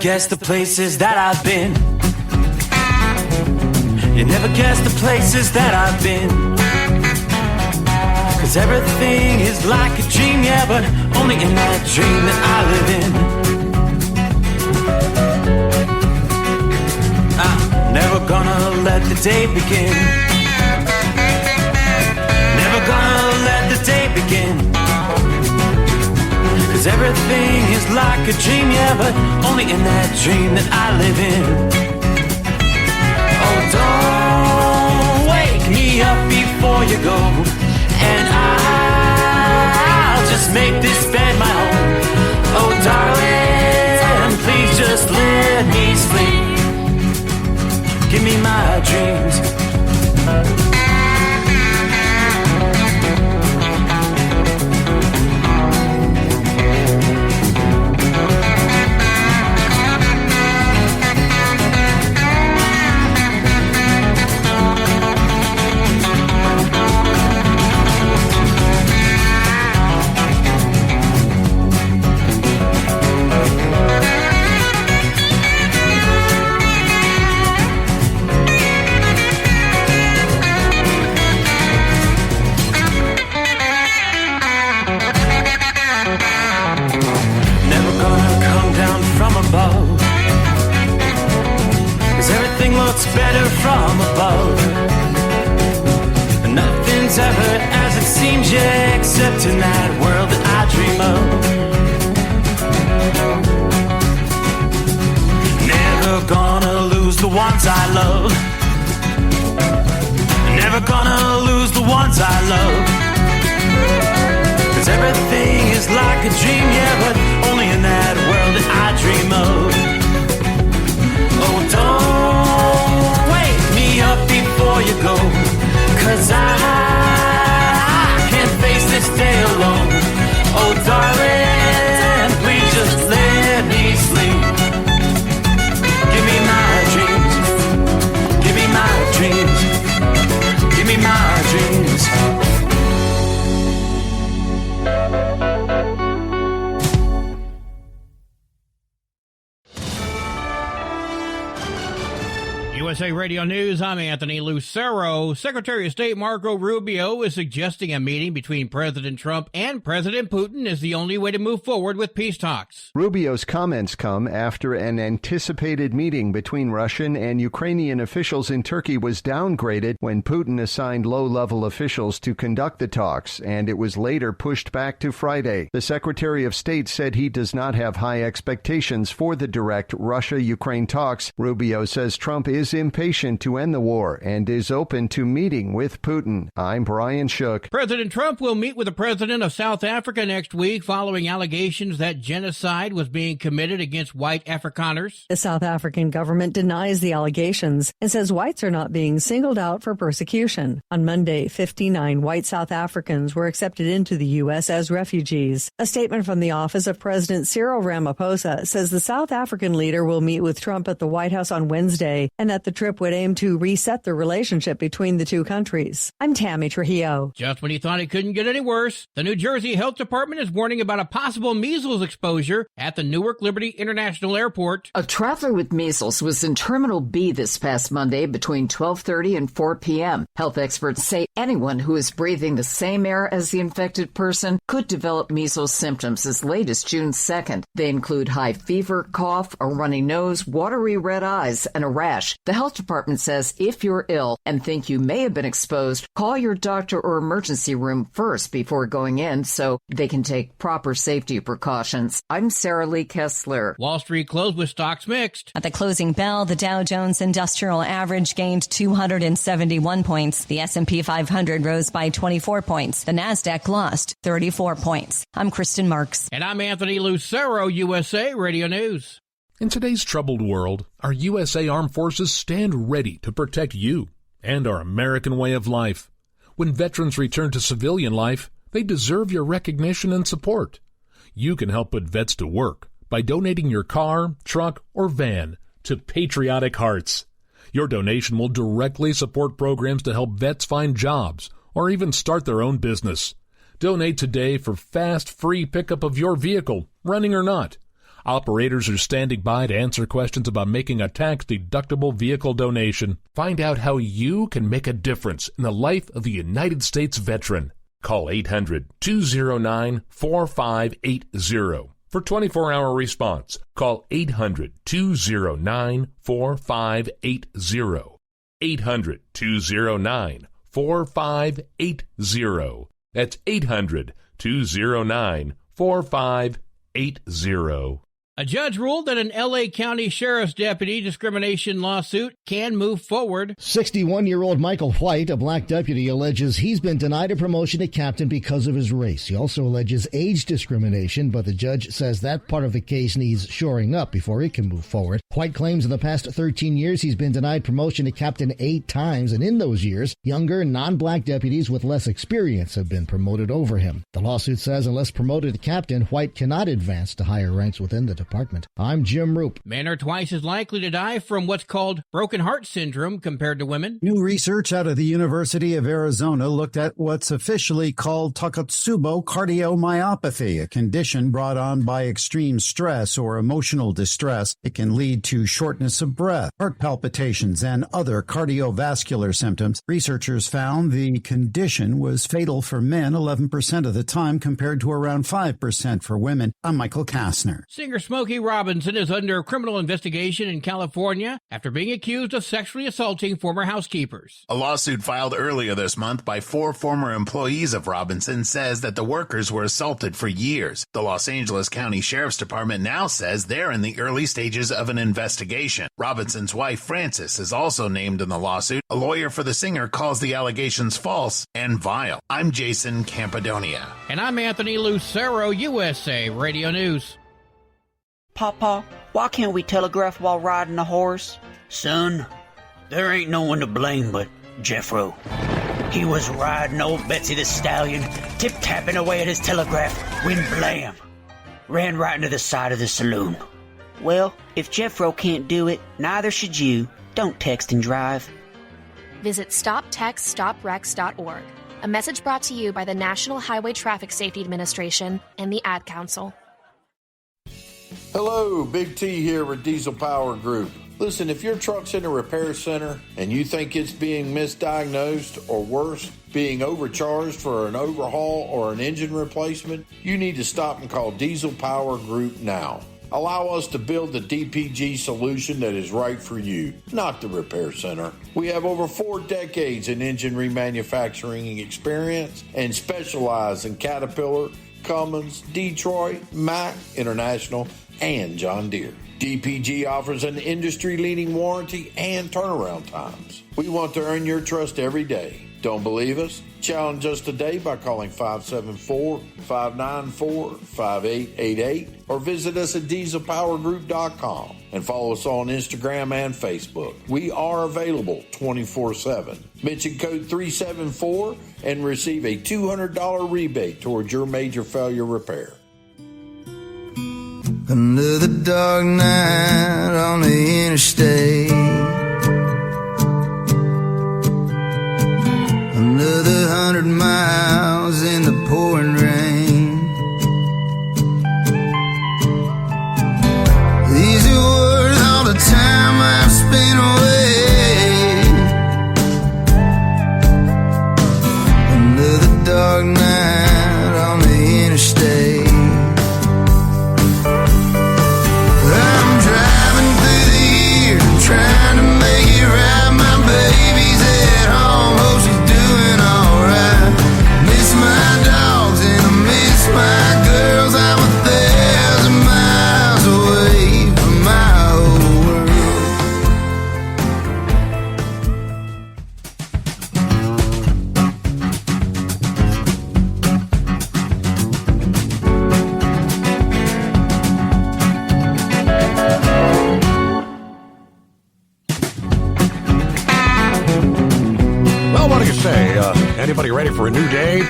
guess the places that I've been. You never guess the places that I've been. 'Cause everything is like a dream, yeah, but only in that dream that I live in. I'm never gonna let the day begin. Never gonna let the day begin. 'Cause everything is like a dream, yeah, but only in that dream that I live in. Oh, don't wake me up before you go, and I'll just make this bed my home. Oh, darling, please just let me sleep. Give me my dreams. Better from above. Nothing's ever as it seems, yeah, except in that world that I dream of. Never gonna lose the ones I love. Never gonna lose the ones I love. 'Cause everything is like a dream, yeah, but only in that world that I dream of. Oh, don't wake me up before you go, 'cause I can't face this day alone. Oh, darling, please just let me sleep. Give me my dreams. Give me my dreams. Give me my dreams. USA Radio News, I'm Anthony Lucero. Secretary of State Marco Rubio is suggesting a meeting between President Trump and President Putin is the only way to move forward with peace talks. Rubio's comments come after an anticipated meeting between Russian and Ukrainian officials in Turkey was downgraded when Putin assigned low-level officials to conduct the talks, and it was later pushed back to Friday. The Secretary of State said he does not have high expectations for the direct Russia-Ukraine talks. Rubio says Trump is impatient to end the war and is open to meeting with Putin. I'm Brian Shook. President Trump will meet with the president of South Africa next week following allegations that genocide was being committed against white Afrikaners. The South African government denies the allegations and says whites are not being singled out for persecution. On Monday, 59 white South Africans were accepted into the U.S. as refugees. A statement from the office of President Cyril Ramaphosa says the South African leader will meet with Trump at the White House on Wednesday and that the trip would aim to reset the relationship between the two countries. I'm Tammy Trujillo. Just when you thought it couldn't get any worse, the New Jersey Health Department is warning about a possible measles exposure at the Newark Liberty International Airport. A traveler with measles was in Terminal B this past Monday between 12:30 and 4 p.m. Health experts say anyone who is breathing the same air as the infected person could develop measles symptoms as late as June 2nd. They include high fever, cough, a runny nose, watery red eyes, and a rash. The health department says if you're ill and think you may have been exposed, call your doctor or emergency room first before going in so they can take proper safety precautions. I'm Sarah Lee Kessler. Wall Street closed with stocks mixed. At the closing bell, the Dow Jones Industrial Average gained 271 points. The S&P 500 rose by 24 points. The Nasdaq lost 34 points. I'm Kristen Marks. And I'm Anthony Lucero, USA Radio News. In today's troubled world, our USA Armed Forces stand ready to protect you and our American way of life. When veterans return to civilian life, they deserve your recognition and support. You can help put vets to work by donating your car, truck, or van to Patriotic Hearts. Your donation will directly support programs to help vets find jobs or even start their own business. Donate today for fast, free pickup of your vehicle, running or not. Operators are standing by to answer questions about making a tax-deductible vehicle donation. Find out how you can make a difference in the life of a United States veteran. Call 800-209-4580 for 24-hour response. Call 800-209-4580. 800-209-4580. That's 800-209-4580. A judge ruled that an L.A. County Sheriff's deputy discrimination lawsuit can move forward. 61-year-old Michael White, a black deputy, alleges he's been denied a promotion to captain because of his race. He also alleges age discrimination, but the judge says that part of the case needs shoring up before it can move forward. White claims in the past 13 years he's been denied promotion to captain 8 times, and in those years, younger, non-black deputies with less experience have been promoted over him. The lawsuit says unless promoted to captain, White cannot advance to higher ranks within the department. I'm Jim Roop. Men are twice as likely to die from what's called broken heart syndrome compared to women. New research out of the University of Arizona looked at what's officially called Takotsubo cardiomyopathy, a condition brought on by extreme stress or emotional distress. It can lead to shortness of breath, heart palpitations, and other cardiovascular symptoms. Researchers found the condition was fatal for men 11% of the time compared to around 5% for women. I'm Michael Kastner. Singer Smokey Robinson is under criminal investigation in California after being accused of sexually assaulting former housekeepers. A lawsuit filed earlier this month by 4 former employees of Robinson says that the workers were assaulted for years. The Los Angeles County Sheriff's Department now says they're in the early stages of an investigation. Robinson's wife, Frances, is also named in the lawsuit. A lawyer for the singer calls the allegations false and vile. I'm Jason Campidonia. And I'm Anthony Lucero, USA Radio News. Papa, why can't we telegraph while riding a horse? Son, there ain't no one to blame but Jeffro. He was riding old Betsy the Stallion, tip-tapping away at his telegraph, when blam! Ran right into the side of the saloon. Well, if Jeffro can't do it, neither should you. Don't text and drive. Visit StopTextStopWrecks.org. A message brought to you by the National Highway Traffic Safety Administration and the Ad Council. Hello, Big T here with Diesel Power Group. Listen, if your truck's in a repair center and you think it's being misdiagnosed or worse, being overcharged for an overhaul or an engine replacement, you need to stop and call Diesel Power Group now. Allow us to build the DPG solution that is right for you, not the repair center. We have over 4 decades in engine remanufacturing experience and specialize in Caterpillar, Cummins, Detroit, Mack, International, and John Deere. DPG offers an industry-leading warranty and turnaround times. We want to earn your trust every day. Don't believe us? Challenge us today by calling 574-594-5888 or visit us at dieselpowergroup.com and follow us on Instagram and Facebook. We are available 24/7. Mention code 374 and receive a $200 rebate towards your major failure repair. Under the dark night on the interstate, under the 100 miles in the pouring rain, these are worth all the time I've spent away. Under the dark night on the interstate, trying to make it right. My baby's at home, hope she's doing alright. Miss my dogs and I miss my girls. I'm 1,000 miles away from my old Anybody ready for a new day?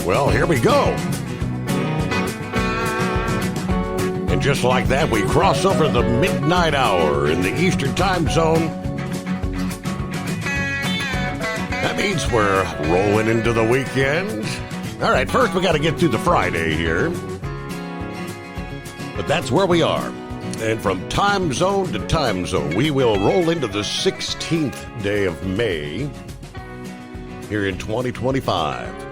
Well, here we go. And just like that, we cross over the midnight hour in the Eastern Time Zone. That means we're rolling into the weekend. All right, first we got to get through the Friday here. But that's where we are. And from time zone to time zone, we will roll into the 16th day of May here in 2025.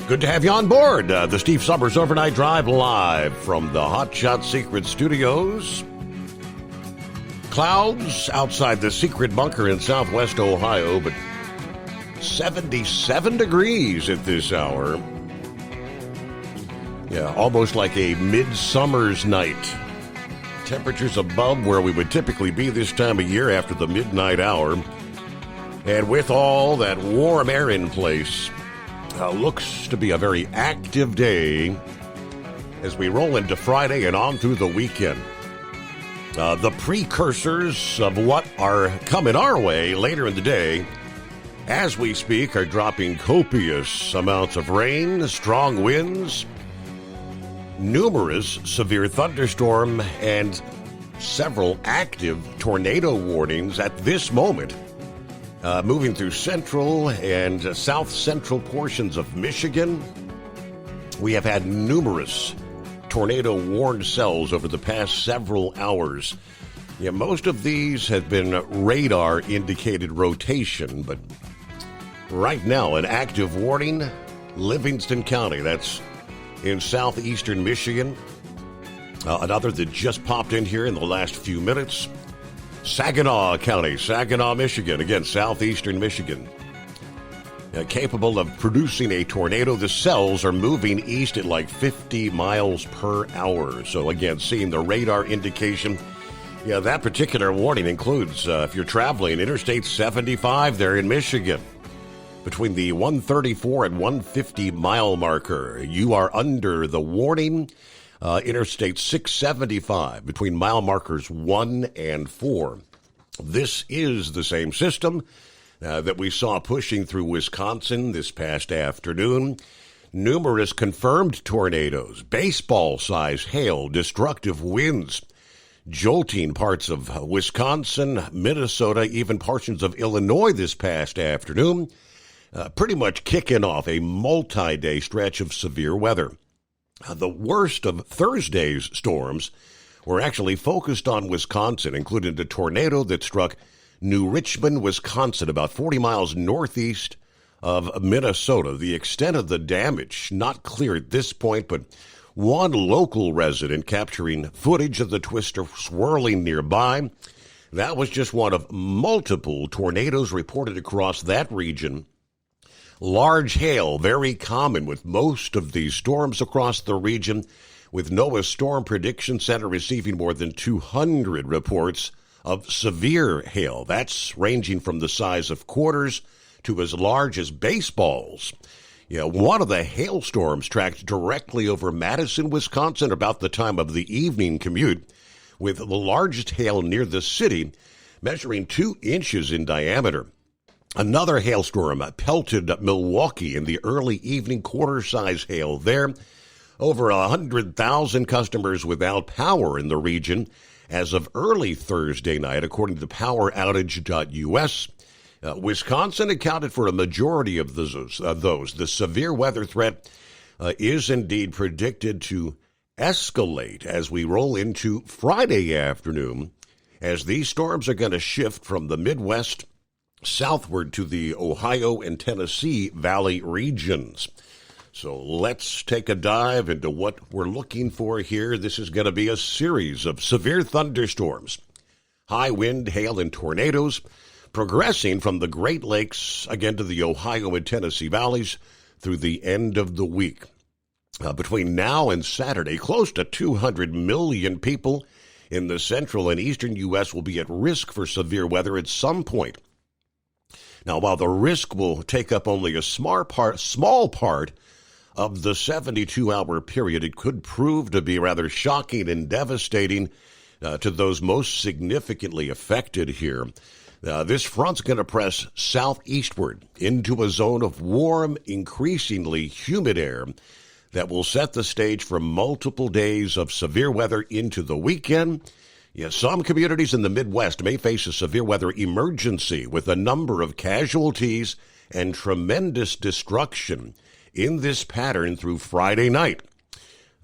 Good to have you on board. The Steve Summers Overnight Drive live from the Hot Shot Secret Studios. Clouds outside the secret bunker in southwest Ohio, but 77 degrees at this hour. Yeah, almost like a midsummer's night. Temperatures above where we would typically be this time of year after the midnight hour. And with all that warm air in place, looks to be a very active day as we roll into Friday and on through the weekend. The precursors of what are coming our way later in the day, as we speak, are dropping copious amounts of rain, strong winds, numerous severe thunderstorm, and several active tornado warnings at this moment. Moving through central and south central portions of Michigan. We have had numerous tornado warned cells over the past several hours. Yeah, most of these have been radar indicated rotation, but right now an active warning, Livingston County, that's in southeastern Michigan. Another that just popped in here in the last few minutes. Saginaw County, Saginaw, Michigan, again, southeastern Michigan. Capable of producing a tornado. The cells are moving east at like 50 miles per hour. So again, seeing the radar indication. Yeah, that particular warning includes, if you're traveling, Interstate 75 there in Michigan. Between the 134 and 150 mile marker, you are under the warning. Interstate 675 between mile markers 1 and 4. This is the same system that we saw pushing through Wisconsin this past afternoon. Numerous confirmed tornadoes, baseball-size hail, destructive winds, jolting parts of Wisconsin, Minnesota, even portions of Illinois this past afternoon. Pretty much kicking off a multi-day stretch of severe weather. The worst of Thursday's storms were actually focused on Wisconsin, including the tornado that struck New Richmond, Wisconsin, about 40 miles northeast of Minnesota. The extent of the damage, not clear at this point, but one local resident capturing footage of the twister swirling nearby. That was just one of multiple tornadoes reported across that region. Large hail, very common with most of these storms across the region, with NOAA's Storm Prediction Center receiving more than 200 reports of severe hail. That's ranging from the size of quarters to as large as baseballs. Yeah, one of the hailstorms tracked directly over Madison, Wisconsin, about the time of the evening commute, with the largest hail near the city, measuring 2 inches in diameter. Another hailstorm pelted Milwaukee in the early evening, quarter-size hail there. Over 100,000 customers without power in the region as of early Thursday night, according to PowerOutage.us. Wisconsin accounted for a majority of those. The severe weather threat is indeed predicted to escalate as we roll into Friday afternoon, as these storms are going to shift from the Midwest southward to the Ohio and Tennessee Valley regions. So let's take a dive into what we're looking for here. This is going to be a series of severe thunderstorms, high wind, hail, and tornadoes, progressing from the Great Lakes again to the Ohio and Tennessee valleys through the end of the week. Between now and Saturday, close to 200 million people in the central and eastern U.S. will be at risk for severe weather at some point. Now, while the risk will take up only a small part of the 72-hour period, it could prove to be rather shocking and devastating to those most significantly affected here. This front's going to press southeastward into a zone of warm, increasingly humid air that will set the stage for multiple days of severe weather into the weekend. Yes, some communities in the Midwest may face a severe weather emergency with a number of casualties and tremendous destruction in this pattern through Friday night.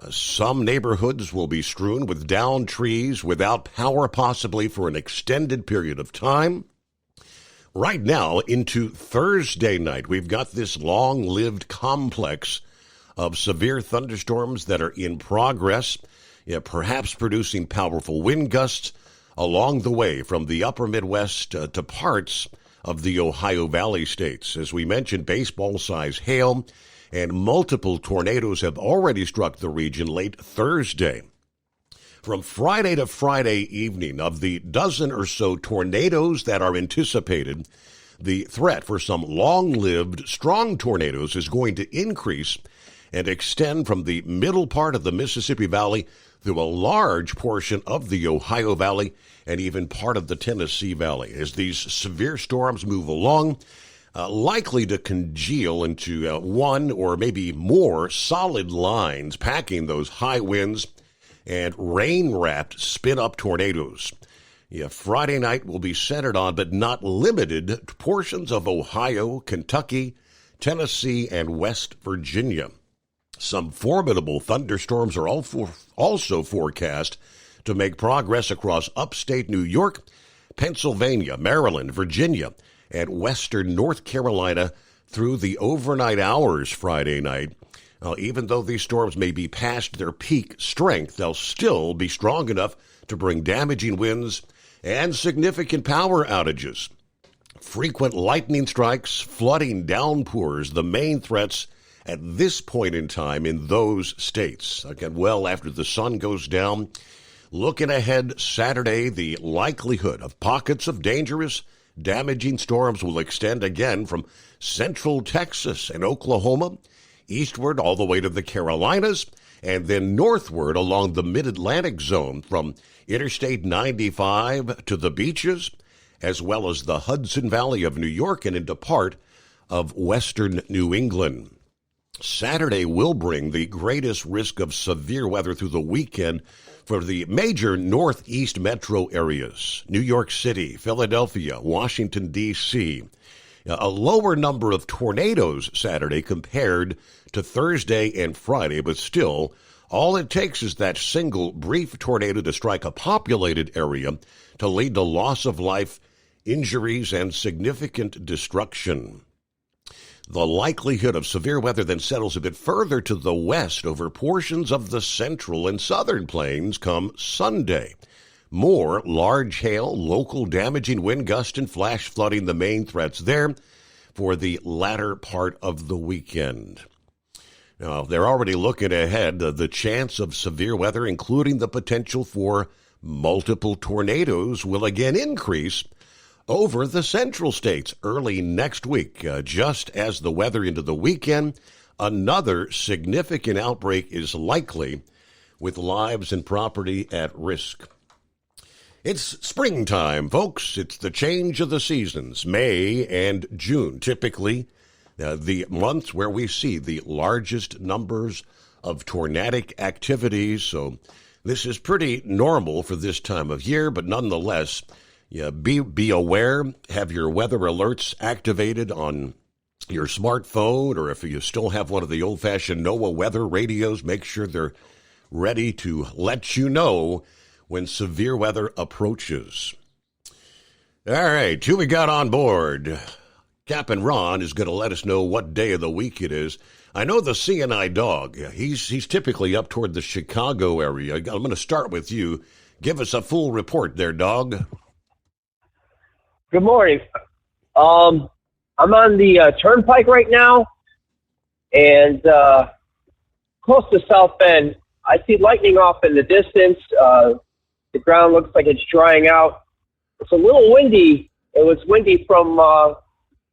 Some neighborhoods will be strewn with downed trees without power, possibly for an extended period of time. Right now, into Thursday night, we've got this long-lived complex of severe thunderstorms that are in progress, perhaps producing powerful wind gusts along the way from the upper Midwest to parts of the Ohio Valley states. As we mentioned, baseball-sized hail and multiple tornadoes have already struck the region late Thursday. From Friday to Friday evening, of the dozen or so tornadoes that are anticipated, the threat for some long-lived, strong tornadoes is going to increase and extend from the middle part of the Mississippi Valley through a large portion of the Ohio Valley and even part of the Tennessee Valley. As these severe storms move along, likely to congeal into one or maybe more solid lines, packing those high winds and rain-wrapped spin-up tornadoes. Friday night will be centered on, but not limited to, portions of Ohio, Kentucky, Tennessee, and West Virginia. Some formidable thunderstorms are also forecast to make progress across upstate New York, Pennsylvania, Maryland, Virginia, and western North Carolina through the overnight hours Friday night. Even though these storms may be past their peak strength, they'll still be strong enough to bring damaging winds and significant power outages. Frequent lightning strikes, flooding downpours, the main threats at this point in time in those states. Again, well after the sun goes down. Looking ahead Saturday, the likelihood of pockets of dangerous, damaging storms will extend again from central Texas and Oklahoma, eastward all the way to the Carolinas, and then northward along the mid-Atlantic zone from Interstate 95 to the beaches, as well as the Hudson Valley of New York and into part of western New England. Saturday will bring the greatest risk of severe weather through the weekend for the major northeast metro areas, New York City, Philadelphia, Washington, D.C., a lower number of tornadoes Saturday compared to Thursday and Friday, but still, all it takes is that single brief tornado to strike a populated area to lead to loss of life, injuries, and significant destruction. The likelihood of severe weather then settles a bit further to the west over portions of the central and southern plains come Sunday. More large hail, local damaging wind gusts, and flash flooding the main threats there for the latter part of the weekend. Now, they're already looking ahead. The chance of severe weather, including the potential for multiple tornadoes, will again increase over the central states early next week. Just as the weather into the weekend, another significant outbreak is likely, with lives and property at risk. It's springtime, folks. It's the change of the seasons, May and June, typically the months where we see the largest numbers of tornadic activities. So this is pretty normal for this time of year, but nonetheless, be aware, have your weather alerts activated on your smartphone, or if you still have one of the old-fashioned NOAA weather radios, make sure they're ready to let you know when severe weather approaches. All right, who we got on board? Captain Ron is going to let us know what day of the week it is. I know the CNI dog. He's typically up toward the Chicago area. I'm going to start with you. Give us a full report there, dog. Good morning. I'm on the Turnpike right now, and close to South Bend. I see lightning off in the distance. The ground looks like it's drying out. It's a little windy. It was windy from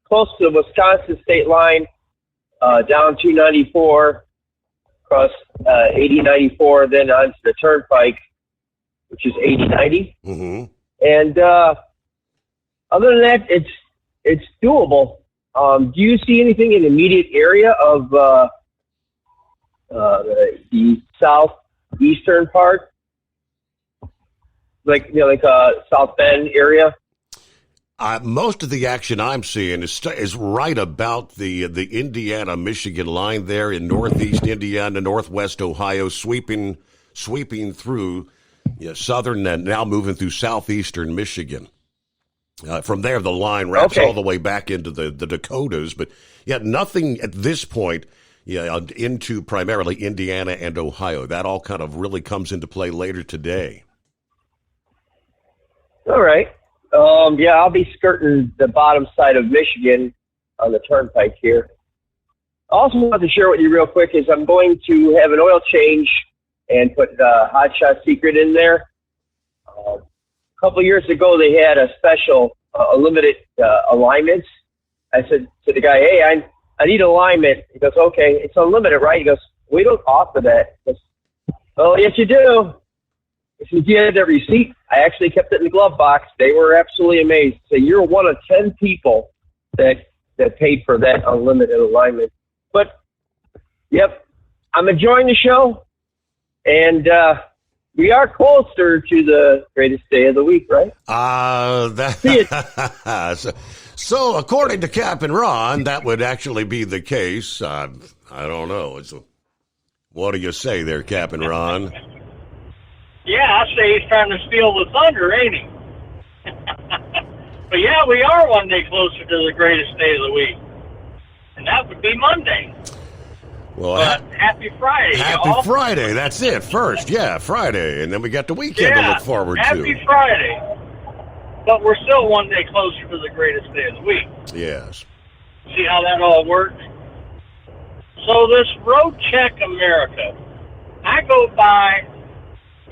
close to the Wisconsin state line down 294, across 8094, then onto the Turnpike, which is 8090. Mm-hmm. And other than that, it's doable. Do you see anything in the immediate area of the southeastern part, like South Bend area? Most of the action I'm seeing is right about the Indiana-Michigan line there in northeast Indiana, northwest Ohio, sweeping through southern and now moving through southeastern Michigan. From there, the line wraps all the way back into the Dakotas, but yet nothing at this point into primarily Indiana and Ohio. That all kind of really comes into play later today. All right. I'll be skirting the bottom side of Michigan on the turnpike here. I also wanted to share with you real quick is I'm going to have an oil change and put Hot Shot Secret in there. A couple of years ago, they had a special limited alignments. I said to the guy, hey, I need alignment. He goes, okay, it's unlimited, right? He goes, we don't offer that. He goes, oh, yes, you do. If you get the receipt, I actually kept it in the glove box. They were absolutely amazed. So you're one of 10 people that paid for that unlimited alignment. But, yep, I'm enjoying the show, and we are closer to the greatest day of the week, right? So according to Captain Ron, that would actually be the case. I don't know. What do you say there, Captain Ron? Yeah, I say he's trying to steal the thunder, ain't he? But yeah, we are one day closer to the greatest day of the week, and that would be Monday. Well, happy Friday, Happy y'all. Friday. That's it. First, Friday, and then we got the weekend to look forward to. Happy Friday. But we're still one day closer to the greatest day of the week. Yes. See how that all works? So this Road Check America, I go by,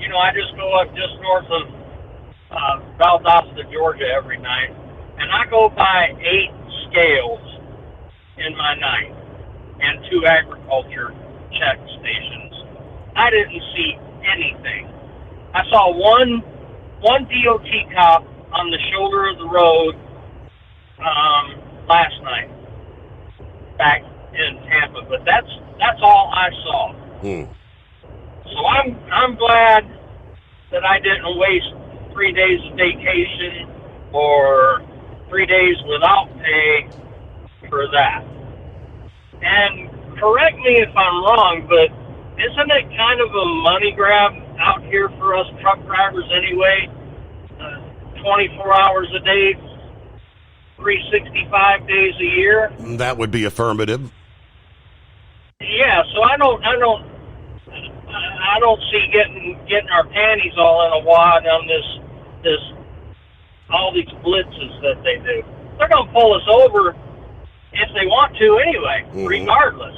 I just go up just north of Valdosta, Georgia every night, and I go by 8 scales in my night and 2 agriculture check stations. I didn't see anything. I saw one DOT cop on the shoulder of the road last night back in Tampa, but that's all I saw. So I'm glad that I didn't waste 3 days of vacation or 3 days without pay for that. And correct me if I'm wrong, but isn't it kind of a money grab out here for us truck drivers anyway? 24 hours a day, 365 days a year. That would be affirmative. Yeah, so I don't see getting our panties all in a wad on this all these blitzes that they do. They're gonna pull us over if they want to anyway, regardless.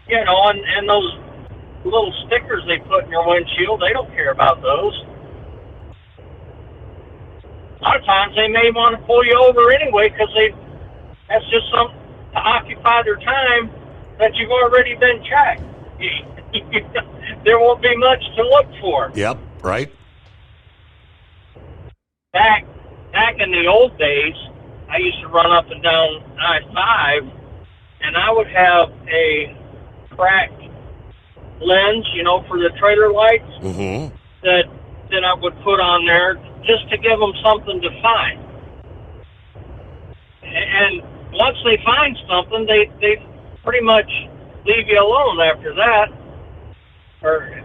And those little stickers they put in your windshield, they don't care about those. A lot of times they may want to pull you over anyway because that's just something to occupy their time that you've already been checked. There won't be much to look for. Yep, right. Back in the old days, I used to run up and down I-5, and I would have a cracked lens, for the trailer lights that I would put on there just to give them something to find. And once they find something, they pretty much leave you alone after that. Or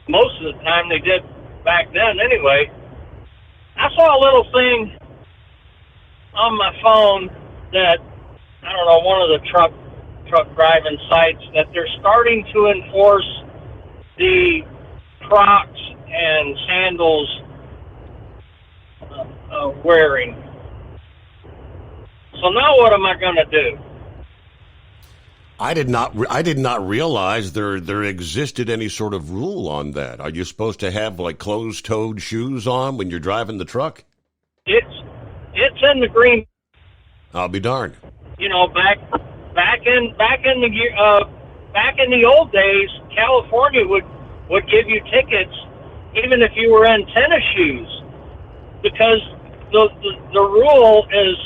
most of the time they did back then anyway. I saw a little thing on my phone that, I don't know, one of the truck driving sites, that they're starting to enforce the Crocs and sandals wearing. So now what am I going to do? I did not realize there existed any sort of rule on that. Are you supposed to have like closed-toed shoes on when you're driving the truck? It's in the green. I'll be darned. Back in the old days, California would give you tickets even if you were in tennis shoes, because the rule is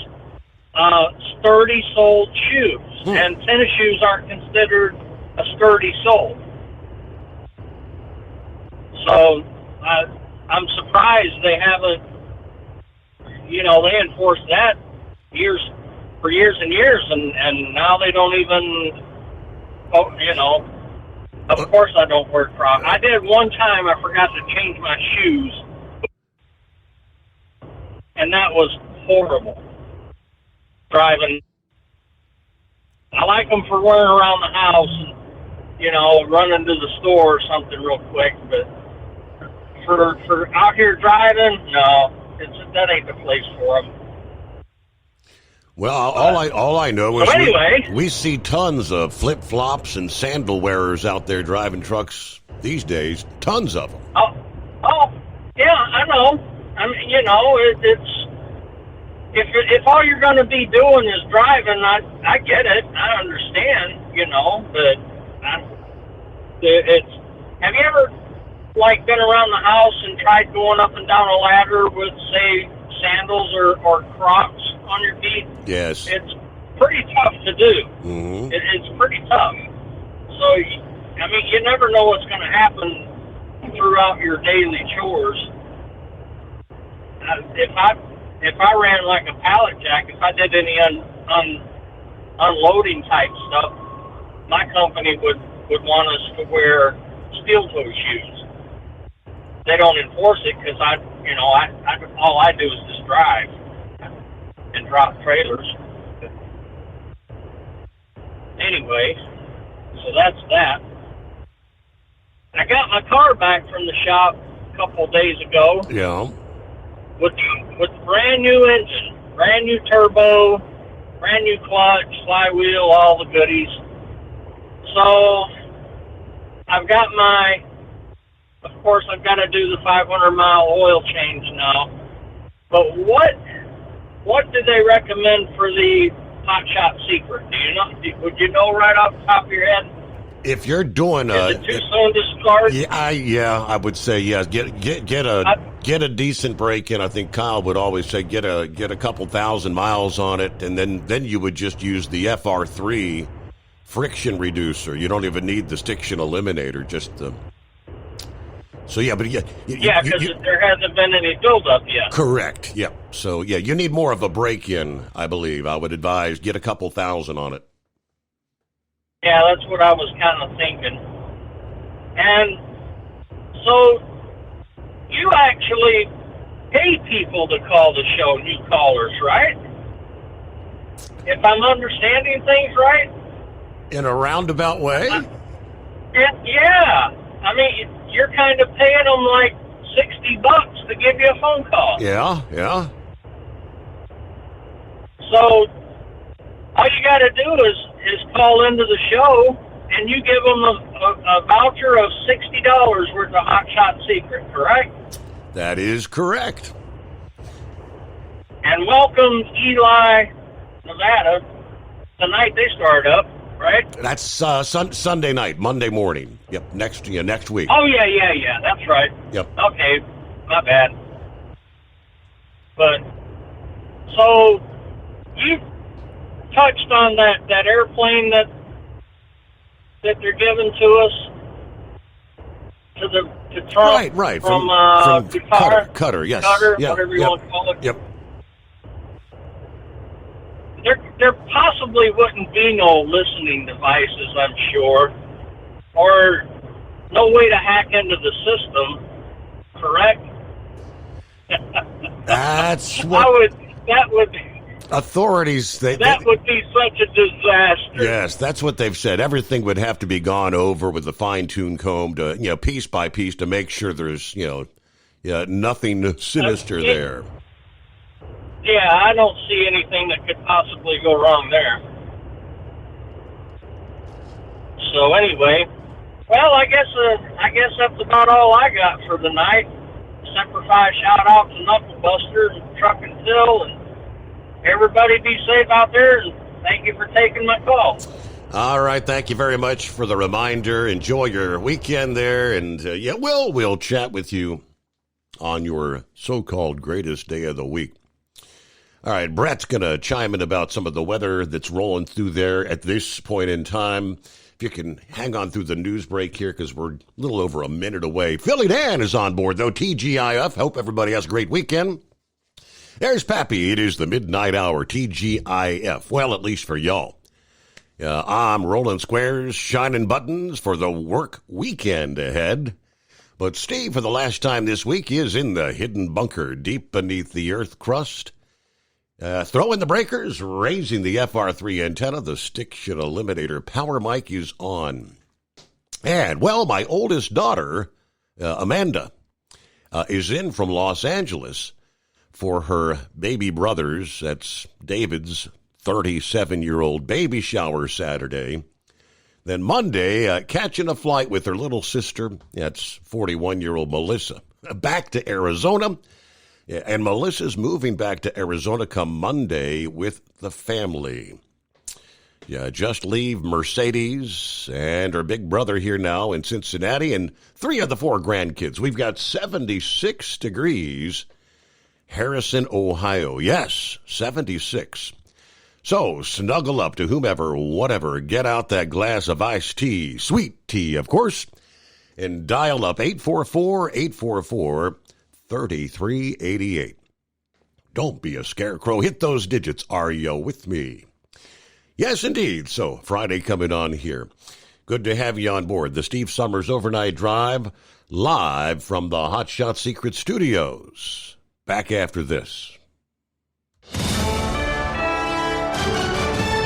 sturdy soled shoes, and tennis shoes aren't considered a sturdy sole. So I'm surprised they haven't they enforced that for years and years, and now they don't even, of course I don't wear Crocs. I did one time, I forgot to change my shoes, and that was horrible, driving. I like them for wearing around the house and, running to the store or something real quick, but for out here driving, no, that ain't the place for them. Well, all I know is anyway, we see tons of flip-flops and sandal wearers out there driving trucks these days. Tons of them. Oh, yeah, I know. I mean, it's if all you're going to be doing is driving, I get it. I understand, but it's. Have you ever been around the house and tried going up and down a ladder with, say, sandals or Crocs on your feet? Yes. It's pretty tough to do. Mm-hmm. It's pretty tough. So, you never know what's going to happen throughout your daily chores. If I ran like a pallet jack, if I did any unloading type stuff, my company would want us to wear steel toe shoes. They don't enforce it because all I do is just drive and drop trailers. Anyway, so that's that. I got my car back from the shop a couple of days ago. Yeah. With brand new engine, brand new turbo, brand new clutch, flywheel, all the goodies. So I've got of course I've got to do the 500-mile oil change now. But what do they recommend for the Hot Shot Secret? Do you know? Would you know right off the top of your head? If you're doing is it too soon to start? Yeah, I would say yes. Get a decent break in. I think Kyle would always say get a couple thousand miles on it, and then you would just use the FR3 friction reducer. You don't even need the stiction eliminator. Just the. So yeah, but because there hasn't been any buildup yet. Correct. Yeah. So yeah, you need more of a break in. I believe I would advise get a couple thousand on it. Yeah, that's what I was kind of thinking. And so you actually pay people to call the show, new callers, right? If I'm understanding things right? In a roundabout way? Yeah. I mean, you're kind of paying them like $60 to give you a phone call. Yeah. So all you got to do is call into the show, and you give them a voucher of $60 worth of Hot Shot Secret, correct? That is correct. And welcome Eli, Nevada. Tonight they start up, right? That's Sunday night, Monday morning. Yep, next week. Oh, yeah, that's right. Yep. Okay, my bad. But, so, you touched on that airplane that they're giving to us to Trump. Right. From Qatar, yes. Qatar, whatever you want to call it. Yep. There possibly wouldn't be no listening devices, I'm sure, or no way to hack into the system, correct? That's what that would authorities that would be such a disaster. Yes, that's what they've said. Everything would have to be gone over with a fine-tuned comb to, piece by piece to make sure there's, nothing sinister there. Yeah, I don't see anything that could possibly go wrong there. So anyway, well, I guess that's about all I got for the night. Semper Fi shout out to Knuckle Buster and Truck and Phil, and everybody be safe out there, and thank you for taking my call. All right, thank you very much for the reminder. Enjoy your weekend there, and we'll chat with you on your so-called greatest day of the week. All right, Brett's going to chime in about some of the weather that's rolling through there at this point in time. If you can hang on through the news break here, because we're a little over a minute away. Philly Dan is on board, though. TGIF. Hope everybody has a great weekend. There's Pappy. It is the midnight hour, TGIF. Well, at least for y'all. I'm rolling squares, shining buttons for the work weekend ahead. But Steve, for the last time this week, is in the hidden bunker deep beneath the earth crust. Throwing the breakers, raising the FR3 antenna, the Stiction Eliminator power mic is on. And, well, my oldest daughter, Amanda, is in from Los Angeles for her baby brother's, that's David's 37-year-old baby shower Saturday. Then Monday, catching a flight with her little sister, that's 41-year-old Melissa, back to Arizona. And Melissa's moving back to Arizona come Monday with the family. Yeah, just leave Mercedes and her big brother here now in Cincinnati and 3 of the 4 grandkids. We've got 76 degrees, Harrison, Ohio. Yes, 76. So snuggle up to whomever, whatever. Get out that glass of iced tea, sweet tea, of course, and dial up 844-844-3388. Don't be a scarecrow. Hit those digits. Are you with me? Yes, indeed. So, Friday coming on here. Good to have you on board. The Steve Summers Overnight Drive, live from the Hot Shot Secret Studios. Back after this.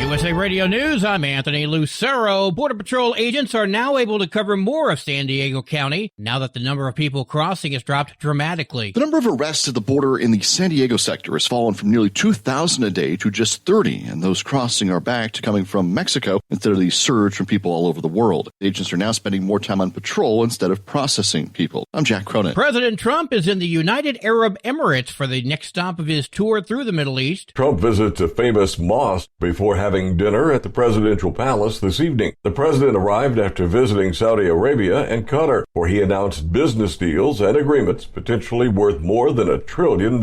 USA Radio News, I'm Anthony Lucero. Border Patrol agents are now able to cover more of San Diego County now that the number of people crossing has dropped dramatically. The number of arrests at the border in the San Diego sector has fallen from nearly 2,000 a day to just 30, and those crossing are back to coming from Mexico instead of the surge from people all over the world. Agents are now spending more time on patrol instead of processing people. I'm Jack Cronin. President Trump is in the United Arab Emirates for the next stop of his tour through the Middle East. Trump visits a famous mosque before having dinner at the presidential palace this evening. The president arrived after visiting Saudi Arabia and Qatar, where he announced business deals and agreements potentially worth more than $1 trillion.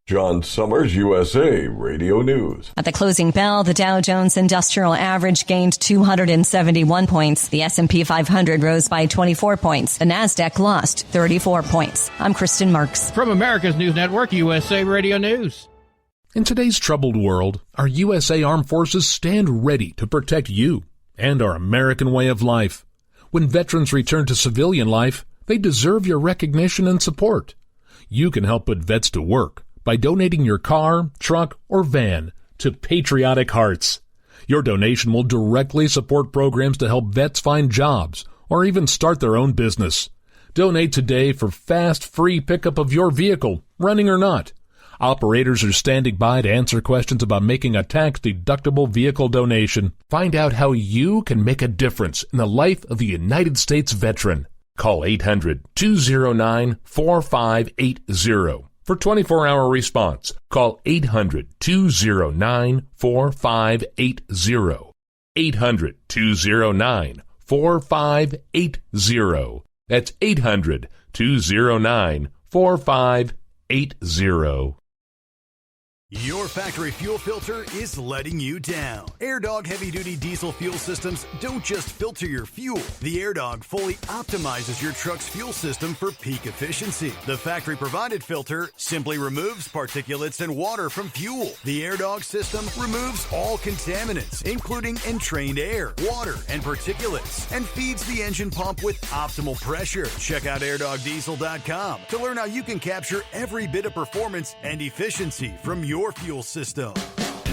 John Summers, USA Radio News. At the closing bell, the Dow Jones Industrial Average gained 271 points. The S&P 500 rose by 24 points. The Nasdaq lost 34 points. I'm Kristen Marks. From America's News Network, USA Radio News. In today's troubled world, our USA Armed Forces stand ready to protect you and our American way of life. When veterans return to civilian life, they deserve your recognition and support. You can help put vets to work by donating your car, truck, or van to Patriotic Hearts. Your donation will directly support programs to help vets find jobs or even start their own business. Donate today for fast, free pickup of your vehicle, running or not. Operators are standing by to answer questions about making a tax-deductible vehicle donation. Find out how you can make a difference in the life of a United States veteran. Call 800-209-4580 for 24-hour response. Call 800-209-4580. 800-209-4580. That's 800-209-4580. Your factory fuel filter is letting you down. AirDog heavy-duty diesel fuel systems don't just filter your fuel. The AirDog fully optimizes your truck's fuel system for peak efficiency. The factory-provided filter simply removes particulates and water from fuel. The AirDog system removes all contaminants, including entrained air, water, and particulates, and feeds the engine pump with optimal pressure. Check out AirDogDiesel.com to learn how you can capture every bit of performance and efficiency from your fuel system.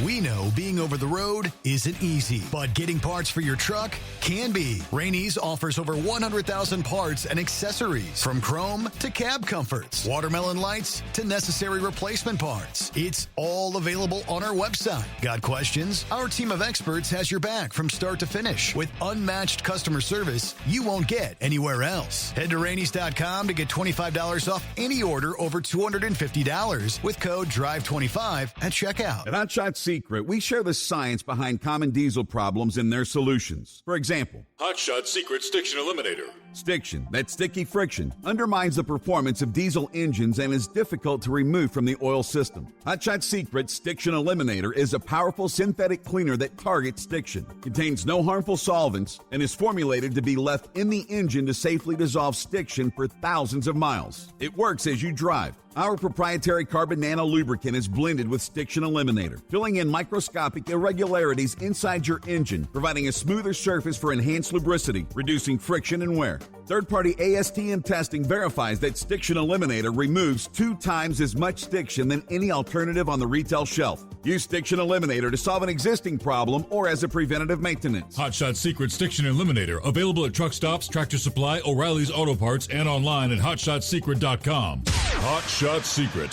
We know being over the road isn't easy, but getting parts for your truck can be. Rainey's offers over 100,000 parts and accessories, from chrome to cab comforts, watermelon lights to necessary replacement parts. It's all available on our website. Got questions? Our team of experts has your back from start to finish with unmatched customer service you won't get anywhere else. Head to Rainey's.com to get $25 off any order over $250 with code DRIVE25 at checkout. At Hot Shot Secret, we share the science behind common diesel problems and their solutions. For example, Hot Shot Secret Stiction Eliminator. Stiction, that sticky friction, undermines the performance of diesel engines and is difficult to remove from the oil system. Hot Shot Secret Stiction Eliminator is a powerful synthetic cleaner that targets stiction, contains no harmful solvents, and is formulated to be left in the engine to safely dissolve stiction for thousands of miles. It works as you drive. Our proprietary carbon nano lubricant is blended with Stiction Eliminator, filling in microscopic irregularities inside your engine, providing a smoother surface for enhanced lubricity, reducing friction and wear. Third-party ASTM testing verifies that Stiction Eliminator removes 2 times as much stiction than any alternative on the retail shelf. Use Stiction Eliminator to solve an existing problem or as a preventative maintenance. Hot Shot Secret Stiction Eliminator, available at truck stops, Tractor Supply, O'Reilly's Auto Parts, and online at hotshotsecret.com. Hot Shot Secret,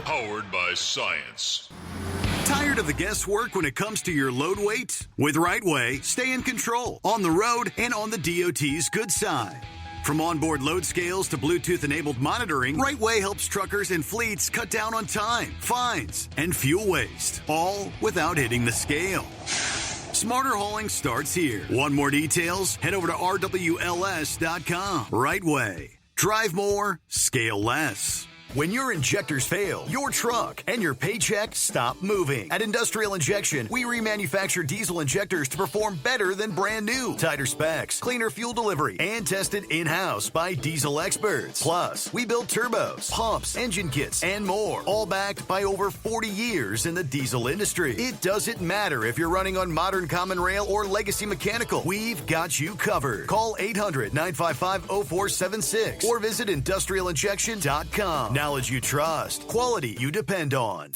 powered by science. Tired of the guesswork when it comes to your load weight? With RightWay, stay in control, on the road and on the DOT's good side. From onboard load scales to Bluetooth-enabled monitoring, RightWay helps truckers and fleets cut down on time, fines, and fuel waste, all without hitting the scale. Smarter hauling starts here. Want more details? Head over to rwls.com. RightWay. Drive more, scale less. When your injectors fail, your truck and your paycheck stop moving. At Industrial Injection, we remanufacture diesel injectors to perform better than brand new. Tighter specs, cleaner fuel delivery, and tested in-house by diesel experts. Plus, we build turbos, pumps, engine kits, and more, all backed by over 40 years in the diesel industry. It doesn't matter if you're running on modern common rail or legacy mechanical. We've got you covered. Call 800-955-0476 or visit industrialinjection.com. Knowledge you trust, quality you depend on.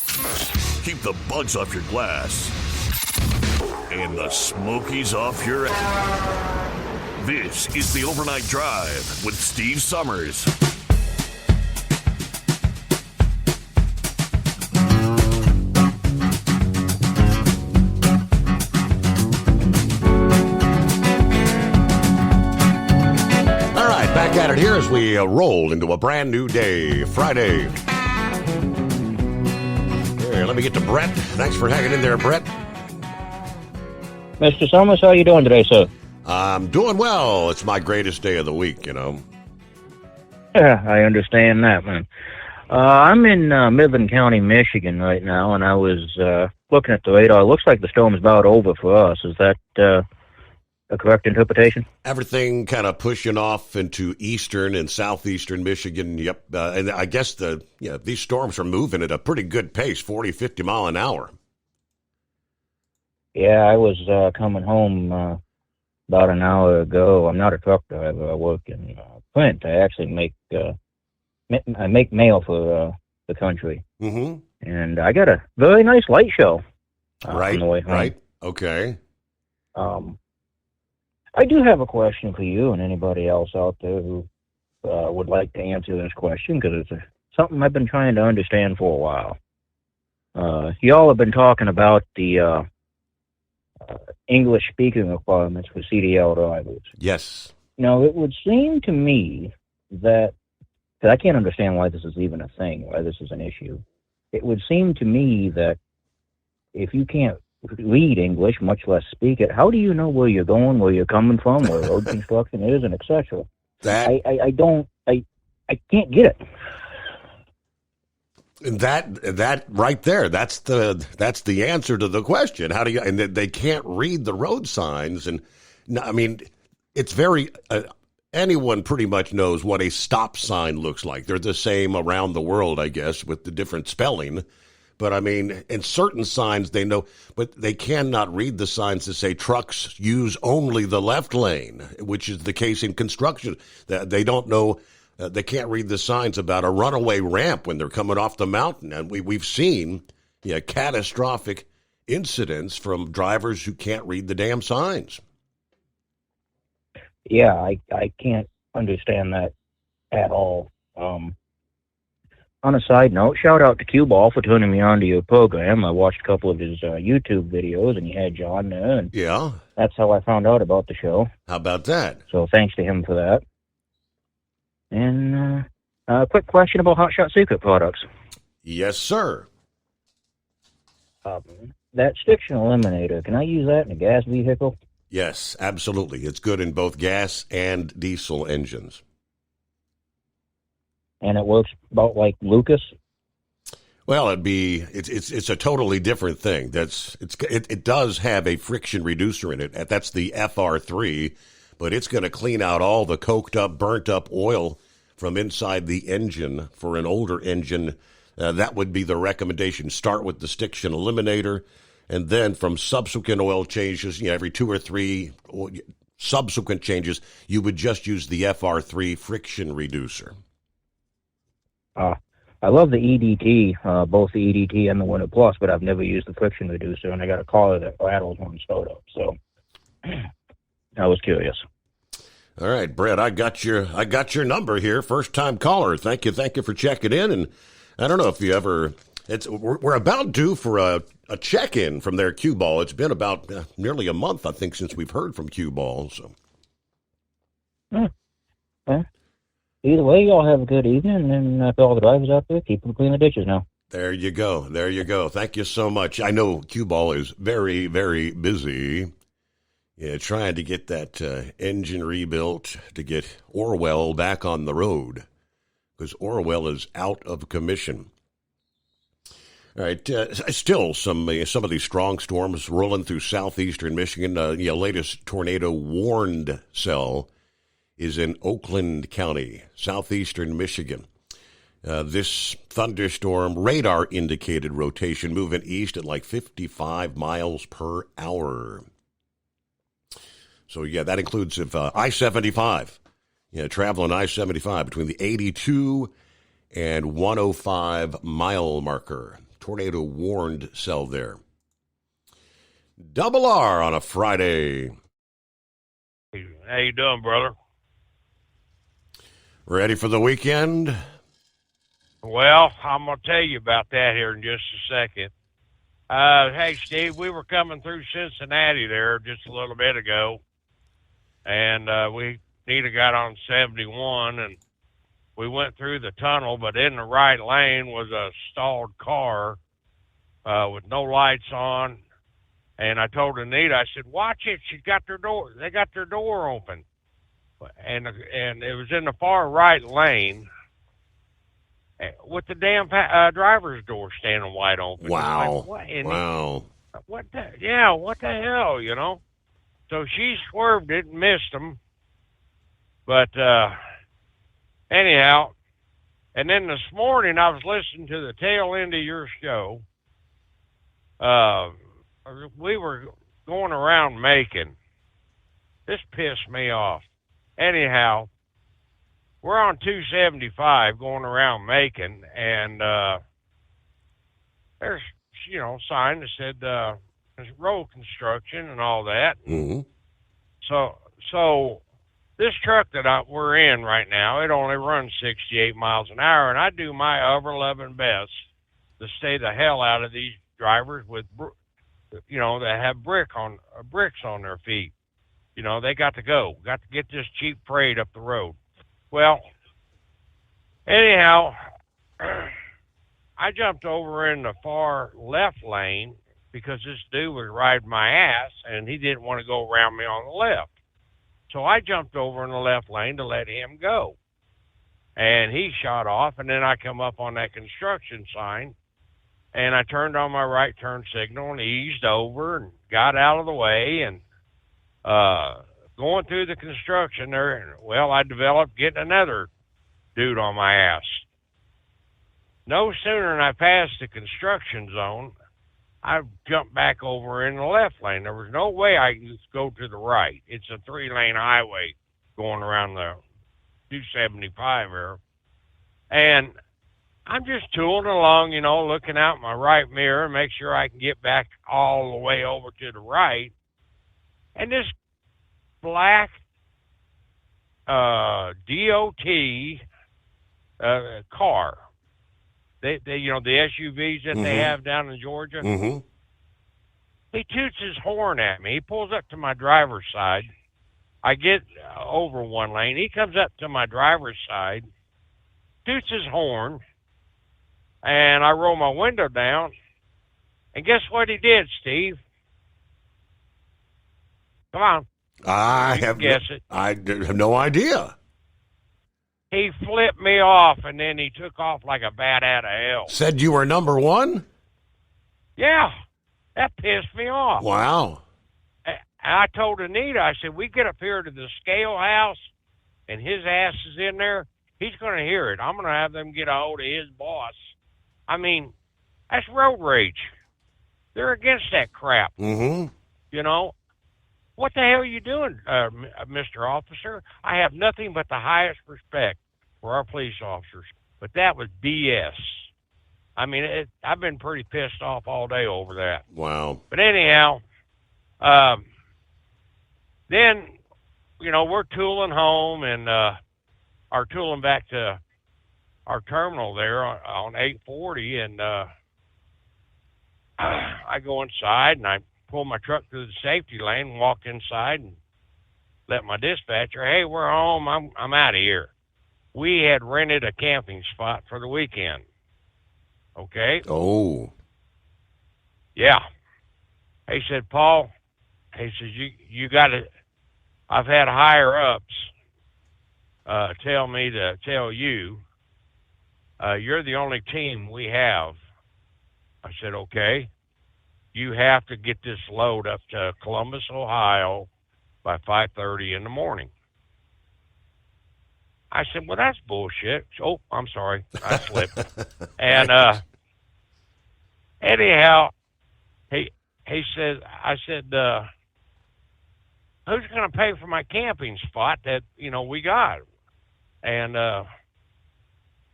Keep the bugs off your glass and the smokies off your ass. This is the Overnight Drive with Steve Summers. Back at it here as we roll into a brand new day, Friday. Here, let me get to Brett. Thanks for hanging in there, Brett. Mr. Summers, how are you doing today, sir? I'm doing well. It's my greatest day of the week, you know. Yeah, I understand that, man. I'm in Midland County, Michigan right now, and I was looking at the radar. It looks like the storm's about over for us. Is that a correct interpretation? Everything kind of pushing off into eastern and southeastern Michigan. Yep. And I guess these storms are moving at a pretty good pace, 40, 50 mile an hour. Yeah, I was coming home about an hour ago. I'm not a truck driver. I work in print. I actually make mail for the country. Mm-hmm. And I got a very nice light show right, on the way home. Right. Okay. I do have a question for you and anybody else out there who would like to answer this question, because it's something I've been trying to understand for a while. Y'all have been talking about the English speaking requirements for CDL drivers. Yes. Now, it would seem to me that, because I can't understand why this is even a thing, why this is an issue. It would seem to me that if you can't read English, much less speak it, how do you know where you're going, where you're coming from, where road construction is, and etc.? I can't get it. That right there, that's the answer to the question. How do you? And they can't read the road signs, and I mean, it's very. Anyone pretty much knows what a stop sign looks like. They're the same around the world, I guess, with the different spelling. But, I mean, in certain signs they know, but they cannot read the signs that say trucks use only the left lane, which is the case in construction. They don't know, they can't read the signs about a runaway ramp when they're coming off the mountain. And we've seen catastrophic incidents from drivers who can't read the damn signs. Yeah, I can't understand that at all. On a side note, shout out to Cue Ball for turning me on to your program. I watched a couple of his YouTube videos, and he had you on there. And yeah. That's how I found out about the show. How about that? So thanks to him for that. And a quick question about Hot Shot Secret products. Yes, sir. That Stiction Eliminator, can I use that in a gas vehicle? Yes, absolutely. It's good in both gas and diesel engines. And it works about like Lucas? Well, it's a totally different thing. It does have a friction reducer in it. That's the FR3, but it's going to clean out all the coked up, burnt up oil from inside the engine. For an older engine, that would be the recommendation. Start with the Stiction Eliminator, and then from subsequent oil changes, every 2 or 3 subsequent changes, you would just use the FR3 friction reducer. I love the EDT, both the EDT and the Winter Plus, but I've never used the friction reducer, and I got a caller that rattles when it's stowed up. So I was curious. All right, Brett, I got your number here. First time caller. Thank you for checking in. And I don't know if you ever. We're about due for a check-in from their Cue Ball. It's been about nearly a month, I think, since we've heard from Cue Ball. So. Either way, y'all have a good evening, and for all the drivers out there, keep them clean the ditches now. There you go. Thank you so much. I know Cue Ball is very, very busy trying to get that engine rebuilt to get Orwell back on the road, because Orwell is out of commission. All right, still some of these strong storms rolling through southeastern Michigan. Latest tornado warned cell is in Oakland County, southeastern Michigan. This thunderstorm, radar indicated rotation, moving east at like 55 miles per hour. So that includes if I-75, traveling I-75 between the 82 and 105 mile marker. Tornado warned cell there. Double R on a Friday. How you doing, brother? Ready for the weekend? Well, I'm going to tell you about that here in just a second. Hey, Steve, we were coming through Cincinnati there just a little bit ago, and we got on 71, and we went through the tunnel, but in the right lane was a stalled car with no lights on, and I told Anita, I said, watch it, they got their door open. And it was in the far right lane with the damn driver's door standing wide open. Wow. What the hell, So she swerved it and missed them. But anyhow, and then this morning I was listening to the tail end of your show. We were going around Macon. This pissed me off. Anyhow, we're on 275 going around Macon, and there's, sign that said there's road construction and all that. Mm-hmm. So this truck that we're in right now, it only runs 68 miles an hour, and I do my ever-loving best to stay the hell out of these drivers with, that have bricks on their feet. They got to get this cheap freight up the road. Well, anyhow, I jumped over in the far left lane because this dude was riding my ass and he didn't want to go around me on the left. So I jumped over in the left lane to let him go. And he shot off, and then I come up on that construction sign, and I turned on my right turn signal and eased over and got out of the way, and going through the construction there, I developed getting another dude on my ass. No sooner than I passed the construction zone, I jumped back over in the left lane. There was no way I could go to the right. It's a 3-lane highway going around the 275 there. And I'm just tooling along, looking out my right mirror, make sure I can get back all the way over to the right. And this black DOT car, the SUVs that they have down in Georgia, he toots his horn at me. He pulls up to my driver's side. I get over one lane. He comes up to my driver's side, toots his horn, and I roll my window down. And guess what he did, Steve? Come on. I You can have guess it. I have no idea. He flipped me off, and then he took off like a bat out of hell. Said you were number one? Yeah, that pissed me off. Wow. And I told Anita, I said, we get up here to the scale house, and his ass is in there, he's going to hear it. I'm going to have them get a hold of his boss. I mean, that's road rage. They're against that crap. Mm-hmm. You know? What the hell are you doing, Mr. Officer? I have nothing but the highest respect for our police officers. But that was BS. I mean, I've been pretty pissed off all day over that. Wow. But anyhow, then, you know, we're tooling home and are tooling back to our terminal there on 840. And I go inside and I pull my truck through the safety lane, walk inside and let my dispatcher, hey, we're home. I'm out of here. We had rented a camping spot for the weekend. Okay? Oh. Yeah. He said, Paul, he says, you got to, I've had higher ups tell me to tell you, you're the only team we have. I said, okay. You have to get this load up to Columbus, Ohio by 5:30 in the morning. I said, well, that's bullshit. Oh, I'm sorry. I slipped. And anyhow, he said, I said, who's going to pay for my camping spot that, you know, we got? And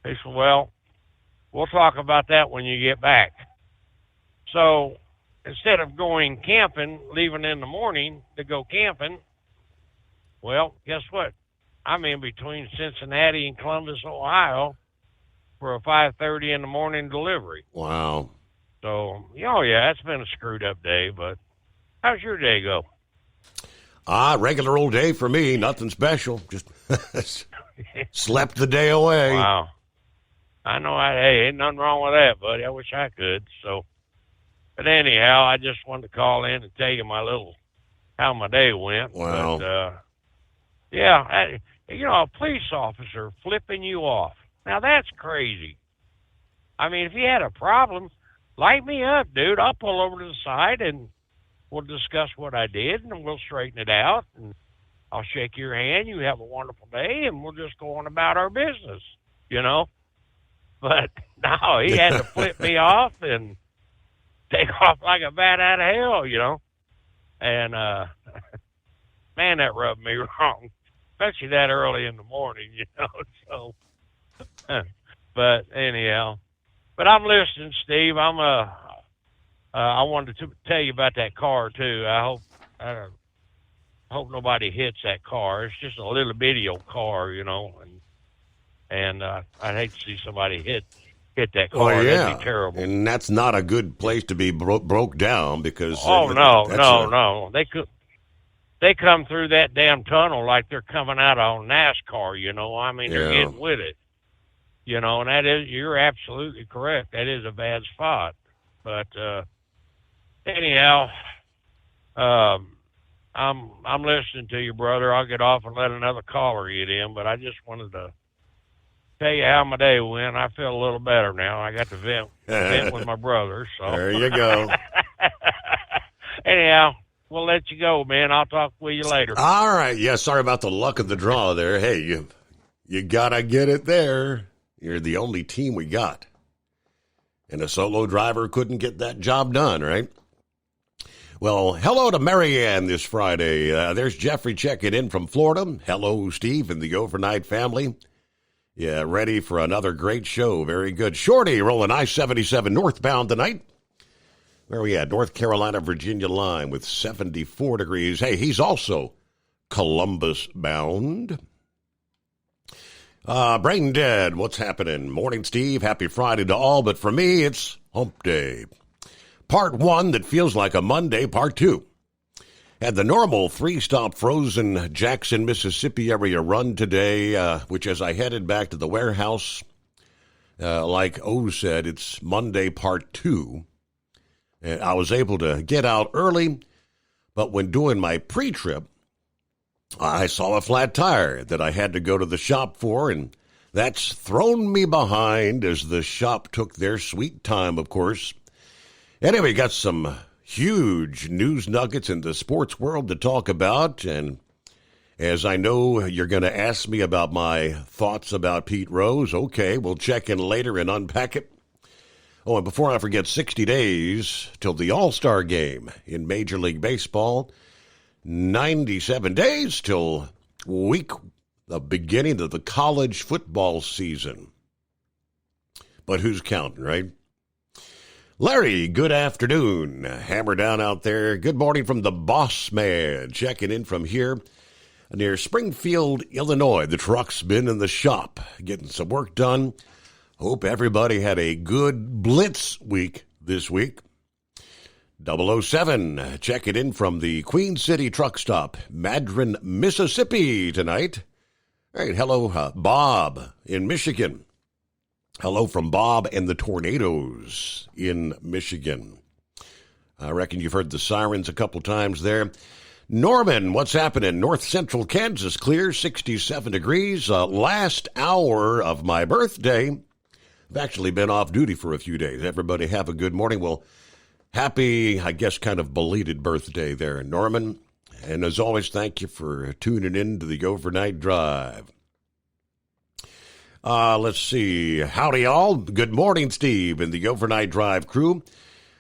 he said, well, we'll talk about that when you get back. So instead of going camping, leaving in the morning to go camping, well, guess what? I'm in between Cincinnati and Columbus, Ohio for a 5:30 in the morning delivery. Wow. So, oh yeah, it's been a screwed up day, but how's your day go? Regular old day for me. Nothing special. Just slept the day away. Wow. I know. Hey, ain't nothing wrong with that, buddy. I wish I could. So, but anyhow, I just wanted to call in and tell you how my day went. Wow. But, yeah, you know, a police officer flipping you off. Now that's crazy. I mean, if you had a problem, light me up, dude. I'll pull over to the side and we'll discuss what I did and we'll straighten it out. And I'll shake your hand. You have a wonderful day, and we'll just go on about our business, you know. But no, he had to flip me off and take off like a bat out of hell, you know. And, man, that rubbed me wrong, especially that early in the morning, you know. So, but anyhow, but I'm listening, Steve. I wanted to tell you about that car too. I hope nobody hits that car. It's just a little bitty old car, you know, and I'd hate to see somebody hit that car. Oh, yeah. That'd be terrible. And that's not a good place to be broke down because. No. They come through that damn tunnel like they're coming out on NASCAR, you know. I mean, they're getting with it, you know. And you're absolutely correct. That is a bad spot. But anyhow, I'm listening to you, brother. I'll get off and let another caller get in. But I just wanted to tell you how my day went. I feel a little better now. I got to vent with my brother. So there you go. Anyhow, we'll let you go, man. I'll talk with you later. All right. Yeah, sorry about the luck of the draw there. Hey, you got to get it there. You're the only team we got. And a solo driver couldn't get that job done, right? Well, hello to Marianne this Friday. There's Jeffrey checking in from Florida. Hello, Steve and the Overnight family. Yeah, ready for another great show. Very good. Shorty rolling I-77 northbound tonight. Where are we at? North Carolina, Virginia line with 74 degrees. Hey, he's also Columbus bound. Brain Dead, what's happening? Morning, Steve. Happy Friday to all, but for me, it's hump day. Part 1 that feels like a Monday, part 2. Had the normal 3-stop frozen Jackson, Mississippi area run today, which as I headed back to the warehouse, like O said, it's Monday, part 2. And I was able to get out early, But when doing my pre-trip, I saw a flat tire that I had to go to the shop for, and that's thrown me behind as the shop took their sweet time, of course. Anyway, got some huge news nuggets in the sports world to talk about, and as I know you're going to ask me about my thoughts about Pete Rose, okay, we'll check in later and unpack it. Oh, and before I forget, 60 days till the All-Star game in Major League Baseball, 97 days till the beginning of the college football season. But who's counting, right? Larry, good afternoon. Hammer down out there. Good morning from the Boss Man. Checking in from here near Springfield, Illinois. The truck's been in the shop getting some work done. Hope everybody had a good blitz week this week. 007, checking in from the Queen City truck stop, Madron, Mississippi tonight. All right, hello, Bob in Michigan. Hello from Bob and the Tornadoes in Michigan. I reckon you've heard the sirens a couple times there. Norman, what's happening? North Central Kansas, clear, 67 degrees. Last hour of my birthday. I've actually been off duty for a few days. Everybody have a good morning. Well, happy, I guess, kind of belated birthday there, Norman. And as always, thank you for tuning in to the Overnight Drive. Let's see. Howdy, all. Good morning, Steve, and the Overnight Drive crew.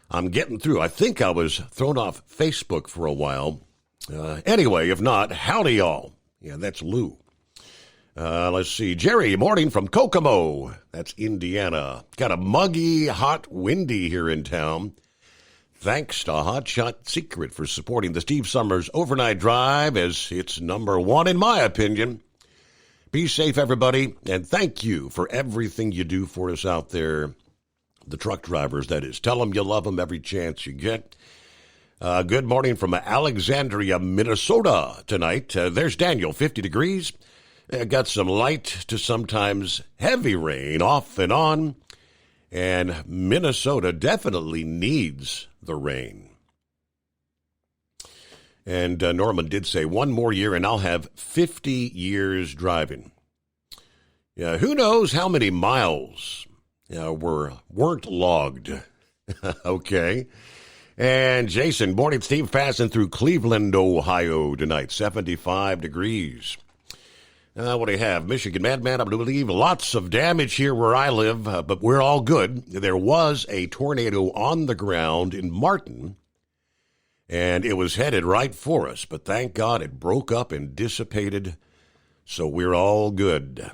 I'm getting through. I think I was thrown off Facebook for a while. Anyway, if not, howdy, all. Yeah, that's Lou. Let's see. Jerry, morning from Kokomo. That's Indiana. Got a muggy, hot, windy here in town. Thanks to Hot Shot Secret for supporting the Steve Summers Overnight Drive, as it's number one in my opinion. Be safe, everybody, and thank you for everything you do for us out there. The truck drivers, that is. Tell them you love them every chance you get. Good morning from Alexandria, Minnesota tonight. There's Daniel, 50 degrees. Got some light to sometimes heavy rain off and on. And Minnesota definitely needs the rain. And Norman did say, one more year and I'll have 50 years driving. Yeah, who knows how many miles weren't logged. Okay. And Jason, morning, Steve, passing through Cleveland, Ohio tonight, 75 degrees. What do you have? Michigan Madman, I believe. Lots of damage here where I live, but we're all good. There was a tornado on the ground in Martin, and it was headed right for us. But thank God it broke up and dissipated, so we're all good.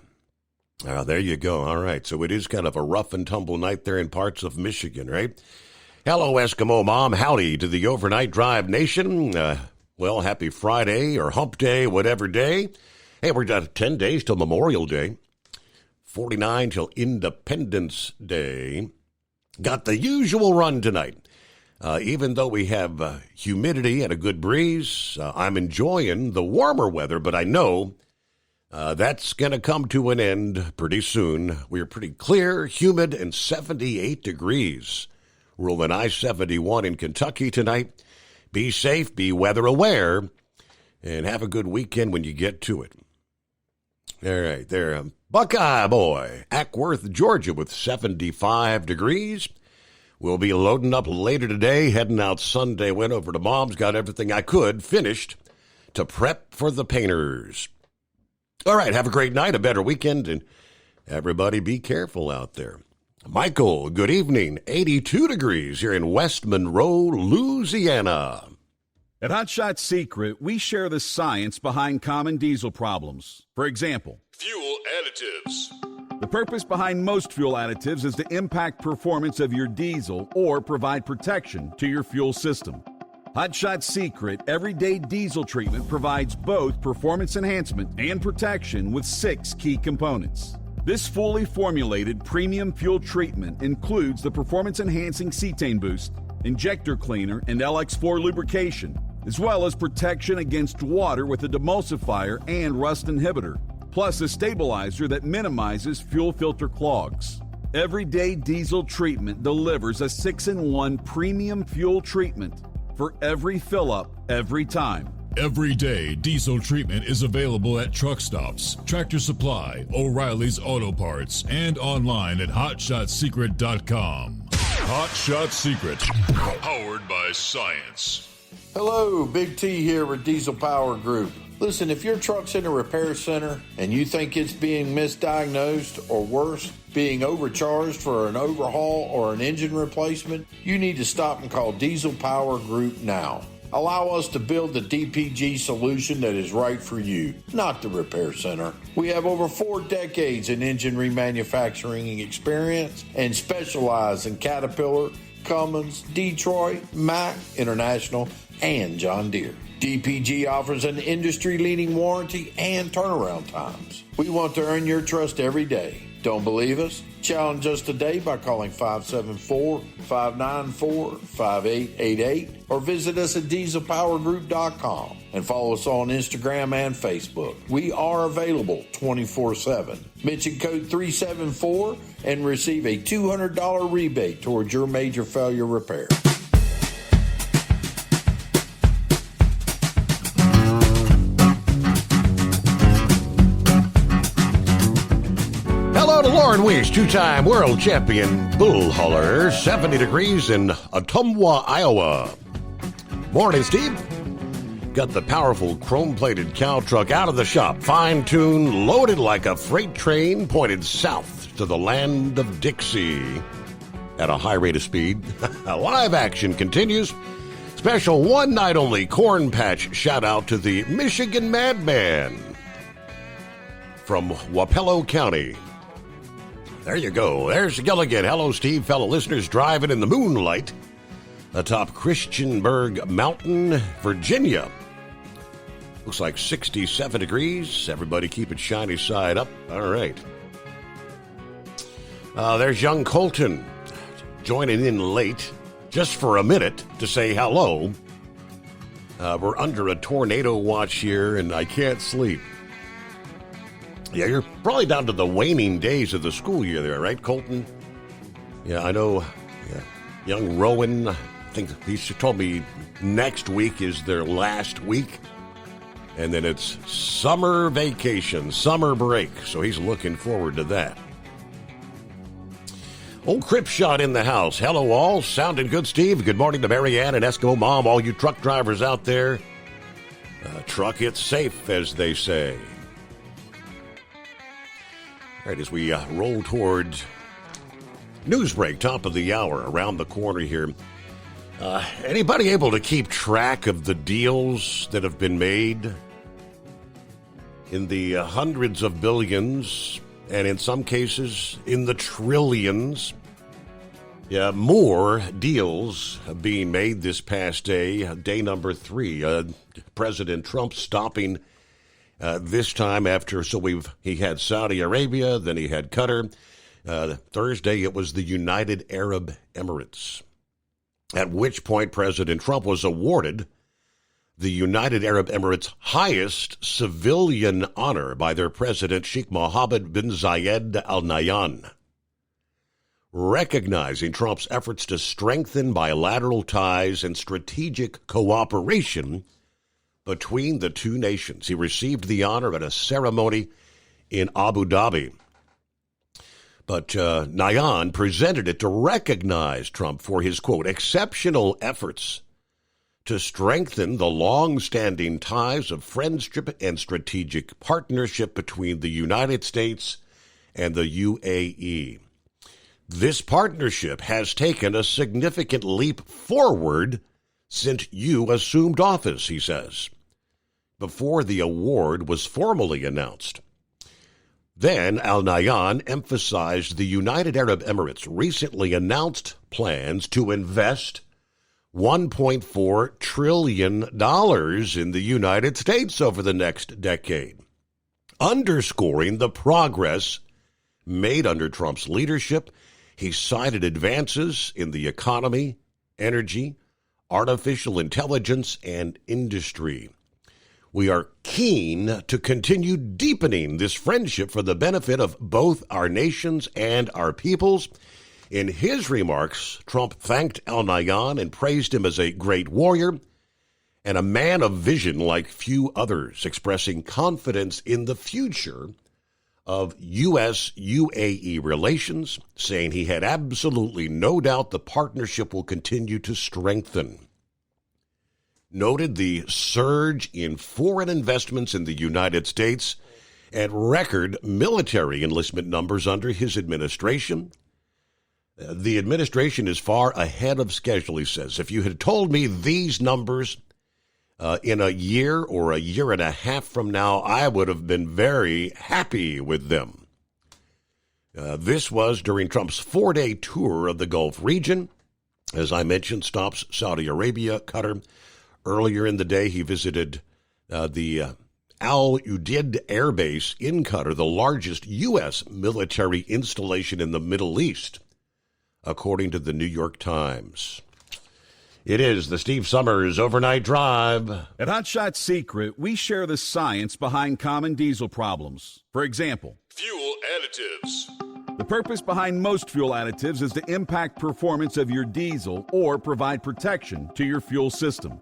There you go. All right, so it is kind of a rough and tumble night there in parts of Michigan, right? Hello, Eskimo Mom. Howdy to the Overnight Drive Nation. Well, happy Friday or hump day, whatever day. Hey, we're down 10 days till Memorial Day, 49 till Independence Day. Got the usual run tonight. Even though we have humidity and a good breeze, I'm enjoying the warmer weather, but I know that's going to come to an end pretty soon. We're pretty clear, humid, and 78 degrees. Rolling I-71 in Kentucky tonight. Be safe, be weather aware, and have a good weekend when you get to it. All right, there. Buckeye Boy, Ackworth, Georgia, with 75 degrees. We'll be loading up later today, heading out Sunday. Went over to Mom's, got everything I could finished to prep for the painters. All right, have a great night, a better weekend, and everybody be careful out there. Michael, good evening. 82 degrees here in West Monroe, Louisiana. At Hot Shot Secret, we share the science behind common diesel problems. For example, fuel additives. The purpose behind most fuel additives is to impact performance of your diesel or provide protection to your fuel system. Hot Shot Secret Everyday Diesel Treatment provides both performance enhancement and protection with 6 key components. This fully formulated premium fuel treatment includes the performance-enhancing cetane boost, injector cleaner, and LX4 lubrication, as well as protection against water with a demulsifier and rust inhibitor, plus a stabilizer that minimizes fuel filter clogs. Everyday Diesel Treatment delivers a 6-in-1 premium fuel treatment for every fill-up, every time. Everyday diesel treatment is available at truck stops, Tractor Supply, O'Reilly's Auto Parts, and online at HotShotSecret.com. Hot Shot Secret, powered by science. Hello, Big T here with Diesel Power Group. Listen, if your truck's in a repair center and you think it's being misdiagnosed or worse, being overcharged for an overhaul or an engine replacement, you need to stop and call Diesel Power Group now. Allow us to build the DPG solution that is right for you, not the repair center. We have over 4 decades in engine remanufacturing experience and specialize in Caterpillar, Cummins, Detroit, Mack, International, and John Deere. DPG offers an industry-leading warranty and turnaround times. We want to earn your trust every day. Don't believe us? Challenge us today by calling 574-594-5888 or visit us at dieselpowergroup.com and follow us on Instagram and Facebook. We are available 24/7. Mention code 374 and receive a $200 rebate towards your major failure repair. Hello to Lauren Weiss, two-time world champion bull hauler, 70 degrees in Ottumwa, Iowa. Morning, Steve. Got the powerful chrome-plated cow truck out of the shop, fine-tuned, loaded like a freight train, pointed south to the land of Dixie at a high rate of speed. Live action continues. Special one-night-only corn patch shout-out to the Michigan Madman from Wapello County. There you go. There's Gilligan. Hello, Steve. Fellow listeners driving in the moonlight atop Christiansburg Mountain, Virginia. Looks like 67 degrees. Everybody keep it shiny side up. All right. There's young Colton joining in late just for a minute to say hello. We're under a tornado watch here, and I can't sleep. Yeah, you're probably down to the waning days of the school year there, right, Colton? Yeah, I know. Yeah. Young Rowan, I think he told me next week is their last week. And then it's summer vacation, summer break. So he's looking forward to that. Old Cripshot in the house. Hello, all. Sounding good, Steve. Good morning to Marianne and Eskimo Mom, all you truck drivers out there. Truck it safe, as they say. All right, as we roll towards news break, top of the hour, around the corner here. Anybody able to keep track of the deals that have been made in the hundreds of billions, and in some cases in the trillions? Yeah, more deals being made this past day, day number 3. President Trump stopping this time after, he had Saudi Arabia, then he had Qatar. Thursday, it was the United Arab Emirates, at which point President Trump was awarded the United Arab Emirates' highest civilian honor by their president, Sheikh Mohammed bin Zayed Al Nahyan, recognizing Trump's efforts to strengthen bilateral ties and strategic cooperation between the two nations. He received the honor at a ceremony in Abu Dhabi. But Nahyan presented it to recognize Trump for his, quote, exceptional efforts to strengthen the long-standing ties of friendship and strategic partnership between the United States and the UAE. This partnership has taken a significant leap forward since you assumed office, he says, before the award was formally announced. Then Al Nahyan emphasized the United Arab Emirates' recently announced plans to invest $1.4 trillion in the United States over the next decade, underscoring the progress made under Trump's leadership. He cited advances in the economy, energy, artificial intelligence, and industry. We are keen to continue deepening this friendship for the benefit of both our nations and our peoples. In his remarks, Trump thanked Al-Nahyan and praised him as a great warrior and a man of vision like few others, expressing confidence in the future of U.S.-UAE relations, saying he had absolutely no doubt the partnership will continue to strengthen. Noted the surge in foreign investments in the United States and record military enlistment numbers under his administration. The administration is far ahead of schedule, he says. If you had told me these numbers in a year or a year and a half from now, I would have been very happy with them. This was during Trump's 4-day tour of the Gulf region. As I mentioned, stops Saudi Arabia, Qatar. Earlier in the day, he visited the Al Udeid Air Base in Qatar, the largest U.S. military installation in the Middle East, according to the New York Times. It is the Steve Summers Overnight Drive. At Hot Shot Secret, we share the science behind common diesel problems. For example, fuel additives. The purpose behind most fuel additives is to impact performance of your diesel or provide protection to your fuel system.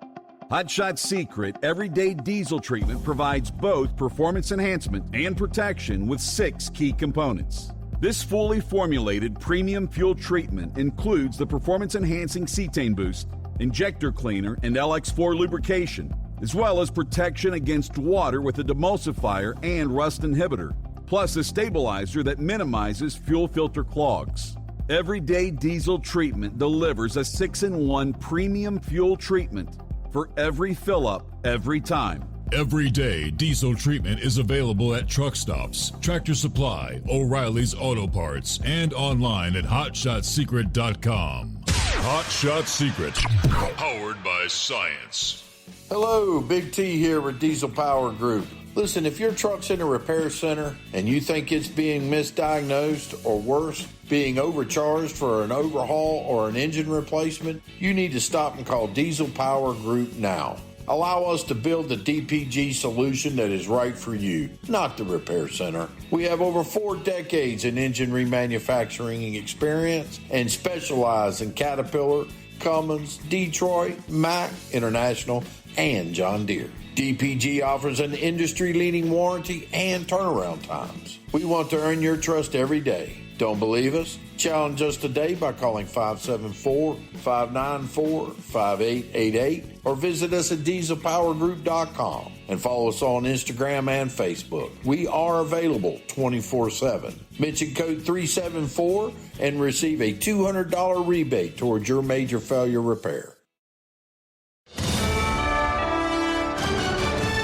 Hot Shot Secret Everyday Diesel Treatment provides both performance enhancement and protection with 6 key components. This fully formulated premium fuel treatment includes the performance-enhancing cetane boost, injector cleaner, and LX4 lubrication, as well as protection against water with a demulsifier and rust inhibitor, plus a stabilizer that minimizes fuel filter clogs. Everyday Diesel Treatment delivers a 6-in-1 premium fuel treatment for every fill-up, every time. Everyday Diesel Treatment is available at truck stops, Tractor Supply, O'Reilly's Auto Parts, and online at HotShotSecret.com. Hot Shot Secret, powered by science. Hello, Big T here with Diesel Power Group. Listen, if your truck's in a repair center and you think it's being misdiagnosed or worse, being overcharged for an overhaul or an engine replacement, you need to stop and call Diesel Power Group now. Allow us to build the DPG solution that is right for you, not the repair center. We have over 4 decades in engine remanufacturing experience and specialize in Caterpillar, Cummins, Detroit, Mack, International, and John Deere. DPG offers an industry-leading warranty and turnaround times. We want to earn your trust every day. Don't believe us? Challenge us today by calling 574-594-5888 or visit us at dieselpowergroup.com and follow us on Instagram and Facebook. We are available 24/7. Mention code 374 and receive a $200 rebate towards your major failure repair.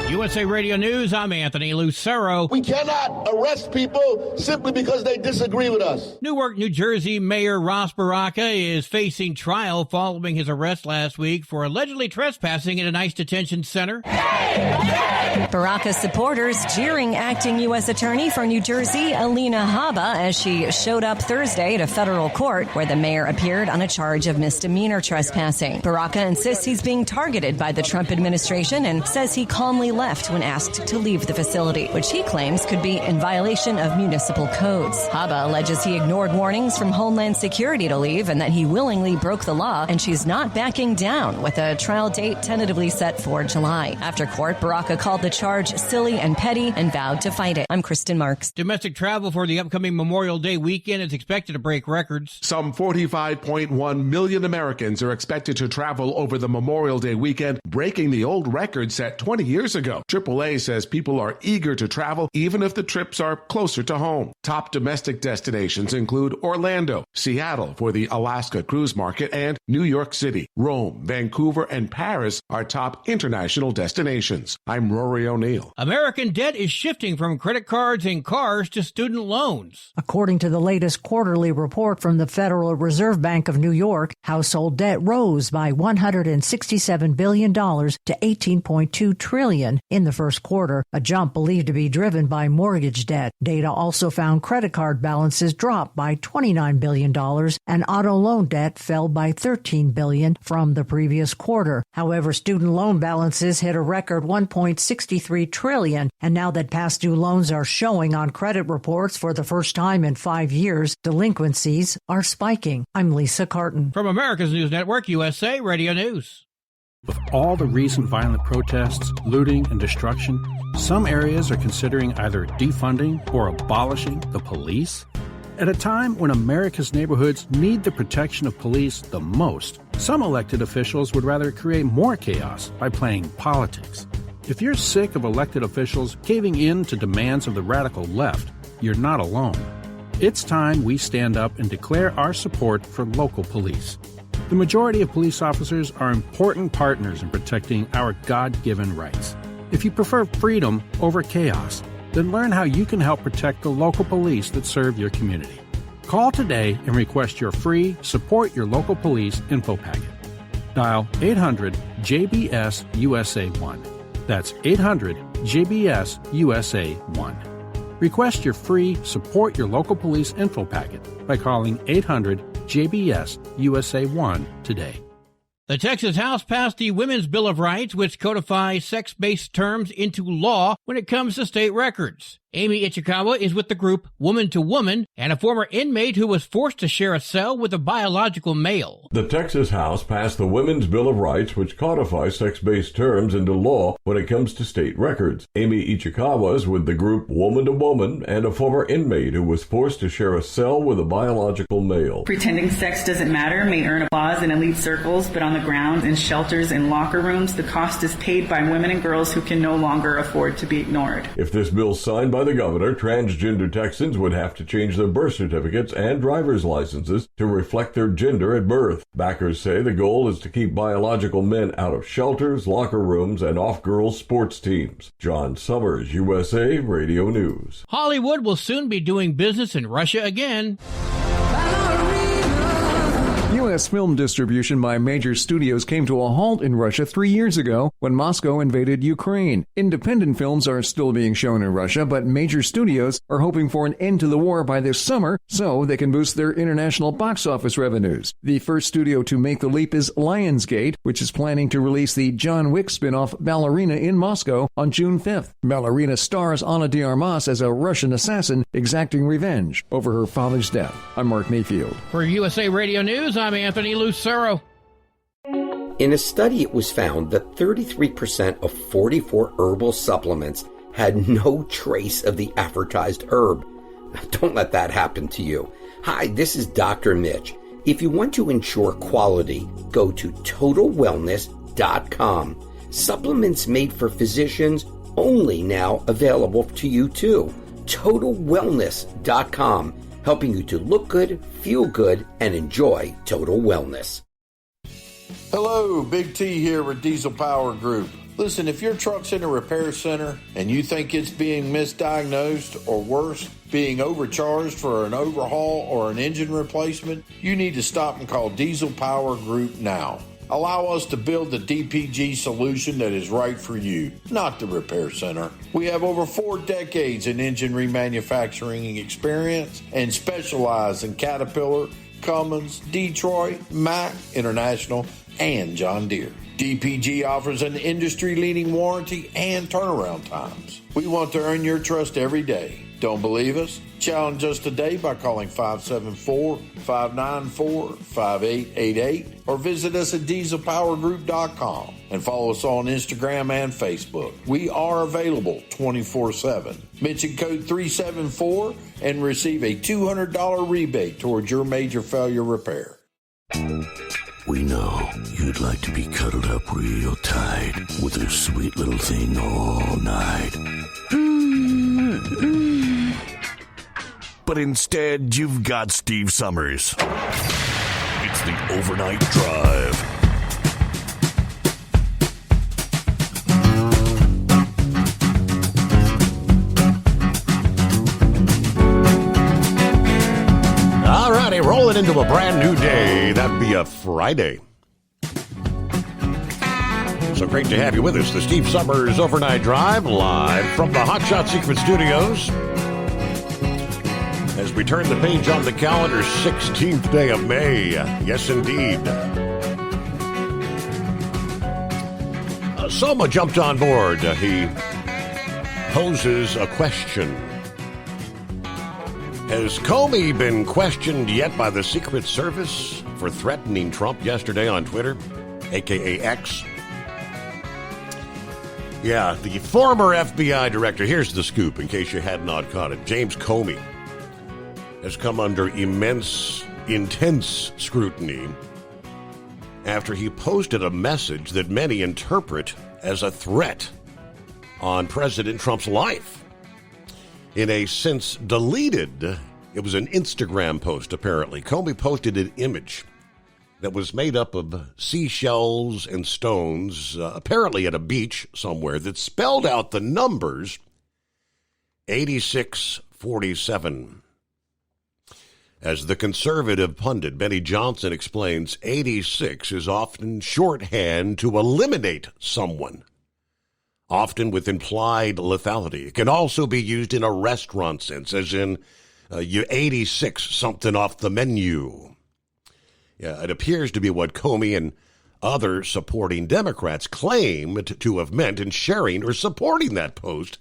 USA Radio News, I'm Anthony Lucero. We cannot arrest people simply because they disagree with us. Newark, New Jersey Mayor Ras Baraka is facing trial following his arrest last week for allegedly trespassing at an ICE detention center. Baraka's supporters jeering acting U.S. Attorney for New Jersey, Alina Habba, as she showed up Thursday at a federal court where the mayor appeared on a charge of misdemeanor trespassing. Baraka insists he's being targeted by the Trump administration and says he calmly left when asked to leave the facility, which he claims could be in violation of municipal codes. Habba alleges he ignored warnings from Homeland Security to leave and that he willingly broke the law, and she's not backing down, with a trial date tentatively set for July. After court, Baraka called the charge silly and petty and vowed to fight it. I'm Kristen Marks. Domestic travel for the upcoming Memorial Day weekend is expected to break records. Some 45.1 million Americans are expected to travel over the Memorial Day weekend, breaking the old record set 20 years ago. AAA says people are eager to travel even if the trips are closer to home. Top domestic destinations include Orlando, Seattle for the Alaska Cruise Market, and New York City. Rome, Vancouver, and Paris are top international destinations. I'm Rory O'Neill. American debt is shifting from credit cards and cars to student loans. According to the latest quarterly report from the Federal Reserve Bank of New York, household debt rose by $167 billion to $18.2 trillion in the first quarter, a jump believed to be driven by mortgage debt. Data also found credit card balances dropped by $29 billion and auto loan debt fell by $13 billion from the previous quarter. However, student loan balances hit a record $1.63 trillion, and now that past due loans are showing on credit reports for the first time in 5 years, delinquencies are spiking. I'm Lisa Carton. From America's News Network, USA Radio News. With all the recent violent protests, looting, and destruction, some areas are considering either defunding or abolishing the police. At a time when America's neighborhoods need the protection of police the most, some elected officials would rather create more chaos by playing politics. If you're sick of elected officials caving in to demands of the radical left, you're not alone. It's time we stand up and declare our support for local police. The majority of police officers are important partners in protecting our God-given rights. If you prefer freedom over chaos, then learn how you can help protect the local police that serve your community. Call today and request your free Support Your Local Police info packet. Dial 800-JBS-USA-1. That's 800-JBS-USA-1. Request your free Support Your Local Police info packet by calling 800-JBS-USA-1 today. The Texas House passed the Women's Bill of Rights, which codifies sex-based terms into law when it comes to state records. Amy Ichikawa is with the group Woman to Woman and a former inmate who was forced to share a cell with a biological male. The Texas House passed the Women's Bill of Rights, which codifies sex-based terms into law when it comes to state records. Amy Ichikawa is with the group Woman to Woman and a former inmate who was forced to share a cell with a biological male. Pretending sex doesn't matter may earn applause in elite circles, but on the ground, in shelters, and locker rooms, the cost is paid by women and girls who can no longer afford to be ignored. If this bill's signed by the governor, transgender Texans would have to change their birth certificates and driver's licenses to reflect their gender at birth. Backers say the goal is to keep biological men out of shelters, locker rooms, and off-girls sports teams. John Summers, USA Radio News. Hollywood will soon be doing business in Russia again. U.S. film distribution by major studios came to a halt in Russia 3 years ago when Moscow invaded Ukraine. Independent films are still being shown in Russia, but major studios are hoping for an end to the war by this summer so they can boost their international box office revenues. The first studio to make the leap is Lionsgate, which is planning to release the John Wick spin-off Ballerina in Moscow on June 5th. Ballerina stars Ana de Armas as a Russian assassin exacting revenge over her father's death. I'm Mark Mayfield. For USA Radio News, I'm Anthony Lucero. In a study, it was found that 33% of 44 herbal supplements had no trace of the advertised herb. Don't let that happen to you. Hi, this is Dr. Mitch. If you want to ensure quality, go to TotalWellness.com. Supplements made for physicians, only now available to you too. TotalWellness.com. Helping you to look good, feel good, and enjoy total wellness. Hello, Big T here with Diesel Power Group. Listen, if your truck's in a repair center and you think it's being misdiagnosed or worse, being overcharged for an overhaul or an engine replacement, you need to stop and call Diesel Power Group now. Allow us to build the DPG solution that is right for you, not the repair center. We have over 4 decades in engine remanufacturing experience and specialize in Caterpillar, Cummins, Detroit, Mack, International, and John Deere. DPG offers an industry-leading warranty and turnaround times. We want to earn your trust every day. Don't believe us? Challenge us today by calling 574-594-5888 or visit us at dieselpowergroup.com and follow us on Instagram and Facebook. We are available 24/7. Mention code 374 and receive a $200 rebate towards your major failure repair. We know you'd like to be cuddled up real tight with a sweet little thing all night. But instead, you've got Steve Summers. It's the Overnight Drive. All righty, rolling into a brand new day. That'd be a Friday. So great to have you with us. The Steve Summers Overnight Drive, live from the Hot Shot Secret Studios. As we turn the page on the calendar, 16th day of May. Yes, indeed. Soma jumped on board. He poses a question. Has Comey been questioned yet by the Secret Service for threatening Trump yesterday on Twitter, a.k.a. X? Yeah, the former FBI director, here's the scoop in case you had not caught it, James Comey, has come under intense scrutiny after he posted a message that many interpret as a threat on President Trump's life. In a since deleted, it was an Instagram post apparently, Comey posted an image that was made up of seashells and stones, apparently at a beach somewhere, that spelled out the numbers 8647. As the conservative pundit Benny Johnson explains, 86 is often shorthand to eliminate someone, often with implied lethality. It can also be used in a restaurant sense, as in you 86 something off the menu. Yeah, it appears to be what Comey and other supporting Democrats claimed to have meant in sharing or supporting that post.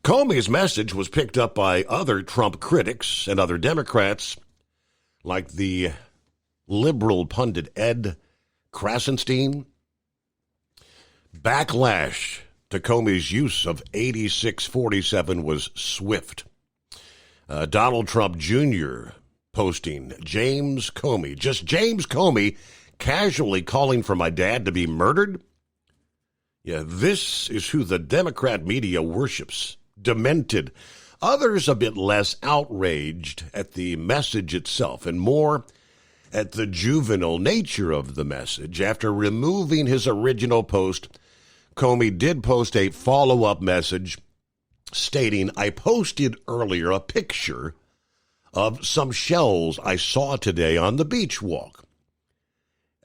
Comey's message was picked up by other Trump critics and other Democrats, like the liberal pundit Ed Krasenstein. Backlash to Comey's use of 8647 was swift. Donald Trump Jr. posting, James Comey, just James Comey, casually calling for my dad to be murdered? Yeah, this is who the Democrat media worships. Demented. Others a bit less outraged at the message itself and more at the juvenile nature of the message. After removing his original post, Comey did post a follow-up message stating, I posted earlier a picture of some shells I saw today on the beach walk,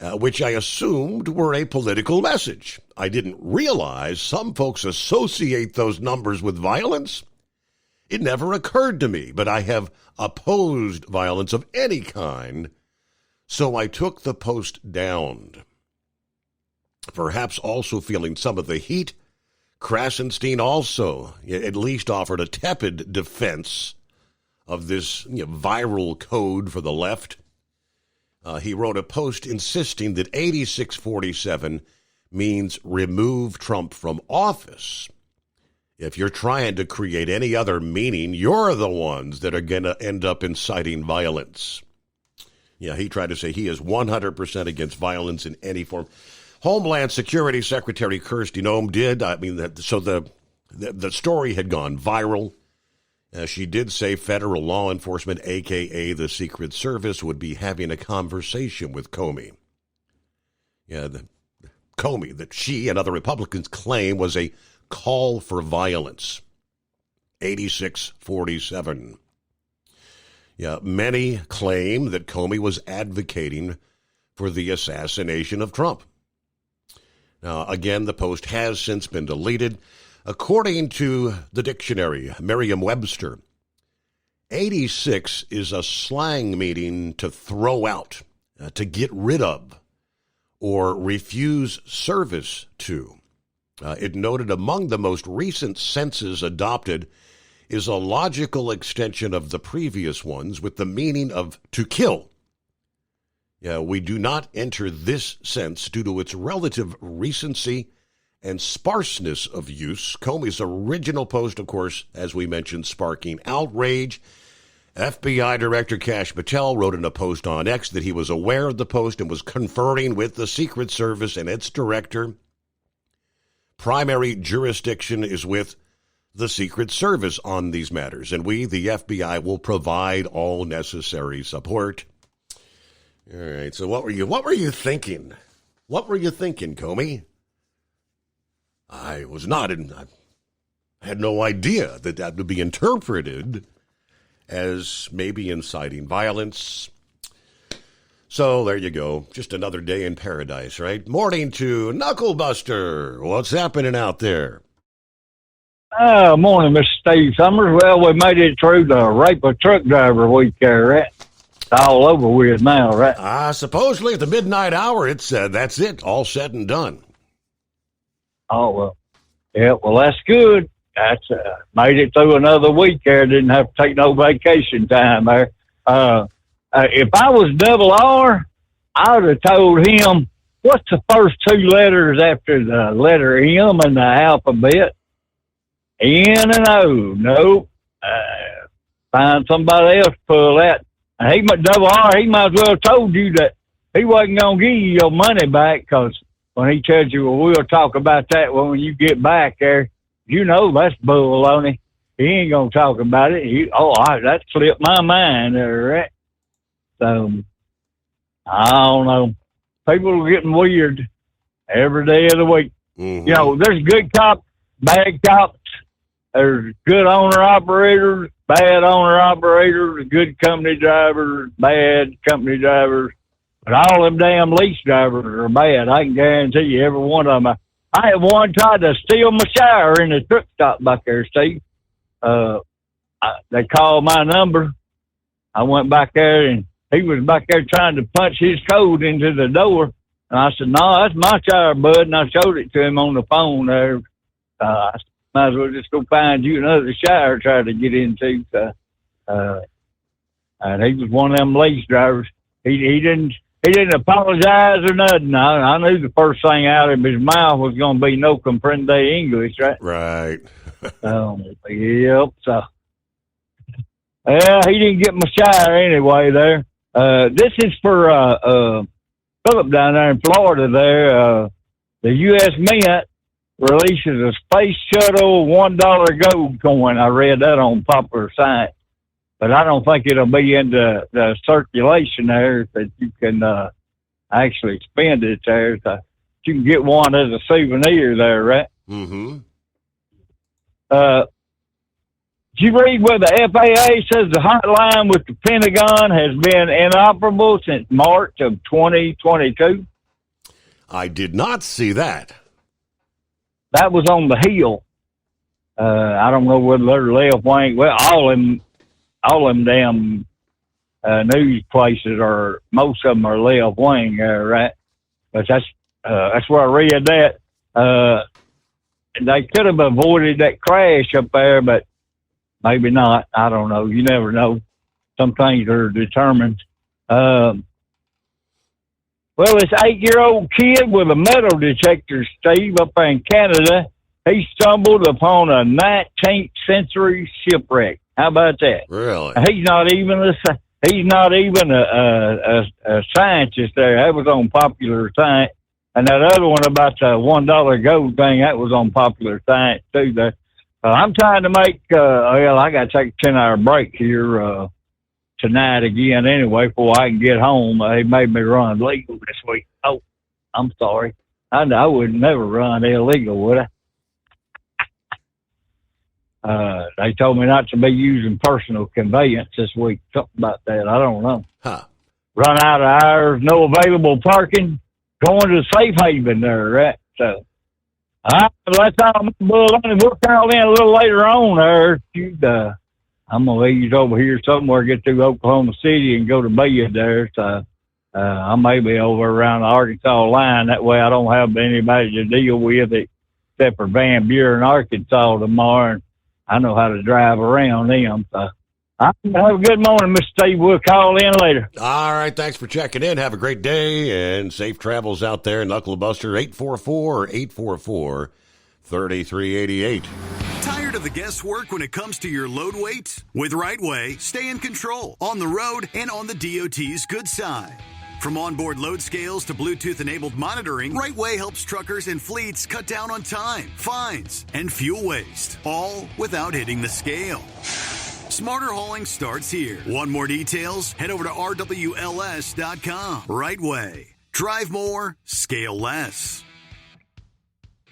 which I assumed were a political message. I didn't realize some folks associate those numbers with violence. It never occurred to me, but I have opposed violence of any kind, so I took the post down. Perhaps also feeling some of the heat, Krasenstein also at least offered a tepid defense of this viral code for the left. He wrote a post insisting that 8647 means remove Trump from office. If you're trying to create any other meaning, you're the ones that are going to end up inciting violence. Yeah, he tried to say he is 100% against violence in any form. Homeland Security Secretary Kirsty Noem did. So the story had gone viral. She did say federal law enforcement, a.k.a. the Secret Service, would be having a conversation with Comey. Yeah, Comey, that she and other Republicans claim was a call for violence. 8647. Yeah, many claim that Comey was advocating for the assassination of Trump. Now, again, the post has since been deleted. According to the dictionary, Merriam-Webster, 86 is a slang meaning to throw out, to get rid of, or refuse service to. It noted among the most recent senses adopted is a logical extension of the previous ones with the meaning of to kill. We do not enter this sense due to its relative recency and sparseness of use. Comey's original post, of course, as we mentioned, sparking outrage. FBI Director Kash Patel wrote in a post on X that he was aware of the post and was conferring with the Secret Service and its director. Primary jurisdiction is with the Secret Service on these matters, and we, the FBI, will provide all necessary support. All right, so what were you thinking? What were you thinking, Comey? I had no idea that would be interpreted as maybe inciting violence. So there you go. Just another day in paradise, right? Morning to Knucklebuster. What's happening out there? Morning, Mr. Steve Summers. Well, we made it through the rape of truck driver week there, right? It's all over with now, right? Supposedly at the midnight hour, it's that's it, all said and done. Oh, well. Yeah, well, that's good. That's made it through another week there. Didn't have to take no vacation time there. If I was double R, I would have told him, what's the first two letters after the letter M in the alphabet? N and O. Nope. Find somebody else to pull that. He double R, he might as well have told you that he wasn't going to give you your money back, because when he tells you, well, we'll talk about that when you get back there, you know that's baloney. He ain't going to talk about it. That slipped my mind there, right? So, I don't know. People are getting weird every day of the week. Mm-hmm. You know, there's good cops, bad cops. There's good owner-operators, bad owner-operators, good company drivers, bad company drivers. But all them damn lease drivers are bad. I can guarantee you every one of them. I had one tried to steal my shower in the truck stop back there, Steve. They called my number. I went back there, and he was back there trying to punch his code into the door. And I said, no, that's my shower, bud. And I showed it to him on the phone there. I said, might as well just go find you another shower to try to get into. And he was one of them lease drivers. He didn't apologize or nothing. I knew the first thing out of his mouth was going to be no comprende English, right? Right. Yep. So, yeah, he didn't get my shower anyway there. This is for Philip down there in Florida there. The U.S. Mint releases a Space Shuttle $1 gold coin. I read that on Popular Science. But I don't think it'll be in the circulation there that you can actually spend it there. So you can get one as a souvenir there, right? Mm-hmm. Did you read where the FAA says the hotline with the Pentagon has been inoperable since March of 2022? I did not see that. That was on the Hill. I don't know whether they're left wing. Well, all them damn news places are, most of them are left wing, right? But that's where I read that. They could have avoided that crash up there, but maybe not. I don't know. You never know. Some things are determined. Well, this 8-year-old kid with a metal detector, Steve, up in Canada, he stumbled upon a 19th century shipwreck. How about that? Really? He's not even a scientist there. That was on Popular Science. And that other one about the $1 gold thing, that was on Popular Science too. There. I'm trying to make, I got to take a 10-hour break here tonight again anyway before I can get home. They made me run legal this week. Oh, I'm sorry. I would never run illegal, would I? They told me not to be using personal conveyance this week. Something about that. I don't know. Huh. Run out of hours, no available parking, going to Safe Haven there, right? So, that's all. We'll call in a little later on there. I'm going to leave over here somewhere, get through Oklahoma City and go to bed there. So, I may be over around the Arkansas line. That way I don't have anybody to deal with except for Van Buren, Arkansas tomorrow. And I know how to drive around them. So, have a good morning, Mr. Steve. We'll call in later. All right. Thanks for checking in. Have a great day and safe travels out there. Knucklebuster 844-844-3388. Tired of the guesswork when it comes to your load weight? With RightWay, stay in control on the road and on the DOT's good side. From onboard load scales to Bluetooth-enabled monitoring, RightWay helps truckers and fleets cut down on time, fines, and fuel waste, all without hitting the scale. Smarter hauling starts here. Want more details? Head over to rwls.com. RightWay. Drive more, scale less.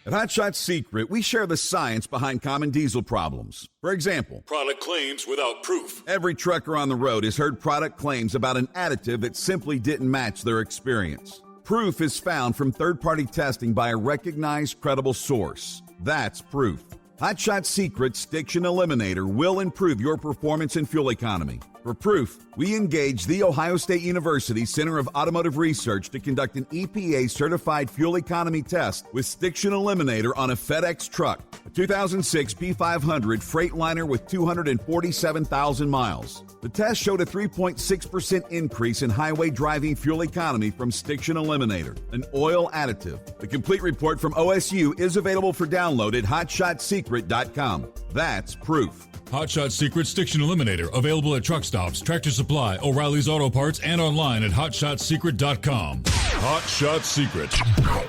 At Hot Shot Secret, we share the science behind common diesel problems. For example, product claims without proof. Every trucker on the road has heard product claims about an additive that simply didn't match their experience. Proof is found from third-party testing by a recognized, credible source. That's proof. Hot Shot Secret Stiction Eliminator will improve your performance and fuel economy. For proof, we engaged the Ohio State University Center of Automotive Research to conduct an EPA-certified fuel economy test with Stiction Eliminator on a FedEx truck, a 2006 P500 Freightliner with 247,000 miles. The test showed a 3.6% increase in highway driving fuel economy from Stiction Eliminator, an oil additive. The complete report from OSU is available for download at hotshotsecret.com. That's proof. Hot Shot Secret Stiction Eliminator, available at truck stops, Tractor Supply, O'Reilly's Auto Parts, and online at hotshotsecret.com. Hot Shot Secret,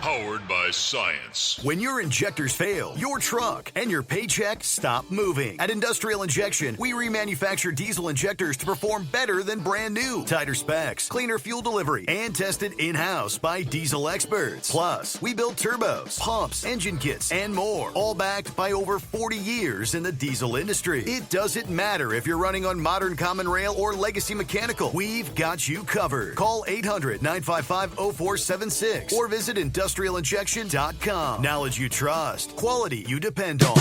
powered by science. When your injectors fail, your truck and your paycheck stop moving. At Industrial Injection, we remanufacture diesel injectors to perform better than brand new. Tighter specs, cleaner fuel delivery, and tested in-house by diesel experts. Plus, we build turbos, pumps, engine kits, and more, all backed by over 40 years in the diesel industry. It doesn't matter if you're running on modern common rail or legacy mechanical. We've got you covered. Call 800-955-0476 or visit industrialinjection.com. Knowledge you trust. Quality you depend on.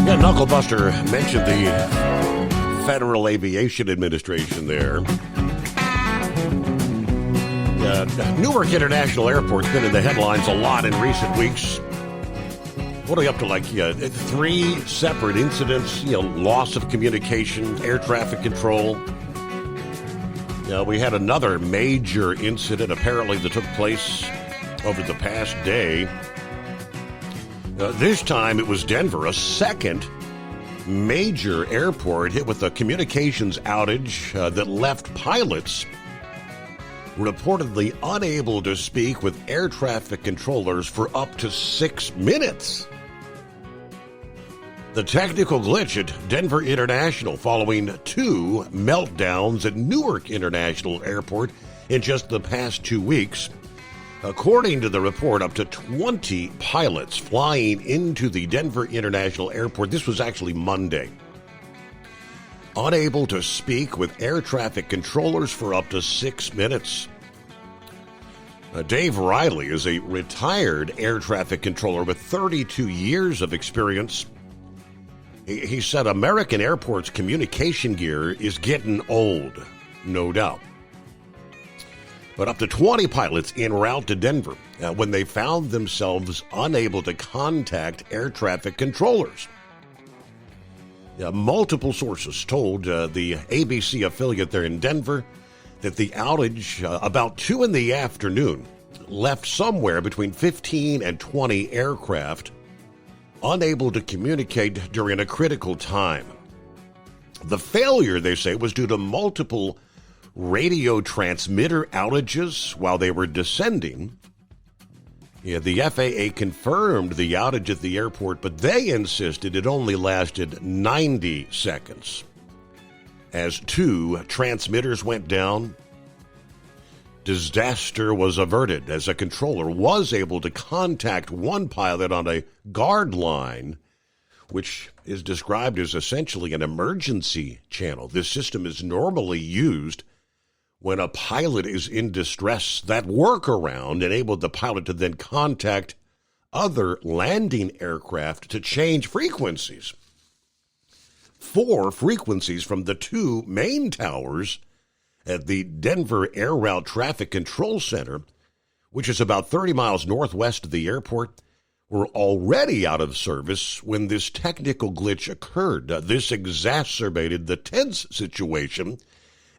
Yeah, Knucklebuster mentioned the Federal Aviation Administration there. Newark International Airport's been in the headlines a lot in recent weeks. What are we up to, like 3 separate incidents, loss of communication, air traffic control. We had another major incident apparently that took place over the past day. This time it was Denver, a second major airport hit with a communications outage that left pilots reportedly unable to speak with air traffic controllers for up to 6 minutes. The technical glitch at Denver International following 2 meltdowns at Newark International Airport in just the past 2 weeks. According to the report, up to 20 pilots flying into the Denver International Airport, this was actually Monday, unable to speak with air traffic controllers for up to 6 minutes. Dave Riley is a retired air traffic controller with 32 years of experience. He said American airports' communication gear is getting old, no doubt. But up to 20 pilots en route to Denver when they found themselves unable to contact air traffic controllers. Multiple sources told the ABC affiliate there in Denver that the outage about 2 in the afternoon left somewhere between 15 and 20 aircraft unable to communicate during a critical time. The failure, they say, was due to multiple radio transmitter outages while they were descending. The FAA confirmed the outage at the airport, but they insisted it only lasted 90 seconds. As 2 transmitters went down, disaster was averted as a controller was able to contact one pilot on a guard line, which is described as essentially an emergency channel. This system is normally used when a pilot is in distress. That workaround enabled the pilot to then contact other landing aircraft to change frequencies. 4 frequencies from the 2 main towers at the Denver Air Route Traffic Control Center, which is about 30 miles northwest of the airport, were already out of service when this technical glitch occurred. This exacerbated the tense situation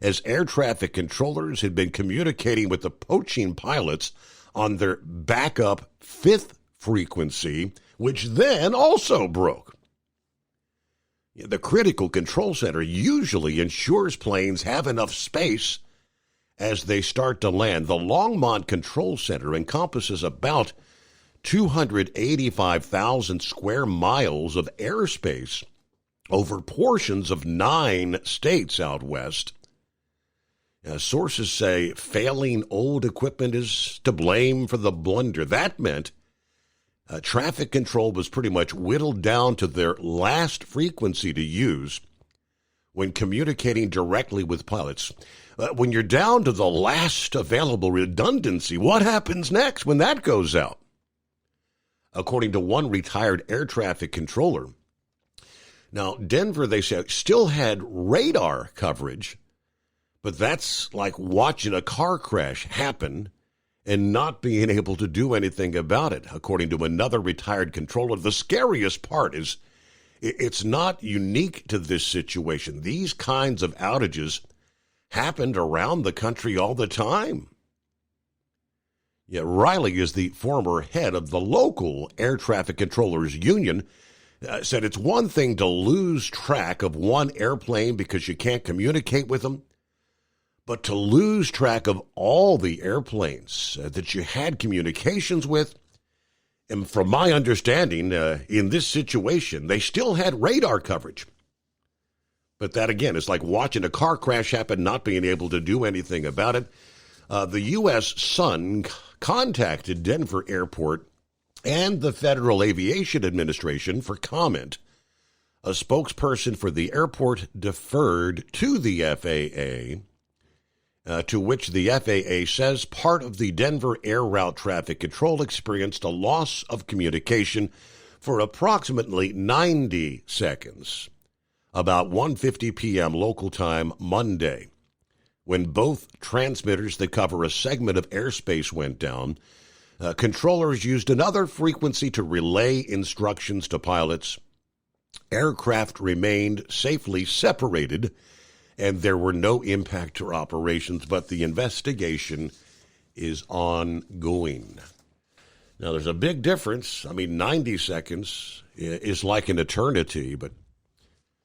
as air traffic controllers had been communicating with the poaching pilots on their backup 5th frequency, which then also broke. The critical control center usually ensures planes have enough space as they start to land. The Longmont Control Center encompasses about 285,000 square miles of airspace over portions of 9 states out west. Sources say failing old equipment is to blame for the blunder. That meant traffic control was pretty much whittled down to their last frequency to use when communicating directly with pilots. When you're down to the last available redundancy, what happens next when that goes out? According to one retired air traffic controller. Now, Denver, they say, still had radar coverage, but that's like watching a car crash happen and not being able to do anything about it. According to another retired controller, the scariest part is it's not unique to this situation. These kinds of outages happened around the country all the time. Yeah, Riley is the former head of the local air traffic controllers union. Said it's one thing to lose track of one airplane because you can't communicate with them, but to lose track of all the airplanes that you had communications with. And from my understanding, in this situation, they still had radar coverage. But that, again, is like watching a car crash happen, not being able to do anything about it. The U.S. Sun contacted Denver Airport and the Federal Aviation Administration for comment. A spokesperson for the airport deferred to the FAA, to which the FAA says part of the Denver air route traffic control experienced a loss of communication for approximately 90 seconds, about 1:50 p.m. local time Monday, when both transmitters that cover a segment of airspace went down. Controllers used another frequency to relay instructions to pilots. Aircraft remained safely separated, and there were no impact or operations, but the investigation is ongoing. Now, there's a big difference. I mean, 90 seconds is like an eternity, but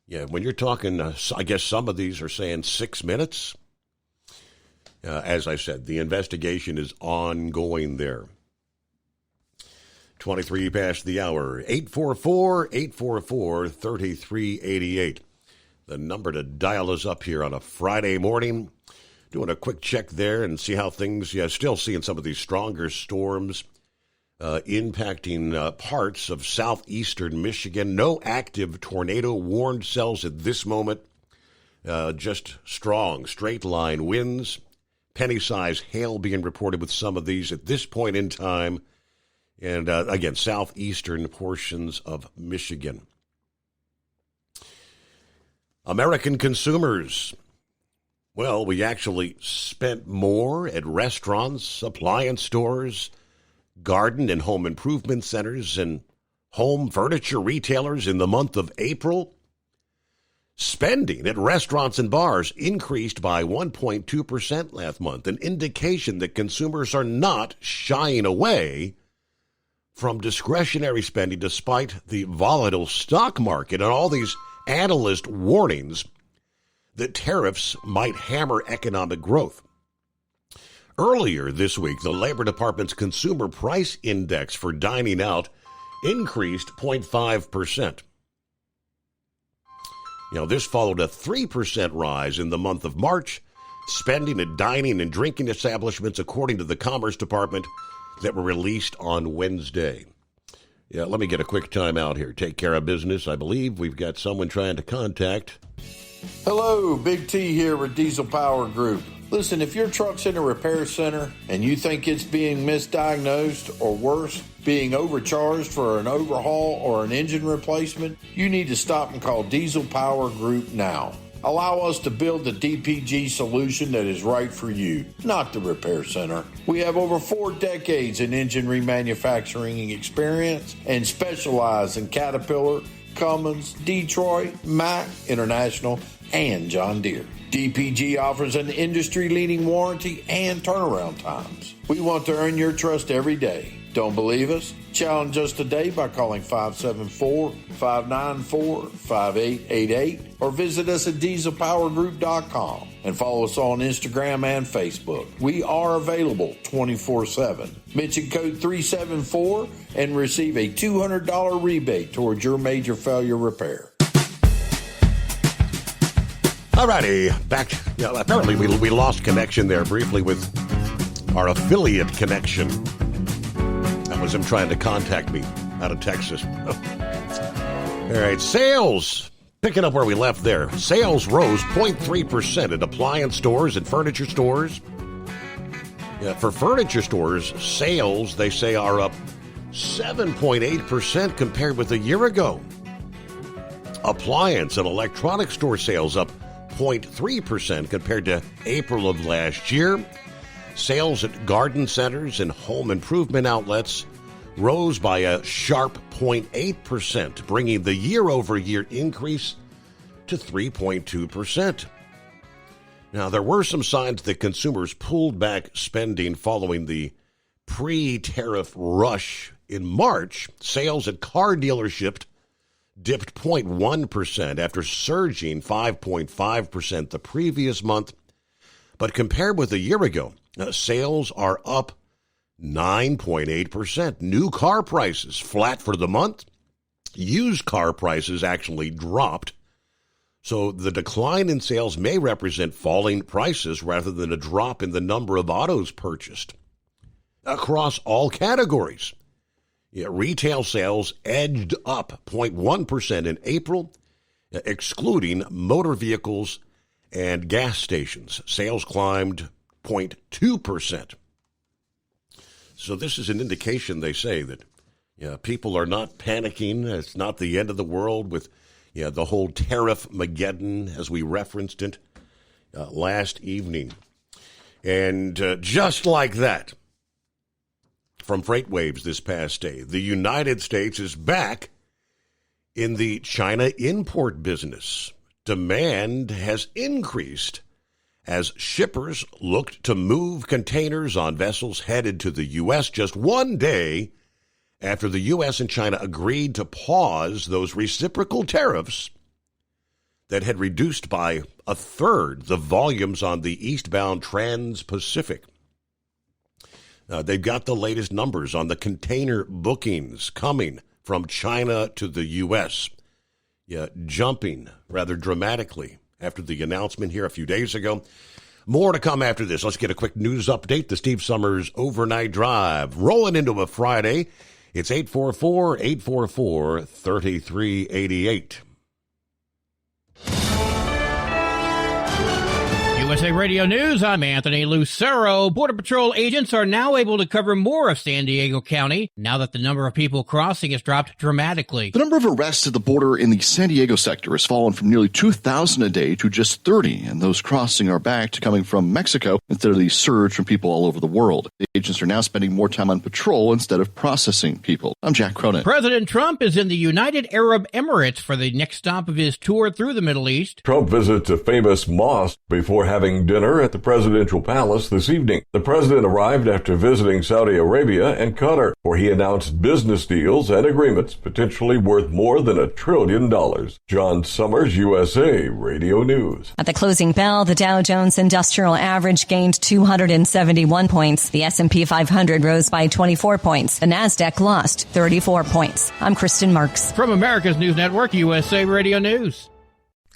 yeah, when you're talking, I guess some of these are saying 6 minutes. As I said, the investigation is ongoing there. 23 past the hour, 844-844-3388. The number to dial us up here on a Friday morning. Doing a quick check there and see how things, still seeing some of these stronger storms impacting parts of southeastern Michigan. No active tornado warned cells at this moment. Just strong straight line winds. Penny-sized hail being reported with some of these at this point in time. And again, southeastern portions of Michigan. American consumers. Well, we actually spent more at restaurants, appliance stores, garden and home improvement centers, and home furniture retailers in the month of April. Spending at restaurants and bars increased by 1.2% last month, an indication that consumers are not shying away from discretionary spending despite the volatile stock market and all these analyst warnings that tariffs might hammer economic growth. Earlier this week, the Labor Department's Consumer Price Index for dining out increased 0.5%. This followed a 3% rise in the month of March. Spending at dining and drinking establishments, according to the Commerce Department, that were released on Wednesday. Yeah, let me get a quick time out here. Take care of business. I believe we've got someone trying to contact. Hello, Big T here with Diesel Power Group. Listen, if your truck's in a repair center and you think it's being misdiagnosed or worse, being overcharged for an overhaul or an engine replacement, you need to stop and call Diesel Power Group now. Allow us to build the DPG solution that is right for you, not the repair center. We have over 4 decades in engine remanufacturing experience and specialize in Caterpillar, Cummins, Detroit, Mack, International, and John Deere. DPG offers an industry-leading warranty and turnaround times. We want to earn your trust every day. Don't believe us? Challenge us today by calling 574-594-5888 or visit us at dieselpowergroup.com and follow us on Instagram and Facebook. We are available 24/7. Mention code 374 and receive a $200 rebate towards your major failure repair. All righty, back. Apparently, we lost connection there briefly with our affiliate connection. That was him trying to contact me out of Texas. All right, sales. Picking up where we left there. Sales rose 0.3% at appliance stores and furniture stores. Yeah, for furniture stores, sales, they say, are up 7.8% compared with a year ago. Appliance and electronic store sales up 0.3% compared to April of last year. Sales at garden centers and home improvement outlets rose by a sharp 0.8%, bringing the year-over-year increase to 3.2%. Now, there were some signs that consumers pulled back spending following the pre-tariff rush in March. Sales at car dealerships dipped 0.1% after surging 5.5% the previous month. But compared with a year ago, sales are up 9.8%. New car prices flat for the month. Used car prices actually dropped. So the decline in sales may represent falling prices rather than a drop in the number of autos purchased. Across all categories, retail sales edged up 0.1% in April, excluding motor vehicles and gas stations. Sales climbed 0.2%. So this is an indication, they say, that people are not panicking. It's not the end of the world with the whole tariff-mageddon, as we referenced it last evening. And just like that, from FreightWaves this past day, the United States is back in the China import business. Demand has increased as shippers looked to move containers on vessels headed to the U.S. just one day after the U.S. and China agreed to pause those reciprocal tariffs that had reduced by a third the volumes on the eastbound Trans-Pacific. They've got the latest numbers on the container bookings coming from China to the U.S., jumping rather dramatically after the announcement here a few days ago. More to come after this. Let's get a quick news update. The Steve Summers Overnight Drive rolling into a Friday. It's 844-844-3388. USA Radio News, I'm Anthony Lucero. Border Patrol agents are now able to cover more of San Diego County now that the number of people crossing has dropped dramatically. The number of arrests at the border in the San Diego sector has fallen from nearly 2,000 a day to just 30, and those crossing are back to coming from Mexico instead of the surge from people all over the world. The agents are now spending more time on patrol instead of processing people. I'm Jack Cronin. President Trump is in the United Arab Emirates for the next stop of his tour through the Middle East. Trump visits a famous mosque before having dinner at the presidential palace this evening. The president arrived after visiting Saudi Arabia and Qatar, where he announced business deals and agreements potentially worth more than $1 trillion. John Summers, USA Radio News. At the closing bell, the Dow Jones Industrial Average gained 271 points. The S&P 500 rose by 24 points. The Nasdaq lost 34 points. I'm Kristen Marks. From America's News Network, USA Radio News.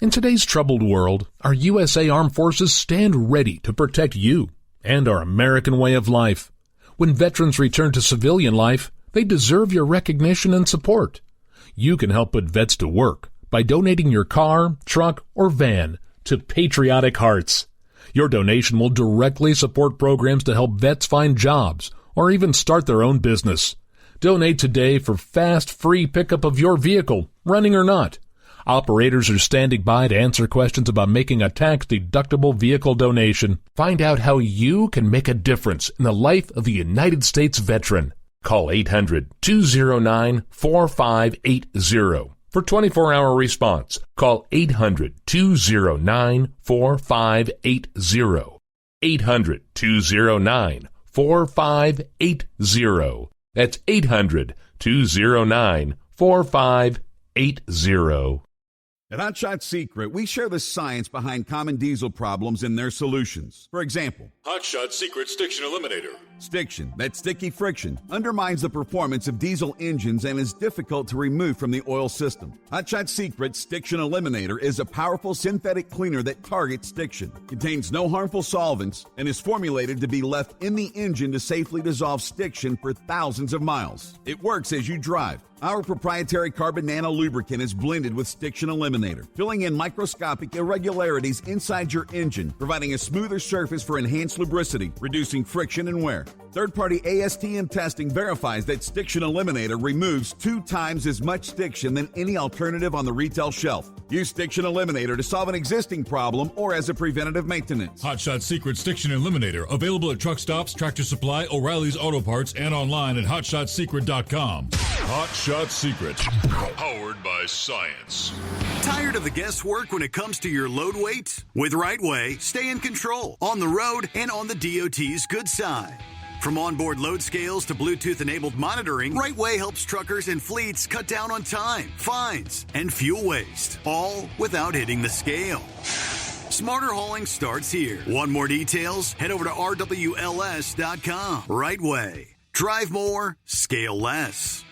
In today's troubled world, our USA Armed Forces stand ready to protect you and our American way of life. When veterans return to civilian life, they deserve your recognition and support. You can help put vets to work by donating your car, truck, or van to Patriotic Hearts. Your donation will directly support programs to help vets find jobs or even start their own business. Donate today for fast, free pickup of your vehicle, running or not. Operators are standing by to answer questions about making a tax-deductible vehicle donation. Find out how you can make a difference in the life of a United States veteran. Call 800-209-4580 for 24-hour response. Call 800-209-4580. 800-209-4580. That's 800-209-4580. At Hot Shot Secret, we share the science behind common diesel problems and their solutions. For example, Hot Shot Secret Stiction Eliminator. Stiction, that sticky friction, undermines the performance of diesel engines and is difficult to remove from the oil system. Hot Shot Secret's Stiction Eliminator is a powerful synthetic cleaner that targets stiction, contains no harmful solvents, and is formulated to be left in the engine to safely dissolve stiction for thousands of miles. It works as you drive. Our proprietary carbon nano lubricant is blended with Stiction Eliminator, filling in microscopic irregularities inside your engine, providing a smoother surface for enhanced lubricity, reducing friction and wear. Third-party ASTM testing verifies that Stiction Eliminator removes 2 times as much stiction than any alternative on the retail shelf. Use Stiction Eliminator to solve an existing problem or as a preventative maintenance. Hot Shot Secret Stiction Eliminator, available at truck stops, Tractor Supply, O'Reilly's Auto Parts, and online at hotshotsecret.com. Hot Shot Secret, powered by science. Tired of the guesswork when it comes to your load weight? With RightWay, stay in control on the road and on the DOT's good side. From onboard load scales to Bluetooth-enabled monitoring, RightWay helps truckers and fleets cut down on time, fines, and fuel waste, all without hitting the scale. Smarter hauling starts here. Want more details? Head over to rwls.com. RightWay. Drive more, scale less.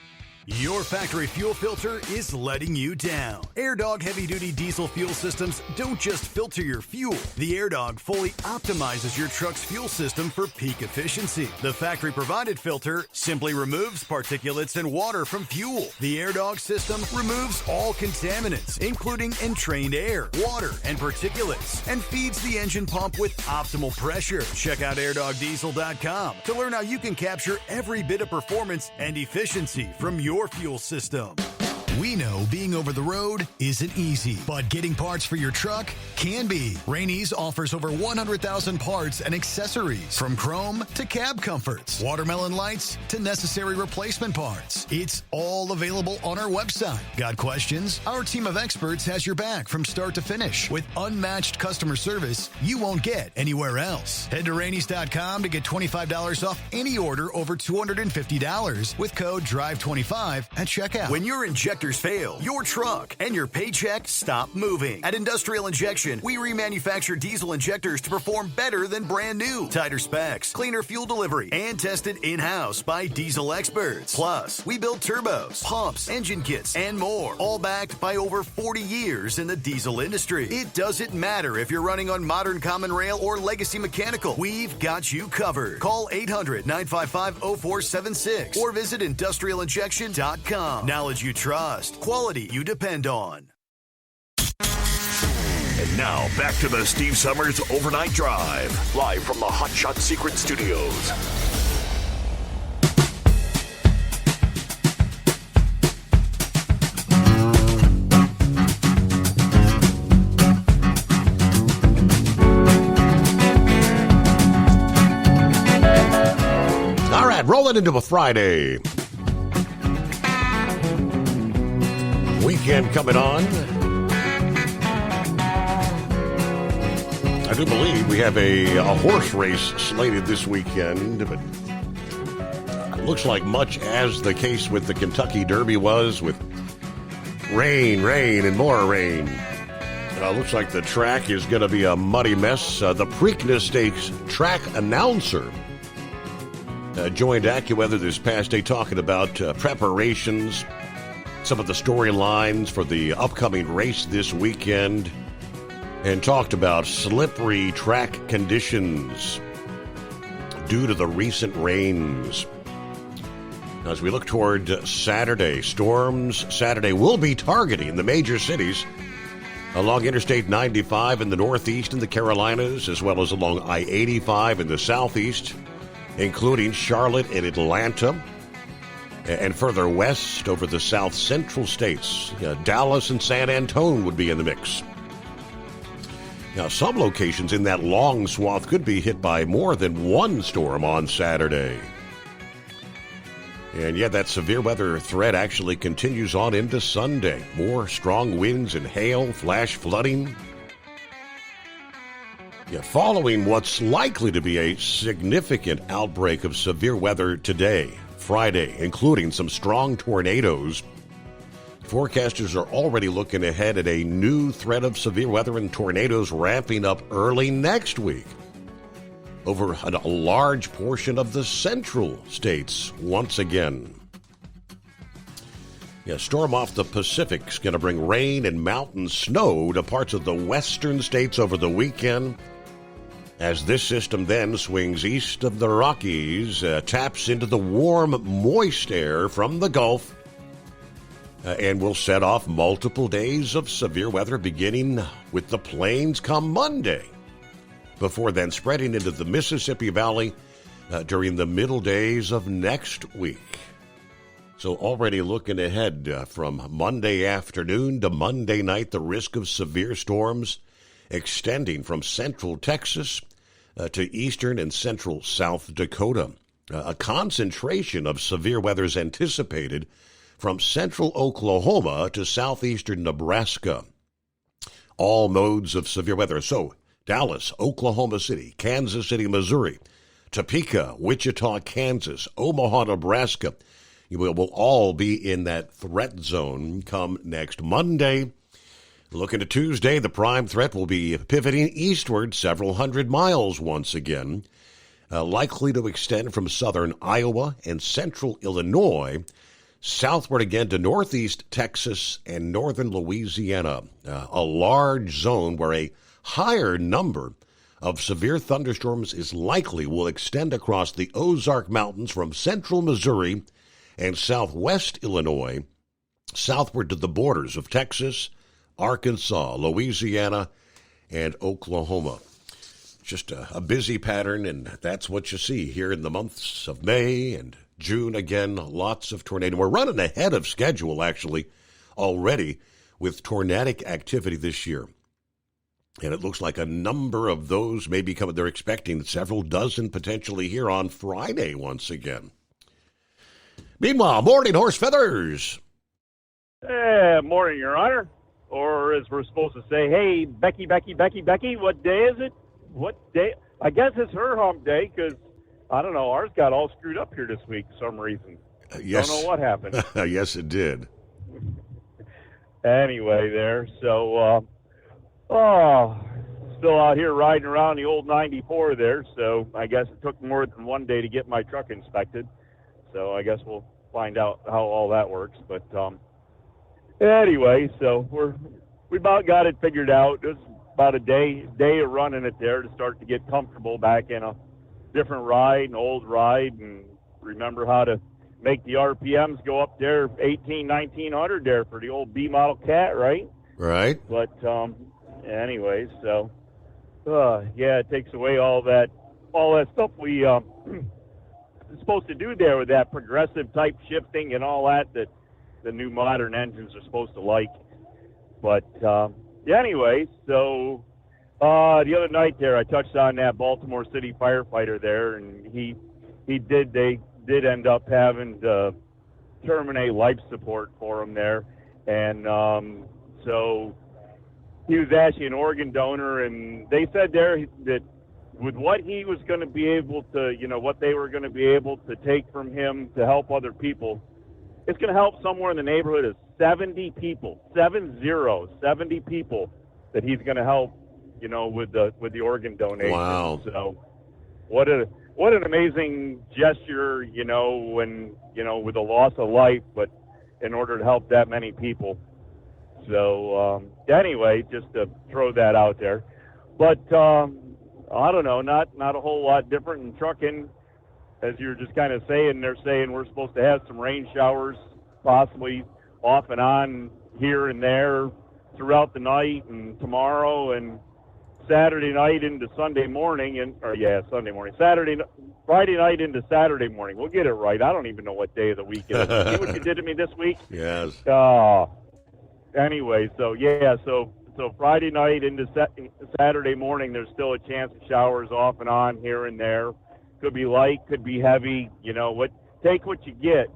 Your factory fuel filter is letting you down. AirDog heavy-duty diesel fuel systems don't just filter your fuel. The AirDog fully optimizes your truck's fuel system for peak efficiency. The factory-provided filter simply removes particulates and water from fuel. The AirDog system removes all contaminants, including entrained air, water, and particulates, and feeds the engine pump with optimal pressure. Check out airdogdiesel.com to learn how you can capture every bit of performance and efficiency from your fuel system. We know being over the road isn't easy, but getting parts for your truck can be. Rainey's offers over 100,000 parts and accessories, from chrome to cab comforts, watermelon lights to necessary replacement parts. It's all available on our website. Got questions? Our team of experts has your back from start to finish with unmatched customer service you won't get anywhere else. Head to Rainey's.com to get $25 off any order over $250 with code DRIVE25 at checkout. When your injectors fail, your truck and your paycheck stop moving. At Industrial Injection, we remanufacture diesel injectors to perform better than brand new. Tighter specs, cleaner fuel delivery, and tested in-house by diesel experts. Plus, we build turbos, pumps, engine kits, and more, all backed by over 40 years in the diesel industry. It doesn't matter if you're running on modern common rail or legacy mechanical. We've got you covered. Call 800-955-0476 or visit industrialinjection.com. Knowledge you trust. Quality you depend on. And now, back to the Steve Summers Overnight Drive, live from the Hot Shot Secret Studios. All right, rolling into a Friday. Weekend coming on. I do believe we have a horse race slated this weekend, but it looks like much as the case with the Kentucky Derby was, with rain, and more rain. Looks like the track is going to be a muddy mess. The Preakness Stakes track announcer joined AccuWeather this past day talking about preparations, some of the storylines for the upcoming race this weekend, and talked about slippery track conditions due to the recent rains. As we look toward Saturday, storms Saturday will be targeting the major cities along Interstate 95 in the northeast and the Carolinas, as well as along I-85 in the southeast, including Charlotte and Atlanta, and further west over the south central states. Dallas and San Antonio would be in the mix. Now, some locations in that long swath could be hit by more than one storm on Saturday. And yet that severe weather threat actually continues on into Sunday. More strong winds and hail, flash flooding. Following what's likely to be a significant outbreak of severe weather today, Friday, including some strong tornadoes, forecasters are already looking ahead at a new threat of severe weather and tornadoes ramping up early next week. over a large portion of the central states once again. Yeah, storm off the Pacific is going to bring rain and mountain snow to parts of the western states over the weekend. As this system then swings east of the Rockies, taps into the warm, moist air from the Gulf, and will set off multiple days of severe weather beginning with the plains come Monday, before then spreading into the Mississippi Valley during the middle days of next week. So already looking ahead from Monday afternoon to Monday night, the risk of severe storms extending from central Texas to eastern and central South Dakota. A concentration of severe weather is anticipated from central Oklahoma to southeastern Nebraska. All modes of severe weather. So Dallas, Oklahoma City, Kansas City, Missouri, Topeka, Wichita, Kansas, Omaha, Nebraska, will all be in that threat zone come next Monday. Looking to Tuesday, the prime threat will be pivoting eastward several hundred miles once again, likely to extend from southern Iowa and central Illinois, southward again to northeast Texas and northern Louisiana, a large zone where a higher number of severe thunderstorms is likely will extend across the Ozark Mountains from central Missouri and southwest Illinois, southward to the borders of Texas, Arkansas, Louisiana, and Oklahoma. Just a busy pattern, and that's what you see here in the months of May and June. Again, lots of tornado. We're running ahead of schedule, actually, already with tornadic activity this year. And it looks like a number of those may be coming. They're expecting several dozen potentially here on Friday once again. Meanwhile, morning, Horse Feathers. Morning, Your Honor. Or as we're supposed to say, hey, Becky, what day is it? What day? I guess it's her hump day because, I don't know, ours got all screwed up here this week for some reason. Yes. Don't know what happened. Yes, it did. Anyway, there. So, still out here riding around the old 94 there. So I guess it took more than one day to get my truck inspected. So I guess we'll find out how all that works. But anyway, so we about got it figured out. It was about a day of running it there to start to get comfortable back in a different ride, an old ride, and remember how to make the RPMs go up there 1900 there for the old B model cat, right? Right. But anyway, so yeah, it takes away all that stuff we supposed to do there with that progressive type shifting and all that the new modern engines are supposed to like. But anyway, so the other night there I touched on that Baltimore City firefighter there, and they did end up having to terminate life support for him there. And so he was actually an organ donor, and they said there that with what he was going to be able to, what they were going to be able to take from him to help other people, it's going to help somewhere in the neighborhood of 70 people, 70 people that he's going to help, with the organ donation. Wow. So what an amazing gesture, when, with the loss of life, but in order to help that many people. So anyway, just to throw that out there. But I don't know, not a whole lot different in trucking. As you're just kind of saying, they're saying we're supposed to have some rain showers possibly off and on here and there throughout the night and tomorrow and Saturday night into Sunday morning, Friday night into Saturday morning. We'll get it right. I don't even know what day of the week it is. See what you did to me this week? Yes. Anyway, so Friday night into Saturday morning, there's still a chance of showers off and on here and there. Could be light, could be heavy. Take what you get.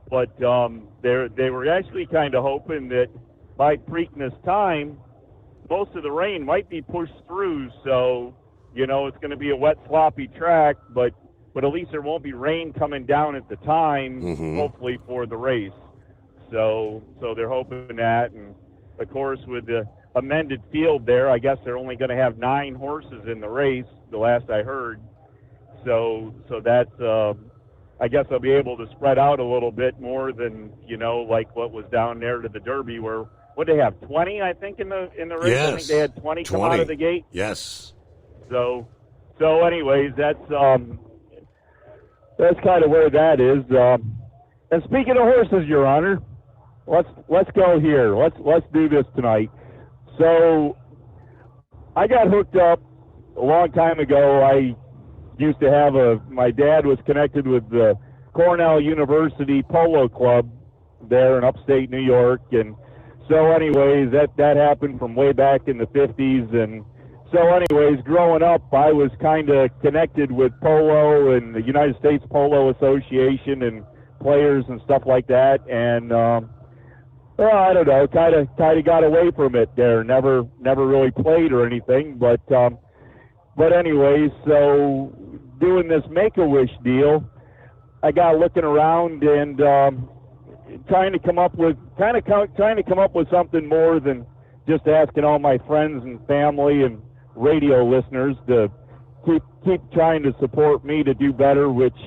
But they were actually kind of hoping that by Preakness time, most of the rain might be pushed through. So, it's going to be a wet, sloppy track, but at least there won't be rain coming down at the time, hopefully, for the race. So they're hoping that. And, of course, with the amended field there, I guess they're only going to have 9 horses in the race, the last I heard. So that's, I guess I'll be able to spread out a little bit more than, like what was down there to the Derby where, what they have, 20, I think, in the race? Yes. I think they had 20 come out of the gate. Yes. So anyways, that's kind of where that is. And speaking of horses, Your Honor, let's go here. Let's do this tonight. So I got hooked up a long time ago. I used to have my dad was connected with the Cornell University Polo Club there in upstate New York, and so anyways, that happened from way back in the 50s, and so anyways, growing up, I was kind of connected with polo and the United States Polo Association and players and stuff like that, and I don't know, kind of got away from it there. Never really played or anything, but anyways, so doing this Make-A-Wish deal, I got looking around and trying to come up with something more than just asking all my friends and family and radio listeners to keep trying to support me to do better, which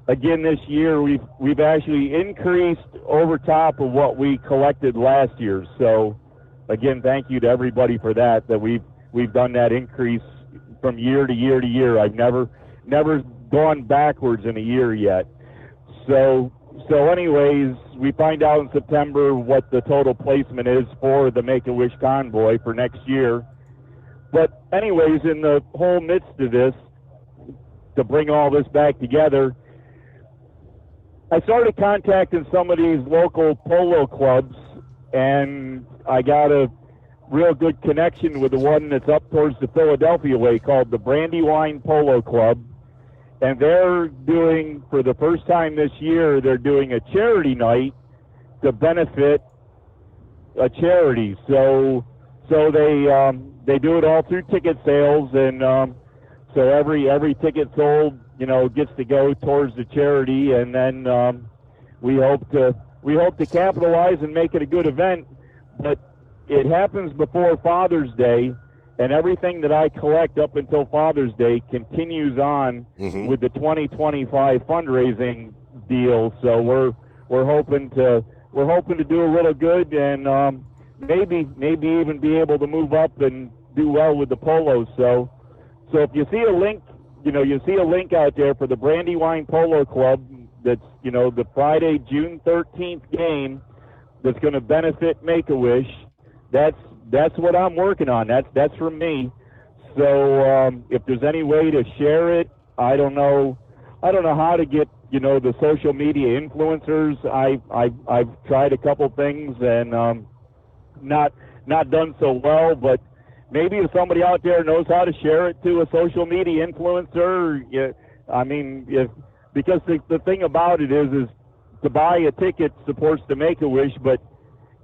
again this year we've actually increased over top of what we collected last year. So again, thank you to everybody for that we've done that increase from year to year to year. I've never gone backwards in a year yet. So anyways, we find out in September what the total placement is for the Make-A-Wish Convoy for next year. But anyways, in the whole midst of this, to bring all this back together, I started contacting some of these local polo clubs, and I got a real good connection with the one that's up towards the Philadelphia way called the Brandywine Polo Club. And they're doing, for the first time this year, they're doing a charity night to benefit a charity. So they do it all through ticket sales, and so every ticket sold, gets to go towards the charity, and then we hope to capitalize and make it a good event. But it happens before Father's Day, and everything that I collect up until Father's Day continues on with the 2025 fundraising deal. So we're hoping to do a little good, and maybe even be able to move up and do well with the polos. So if you see a link, you see a link out there for the Brandywine Polo Club. That's the Friday, June 13th game that's going to benefit Make-A-Wish. That's what I'm working on. That's from me. So if there's any way to share it, I don't know how to get the social media influencers. I've tried a couple things and not done so well. But maybe if somebody out there knows how to share it to a social media influencer, because the thing about it is to buy a ticket supports the Make-A-Wish, but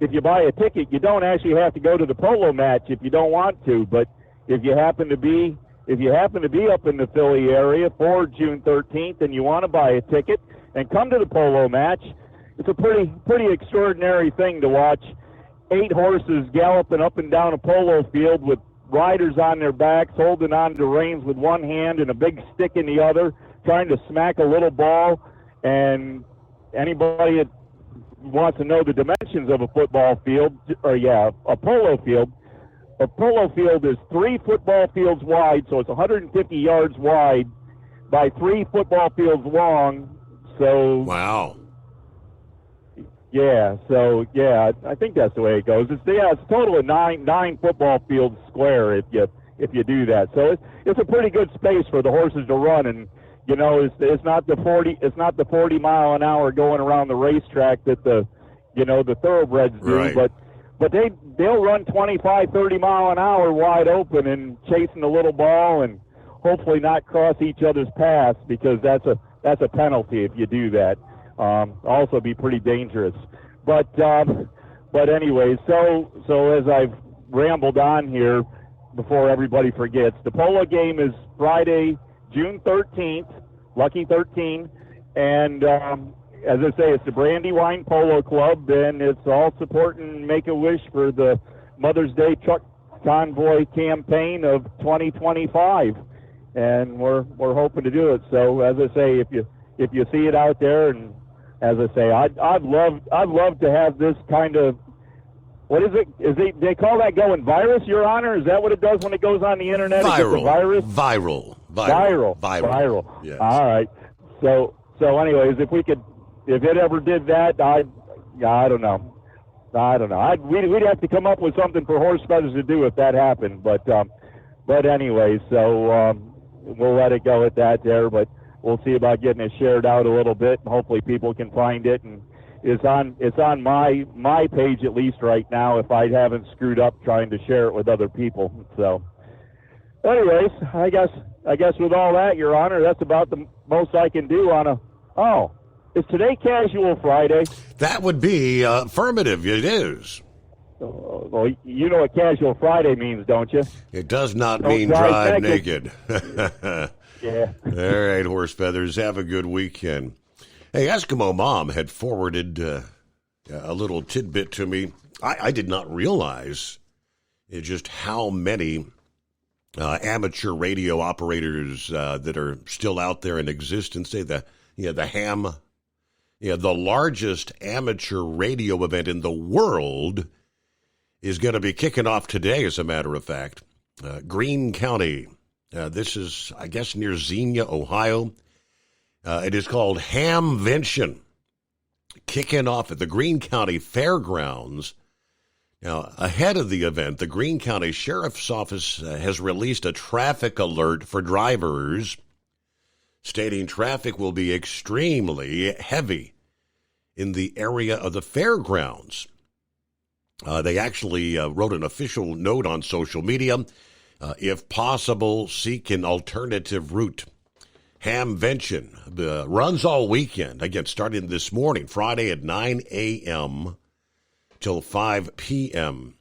if you buy a ticket, you don't actually have to go to the polo match if you don't want to. But if you happen to be up in the Philly area for June 13th and you want to buy a ticket and come to the polo match, it's a pretty extraordinary thing to watch 8 horses galloping up and down a polo field with riders on their backs, holding on to reins with one hand and a big stick in the other, trying to smack a little ball. And anybody that wants to know the dimensions of a football field, a polo field. A polo field is 3 football fields wide, so it's 150 yards wide by 3 football fields long. So wow. Yeah, I think that's the way it goes. It's a total of nine football fields square if you do that. So it's a pretty good space for the horses to run, and it's not the 40 mile an hour going around the racetrack that the thoroughbreds do, right. but they'll run 25, 30 mile an hour wide open and chasing the little ball and hopefully not cross each other's paths, because that's a penalty if you do that. Also be pretty dangerous. But anyway, so as I've rambled on here, before everybody forgets, the polo game is Friday, June 13th, Lucky 13, and as I say, it's the Brandywine Polo Club, and it's all supporting Make-A-Wish for the Mother's Day Truck Convoy campaign of 2025. and we're hoping to do it. So as I say, if you see it out there, and as I say, I'd love to have this kind of, what is it? They call that going virus, Your Honor? Is that what it does when it goes on the internet? Viral. Viral. Yes. All right. So anyways, if it ever did that, I don't know. We'd have to come up with something for Horse Feathers to do if that happened. But anyways, so we'll let it go at that there. But we'll see about getting it shared out a little bit, and hopefully people can find it. And it's on my page at least right now, if I haven't screwed up trying to share it with other people. So anyways, I guess with all that, Your Honor, that's about the most I can do on is today Casual Friday? That would be affirmative. It is. Well, you know what Casual Friday means, don't you? It does not mean drive naked. Yeah. All right, Horse Feathers, have a good weekend. Hey, Eskimo Mom had forwarded a little tidbit to me. I did not realize just how many amateur radio operators that are still out there in existence. Say the largest amateur radio event in the world is going to be kicking off today, as a matter of fact. Greene County. This is, I guess, near Xenia, Ohio. It is called Hamvention, kicking off at the Greene County Fairgrounds. Now, ahead of the event, the Greene County Sheriff's Office has released a traffic alert for drivers, stating traffic will be extremely heavy in the area of the fairgrounds. They actually wrote an official note on social media. If possible, seek an alternative route. Hamvention runs all weekend, again, starting this morning, Friday at 9 a.m. till 5 p.m.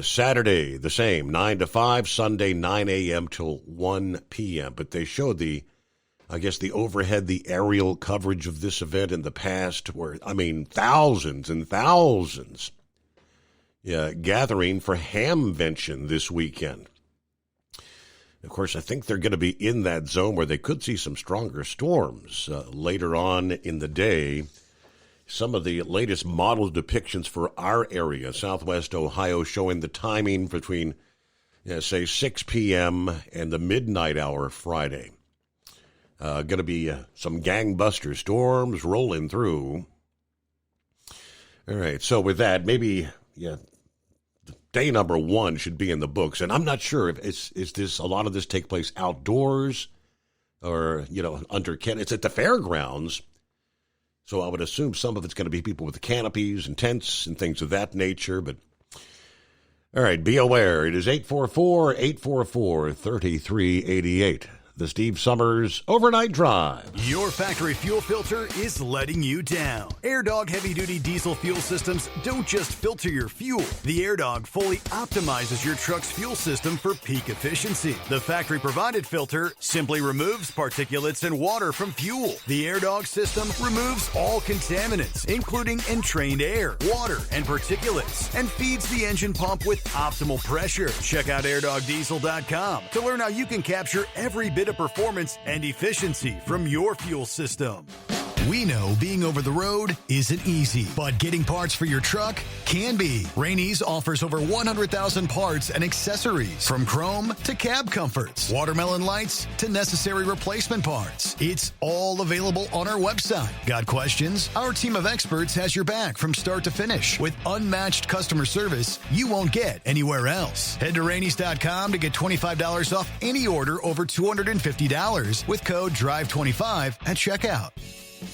Saturday, the same, 9 to 5, Sunday, 9 a.m. till 1 p.m. But they showed the overhead, the aerial coverage of this event in the past, where, thousands and thousands gathering for Hamvention this weekend. Of course, I think they're going to be in that zone where they could see some stronger storms later on in the day. Some of the latest model depictions for our area, Southwest Ohio, showing the timing between, say, 6 p.m. and the midnight hour Friday. Going to be some gangbuster storms rolling through. All right, so with that, maybe, day number 1 should be in the books. And I'm not sure if is this, a lot of this take place outdoors or, under it's at the fairgrounds. So I would assume some of it's going to be people with canopies and tents and things of that nature. But all right, be aware. It is 844-844-3388. The Steve Summers Overnight Drive. Your factory fuel filter is letting you down. AirDog heavy-duty diesel fuel systems don't just filter your fuel. The AirDog fully optimizes your truck's fuel system for peak efficiency. The factory-provided filter simply removes particulates and water from fuel. The AirDog system removes all contaminants, including entrained air, water, and particulates, and feeds the engine pump with optimal pressure. Check out airdogdiesel.com to learn how you can capture every bit of performance and efficiency from your fuel system. We know being over the road isn't easy, but getting parts for your truck can be. Rainey's offers over 100,000 parts and accessories, from chrome to cab comforts, watermelon lights to necessary replacement parts. It's all available on our website. Got questions? Our team of experts has your back from start to finish with unmatched customer service you won't get anywhere else. Head to Rainey's.com to get $25 off any order over $250 with code DRIVE25 at checkout.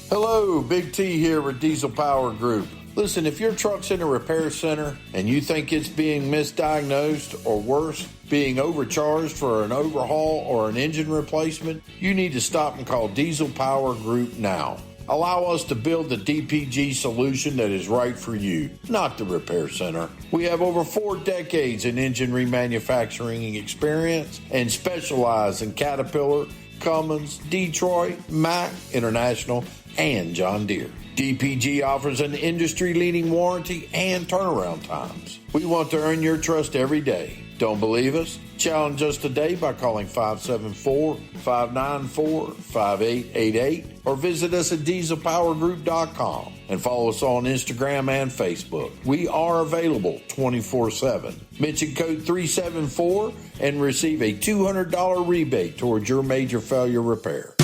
Hello, Big T here with Diesel Power Group. Listen, if your truck's in a repair center and you think it's being misdiagnosed or worse, being overcharged for an overhaul or an engine replacement, you need to stop and call Diesel Power Group now. Allow us to build the DPG solution that is right for you, not the repair center. We have over 4 decades in engine remanufacturing experience and specialize in Caterpillar, Cummins, Detroit, Mack, International, and John Deere. DPG offers an industry-leading warranty and turnaround times. We want to earn your trust every day. Don't believe us? Challenge us today by calling 574-594-5888 or visit us at dieselpowergroup.com and follow us on Instagram and Facebook. We are available 24/7. Mention code 374 and receive a $200 rebate towards your major failure repair.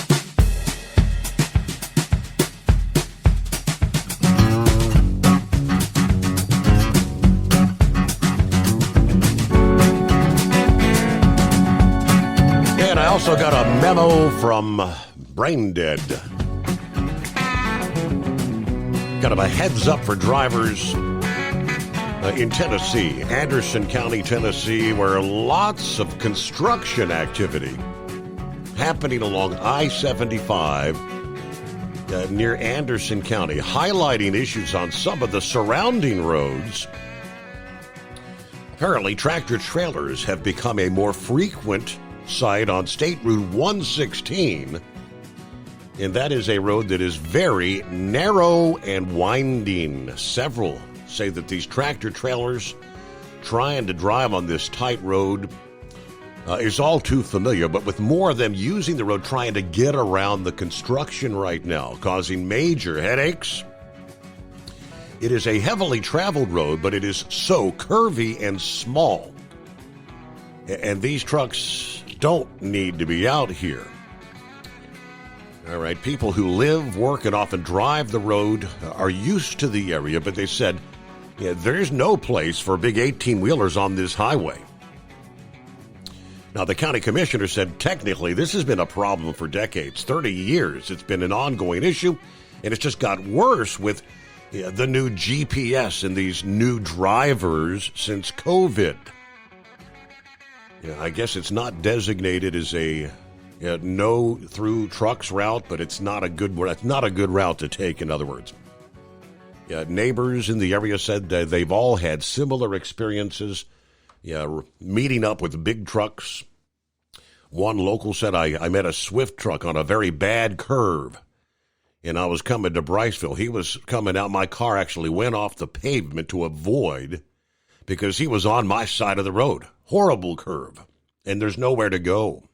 I also got a memo from Braindead. Kind of a heads up for drivers in Tennessee, Anderson County, Tennessee, where lots of construction activity happening along I-75 near Anderson County, highlighting issues on some of the surrounding roads. Apparently, tractor trailers have become a more frequent sight on State Route 116, and that is a road that is very narrow and winding. Several say that these tractor trailers trying to drive on this tight road is all too familiar, but with more of them using the road trying to get around the construction right now, causing major headaches. It is a heavily traveled road, but it is so curvy and small, and these trucks don't need to be out here. All right, people who live, work, and often drive the road are used to the area, but they said, there's no place for big 18-wheelers on this highway. Now, the county commissioner said technically this has been a problem for decades, 30 years. It's been an ongoing issue, and it's just got worse with the new GPS and these new drivers since COVID. I guess it's not designated as a no through trucks route, but it's not a good route to take. In other words, neighbors in the area said that they've all had similar experiences. Meeting up with big trucks. One local said, I met a Swift truck on a very bad curve, and I was coming to Briceville. He was coming out. My car actually went off the pavement to avoid because he was on my side of the road. Horrible curve, and there's nowhere to go.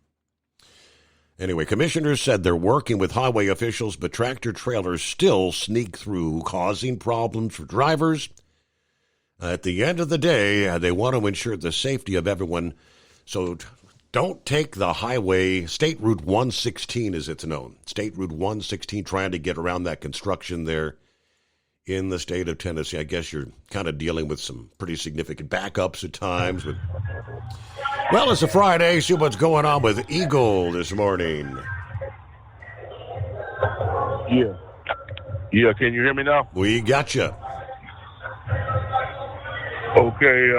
Anyway, commissioners said they're working with highway officials, but tractor trailers still sneak through, causing problems for drivers. At the end of the day, they want to ensure the safety of everyone, so don't take the highway, State Route 116 as it's known. State Route 116, trying to get around that construction there in the state of Tennessee. I guess you're kind of dealing with some pretty significant backups at times. But, well, it's a Friday. See what's going on with Eagle this morning. Yeah, can you hear me now? We got you. Okay,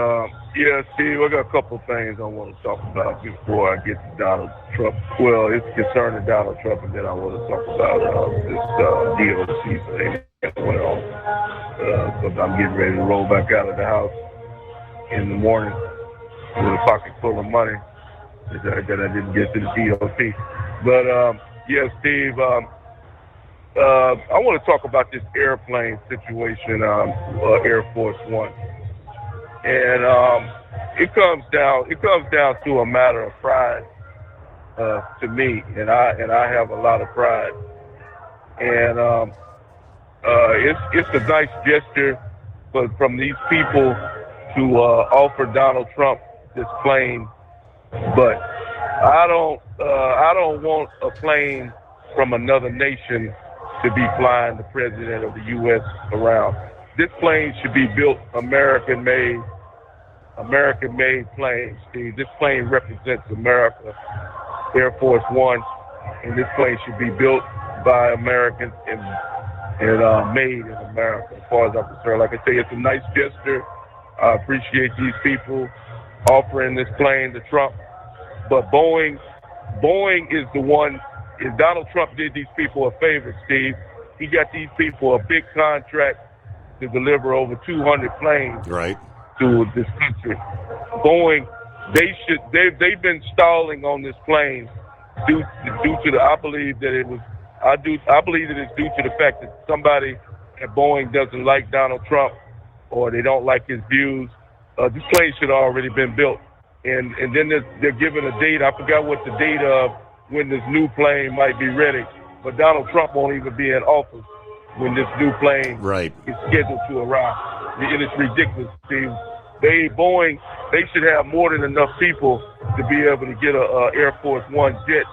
Steve, I got a couple of things I want to talk about before I get to Donald Trump. Well, it's concerning Donald Trump, and then I want to talk about this DOC thing that went on. So I'm getting ready to roll back out of the house in the morning with a pocket full of money that I didn't get to the DOC. But, Steve, I want to talk about this airplane situation, Air Force One. And it comes down to a matter of pride to me, and I have a lot of pride. And it's a nice gesture from these people to offer Donald Trump this plane, but I don't want a plane from another nation to be flying the president of the U.S. around. This plane should be built American-made plane, Steve. This plane represents America, Air Force One, and this plane should be built by Americans and made in America, as far as I'm concerned. Like I say, it's a nice gesture. I appreciate these people offering this plane to Trump. But Boeing is the one, if Donald Trump did these people a favor, Steve, he got these people a big contract to deliver over 200 planes to this country. Boeing, they've been stalling on this plane due to the, I believe that it's due to the fact that somebody at Boeing doesn't like Donald Trump or they don't like his views. This plane should have already been built. and then they're given a date. I forgot what the date of when this new plane might be ready. But Donald Trump won't even be in office when this new plane is scheduled to arrive. And it's ridiculous, Steve. Boeing, they should have more than enough people to be able to get a Air Force One jet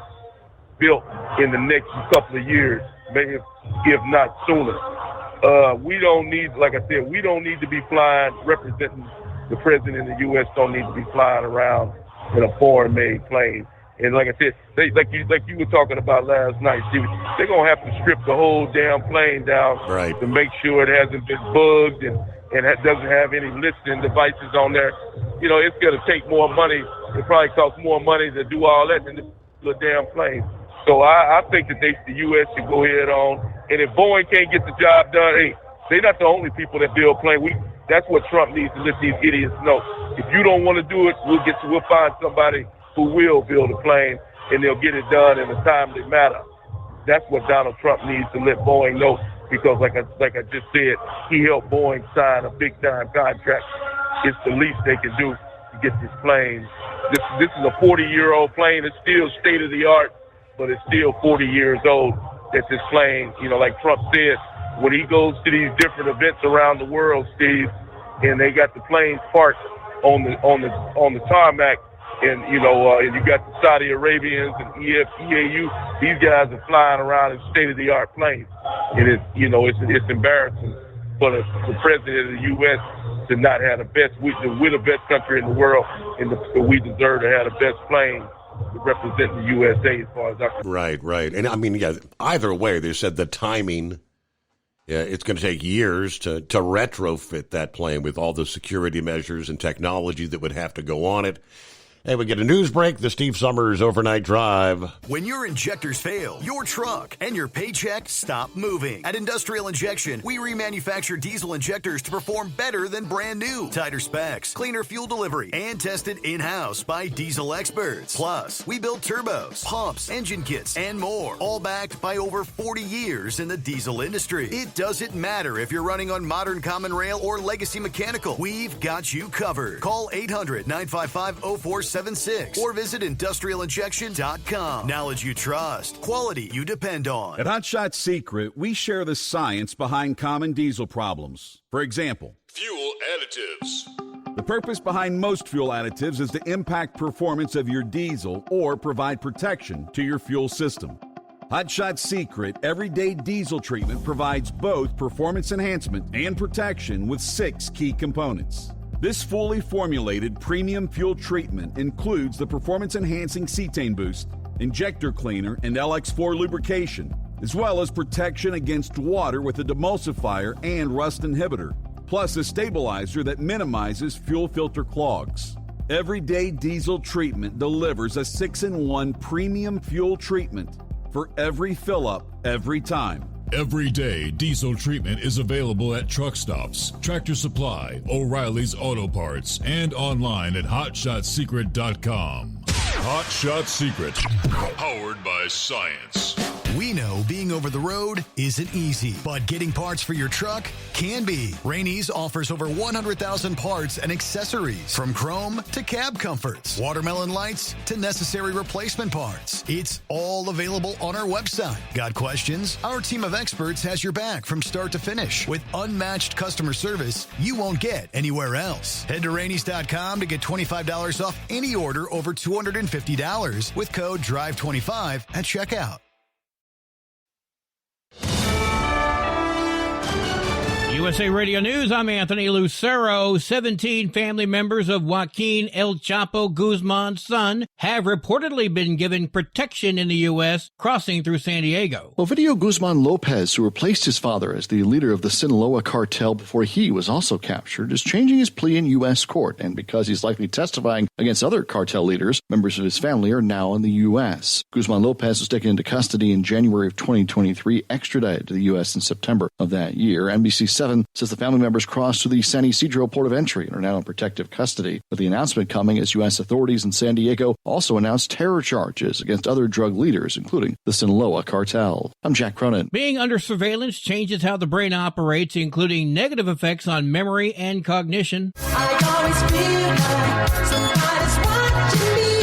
built in the next couple of years, maybe if not sooner. We don't need, like I said, we don't need to be flying, representing the president in the U.S. don't need to be flying around in a foreign-made plane. And like I said, like you were talking about last night, Steve, they're going to have to strip the whole damn plane down to make sure it hasn't been bugged and it doesn't have any listening devices on there. You know, it's going to take more money. It probably costs more money to do all that than the damn plane. So I think that the U.S. should go ahead on. And if Boeing can't get the job done, hey, they're not the only people that build planes. That's what Trump needs to let these idiots know. If you don't want to do it, we'll find somebody who will build a plane, and they'll get it done in a timely manner. That's what Donald Trump needs to let Boeing know, because like I just said, he helped Boeing sign a big-time contract. It's the least they can do to get this plane. This is a 40-year-old plane. It's still state-of-the-art, but it's still 40 years old that this plane, you know, like Trump said, when he goes to these different events around the world, Steve, and they got the planes parked on the tarmac, and you know, and you got the Saudi Arabians and EAU. These guys are flying around in state-of-the-art planes, and it's embarrassing for the president of the U.S. to not have the best. We're the best country in the world, and we deserve to have the best plane to represent the USA as far as I'm concerned. Right. And I mean, yeah, either way, they said the timing. Yeah, it's going to take years to retrofit that plane with all the security measures and technology that would have to go on it. Hey, we get a news break, the Steve Summers Overnight Drive. When your injectors fail, your truck and your paycheck stop moving. At Industrial Injection, we remanufacture diesel injectors to perform better than brand new. Tighter specs, cleaner fuel delivery, and tested in-house by diesel experts. Plus, we build turbos, pumps, engine kits, and more, all backed by over 40 years in the diesel industry. It doesn't matter if you're running on modern common rail or legacy mechanical. We've got you covered. Call 800-955-0476 or visit industrialinjection.com. Knowledge you trust, quality you depend on. At Hot Shot Secret, we share the science behind common diesel problems. For example, fuel additives. The purpose behind most fuel additives is to impact performance of your diesel or provide protection to your fuel system. Hot Shot Secret Everyday Diesel Treatment provides both performance enhancement and protection with 6 key components. This fully formulated premium fuel treatment includes the performance-enhancing cetane boost, injector cleaner, and LX4 lubrication, as well as protection against water with a demulsifier and rust inhibitor, plus a stabilizer that minimizes fuel filter clogs. Everyday Diesel Treatment delivers a 6-in-1 premium fuel treatment for every fill-up, every time. Everyday Diesel Treatment is available at truck stops, Tractor Supply, O'Reilly's Auto Parts, and online at HotShotSecret.com. Hot Shot Secret, powered by science. We know being over the road isn't easy, but getting parts for your truck can be. Rainey's offers over 100,000 parts and accessories, from chrome to cab comforts, watermelon lights to necessary replacement parts. It's all available on our website. Got questions? Our team of experts has your back from start to finish with unmatched customer service you won't get anywhere else. Head to Rainey's.com to get $25 off any order over $250 with code DRIVE25 at checkout. USA Radio News, I'm Anthony Lucero. 17 family members of Joaquin El Chapo Guzman's son have reportedly been given protection in the U.S. crossing through San Diego. Ovidio Guzman Lopez, who replaced his father as the leader of the Sinaloa cartel before he was also captured, is changing his plea in U.S. court. And because he's likely testifying against other cartel leaders, members of his family are now in the U.S. Guzman Lopez was taken into custody in January of 2023, extradited to the U.S. in September of that year. NBC7 27 says the family members crossed through the San Ysidro port of entry and are now in protective custody. With the announcement coming as U.S. authorities in San Diego also announced terror charges against other drug leaders, including the Sinaloa cartel. I'm Jack Cronin. Being under surveillance changes how the brain operates, including negative effects on memory and cognition. I always feel like somebody's watching me.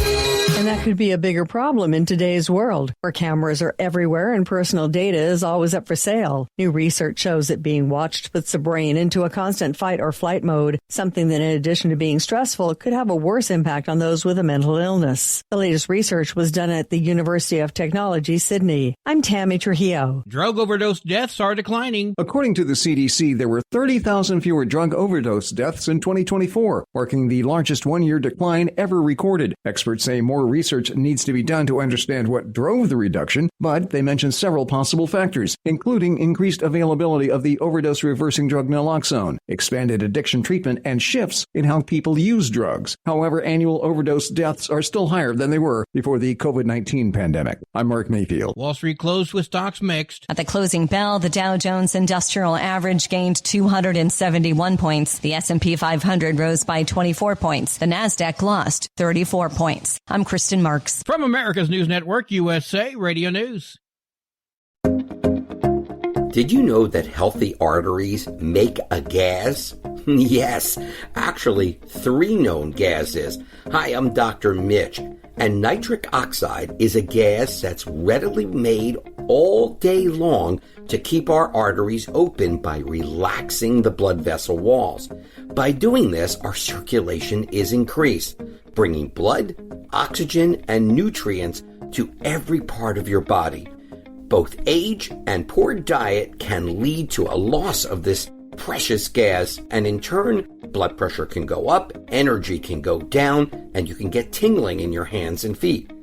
And that could be a bigger problem in today's world, where cameras are everywhere and personal data is always up for sale. New research shows that being watched puts the brain into a constant fight or flight mode, something that, in addition to being stressful, could have a worse impact on those with a mental illness. The latest research was done at the University of Technology, Sydney. I'm Tammy Trujillo. Drug overdose deaths are declining. According to the CDC, there were 30,000 fewer drug overdose deaths in 2024, marking the largest one-year decline ever recorded. Experts say more research needs to be done to understand what drove the reduction, but they mention several possible factors, including increased availability of the overdose-reversing drug naloxone, expanded addiction treatment, and shifts in how people use drugs. However, annual overdose deaths are still higher than they were before the COVID-19 pandemic. I'm Mark Mayfield. Wall Street closed with stocks mixed. At the closing bell, the Dow Jones Industrial Average gained 271 points. The S&P 500 rose by 24 points. The Nasdaq lost 34 points. I'm Kristen Marks. From America's News Network, USA Radio News. Did you know that healthy arteries make a gas? Yes, actually 3 known gases. Hi, I'm Dr. Mitch, and nitric oxide is a gas that's readily made all day long to keep our arteries open by relaxing the blood vessel walls. By doing this, our circulation is increased, bringing blood, oxygen, and nutrients to every part of your body. Both age and poor diet can lead to a loss of this precious gas, and in turn, blood pressure can go up, energy can go down, and you can get tingling in your hands and feet.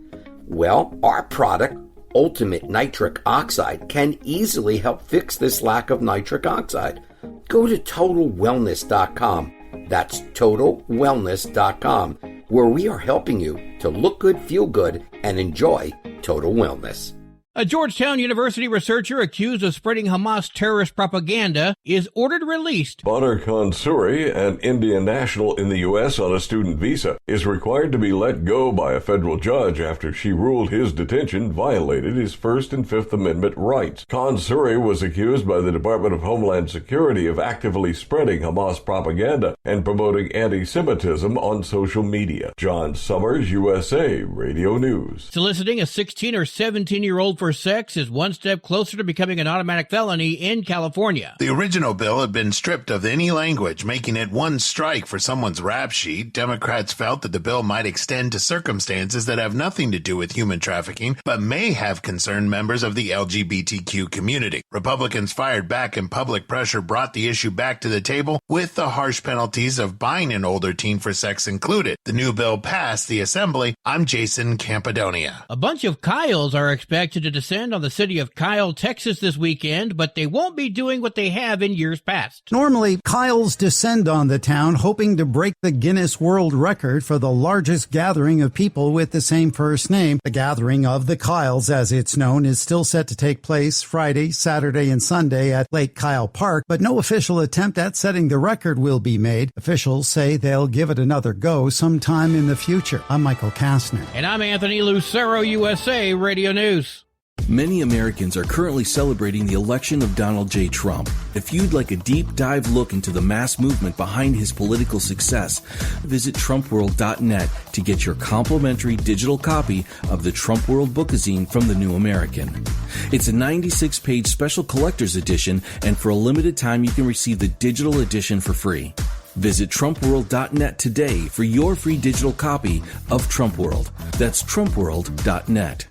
Well, our product, Ultimate Nitric Oxide, can easily help fix this lack of nitric oxide. Go to TotalWellness.com. That's TotalWellness.com, where we are helping you to look good, feel good, and enjoy total wellness. A Georgetown University researcher accused of spreading Hamas terrorist propaganda is ordered released. Badr Khan-Suri, an Indian national in the U.S. on a student visa, is required to be let go by a federal judge after she ruled his detention violated his First and Fifth Amendment rights. Khan-Suri was accused by the Department of Homeland Security of actively spreading Hamas propaganda and promoting anti-Semitism on social media. John Summers, USA Radio News. Soliciting a 16 or 17-year-old for sex is one step closer to becoming an automatic felony in California. The original bill had been stripped of any language, making it one strike for someone's rap sheet. Democrats felt that the bill might extend to circumstances that have nothing to do with human trafficking, but may have concerned members of the LGBTQ community. Republicans fired back, and public pressure brought the issue back to the table, with the harsh penalties of buying an older teen for sex included. The new bill passed the Assembly. I'm Jason Campidonia. A bunch of Kyles are expected to descend on the city of Kyle, Texas this weekend, but they won't be doing what they have in years past. Normally, Kyles descend on the town hoping to break the Guinness World Record for the largest gathering of people with the same first name. The gathering of the Kyles, as it's known, is still set to take place Friday, Saturday, and Sunday at Lake Kyle Park, but no official attempt at setting the record will be made. Officials say they'll give it another go sometime in the future. I'm Michael Kastner. And I'm Anthony Lucero, USA Radio News. Many Americans are currently celebrating the election of Donald J. Trump. If you'd like a deep dive look into the mass movement behind his political success, visit TrumpWorld.net to get your complimentary digital copy of the Trump World Bookazine from The New American. It's a 96-page special collector's edition, and for a limited time you can receive the digital edition for free. Visit TrumpWorld.net today for your free digital copy of Trump World. That's TrumpWorld.net.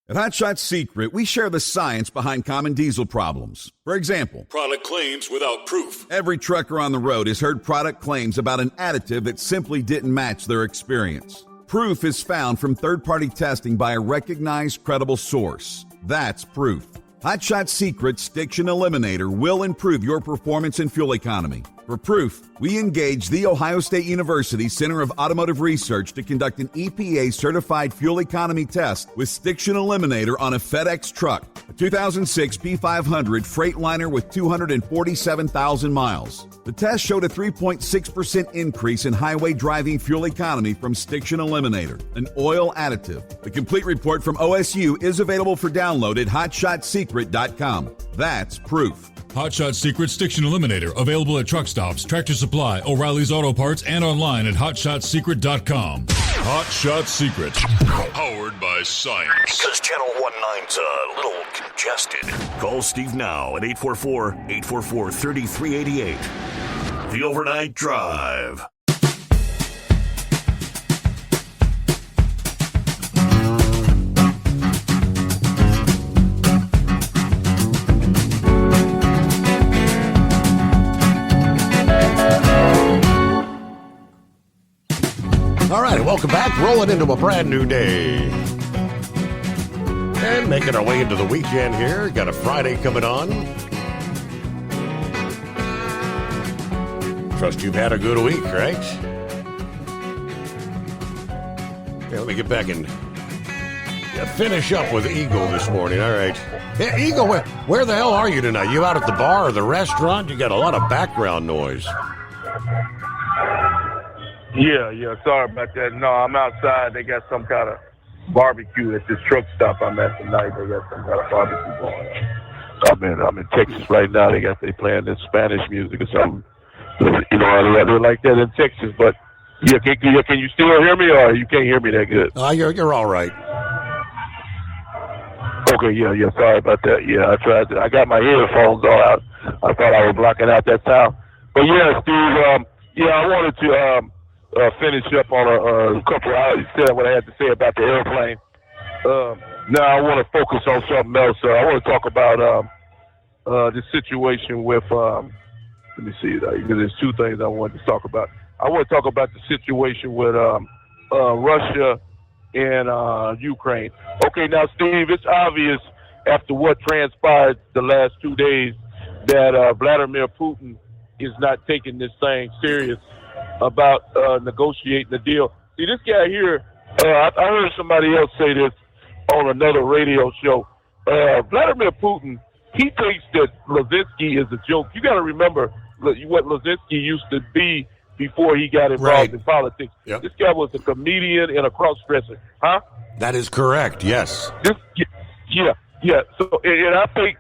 At Hot Shot Secret, we share the science behind common diesel problems. For example, product claims without proof. Every trucker on the road has heard product claims about an additive that simply didn't match their experience. Proof is found from third-party testing by a recognized, credible source. That's proof. Hot Shot Secret's Stiction Eliminator will improve your performance and fuel economy. For proof, we engaged the Ohio State University Center of Automotive Research to conduct an EPA-certified fuel economy test with Stiction Eliminator on a FedEx truck. A 2006 P500 Freightliner with 247,000 miles. The test showed a 3.6% increase in highway driving fuel economy from Stiction Eliminator, an oil additive. The complete report from OSU is available for download at HotShotSecret.com. That's proof. Hot Shot Secret Stiction Eliminator, available at truck stops, Tractor Supply, O'Reilly's Auto Parts, and online at HotShotSecret.com. Hot Shot Secret, powered by science. Because Channel 19's a little congested. Call Steve now at 844-844-3388. The Overnight Drive. All right, welcome back. Rolling into a brand new day. And making our way into the weekend here. Got a Friday coming on. Trust you've had a good week, right? Okay, let me get back and finish up with Eagle this morning. All right. Hey, Eagle, where the hell are you tonight? You out at the bar or the restaurant? You got a lot of background noise. Yeah, sorry about that. No, I'm outside. They got some kind of barbecue at this truck stop I'm at tonight. They got some kind of barbecue going. I'm in Texas right now. They playing this Spanish music or something. You know, they're like that in Texas. But yeah, can you still hear me, or you can't hear me that good? You're all right. Okay, yeah. Sorry about that. Yeah, I got my earphones all out. I thought I was blocking out that sound. But yeah, Steve. I wanted to finish up on a couple of hours. Said what I had to say about the airplane. Now I want to focus on something else. I want to talk about the situation with. Let me see. There's two things I wanted to talk about. I want to talk about the situation with Russia and Ukraine. Okay, now Steve, it's obvious after what transpired the last 2 days that Vladimir Putin is not taking this thing serious about negotiating the deal. See, this guy here, I heard somebody else say this on another radio show. Vladimir Putin, he thinks that Zelensky is a joke. You got to remember what Zelensky used to be before he got involved in politics. Yep. This guy was a comedian and a cross-dresser. Huh? That is correct, yes. Yeah. So, and I think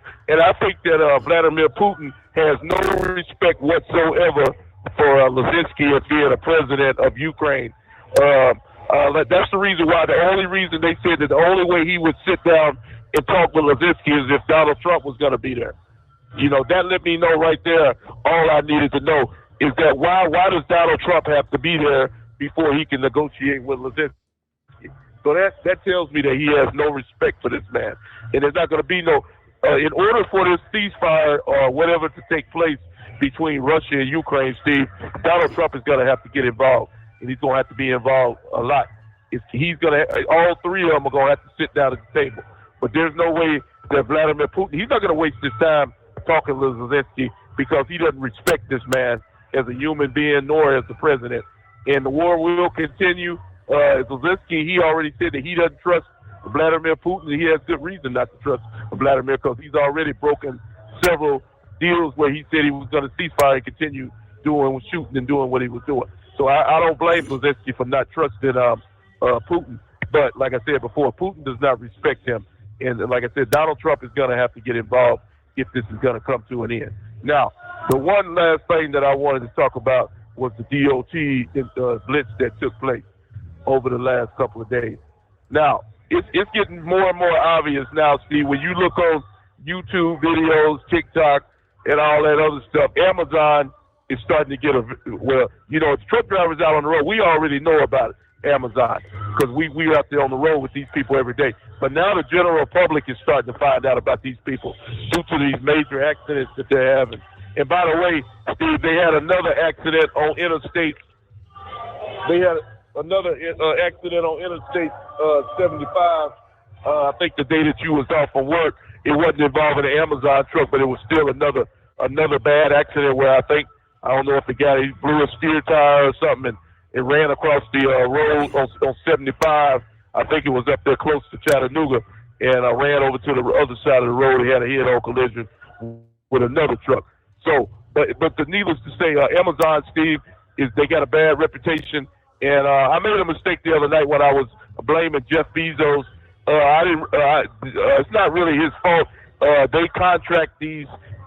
that Vladimir Putin has no respect whatsoever for Zelensky as being a president of Ukraine. That's the reason why. The only reason they said that the only way he would sit down and talk with Zelensky is if Donald Trump was going to be there. You know, that let me know right there. All I needed to know is that why does Donald Trump have to be there before he can negotiate with Zelensky? So that tells me that he has no respect for this man, and there's not going to be no. In order for this ceasefire or whatever to take place between Russia and Ukraine, Steve, Donald Trump is going to have to get involved, and he's going to have to be involved a lot. All three of them are going to have to sit down at the table. But there's no way that Vladimir Putin, he's not going to waste his time talking to Zelensky because he doesn't respect this man as a human being nor as the president. And the war will continue. Zelensky, he already said that he doesn't trust Vladimir Putin. He has good reason not to trust Vladimir because he's already broken several deals where he said he was going to ceasefire and continue shooting and doing what he was doing. So I don't blame Zelensky for not trusting Putin. But like I said before, Putin does not respect him. And like I said, Donald Trump is going to have to get involved if this is going to come to an end. Now, the one last thing that I wanted to talk about was the DOT blitz that took place over the last couple of days. Now, it's getting more and more obvious now, Steve, when you look on YouTube videos, TikTok, and all that other stuff, Amazon is starting to get truck drivers out on the road, we already know about it, Amazon, because we're out there on the road with these people every day. But now the general public is starting to find out about these people due to these major accidents that they're having. And by the way, Steve, they had another accident on Interstate. They had another accident on Interstate 75. I think the day that you was off from work, it wasn't involving an Amazon truck, but it was still another bad accident where I don't know if the guy blew a steer tire or something and ran across the road on 75. I think it was up there close to Chattanooga, and ran over to the other side of the road. He had a head-on collision with another truck. So, but the needless to say, Amazon, Steve, they got a bad reputation. And I made a mistake the other night when I was blaming Jeff Bezos. It's not really his fault. They contract these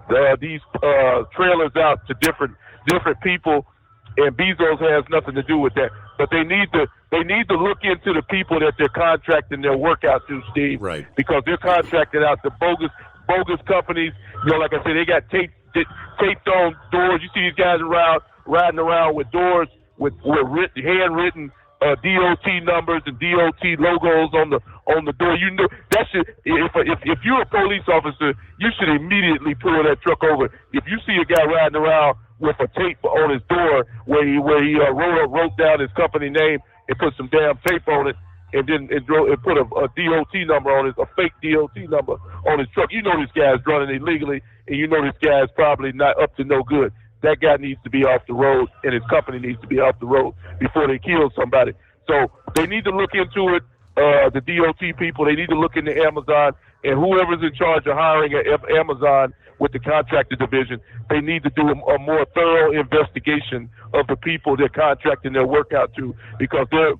trailers out to different people, and Bezos has nothing to do with that. But they need to look into the people that they're contracting their work out to, Steve. Right. Because they're contracting out to bogus companies. You know, like I said, they got taped on doors. You see these guys riding around with doors with handwritten DOT numbers and DOT logos on the door. You know that should, if you're a police officer, you should immediately pull that truck over. If you see a guy riding around with a tape on his door where he wrote down his company name and put some damn tape on it, and then put a DOT number on it, a fake DOT number on his truck, you know this guy's running illegally, and you know this guy's probably not up to no good. That guy needs to be off the road, and his company needs to be off the road before they kill somebody. So they need to look into it. The DOT people, they need to look into Amazon, and whoever's in charge of hiring at Amazon with the contractor division, they need to do a more thorough investigation of the people they're contracting their work out to, because they're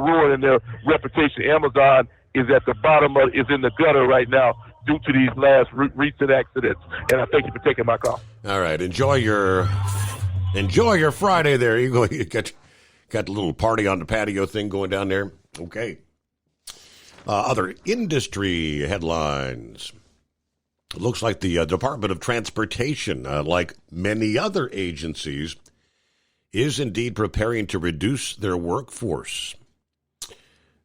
ruining their reputation. Amazon is at the bottom is in the gutter right now due to these last recent accidents. And I thank you for taking my call. All right, enjoy your Friday there. You got a little party on the patio thing going down there. Okay. Other industry headlines. It looks like the Department of Transportation, like many other agencies, is indeed preparing to reduce their workforce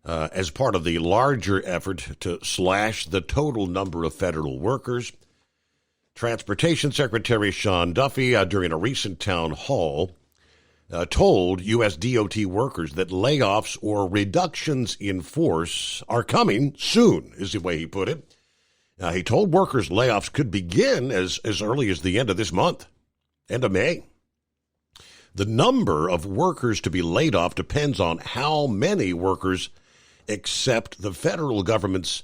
as part of the larger effort to slash the total number of federal workers. Transportation Secretary Sean Duffy, during a recent town hall, told U.S. DOT workers that layoffs or reductions in force are coming soon, is the way he put it. He told workers layoffs could begin as early as the end of this month, end of May. The number of workers to be laid off depends on how many workers accept the federal government's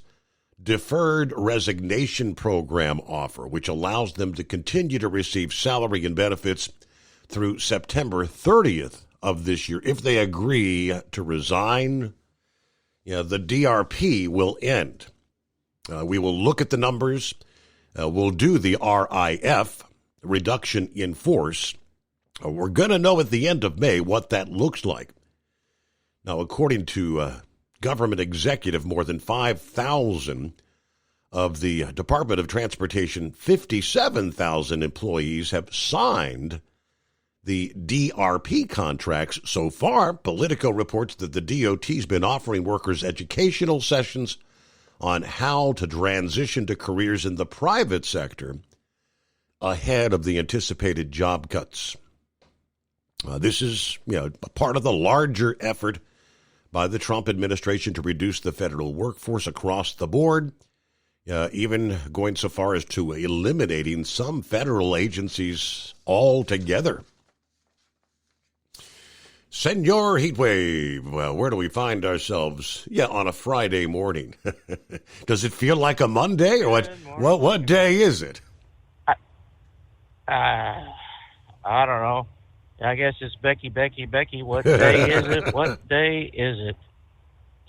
deferred resignation program offer, which allows them to continue to receive salary and benefits through September 30th of this year. If they agree to resign, the DRP will end. We will look at the numbers. We'll do the RIF, reduction in force. We're going to know at the end of May what that looks like. Now, according to government executive, more than 5,000 of the Department of Transportation, 57,000 employees have signed the DRP contracts so far. Politico reports that the DOT's been offering workers educational sessions on how to transition to careers in the private sector ahead of the anticipated job cuts. This is, a part of the larger effort by the Trump administration to reduce the federal workforce across the board, even going so far as to eliminating some federal agencies altogether. Senor Heatwave, well, where do we find ourselves? On a Friday morning. Does it feel like a Monday, or what day is it? I don't know. I guess it's Becky. What day is it? What day is it?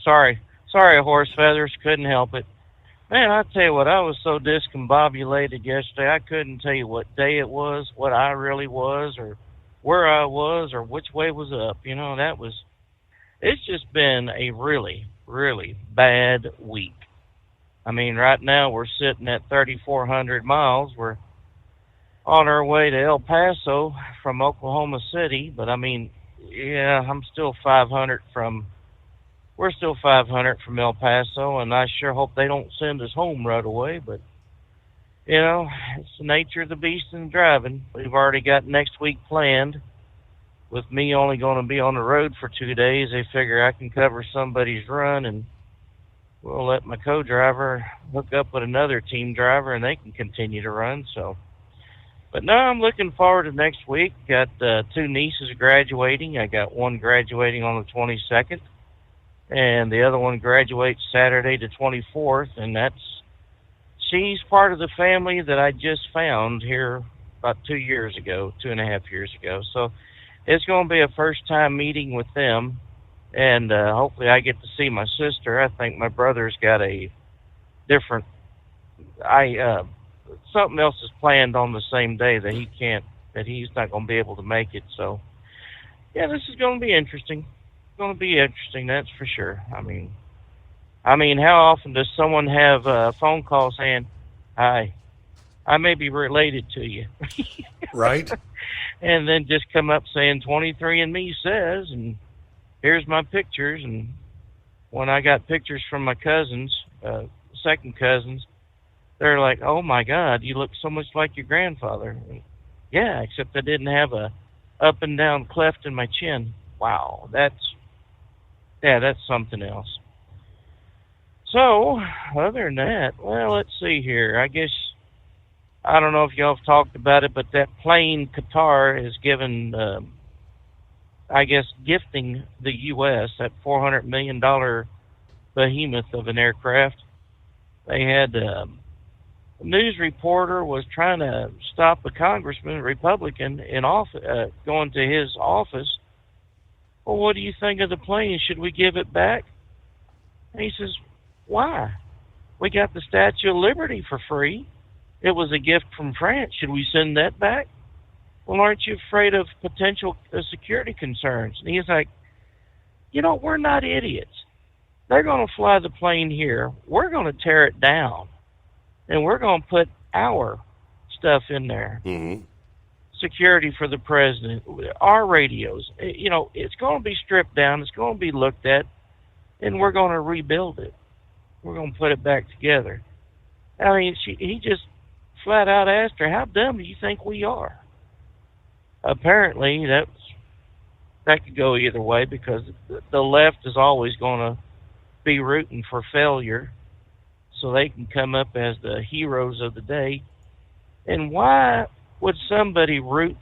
Sorry, horse feathers. Couldn't help it. Man, I tell you what, I was so discombobulated yesterday. I couldn't tell you what day it was, what I really was, or where I was, or which way was up. It's just been a really, really bad week. I mean, right now we're sitting at 3,400 miles. We're on our way to El Paso from Oklahoma City, but I'm still 500 we're still 500 from El Paso, and I sure hope they don't send us home right away, but it's the nature of the beast in driving. We've already got next week planned. With me only going to be on the road for 2 days, they figure I can cover somebody's run, and we'll let my co-driver hook up with another team driver, and they can continue to run. But no, I'm looking forward to next week. Got 2 nieces graduating. I got one graduating on the 22nd. and the other one graduates Saturday the 24th, and she's part of the family that I just found here about 2.5 years ago. So it's going to be a first-time meeting with them, and hopefully I get to see my sister. I think my brother's got a different... something else is planned on the same day that he's not going to be able to make it. So, yeah, this is going to be interesting. It's going to be interesting, that's for sure. I mean, how often does someone have a phone call saying, "Hi, I may be related to you," right? And then just come up saying 23andMe says, and here's my pictures. And when I got pictures from my cousins, second cousins, they're like, "Oh my God, you look so much like your grandfather." And, yeah, except I didn't have a up and down cleft in my chin. Wow, that's something else. So, other than that, well, let's see here. I guess, I don't know if y'all have talked about it, but that plane Qatar has given, gifting the U.S. that $400 million behemoth of an aircraft. They had a news reporter was trying to stop a congressman, a Republican, in office, going to his office. "Well, what do you think of the plane? Should we give it back?" And he says, "Why? We got the Statue of Liberty for free. It was a gift from France. Should we send that back?" "Well, aren't you afraid of potential security concerns?" And he's like, we're not idiots. They're going to fly the plane here. We're going to tear it down. And we're going to put our stuff in there. Mm-hmm. Security for the president, our radios. It's going to be stripped down. It's going to be looked at. And we're going to rebuild it. We're going to put it back together. I mean, he just flat out asked her, "How dumb do you think we are?" Apparently, that could go either way, because the left is always going to be rooting for failure so they can come up as the heroes of the day. And why would somebody root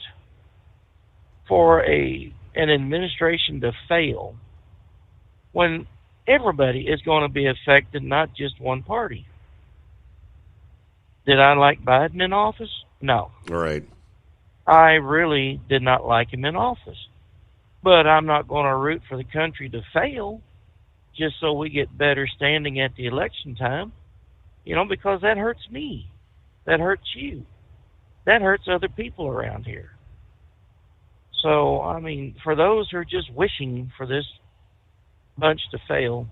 for an administration to fail when everybody is going to be affected, not just one party? Did I like Biden in office? No. All right. I really did not like him in office. But I'm not going to root for the country to fail just so we get better standing at the election time, because that hurts me. That hurts you. That hurts other people around here. So, I mean, for those who are just wishing for this bunch to fail,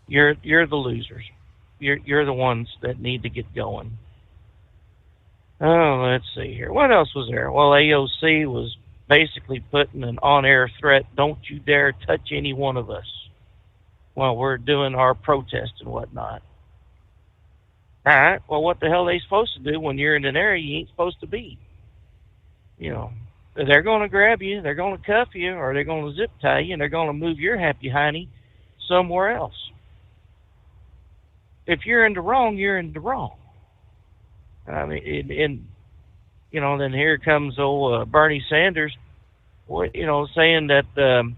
you're the losers. You're the ones that need to get going. Oh, let's see here. What else was there? Well, AOC was basically putting an on-air threat: "Don't you dare touch any one of us while we're doing our protest and whatnot." All right, well, what the hell are they supposed to do when you're in an area you ain't supposed to be? They're going to grab you, they're going to cuff you, or they're going to zip tie you, and they're going to move your happy hiney somewhere else. If you're in the wrong, you're in the wrong. I mean, then here comes old Bernie Sanders, saying that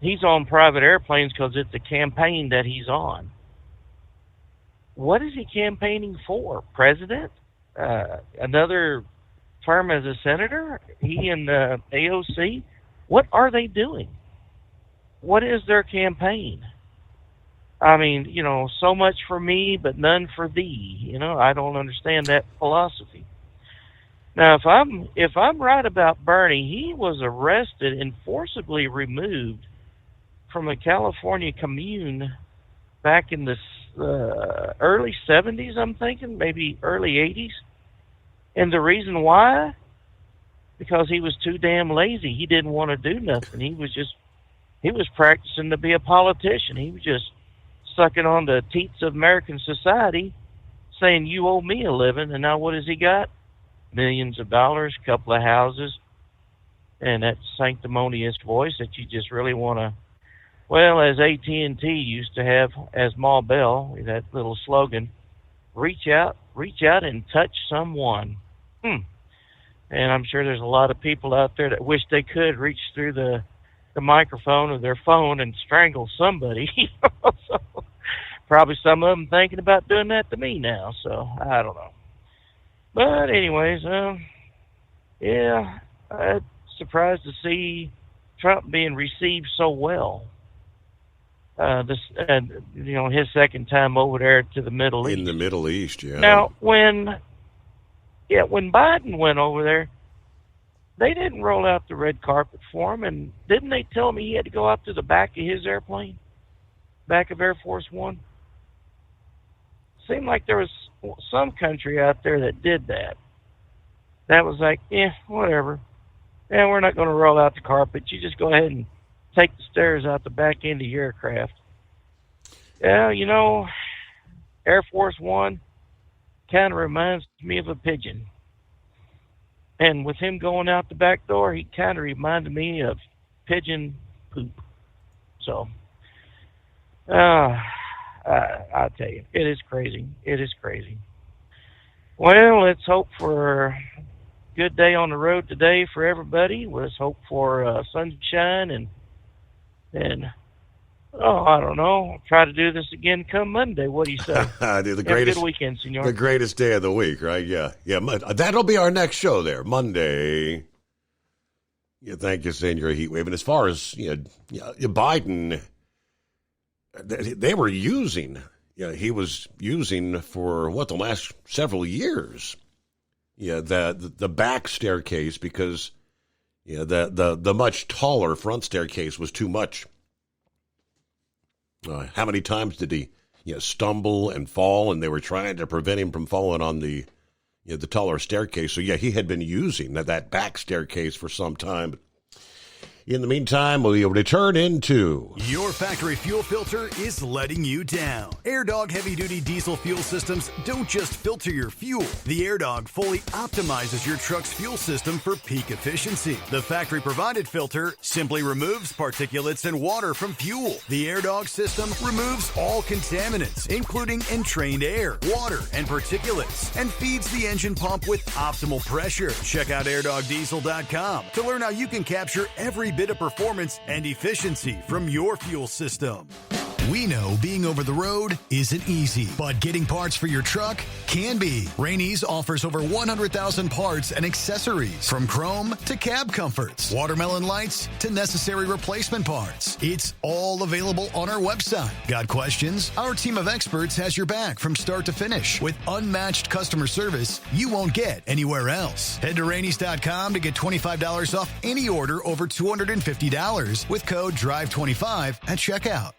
he's on private airplanes because it's a campaign that he's on. What is he campaigning for? President? Another term as a senator? He and AOC? What are they doing? What is their campaign? I mean, so much for me, but none for thee. I don't understand that philosophy. Now, if I'm right about Bernie, he was arrested and forcibly removed from a California commune back in the early 70s, I'm thinking, maybe early 80s. And the reason why? Because he was too damn lazy. He didn't want to do nothing. He was practicing to be a politician. He was just sucking on the teats of American society, saying, "You owe me a living." And now what has he got? Millions of dollars, couple of houses, and that sanctimonious voice that you just really want to, well, as AT&T used to have as Ma Bell, that little slogan, reach out and touch someone. And I'm sure there's a lot of people out there that wish they could reach through the the microphone of their phone and strangle somebody. So, probably some of them thinking about doing that to me now, so I don't know. But anyways, yeah, I'm surprised to see Trump being received so well. His second time over there to the Middle East. In the Middle East, yeah. Now, when Biden went over there, they didn't roll out the red carpet for him, and didn't they tell him he had to go out to the back of his airplane, back of Air Force One? Seemed like there was some country out there that did that. That was like, whatever. Yeah, we're not going to roll out the carpet. You just go ahead and take the stairs out the back end of your aircraft. Yeah, Air Force One kind of reminds me of a pigeon. And with him going out the back door, he kind of reminded me of pigeon poop. So, I'll tell you, it is crazy. It is crazy. Well, let's hope for a good day on the road today for everybody. Let's hope for sunshine and I don't know. I'll try to do this again come Monday. What do you say? Have a good weekend, senor. The greatest day of the week, right? Yeah. That'll be our next show there, Monday. Yeah, thank you, Senor Heatwave. And as far as Biden, they were using. He was using for the last several years. The back staircase because the much taller front staircase was too much. How many times did he stumble and fall, and they were trying to prevent him from falling on the taller staircase. So he had been using that back staircase for some time. In the meantime, we'll return into... Your factory fuel filter is letting you down. AirDog heavy-duty diesel fuel systems don't just filter your fuel. The AirDog fully optimizes your truck's fuel system for peak efficiency. The factory-provided filter simply removes particulates and water from fuel. The AirDog system removes all contaminants, including entrained air, water, and particulates, and feeds the engine pump with optimal pressure. Check out airdogdiesel.com to learn how you can capture every bit of performance and efficiency from your fuel system. We know being over the road isn't easy, but getting parts for your truck can be. Rainey's offers over 100,000 parts and accessories, from chrome to cab comforts, watermelon lights to necessary replacement parts. It's all available on our website. Got questions? Our team of experts has your back from start to finish with unmatched customer service you won't get anywhere else. Head to Rainey's.com to get $25 off any order over $250 with code DRIVE25 at checkout.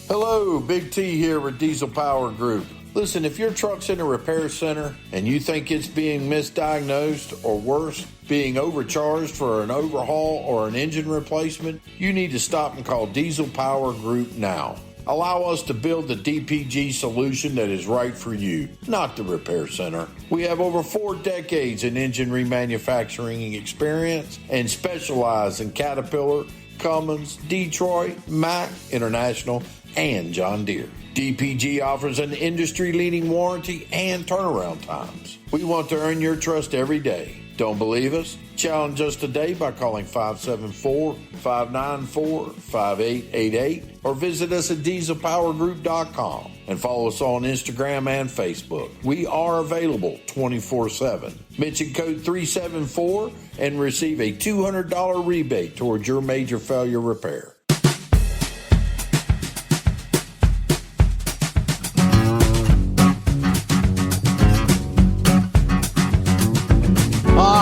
Hello, Big T here with Diesel Power Group. Listen, if your truck's in a repair center and you think it's being misdiagnosed or worse, being overcharged for an overhaul or an engine replacement, you need to stop and call Diesel Power Group now. Allow us to build the DPG solution that is right for you, not the repair center. We have over 4 decades in engine remanufacturing experience and specialize in Caterpillar, Cummins, Detroit, Mack, International, and John Deere. DPG offers an industry-leading warranty and turnaround times. We want to earn your trust every day. Don't believe us? Challenge us today by calling 574-594-5888 or visit us at dieselpowergroup.com and follow us on Instagram and Facebook. We are available 24/7. Mention code 374 and receive a $200 rebate towards your major failure repair.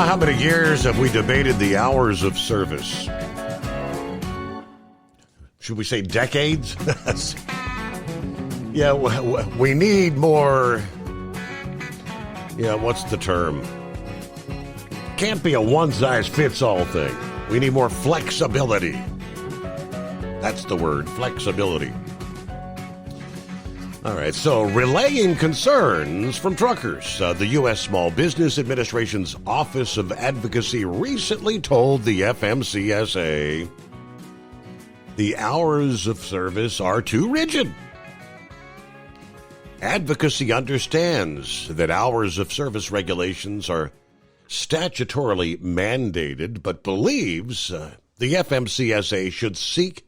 How many years have we debated the hours of service? Should we say decades? Yeah, we need more. Yeah, what's the term? Can't be a one-size-fits-all thing. We need more flexibility. That's the word, flexibility. All right, so relaying concerns from truckers. The U.S. Small Business Administration's Office of Advocacy recently told the FMCSA the hours of service are too rigid. Advocacy understands that hours of service regulations are statutorily mandated, but believes The FMCSA should seek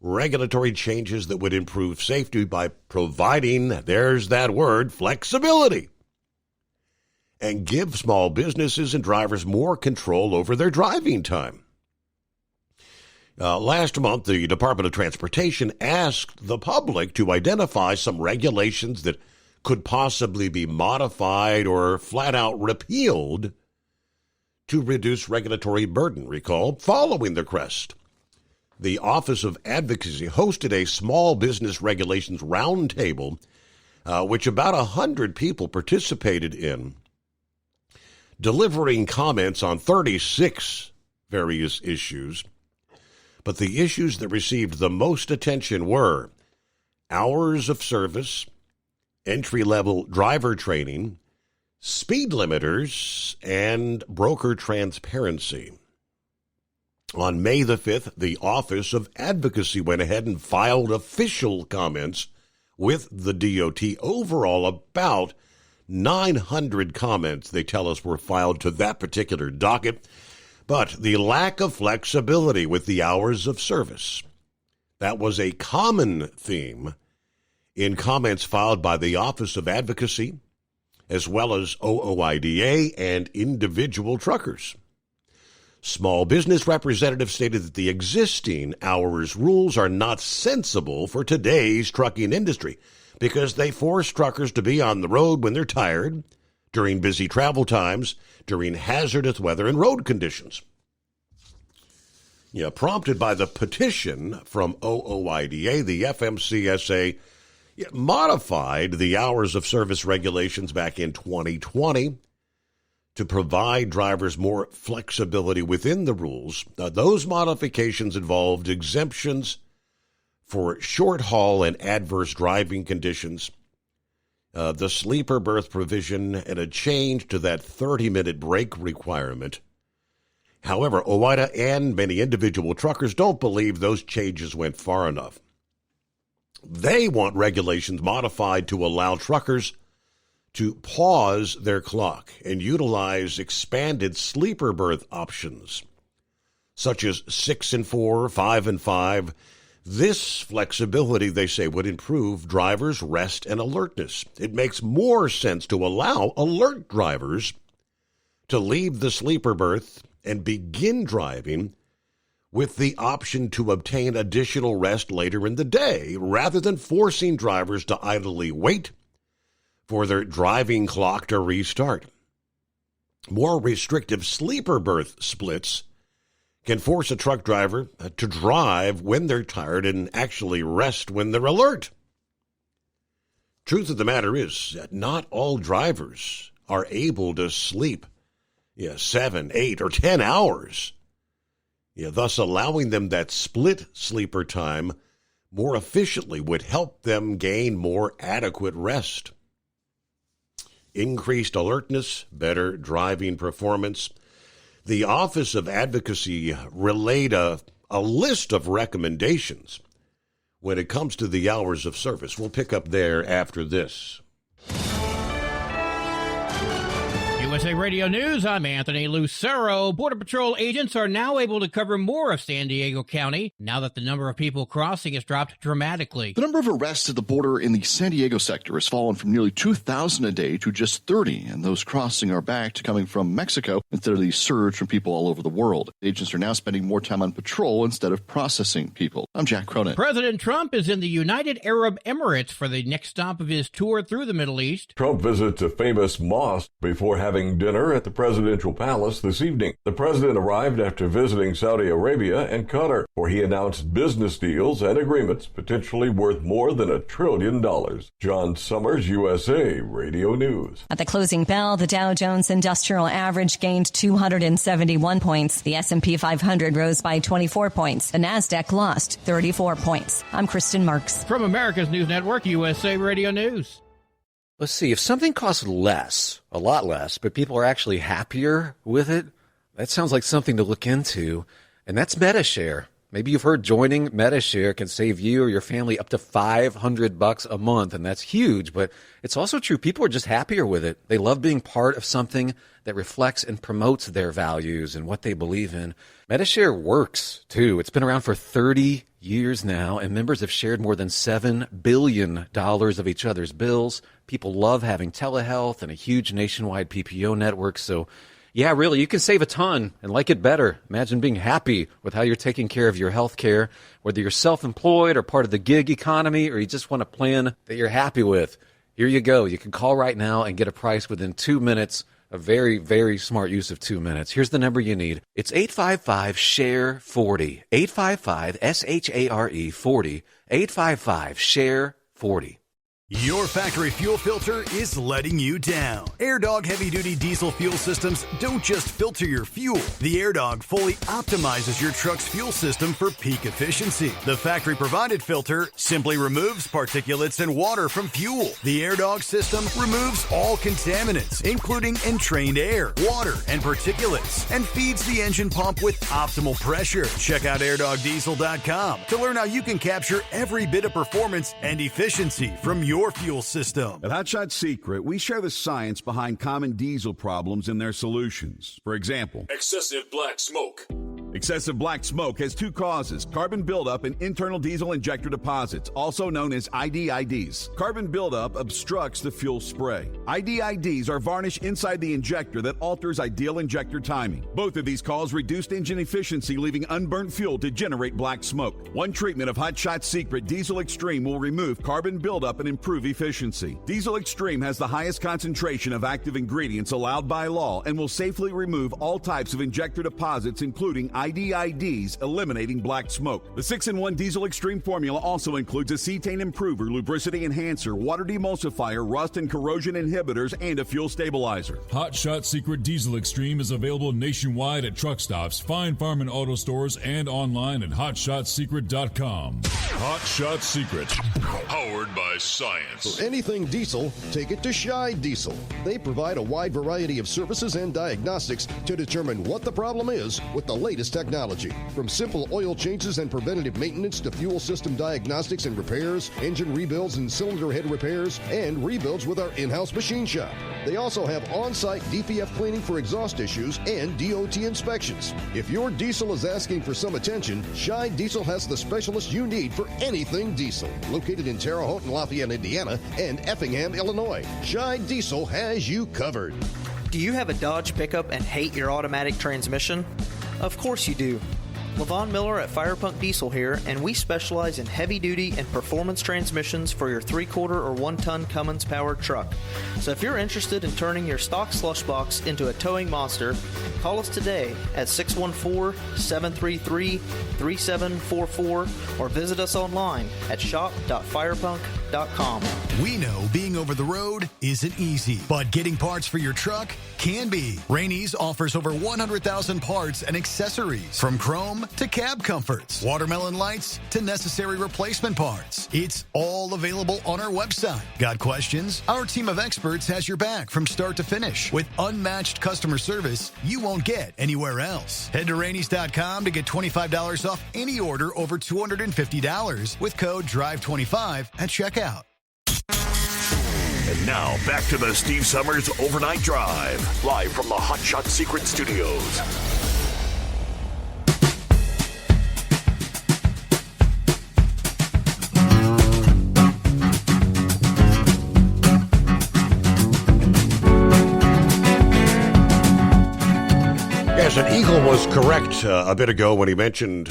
regulatory changes that would improve safety by providing, there's that word, flexibility, and give small businesses and drivers more control over their driving time. Last month, the Department of Transportation asked the public to identify some regulations that could possibly be modified or flat out repealed to reduce regulatory burden. Recall, following the crest, the Office of Advocacy hosted a small business regulations roundtable, which about 100 people participated in, delivering comments on 36 various issues. But the issues that received the most attention were hours of service, entry-level driver training, speed limiters, and broker transparency. On May the 5th, the Office of Advocacy went ahead and filed official comments with the DOT. Overall, about 900 comments, they tell us, were filed to that particular docket. But the lack of flexibility with the hours of service, that was a common theme in comments filed by the Office of Advocacy, as well as OOIDA and individual truckers. Small business representatives stated that the existing hours rules are not sensible for today's trucking industry because they force truckers to be on the road when they're tired, during busy travel times, during hazardous weather and road conditions. Prompted by the petition from OOIDA, the FMCSA modified the hours of service regulations back in 2020 to provide drivers more flexibility within the rules. Those modifications involved exemptions for short haul and adverse driving conditions, the sleeper berth provision, and a change to that 30-minute break requirement. However, OOIDA and many individual truckers don't believe those changes went far enough. They want regulations modified to allow truckers to pause their clock and utilize expanded sleeper berth options, such as 6 and 4, 5 and 5. This flexibility, they say, would improve drivers' rest and alertness. It makes more sense to allow alert drivers to leave the sleeper berth and begin driving with the option to obtain additional rest later in the day, rather than forcing drivers to idly wait for their driving clock to restart. More restrictive sleeper berth splits can force a truck driver to drive when they're tired and actually rest when they're alert. Truth of the matter is that not all drivers are able to sleep 7, 8, or 10 hours. Thus allowing them that split sleeper time more efficiently would help them gain more adequate rest. Increased alertness, better driving performance. The Office of Advocacy relayed a list of recommendations when it comes to the hours of service. We'll pick up there after this. USA Radio News, I'm Anthony Lucero. Border Patrol agents are now able to cover more of San Diego County now that the number of people crossing has dropped dramatically. The number of arrests at the border in the San Diego sector has fallen from nearly 2,000 a day to just 30, and those crossing are back to coming from Mexico instead of the surge from people all over the world. Agents are now spending more time on patrol instead of processing people. I'm Jack Cronin. President Trump is in the United Arab Emirates for the next stop of his tour through the Middle East. Trump visits a famous mosque before having dinner at the presidential palace this evening. The president arrived after visiting Saudi Arabia and Qatar, where he announced business deals and agreements potentially worth more than $1 trillion. John Summers, USA Radio News. At the closing bell, the Dow Jones Industrial Average gained 271 points. The S&P 500 rose by 24 points. The Nasdaq lost 34 points. I'm Kristen Marks. From America's News Network, USA Radio News. Let's see, if something costs less, a lot less, but people are actually happier with it, that sounds like something to look into, and that's MetaShare. Maybe you've heard joining Medi-Share can save you or your family up to $500 a month, and that's huge, but it's also true. People are just happier with it. They love being part of something that reflects and promotes their values and what they believe in. Medi-Share works, too. It's been around for 30 years now, and members have shared more than $7 billion of each other's bills. People love having telehealth and a huge nationwide PPO network, so yeah, really, you can save a ton and like it better. Imagine being happy with how you're taking care of your health care, whether you're self-employed or part of the gig economy, or you just want a plan that you're happy with. Here you go. You can call right now and get a price within 2 minutes. A very, very smart use of 2 minutes. Here's the number you need. It's 855-SHARE-40. 855-SHARE-40. 855-SHARE-40. Your factory fuel filter is letting you down. AirDog heavy-duty diesel fuel systems don't just filter your fuel. The AirDog fully optimizes your truck's fuel system for peak efficiency. The factory-provided filter simply removes particulates and water from fuel. The AirDog system removes all contaminants, including entrained air, water, and particulates, and feeds the engine pump with optimal pressure. Check out airdogdiesel.com to learn how you can capture every bit of performance and efficiency from your fuel system. At Hot Shot Secret, we share the science behind common diesel problems and their solutions. For example, excessive black smoke. Excessive black smoke has two causes: carbon buildup and internal diesel injector deposits, also known as IDIDs. Carbon buildup obstructs the fuel spray. IDIDs are varnish inside the injector that alters ideal injector timing. Both of these cause reduced engine efficiency, leaving unburnt fuel to generate black smoke. One treatment of Hot Shot Secret Diesel Extreme will remove carbon buildup and improve efficiency. Diesel Extreme has the highest concentration of active ingredients allowed by law and will safely remove all types of injector deposits, including IDIDs, eliminating black smoke. The 6-in-1 Diesel Extreme formula also includes a cetane improver, lubricity enhancer, water demulsifier, rust and corrosion inhibitors, and a fuel stabilizer. Hot Shot Secret Diesel Extreme is available nationwide at truck stops, fine farm and auto stores, and online at hotshotsecret.com. Hot Shot Secret, powered by science. For anything diesel, take it to Scheid Diesel. They provide a wide variety of services and diagnostics to determine what the problem is with the latest technology. From simple oil changes and preventative maintenance to fuel system diagnostics and repairs, engine rebuilds and cylinder head repairs, and rebuilds with our in-house machine shop. They also have on-site DPF cleaning for exhaust issues and DOT inspections. If your diesel is asking for some attention, Scheid Diesel has the specialist you need for anything diesel. Located in Terre Haute and Lafayette, Indiana, and Effingham, Illinois, Scheid Diesel has you covered. Do you have a Dodge pickup and hate your automatic transmission? Of course you do. Levon Miller at Firepunk Diesel here, and we specialize in heavy-duty and performance transmissions for your 3-quarter or 1-ton Cummins-powered truck. So if you're interested in turning your stock slush box into a towing monster, call us today at 614-733-3744 or visit us online at shop.firepunk.com. We know being over the road isn't easy, but getting parts for your truck can be. Rainey's offers over 100,000 parts and accessories, from chrome to cab comforts, watermelon lights to necessary replacement parts. It's all available on our website. Got questions? Our team of experts has your back from start to finish with unmatched customer service you won't get anywhere else. Head to Rainey's.com to get $25 off any order over $250 with code DRIVE25 at checkout. And now, back to the Steve Summers Overnight Drive, live from the Hot Shot Secret Studios. Yes, and Eagle was correct a bit ago when he mentioned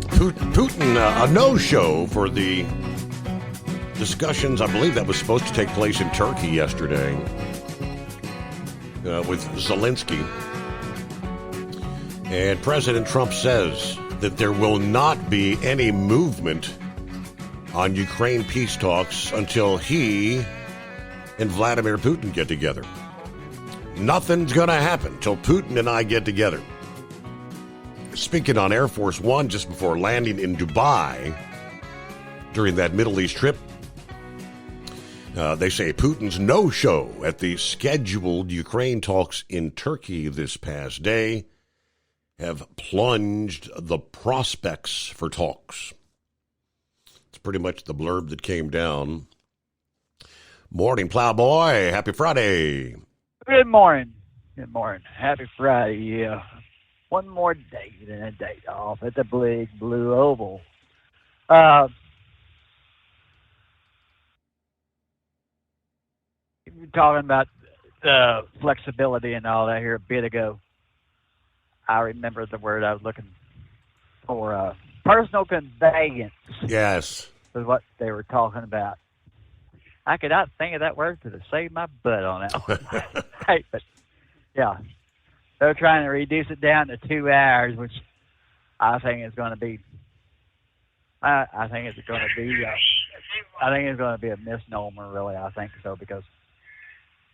Putin, a no-show for the discussions, I believe that was supposed to take place in Turkey yesterday with Zelensky. And President Trump says that there will not be any movement on Ukraine peace talks until he and Vladimir Putin get together. Nothing's going to happen till Putin and I get together. Speaking on Air Force One just before landing in Dubai during that Middle East trip, they say Putin's no-show at the scheduled Ukraine talks in Turkey this past day have plunged the prospects for talks. It's pretty much the blurb that came down. Morning, Plowboy. Happy Friday. Good morning. Good morning. Happy Friday. Yeah. One more day than a day off at the Big Blue Oval. You were talking about flexibility and all that here a bit ago. I remember the word I was looking for. Personal conveyance. Yes. Was what they were talking about. I could not think of that word to save my butt on that one. Right, but yeah, they're trying to reduce it down to 2 hours, which I think is going to be. I think it's going to be. I think it's going to be a misnomer, really. I think so, because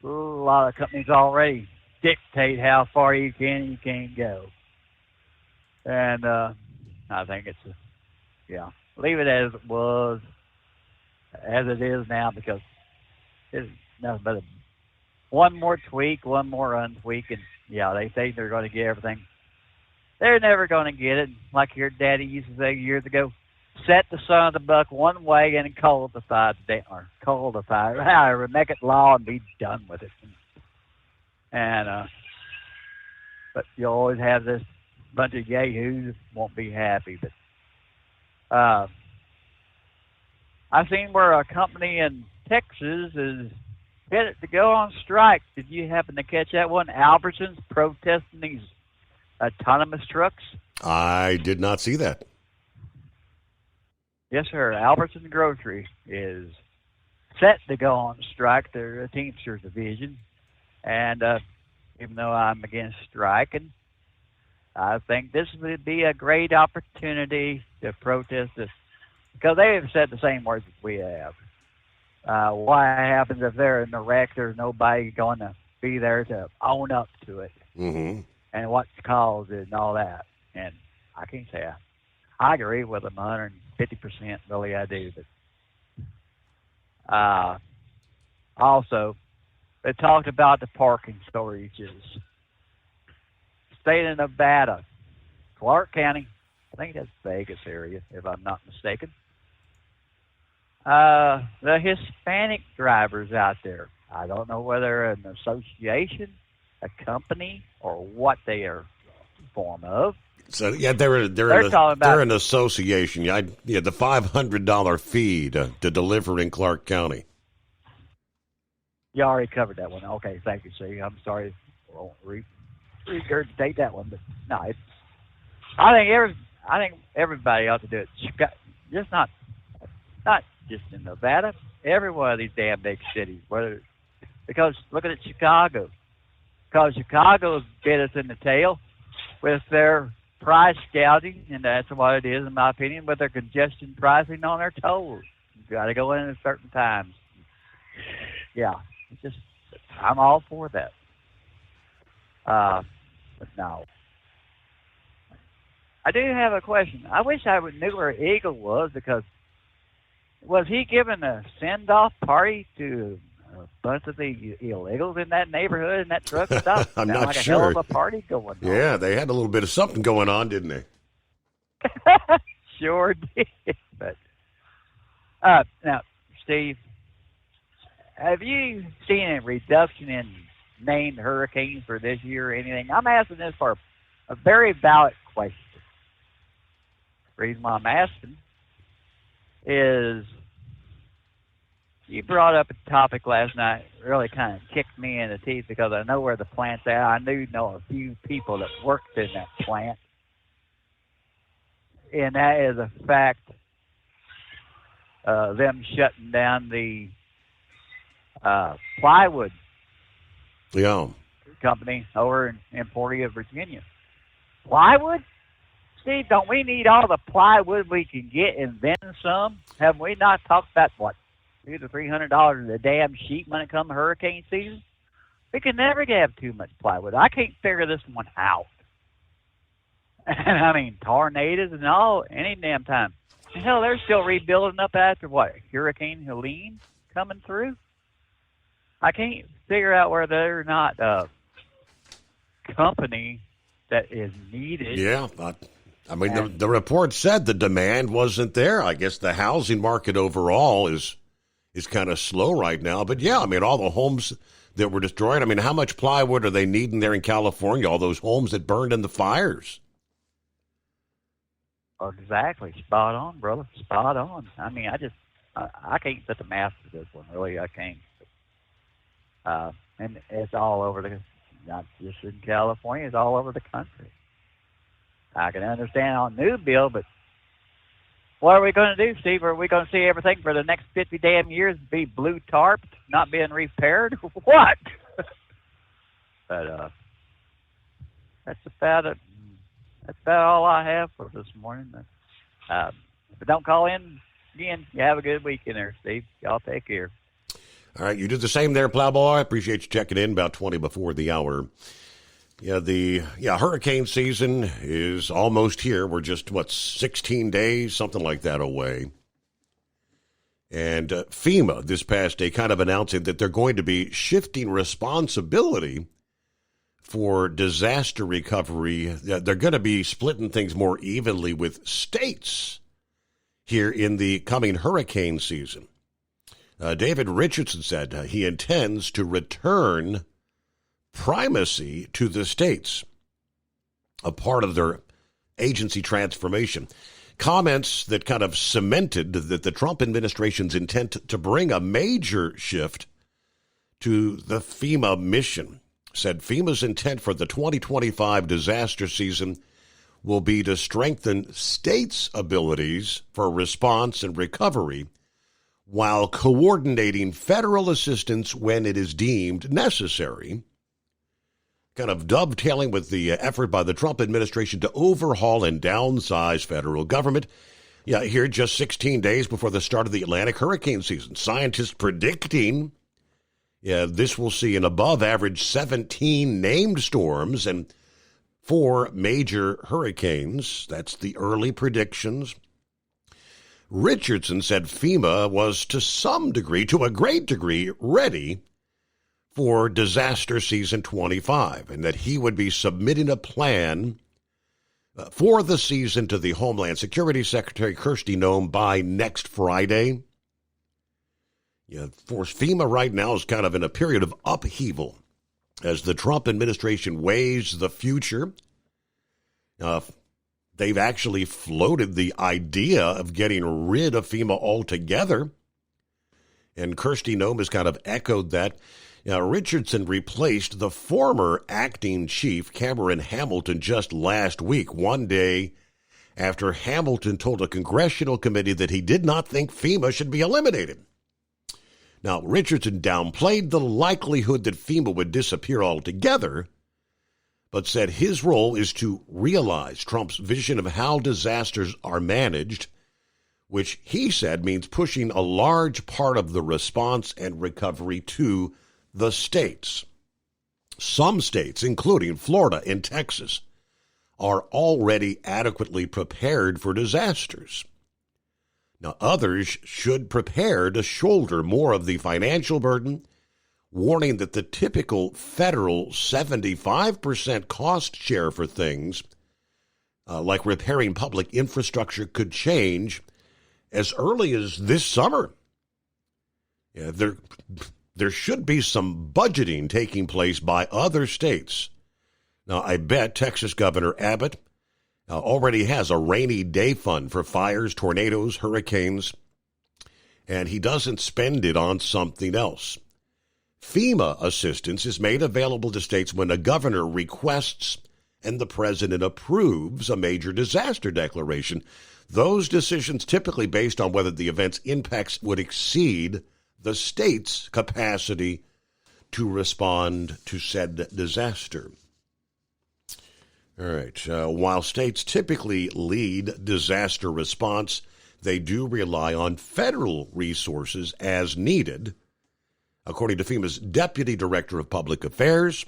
a lot of companies already dictate how far you can and you can't go, and I think it's leave it as it was. As it is now, because it's nothing but one more tweak, one more untweak, and they think they're going to get everything. They're never going to get it. Like your daddy used to say years ago, set the son of the buck one way and codify or make it law and be done with it. And but you'll always have this bunch of yahoos won't be happy. But I seen where a company in Texas is headed to go on strike. Did you happen to catch that one? Albertsons protesting these autonomous trucks. I did not see that. Yes, sir. Albertsons Grocery is set to go on strike. They're a Teamsters division. And even though I'm against striking, I think this would be a great opportunity to protest this. Because they have said the same words as we have. What happens if they're in the wreck? There's nobody going to be there to own up to it. Mm-hmm. And what's caused it and all that. And I can't say I agree with them 150%. Really, I do. But also, they talked about the parking storages. State of Nevada, Clark County, I think that's Vegas area, if I'm not mistaken. The Hispanic drivers out there, I don't know whether an association, a company, or what they are form of. So they're an association. The $500 fee to deliver in Clark County. You already covered that one. Okay, thank you, Steve. I'm sorry, I won't regurgitate that one, but no, I think everybody ought to do it. Just not just in Nevada, every one of these damn big cities. Because look at Chicago. Because Chicago's bit us in the tail with their price gouging, and that's what it is, in my opinion, with their congestion pricing on their tolls. You got to go in at certain times. Yeah, I'm all for that. But no. I do have a question. I wish I knew where Eagle was, because was he giving a send-off party to a bunch of the illegals in that neighborhood and that truck stop? I'm Sound not like sure. a hell of a party going on. Yeah, they had a little bit of something going on, didn't they? Sure did. But now, Steve, have you seen a reduction in named hurricanes for this year or anything? I'm asking this for a very valid question. The reason why I'm asking is you brought up a topic last night, really kind of kicked me in the teeth, because I know where the plant's at. I know a few people that worked in that plant. And that is a fact, them shutting down the plywood company over in Emporia, Virginia. Plywood? Steve, don't we need all the plywood we can get and then some? Have we not talked about, what, $200 to $300 a damn sheet when it comes to hurricane season? We can never have too much plywood. I can't figure this one out. And I mean, tornadoes and all, any damn time. Hell, they're still rebuilding up after, what, Hurricane Helene coming through? I can't figure out where they're not a company that is needed. Yeah, I mean, the report said the demand wasn't there. I guess the housing market overall is kind of slow right now. But yeah, I mean, all the homes that were destroyed. I mean, how much plywood are they needing there in California? All those homes that burned in the fires. Exactly. Spot on, brother. Spot on. I mean, I can't put the math to this one. Really, I can't. And it's all over not just in California, it's all over the country. I can understand on new bill, but what are we going to do, Steve? Are we going to see everything for the next 50 damn years be blue tarped, not being repaired? What? But that's about it. That's about all I have for this morning. But don't call in again. You have a good weekend there, Steve. Y'all take care. All right, you did the same there, Plowboy. I appreciate you checking in about 20 before the hour. Yeah, hurricane season is almost here. We're just, 16 days, something like that away. And FEMA this past day kind of announcing that they're going to be shifting responsibility for disaster recovery. They're going to be splitting things more evenly with states here in the coming hurricane season. David Richardson said he intends to return primacy to the states, a part of their agency transformation. Comments that kind of cemented that the Trump administration's intent to bring a major shift to the FEMA mission. Said FEMA's intent for the 2025 disaster season will be to strengthen states' abilities for response and recovery while coordinating federal assistance when it is deemed necessary, kind of dovetailing with the effort by the Trump administration to overhaul and downsize federal government. Yeah, here just 16 days before the start of the Atlantic hurricane season. Scientists predicting this will see an above-average 17 named storms and 4 major hurricanes. That's the early predictions. Richardson said FEMA was to a great degree, ready for disaster season 25, and that he would be submitting a plan for the season to the Homeland Security Secretary Kristi Noem by next Friday. Yeah, for FEMA right now is kind of in a period of upheaval as the Trump administration weighs the future. They've actually floated the idea of getting rid of FEMA altogether, and Kristi Noem has kind of echoed that. Richardson replaced the former acting chief, Cameron Hamilton, just last week, one day after Hamilton told a congressional committee that he did not think FEMA should be eliminated. Now, Richardson downplayed the likelihood that FEMA would disappear altogether, but said his role is to realize Trump's vision of how disasters are managed, which he said means pushing a large part of the response and recovery to the states. Some states, including Florida and Texas, are already adequately prepared for disasters. Now, others should prepare to shoulder more of the financial burden, warning that the typical federal 75% cost share for things like repairing public infrastructure could change as early as this summer. Yeah, there should be some budgeting taking place by other states. Now, I bet Texas Governor Abbott already has a rainy day fund for fires, tornadoes, hurricanes, and he doesn't spend it on something else. FEMA assistance is made available to states when a governor requests and the president approves a major disaster declaration. Those decisions typically based on whether the event's impacts would exceed the state's capacity to respond to said disaster. All right. While states typically lead disaster response, they do rely on federal resources as needed. According to FEMA's Deputy Director of Public Affairs,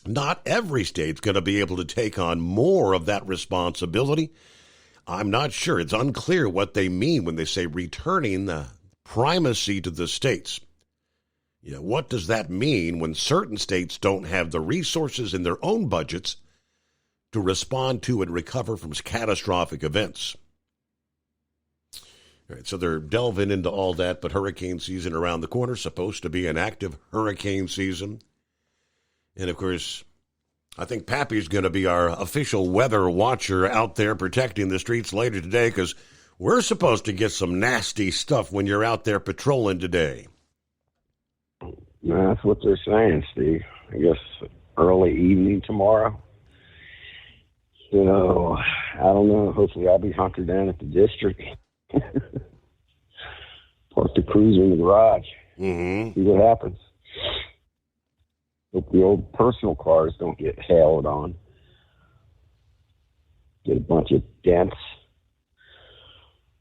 not every state's going to be able to take on more of that responsibility. I'm not sure. It's unclear what they mean when they say returning the primacy to the states. What does that mean when certain states don't have the resources in their own budgets to respond to and recover from catastrophic events. All right, so they're delving into all that, but hurricane season around the corner, supposed to be an active hurricane season. And, of course, I think Pappy's going to be our official weather watcher out there protecting the streets later today, because we're supposed to get some nasty stuff when you're out there patrolling today. That's what they're saying, Steve. I guess early evening tomorrow. So, I don't know. Hopefully I'll be hunkered down at the district. Park the cruiser in the garage. Mm-hmm. See what happens. Hope the old personal cars don't get hailed on. Get a bunch of dents.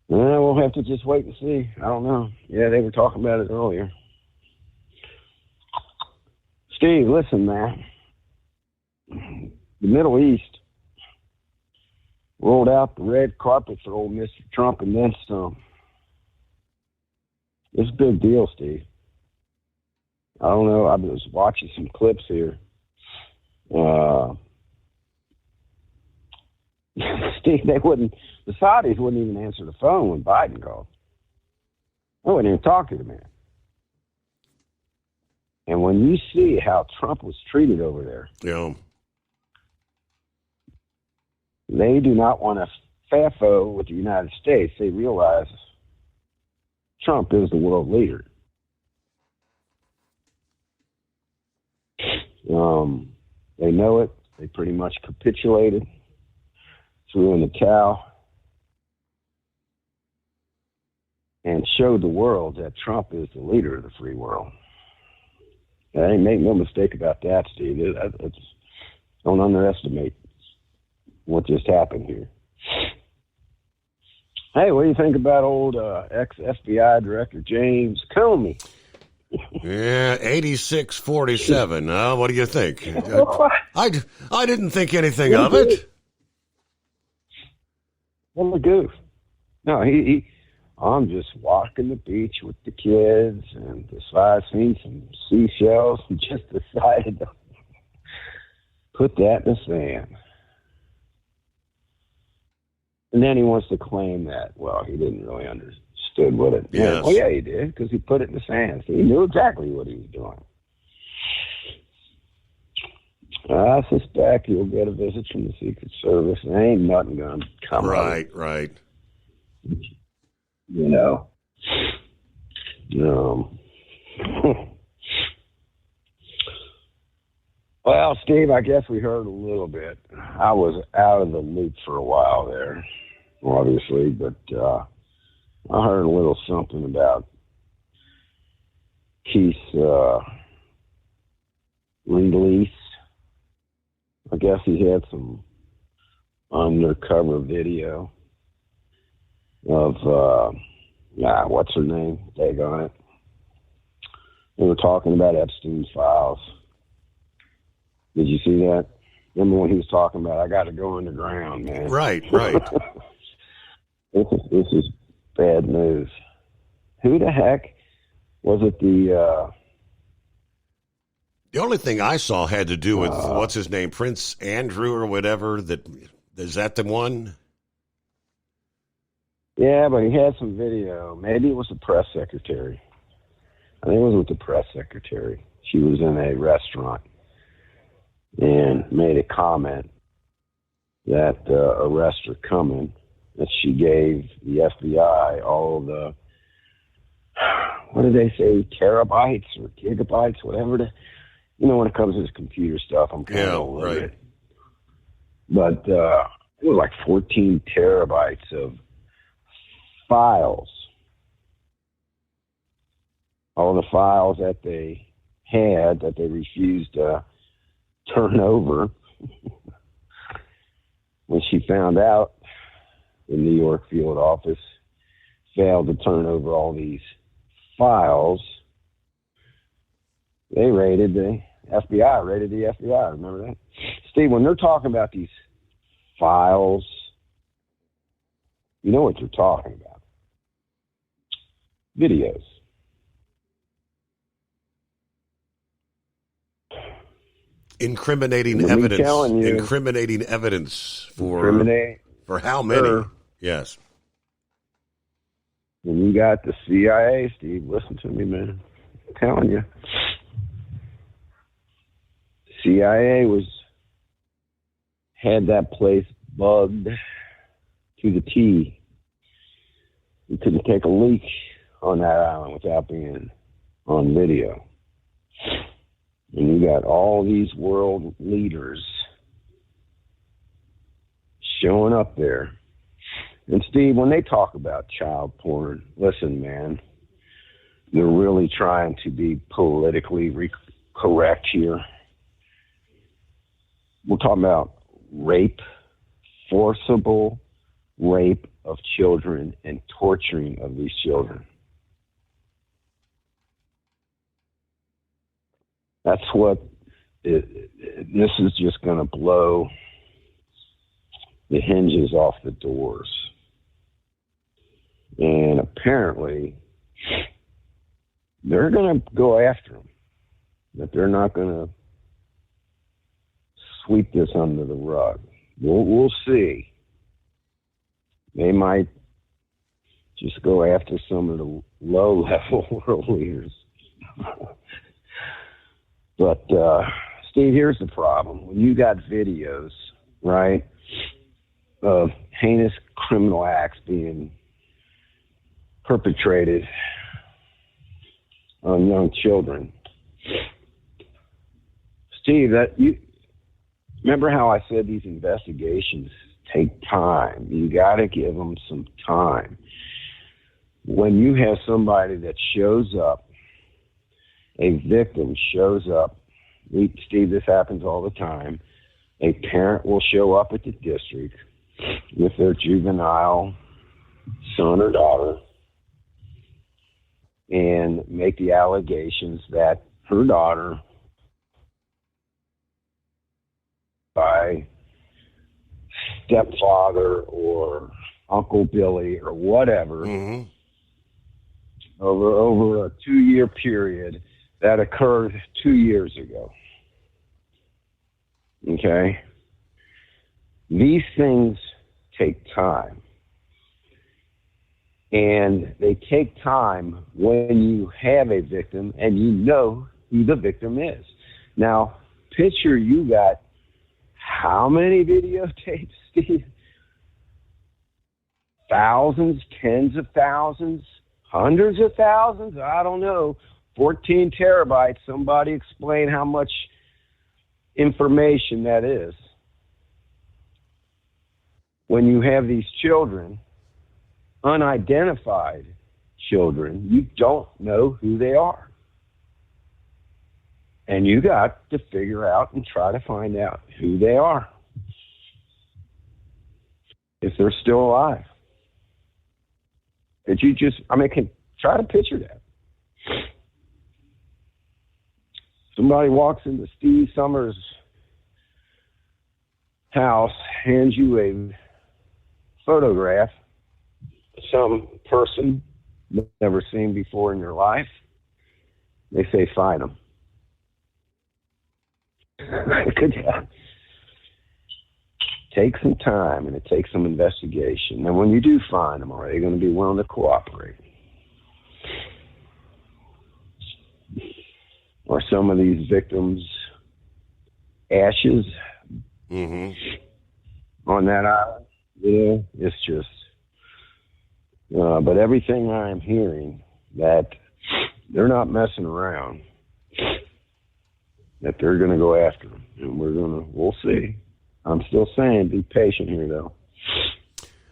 We'll have to just wait and see. I don't know. Yeah, they were talking about it earlier. Steve, listen, man. The Middle East rolled out the red carpet for old Mr. Trump and then some. It's a big deal, Steve. I don't know. I was watching some clips here. Steve, the Saudis wouldn't even answer the phone when Biden called. They wouldn't even talk to the man. And when you see how Trump was treated over there, yeah, they do not want to FAFO with the United States. They realize Trump is the world leader. They know it. They pretty much capitulated, threw in the towel, and showed the world that Trump is the leader of the free world. I ain't make no mistake about that, Steve. Don't underestimate what just happened here. Hey, what do you think about old ex-FBI Director James Comey? Yeah, 8647. What do you think? I didn't think anything of it. What a goof. No, I'm just walking the beach with the kids and decided to see some seashells and just decided to put that in the sand. And then he wants to claim that, well, he didn't really understood what it meant. Well, yeah, he did, because he put it in the sand. So he knew exactly what he was doing. I suspect he'll get a visit from the Secret Service. There ain't nothing going to come right, right. You know. Well, Steve, I guess we heard a little bit. I was out of the loop for a while there, obviously, but I heard a little something about Keith's release. I guess he had some undercover video of, what's her name? Daggone it. They were talking about Epstein's files. Did you see that? Remember when he was talking about, I got to go underground, man. Right. This is bad news. Who the heck was it? The only thing I saw had to do with what's his name, Prince Andrew or whatever. Is that the one? Yeah, but he had some video. Maybe it was the press secretary. I think it was with the press secretary. She was in a restaurant and made a comment that arrests are coming. That she gave the FBI all the, what did they say, terabytes or gigabytes, whatever. When it comes to this computer stuff, I'm kind of illiterate. But it was like 14 terabytes of files. All the files that they had that they refused to turn over. When she found out, the New York field office failed to turn over all these files. They raided the FBI, remember that? Steve, when they're talking about these files, you know what you're talking about. Videos. Incriminating Let me evidence. telling you. Incriminating evidence for how many? Sure. Yes. When you got the CIA, Steve, listen to me, man. I'm telling you. CIA had that place bugged to the T. You couldn't take a leak on that island without being on video. And you got all these world leaders showing up there. And Steve, when they talk about child porn, listen, man, they're really trying to be politically correct here. We're talking about rape, forcible rape of children and torturing of these children. That's what this is just going to blow the hinges off the doors. And apparently, they're going to go after them. That they're not going to sweep this under the rug. We'll see. They might just go after some of the low-level world leaders. But, Steve, here's the problem. When you got videos, right, of heinous criminal acts being perpetrated on young children, Steve, remember how I said these investigations take time? You got to give them some time. When you have somebody that shows up, a victim shows up, Steve, this happens all the time. A parent will show up at the district with their juvenile son or daughter and make the allegations that her daughter, by stepfather or Uncle Billy or whatever, over a 2-year period that occurred 2 years ago. Okay? These things take time. And they take time when you have a victim and you know who the victim is. Now, picture you got how many videotapes, Steve? Thousands, tens of thousands, hundreds of thousands? I don't know. 14 terabytes. Somebody explain how much information that is. When you have these children, unidentified children, you don't know who they are. And you got to figure out and try to find out who they are. If they're still alive. Did you can try to picture that. Somebody walks into Steve Summers' house, hands you a photograph of some person you've never seen before in your life. They say, find them. Good job. Take some time and it takes some investigation. And when you do find them, are they going to be willing to cooperate? Or some of these victims' ashes on that island? Yeah, it's just. But everything I'm hearing, that they're not messing around, that they're going to go after them, and we'll see. I'm still saying, be patient here, though.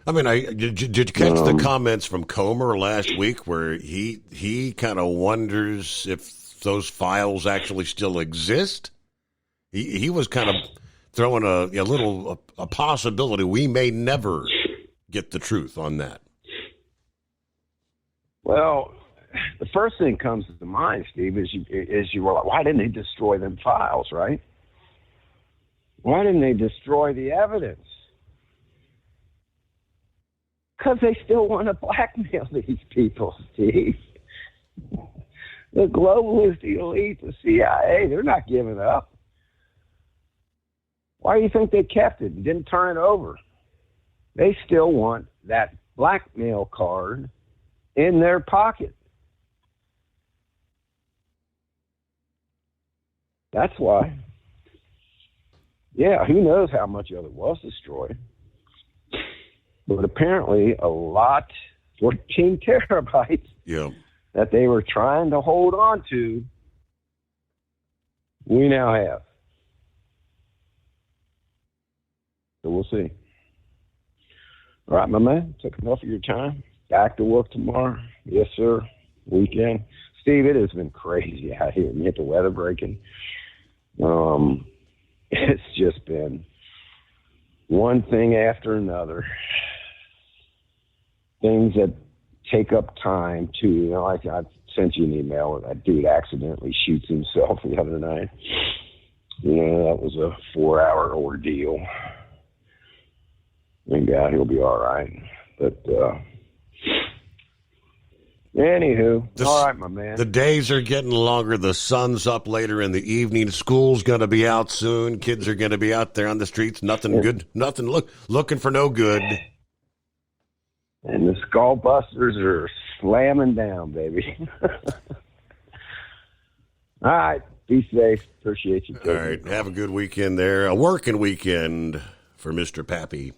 I mean, did you catch the comments from Comer last week where he kind of wonders if those files actually still exist? He was kind of throwing a possibility we may never get the truth on that. Well, the first thing comes to mind, Steve, is you were like, why didn't they destroy them files, right? Why didn't they destroy the evidence? Because they still want to blackmail these people, Steve. The globalist elite, the CIA, they're not giving up. Why do you think they kept it and didn't turn it over? They still want that blackmail card in their pocket. That's why. Yeah, who knows how much of it was destroyed. But apparently a lot, 14 terabytes, that they were trying to hold on to, we now have. So we'll see. All right, my man, took enough of your time. Back to work tomorrow. Yes, sir. Weekend. Steve, it has been crazy out here. You get the weather breaking. It's just been one thing after another. Things that take up time, too. You know, I sent you an email where that dude accidentally shoots himself the other night. You know, that was a 4-hour ordeal. Thank God he'll be all right. But, anywho, all right, my man. The days are getting longer. The sun's up later in the evening. School's going to be out soon. Kids are going to be out there on the streets. Nothing good. Nothing looking for no good. And the skull busters are slamming down, baby. All right. Be safe. Appreciate you. All right. Have a good weekend there. A working weekend for Mr. Pappy.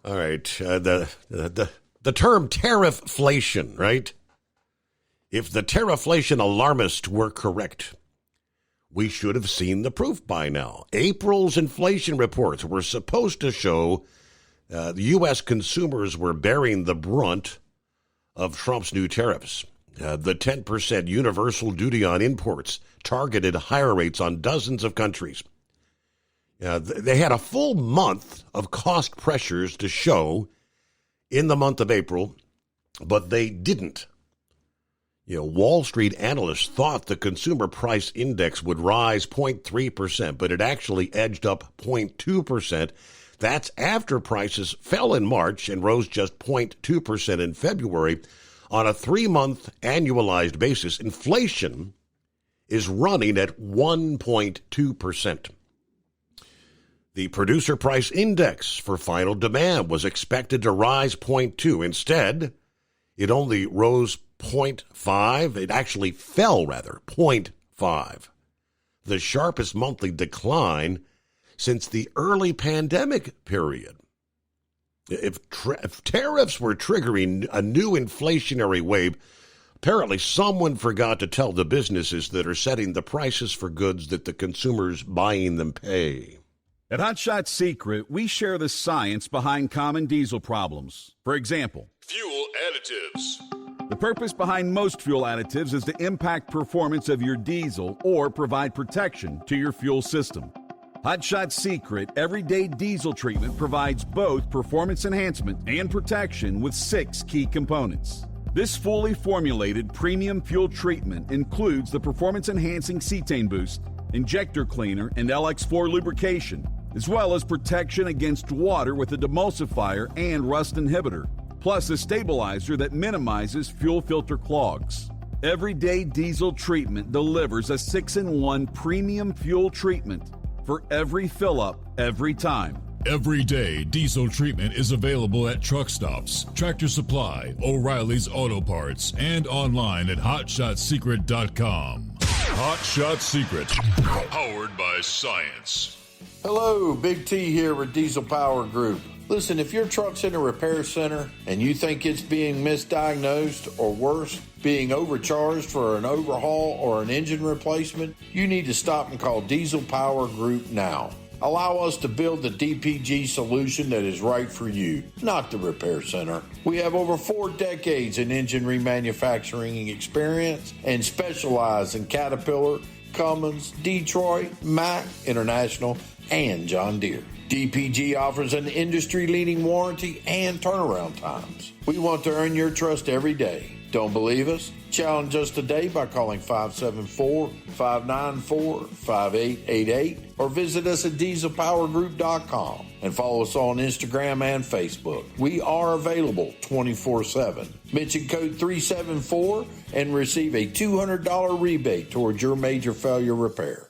All right. The term tarifflation, right? If the tarifflation alarmists were correct, we should have seen the proof by now. April's inflation reports were supposed to show the U.S. consumers were bearing the brunt of Trump's new tariffs. The 10% universal duty on imports targeted higher rates on dozens of countries. They had a full month of cost pressures to show in the month of April, but they didn't. Wall Street analysts thought the consumer price index would rise 0.3%, but it actually edged up 0.2%. That's after prices fell in March and rose just 0.2% in February. On a 3-month annualized basis, inflation is running at 1.2%. The producer price index for final demand was expected to rise 0.2. Instead, it only rose 0.5. It actually fell, 0.5. The sharpest monthly decline since the early pandemic period. If tariffs were triggering a new inflationary wave, apparently someone forgot to tell the businesses that are setting the prices for goods that the consumers buying them pay. At Hot Shot Secret, we share the science behind common diesel problems. For example, fuel additives. The purpose behind most fuel additives is to impact performance of your diesel or provide protection to your fuel system. Hot Shot Secret Everyday Diesel Treatment provides both performance enhancement and protection with 6 key components. This fully formulated premium fuel treatment includes the performance-enhancing cetane boost, injector cleaner, and LX4 lubrication, as well as protection against water with a demulsifier and rust inhibitor, plus a stabilizer that minimizes fuel filter clogs. Everyday Diesel Treatment delivers a 6-in-1 premium fuel treatment for every fill-up, every time. Everyday Diesel Treatment is available at truck stops, Tractor Supply, O'Reilly's Auto Parts, and online at HotShotSecret.com. Hot Shot Secret, powered by science. Hello, Big T here with Diesel Power Group. Listen, if your truck's in a repair center and you think it's being misdiagnosed or worse, being overcharged for an overhaul or an engine replacement, you need to stop and call Diesel Power Group now. Allow us to build the DPG solution that is right for you, not the repair center. We have over 4 decades in engine remanufacturing experience and specialize in Caterpillar, Cummins, Detroit, Mack, International, and John Deere. DPG offers an industry-leading warranty and turnaround times. We want to earn your trust every day. Don't believe us? Challenge us today by calling 574-594-5888 or visit us at dieselpowergroup.com and follow us on Instagram and Facebook. We are available 24/7. Mention code 374 and receive a $200 rebate towards your major failure repair.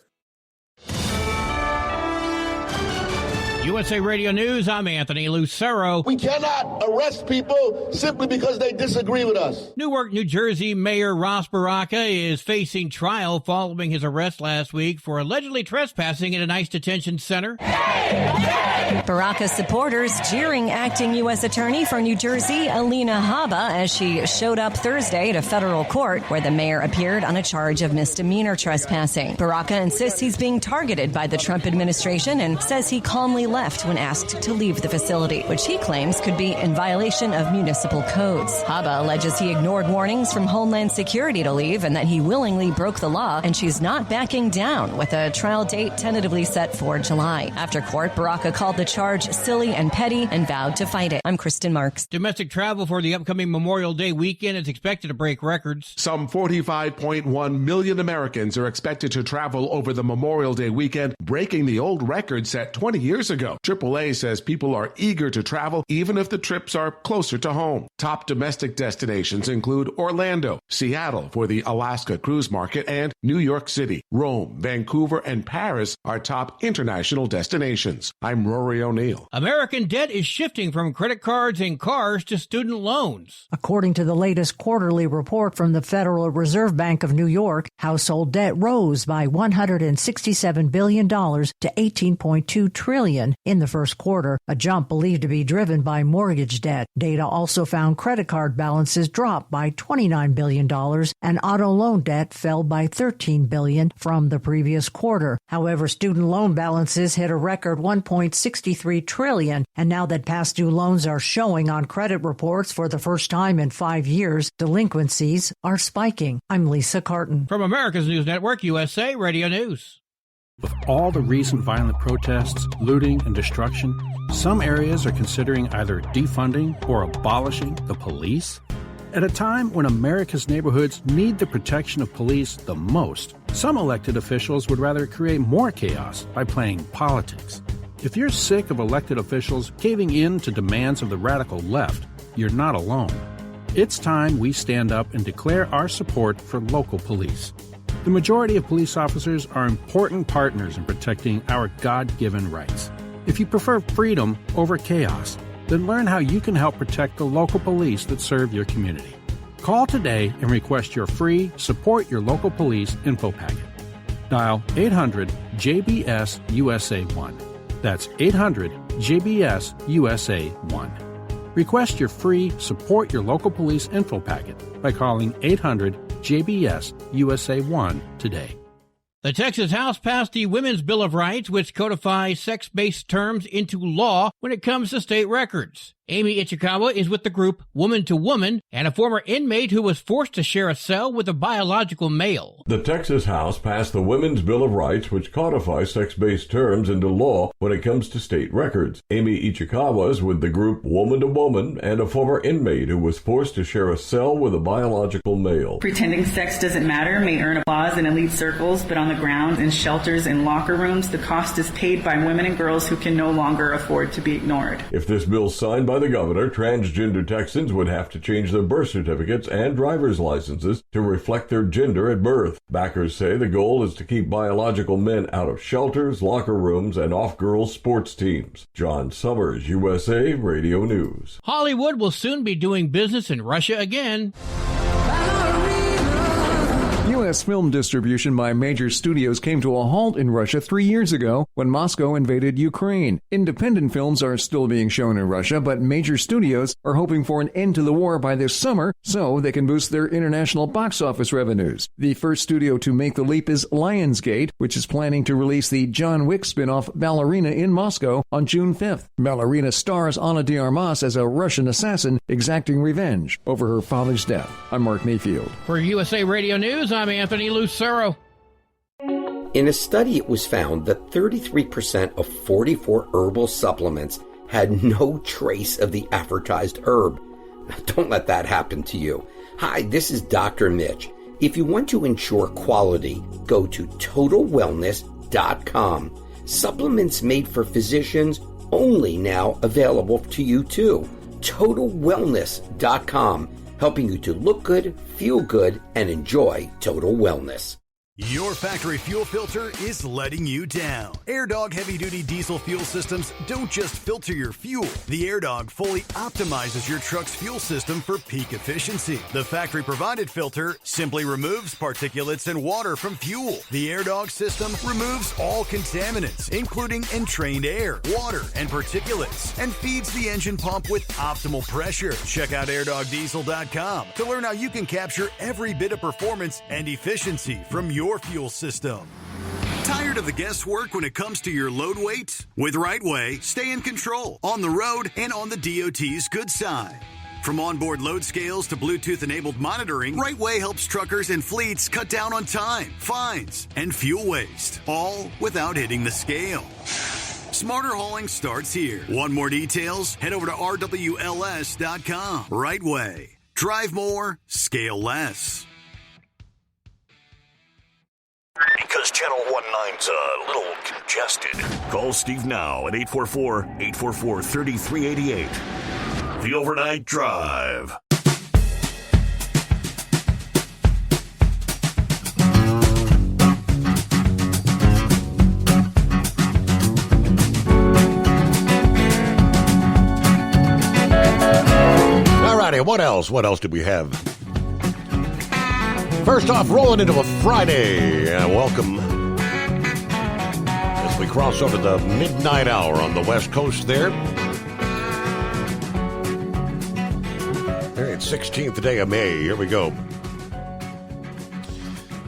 USA Radio News, I'm Anthony Lucero. We cannot arrest people simply because they disagree with us. Newark, New Jersey Mayor Ras Baraka is facing trial following his arrest last week for allegedly trespassing in an ICE detention center. Baraka's supporters jeering acting U.S. Attorney for New Jersey, Alina Habba, as she showed up Thursday at a federal court where the mayor appeared on a charge of misdemeanor trespassing. Baraka insists he's being targeted by the Trump administration and says he calmly left when asked to leave the facility, which he claims could be in violation of municipal codes. Habba alleges he ignored warnings from Homeland Security to leave and that he willingly broke the law, and she's not backing down, with a trial date tentatively set for July. After court, Baraka called the charge silly and petty and vowed to fight it. I'm Kristen Marks. Domestic travel for the upcoming Memorial Day weekend is expected to break records. Some 45.1 million Americans are expected to travel over the Memorial Day weekend, breaking the old record set 20 years ago. AAA says people are eager to travel, even if the trips are closer to home. Top domestic destinations include Orlando, Seattle for the Alaska cruise market, and New York City. Rome, Vancouver, and Paris are top international destinations. I'm Rory O'Neill. American debt is shifting from credit cards and cars to student loans. According to the latest quarterly report from the Federal Reserve Bank of New York, household debt rose by $167 billion to $18.2 trillion in the first quarter, a jump believed to be driven by mortgage debt. Data also found credit card balances dropped by $29 billion and auto loan debt fell by $13 billion from the previous quarter. However, student loan balances hit a record $1.63 trillion, and now that past due loans are showing on credit reports for the first time in 5 years, delinquencies are spiking. I'm Lisa Carton. From America's News Network, USA Radio News. With all the recent violent protests, looting, and destruction, some areas are considering either defunding or abolishing the police. At a time when America's neighborhoods need the protection of police the most, some elected officials would rather create more chaos by playing politics. If you're sick of elected officials caving in to demands of the radical left, you're not alone. It's time we stand up and declare our support for local police. The majority of police officers are important partners in protecting our God-given rights. If you prefer freedom over chaos, then learn how you can help protect the local police that serve your community. Call today and request your free Support Your Local Police info packet. Dial 800-JBS-USA-1. That's 800-JBS-USA-1. Request your free Support Your Local Police info packet by calling 800-JBS-USA-1 today. The Texas House passed the Women's Bill of Rights, which codifies sex-based terms into law when it comes to state records. Amy Ichikawa is with the group Woman to Woman and a former inmate who was forced to share a cell with a biological male. The Texas House passed the Women's Bill of Rights, which codifies sex-based terms into law when it comes to state records. Amy Ichikawa is with the group Woman to Woman and a former inmate who was forced to share a cell with a biological male. Pretending sex doesn't matter may earn applause in elite circles, but on the ground, in shelters, in locker rooms, the cost is paid by women and girls who can no longer afford to be ignored. If this bill's signed by the governor, transgender Texans would have to change their birth certificates and driver's licenses to reflect their gender at birth. Backers say the goal is to keep biological men out of shelters, locker rooms, and off girls' sports teams. John Summers, USA Radio News. Hollywood will soon be doing business in Russia again. U.S. film distribution by major studios came to a halt in Russia 3 years ago when Moscow invaded Ukraine. Independent films are still being shown in Russia, but major studios are hoping for an end to the war by this summer so they can boost their international box office revenues. The first studio to make the leap is Lionsgate, which is planning to release the John Wick spin-off Ballerina in Moscow on June 5th. Ballerina stars Ana de Armas as a Russian assassin exacting revenge over her father's death. I'm Mark Mayfield. For USA Radio News, I'm Anthony Lucero. In a study, it was found that 33% of 44 herbal supplements had no trace of the advertised herb. Don't let that happen to you. Hi, this is Dr. Mitch. If you want to ensure quality, go to TotalWellness.com. Supplements made for physicians, only now available to you too. TotalWellness.com, helping you to look good, feel good, and enjoy total wellness. Your factory fuel filter is letting you down. AirDog heavy-duty diesel fuel systems don't just filter your fuel. The AirDog fully optimizes your truck's fuel system for peak efficiency. The factory-provided filter simply removes particulates and water from fuel. The AirDog system removes all contaminants, including entrained air, water, and particulates, and feeds the engine pump with optimal pressure. Check out airdogdiesel.com to learn how you can capture every bit of performance and efficiency from your fuel system. Tired of the guesswork when it comes to your load weight? With RightWay, stay in control on the road and on the DOT's good side. From onboard load scales to Bluetooth-enabled monitoring, RightWay helps truckers and fleets cut down on time, fines, and fuel waste, all without hitting the scale. Smarter hauling starts here. Want more details? Head over to RWLS.com. RightWay. Drive more, scale less. Because Channel 19's a little congested. Call Steve now at 844-844-3388. The Overnight Drive. All righty, what else? What else did we have? First off, rolling into a Friday. Welcome. As we cross over the midnight hour on the West Coast there. It's 16th day of May. Here we go.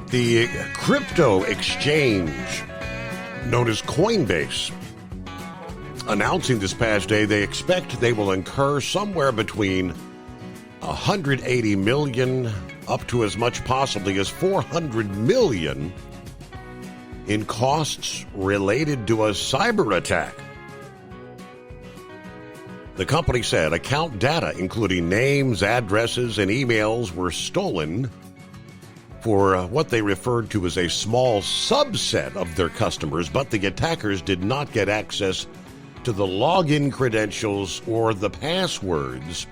The crypto exchange known as Coinbase announcing this past day they expect they will incur somewhere between $180 million up to as much possibly as $400 million in costs related to a cyber attack. The company said account data, including names, addresses, and emails, were stolen for what they referred to as a small subset of their customers, but the attackers did not get access to the login credentials or the passwords,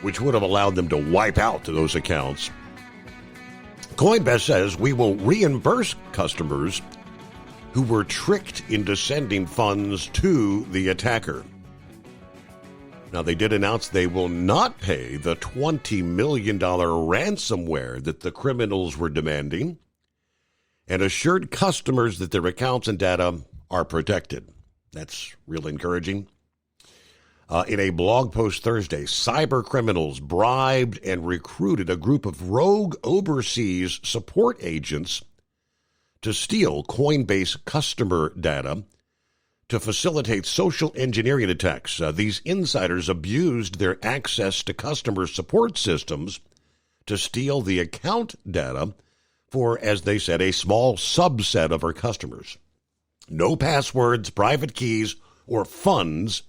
which would have allowed them to wipe out those accounts. Coinbase says we will reimburse customers who were tricked into sending funds to the attacker. Now, they did announce they will not pay the $20 million ransomware that the criminals were demanding and assured customers that their accounts and data are protected. That's real encouraging. In a blog post Thursday, cyber criminals bribed and recruited a group of rogue overseas support agents to steal Coinbase customer data to facilitate social engineering attacks. These insiders abused their access to customer support systems to steal the account data for, as they said, a small subset of our customers. No passwords, private keys, or funds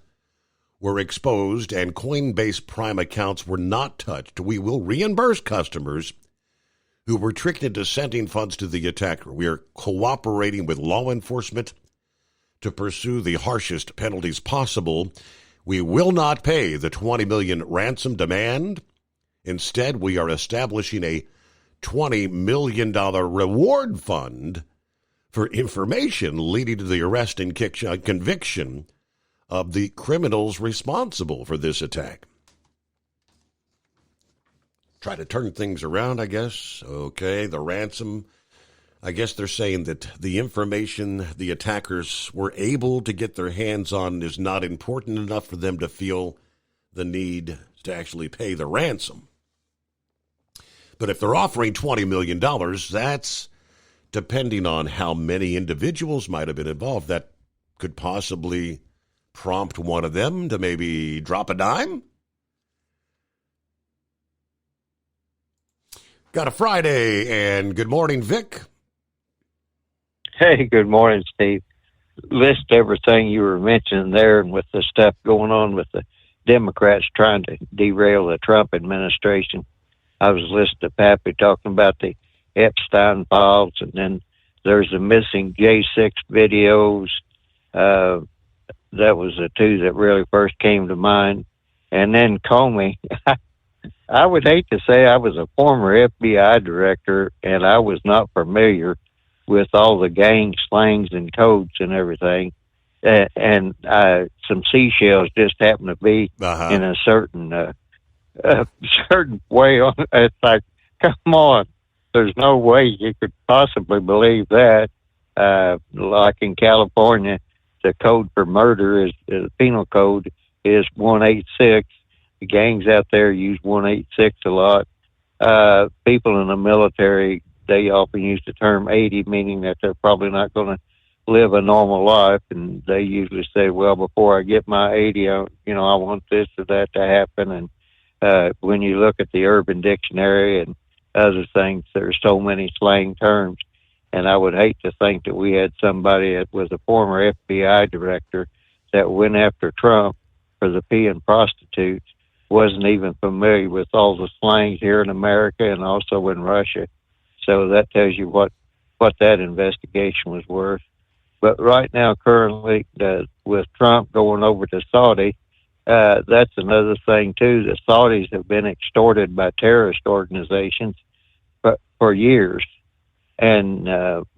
were exposed, and Coinbase Prime accounts were not touched. We will reimburse customers who were tricked into sending funds to the attacker. We are cooperating with law enforcement to pursue the harshest penalties possible. We will not pay the $20 million ransom demand. Instead, we are establishing a $20 million reward fund for information leading to the arrest and conviction of the criminals responsible for this attack. Try to turn things around, I guess. Okay, the ransom. I guess they're saying that the information the attackers were able to get their hands on is not important enough for them to feel the need to actually pay the ransom. But if they're offering $20 million, that's depending on how many individuals might have been involved. That could possibly prompt one of them to maybe drop a dime. Got a Friday, and good morning, Vic. Hey, good morning, Steve. List everything you were mentioning there, and with the stuff going on with the Democrats trying to derail the Trump administration. I was listening to Pappy talking about the Epstein files, and then there's the missing J6 videos. That was the two that really first came to mind. And then Comey, I would hate to say I was a former FBI director and I was not familiar with all the gang slangs and codes and everything. And some seashells just happen to be in a certain certain way. It's like, come on, there's no way you could possibly believe that. Like in California, the code for murder is the penal code is 186. The gangs out there use 186 a lot. People in the military, they often use the term 80, meaning that they're probably not going to live a normal life, and they usually say, well, before I get my 80, I want this or that to happen. And when you look at the Urban Dictionary and other things, there's so many slang terms, and I would hate to think that we had somebody that was a former FBI director that went after Trump for the peeing prostitutes, wasn't even familiar with all the slangs here in America and also in Russia. So that tells you what that investigation was worth. But right now, currently, with Trump going over to Saudi, that's another thing, too. The Saudis have been extorted by terrorist organizations for years. And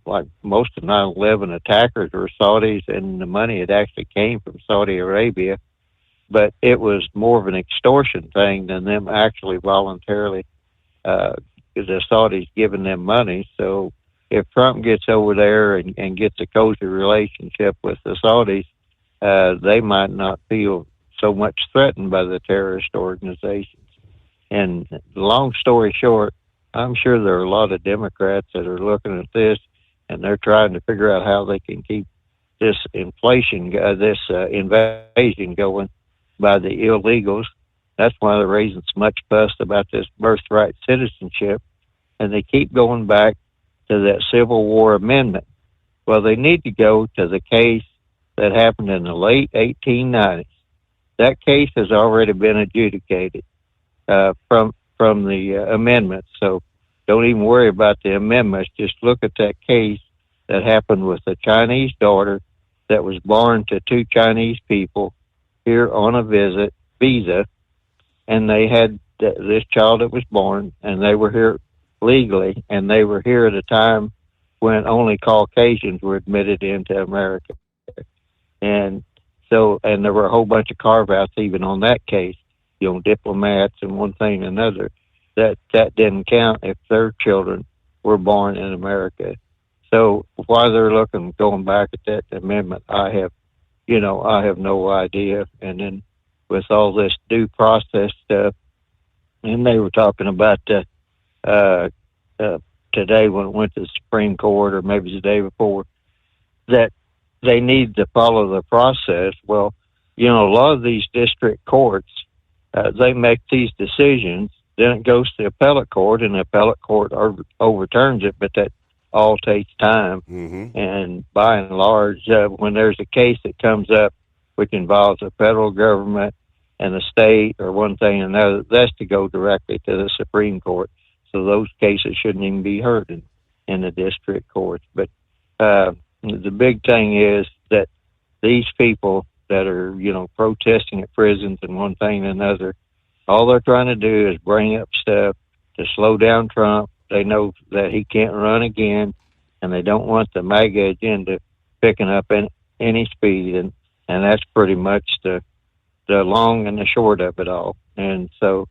like most of 9/11 attackers were Saudis, and the money had actually came from Saudi Arabia. But it was more of an extortion thing than them actually voluntarily, the Saudis giving them money. So if Trump gets over there and gets a cozy relationship with the Saudis, they might not feel so much threatened by the terrorist organizations. And long story short, I'm sure there are a lot of Democrats that are looking at this, and they're trying to figure out how they can keep this invasion going by the illegals. That's why they're raising so much fuss about this birthright citizenship, and they keep going back to that Civil War amendment. Well, they need to go to the case that happened in the late 1890s. That case has already been adjudicated from the amendments, so don't even worry about the amendments. Just look at that case that happened with a Chinese daughter that was born to two Chinese people here on a visa, and they had this child that was born, and they were here legally, and they were here at a time when only Caucasians were admitted into America. And so, and there were a whole bunch of carve-outs even on that case, diplomats and one thing and another, that didn't count if their children were born in America. So why they're going back at that amendment, I have no idea. And then with all this due process stuff, and they were talking about today when it went to the Supreme Court, or maybe the day before, that they need to follow the process. Well, a lot of these district courts, they make these decisions, then it goes to the appellate court, and the appellate court overturns it, but that all takes time. Mm-hmm. And by and large, when there's a case that comes up which involves the federal government and the state or one thing or another, that's to go directly to the Supreme Court. So those cases shouldn't even be heard in the district courts. But the big thing is that these people that are, protesting at prisons and one thing and another, all they're trying to do is bring up stuff to slow down Trump. They know that he can't run again, and they don't want the MAGA agenda picking up any speed. And that's pretty much the long and the short of it all. And so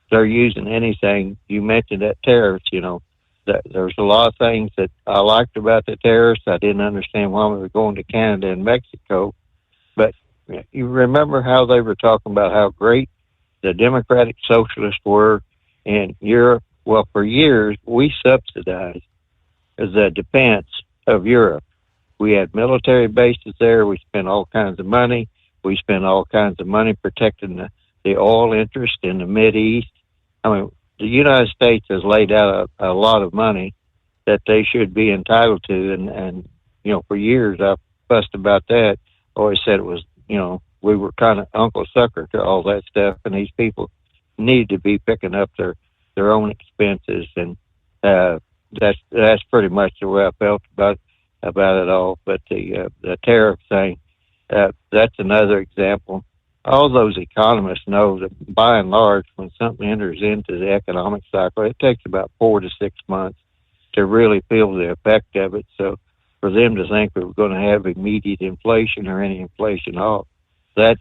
they're using anything. You mentioned that tariffs, that there's a lot of things that I liked about the tariffs. I didn't understand why we were going to Canada and Mexico. But you remember how they were talking about how great the Democratic Socialists were in Europe? Well, for years, we subsidized the defense of Europe. We had military bases there. We spent all kinds of money. We spent all kinds of money protecting the oil interest in the Mideast. I mean, the United States has laid out a lot of money that they should be entitled to. And for years, I've fussed about that. Always said it was, we were kind of Uncle Sucker to all that stuff. And these people need to be picking up their own expenses. And that's pretty much the way I felt about it all. But the tariff thing, that's another example. all those economists know that by and large, when something enters into the economic cycle, it takes about 4 to 6 months to really feel the effect of it. So for them to think we were going to have immediate inflation or any inflation off, that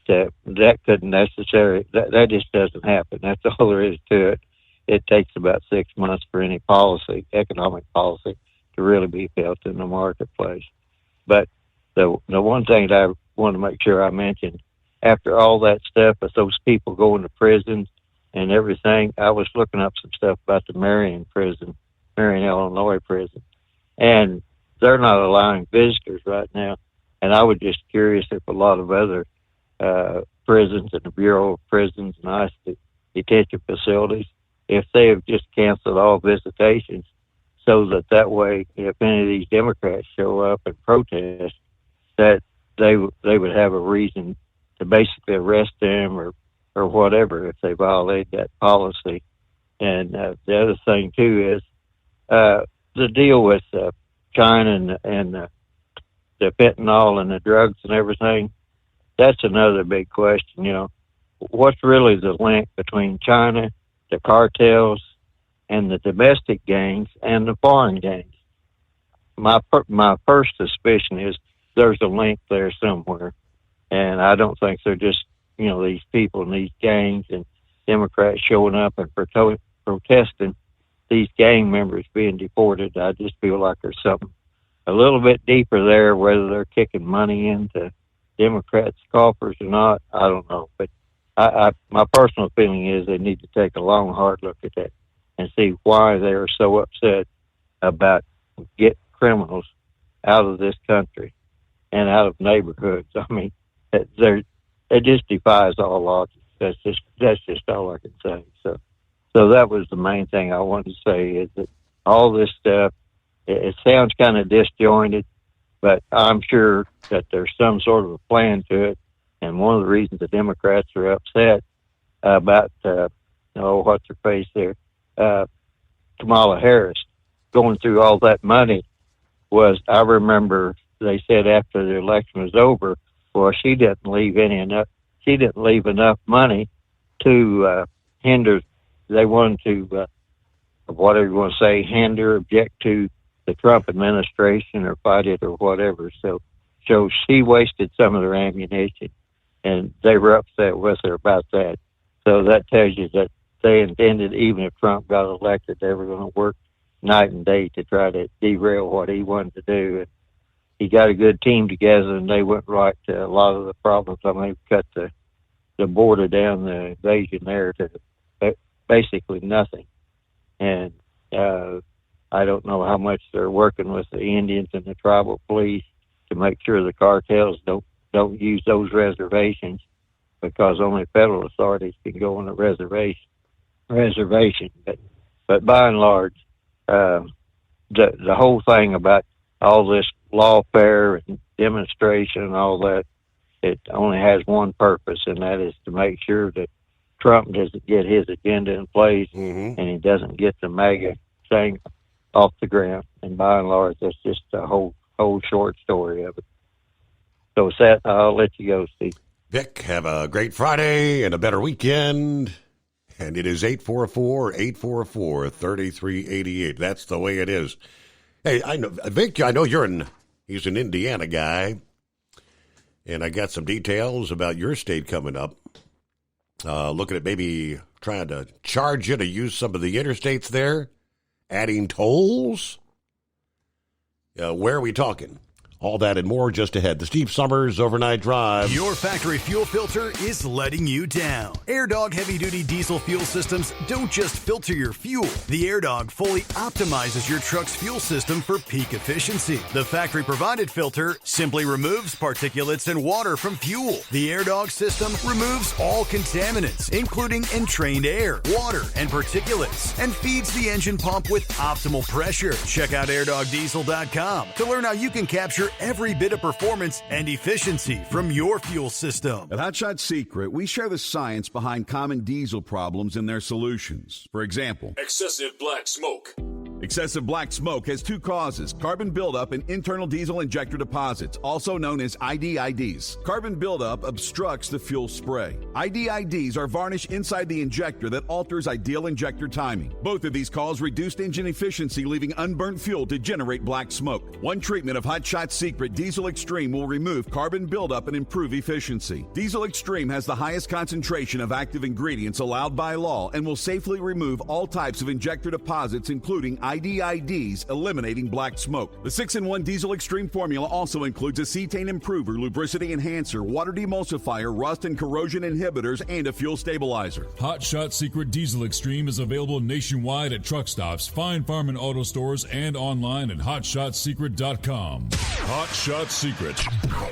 couldn't necessarily, that just doesn't happen. That's all there is to it. It takes about 6 months for any policy, economic policy, to really be felt in the marketplace. But the one thing that I want to make sure I mention, after all that stuff with those people going to prisons and everything, I was looking up some stuff about the Marion, Illinois prison, and they're not allowing visitors right now. And I was just curious if a lot of other prisons and the Bureau of Prisons and ICE detention facilities, if they have just canceled all visitations, so that way, if any of these Democrats show up and protest, that they would have a reason to basically arrest them or whatever if they violate that policy. And the other thing too is the deal with China and the fentanyl and the drugs and everything. That's another big question. You know, what's really the link between China, the cartels, and the domestic gangs and the foreign gangs? My first suspicion is there's a link there somewhere, and I don't think they're just, you know, these people in these gangs and Democrats showing up and protesting these gang members being deported. I just feel like there's something a little bit deeper there, whether they're kicking money into Democrats' coffers or not, I don't know. But my personal feeling is they need to take a long, hard look at that and see why they are so upset about getting criminals out of this country and out of neighborhoods. I mean, it just defies all logic. That's just all I can say. So that was the main thing I wanted to say, is that all this stuff, it sounds kind of disjointed, but I'm sure that there's some sort of a plan to it. And one of the reasons the Democrats are upset about, what's her face there, Kamala Harris going through all that money was, I remember they said after the election was over, well, she didn't leave enough money to hinder. They wanted to, whatever you want to say, hinder, object to the Trump administration or fight it or whatever. So she wasted some of their ammunition, and they were upset with her about that. So that tells you that they intended, even if Trump got elected, they were going to work night and day to try to derail what he wanted to do. And he got a good team together, and they went right to a lot of the problems. I mean, cut the border down, the invasion there to basically nothing. And I don't know how much they're working with the Indians and the tribal police to make sure the cartels don't use those reservations, because only federal authorities can go on a reservation. But by and large, the whole thing about all this lawfare and demonstration and all that, it only has one purpose, and that is to make sure that Trump doesn't get his agenda in place, and he doesn't get the MAGA thing off the ground. And by and large, that's just a whole short story of it. So with that, I'll let you go, Steve. Vic, have a great Friday and a better weekend. And it is 844-844-3388. That's the way it is. Hey, I know, Vic, I know he's an Indiana guy, and I got some details about your state coming up. Looking at maybe trying to charge you to use some of the interstates there, adding tolls. Where are we talking? All that and more just ahead. The Steve Summers Overnight Drive. Your factory fuel filter is letting you down. AirDog heavy-duty diesel fuel systems don't just filter your fuel. The AirDog fully optimizes your truck's fuel system for peak efficiency. The factory-provided filter simply removes particulates and water from fuel. The AirDog system removes all contaminants, including entrained air, water, and particulates, and feeds the engine pump with optimal pressure. Check out airdogdiesel.com to learn how you can capture every bit of performance and efficiency from your fuel system. At Hot Shot Secret, we share the science behind common diesel problems and their solutions. For example, excessive black smoke. Excessive black smoke has two causes: carbon buildup and internal diesel injector deposits, also known as IDIDs. Carbon buildup obstructs the fuel spray. IDIDs are varnish inside the injector that alters ideal injector timing. Both of these cause reduced engine efficiency, leaving unburnt fuel to generate black smoke. One treatment of Hot Shot Secret Diesel Extreme will remove carbon buildup and improve efficiency. Diesel Extreme has the highest concentration of active ingredients allowed by law and will safely remove all types of injector deposits, including IDIDs, eliminating black smoke. The 6-in-1 Diesel Extreme formula also includes a cetane improver, lubricity enhancer, water demulsifier, rust and corrosion inhibitors, and a fuel stabilizer. Hot Shot Secret Diesel Extreme is available nationwide at truck stops, Fine Farm and auto stores, and online at hotshotsecret.com. Hot Shot Secret,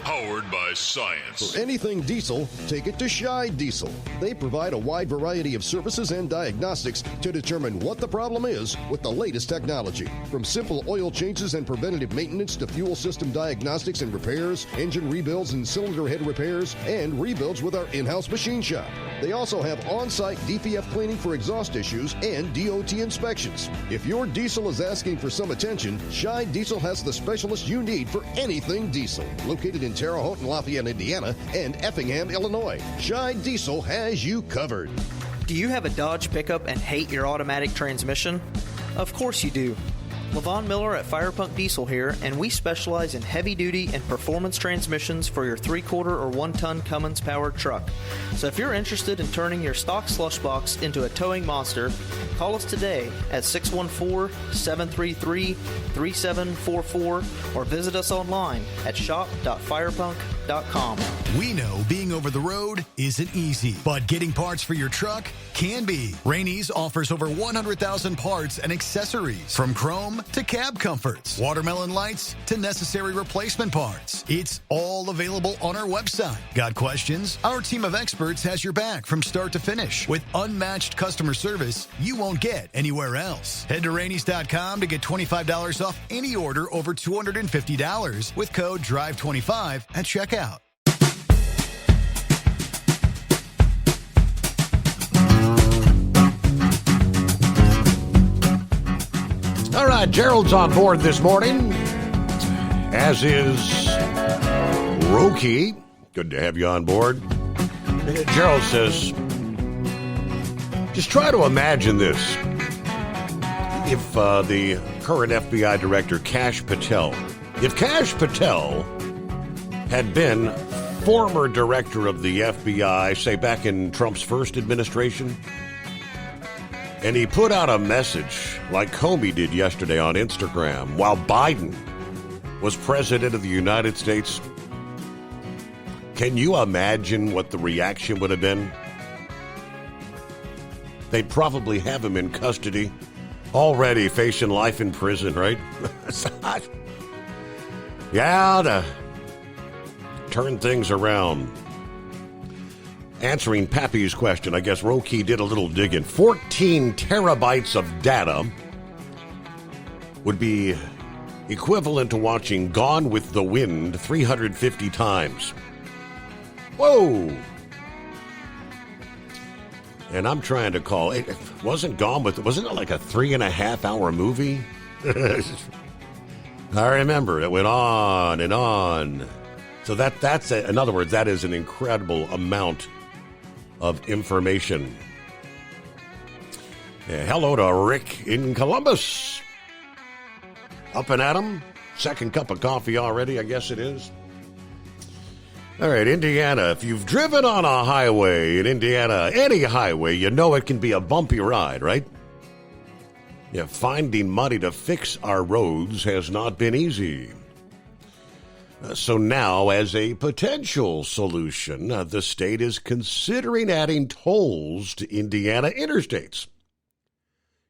powered by science. For anything diesel, take it to Scheid Diesel. They provide a wide variety of services and diagnostics to determine what the problem is with the latest technology. From simple oil changes and preventative maintenance to fuel system diagnostics and repairs, engine rebuilds and cylinder head repairs, and rebuilds with our in-house machine shop. They also have on-site DPF cleaning for exhaust issues and DOT inspections. If your diesel is asking for some attention, Scheid Diesel has the specialist you need for anything diesel. Located in Terre Haute and Lafayette, Indiana, and Effingham, Illinois, Scheid Diesel has you covered. Do you have a Dodge pickup and hate your automatic transmission? Of course you do. Levon Miller at Firepunk Diesel here, and we specialize in heavy-duty and performance transmissions for your 3-quarter or 1-ton Cummins-powered truck. So if you're interested in turning your stock slush box into a towing monster, call us today at 614-733-3744 or visit us online at shop.firepunk.com. We know being over the road isn't easy, but getting parts for your truck can be. Rainey's offers over 100,000 parts and accessories, from chrome to cab comforts, watermelon lights to necessary replacement parts. It's all available on our website. Got questions? Our team of experts has your back from start to finish with unmatched customer service you won't get anywhere else. Head to Rainey's.com to get $25 off any order over $250 with code DRIVE25 at checkout. All right, Gerald's on board this morning, as is Roki. Good to have you on board. Gerald says, just try to imagine this. If the current FBI director, Kash Patel, if Kash Patel had been former director of the FBI, say back in Trump's first administration, and he put out a message like Comey did yesterday on Instagram while Biden was president of the United States, can you imagine what the reaction would have been? They'd probably have him in custody, already facing life in prison, right? Yeah, to turn things around. Answering Pappy's question, I guess Roki did a little digging. 14 terabytes of data would be equivalent to watching Gone with the Wind 350 times. Whoa! And I'm trying to call it. Wasn't it like a 3.5-hour movie? I remember it went on and on. So that's in other words, that is an incredible amount of information. Hello to Rick in Columbus. Up and at 'em. Second cup of coffee already, I guess it is. All right, Indiana. If you've driven on a highway in Indiana, any highway, you know it can be a bumpy ride, right? Yeah, finding money to fix our roads has not been easy. So now, as a potential solution, the state is considering adding tolls to Indiana interstates.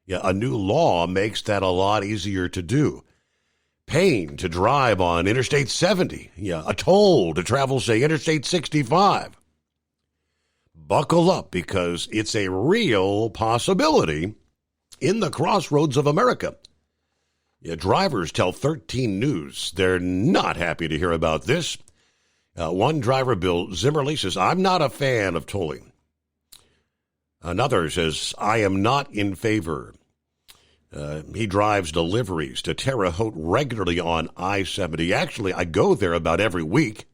Yeah, a new law makes that a lot easier to do. Paying to drive on Interstate 70. Yeah, a toll to travel, say, Interstate 65. Buckle up, because it's a real possibility in the crossroads of America. Yeah, drivers tell 13 News they're not happy to hear about this. One driver, Bill Zimmerly, says, I'm not a fan of tolling. Another says, I am not in favor. He drives deliveries to Terre Haute regularly on I-70. Actually, I go there about every week.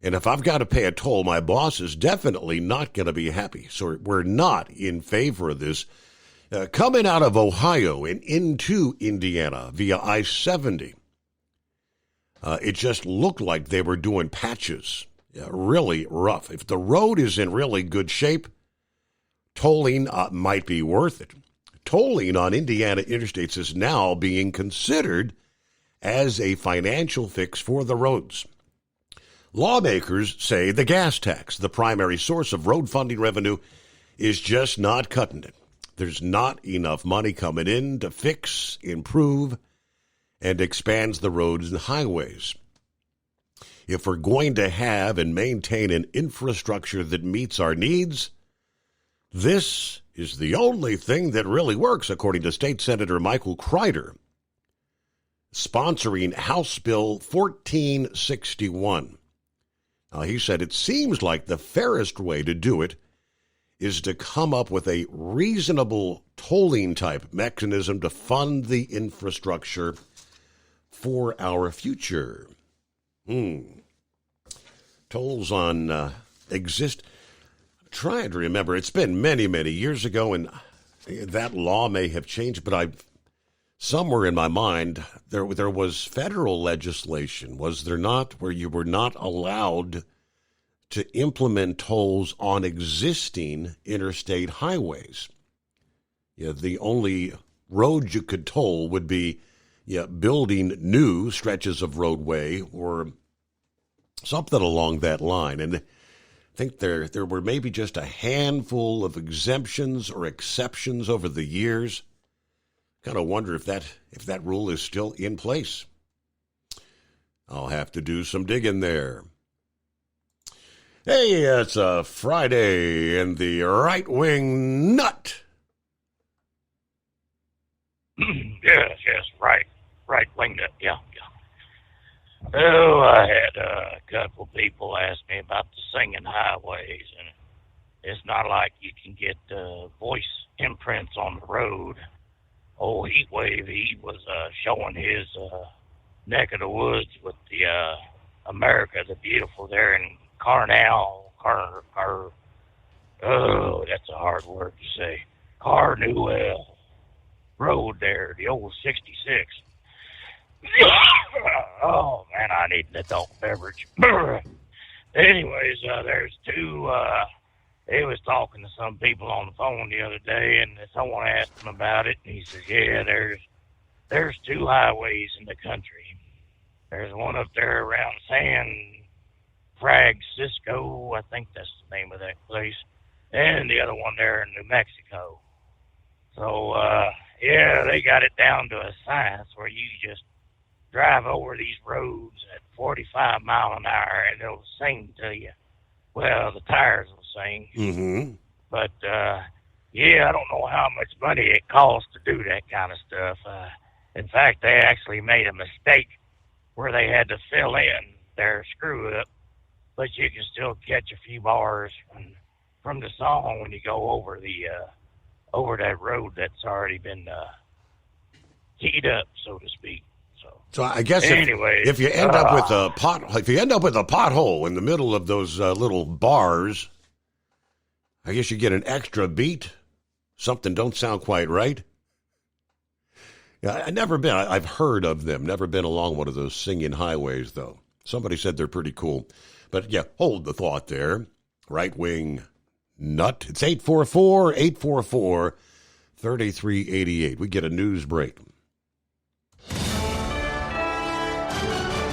And if I've got to pay a toll, my boss is definitely not going to be happy. So we're not in favor of this. Coming out of Ohio and into Indiana via I-70, it just looked like they were doing patches. Really rough. If the road is in really good shape, tolling might be worth it. Tolling on Indiana interstates is now being considered as a financial fix for the roads. Lawmakers say the gas tax, the primary source of road funding revenue, is just not cutting it. There's not enough money coming in to fix, improve, and expand the roads and highways. If we're going to have and maintain an infrastructure that meets our needs, this is the only thing that really works, according to State Senator Michael Crider, sponsoring House Bill 1461. Now, he said it seems like the fairest way to do it is to come up with a reasonable tolling type mechanism to fund the infrastructure for our future. Tolls on exist. Trying to remember. It's been many, many years ago, and that law may have changed, but somewhere in my mind, there was federal legislation, was there not, where you were not allowed to implement tolls on existing interstate highways. The only road you could toll would be building new stretches of roadway or something along that line. And I think there were maybe just a handful of exemptions or exceptions over the years. Kind of wonder if that rule is still in place. I'll have to do some digging there. Hey, it's a Friday and the right-wing nut. Yes, right-wing nut, yeah. Oh, I had a couple people ask me about the singing highways, and it's not like you can get voice imprints on the road. Old Heatwave, he was showing his neck of the woods with the America the Beautiful there in that's a hard word to say. Carnewell Road there, the old 66. Oh, man, I need an adult beverage. Anyways, there's two, he was talking to some people on the phone the other day, and someone asked him about it, and he says, yeah, there's two highways in the country. There's one up there around San Francisco, I think that's the name of that place, and the other one there in New Mexico. So, yeah, they got it down to a science where you just drive over these roads at 45 mile an hour and it'll sing to you. Well, the tires will sing. Mm-hmm. But, yeah, I don't know how much money it costs to do that kind of stuff. In fact, they actually made a mistake where they had to fill in their screw-up, but you can still catch a few bars from the song when you go over over that road that's already been teed up, so to speak. So I guess anyway, if you end up with a pothole in the middle of those little bars, I guess you get an extra beat. Something don't sound quite right. Yeah, I've never been. I've heard of them. Never been along one of those singing highways, though. Somebody said they're pretty cool. But yeah, hold the thought there. Right wing nut. It's 844-844-3388. We get a news break.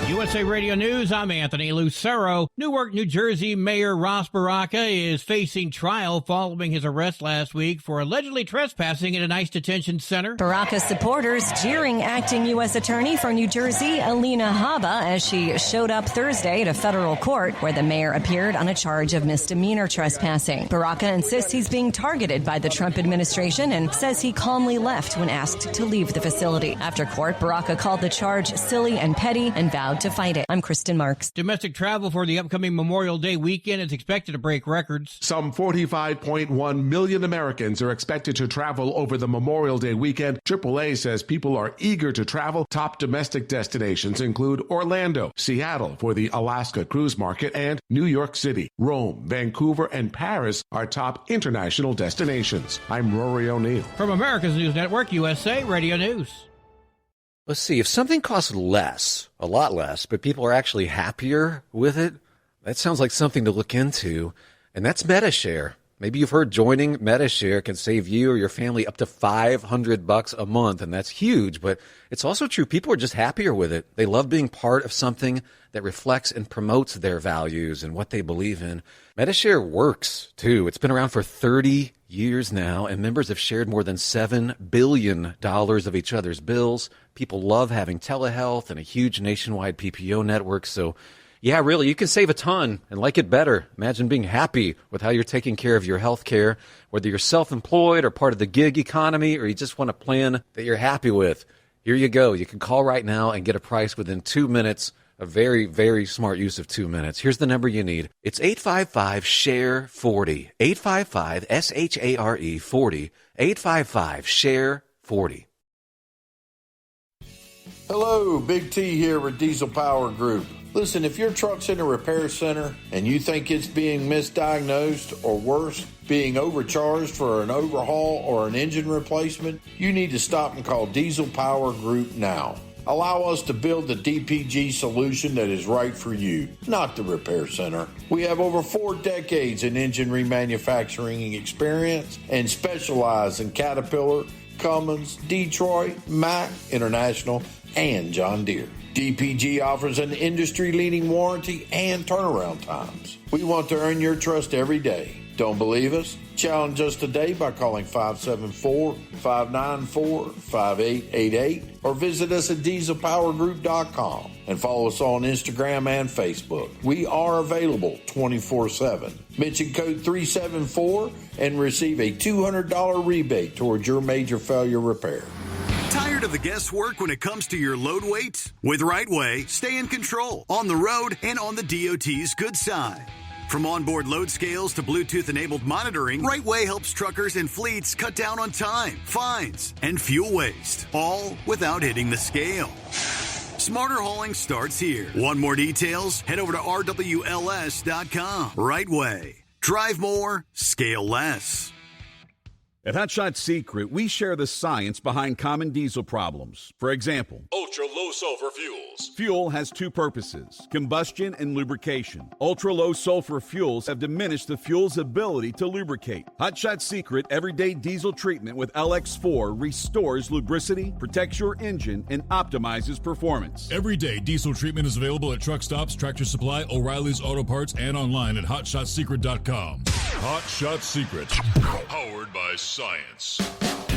USA Radio News, I'm Anthony Lucero. Newark, New Jersey Mayor Ras Baraka is facing trial following his arrest last week for allegedly trespassing in an ICE detention center. Baraka's supporters jeering acting U.S. Attorney for New Jersey, Alina Habba, as she showed up Thursday at a federal court where the mayor appeared on a charge of misdemeanor trespassing. Baraka insists he's being targeted by the Trump administration and says he calmly left when asked to leave the facility. After court, Baraka called the charge silly and petty and vowed proud to fight it. I'm Kristen Marks. Domestic travel for the upcoming Memorial Day weekend is expected to break records. Some 45.1 million Americans are expected to travel over the Memorial Day weekend. AAA says people are eager to travel. Top domestic destinations include Orlando, Seattle for the Alaska cruise market, and New York City. Rome, Vancouver, and Paris are top international destinations. I'm Rory O'Neill. From America's News Network, USA Radio News. Let's see, if something costs less, a lot less, but people are actually happier with it, that sounds like something to look into, and that's MediShare. Maybe you've heard joining MediShare can save you or your family up to $500 a month, and that's huge, but it's also true. People are just happier with it. They love being part of something that reflects and promotes their values and what they believe in. MediShare works, too. It's been around for 30 years now, and members have shared more than $7 billion of each other's bills. People love having telehealth and a huge nationwide PPO network, so yeah, really, you can save a ton and like it better. Imagine being happy with how you're taking care of your health care, whether you're self-employed or part of the gig economy, or you just want a plan that you're happy with. Here you go. You can call right now and get a price within 2 minutes. A very, very smart use of 2 minutes. Here's the number you need. It's 855-SHARE-40. 855-SHARE-40. 855-SHARE-40. Hello, Big T here with Diesel Power Group. Listen, if your truck's in a repair center and you think it's being misdiagnosed or worse, being overcharged for an overhaul or an engine replacement, you need to stop and call Diesel Power Group now. Allow us to build the DPG solution that is right for you, not the repair center. We have over 4 decades in engine remanufacturing experience and specialize in Caterpillar, Cummins, Detroit, Mack, International, and John Deere. DPG offers an industry-leading warranty and turnaround times. We want to earn your trust every day. Don't believe us? Challenge us today by calling 574-594-5888 or visit us at dieselpowergroup.com and follow us on Instagram and Facebook. We are available 24/7. Mention code 374 and receive a $200 rebate towards your major failure repair. Tired of the guesswork when it comes to your load weight? With RightWay, stay in control on the road and on the DOT's good side. From onboard load scales to Bluetooth-enabled monitoring, RightWay helps truckers and fleets cut down on time, fines, and fuel waste, all without hitting the scale. Smarter hauling starts here. Want more details? Head over to rwls.com. RightWay. Drive more, scale less. At Hot Shot Secret, we share the science behind common diesel problems. For example, ultra-low sulfur fuels. Fuel has 2 purposes, combustion and lubrication. Ultra-low sulfur fuels have diminished the fuel's ability to lubricate. Hot Shot Secret Everyday Diesel Treatment with LX4 restores lubricity, protects your engine, and optimizes performance. Everyday diesel treatment is available at truck stops, Tractor Supply, O'Reilly's Auto Parts, and online at HotShotSecret.com. Hot Shot Secret, powered by science.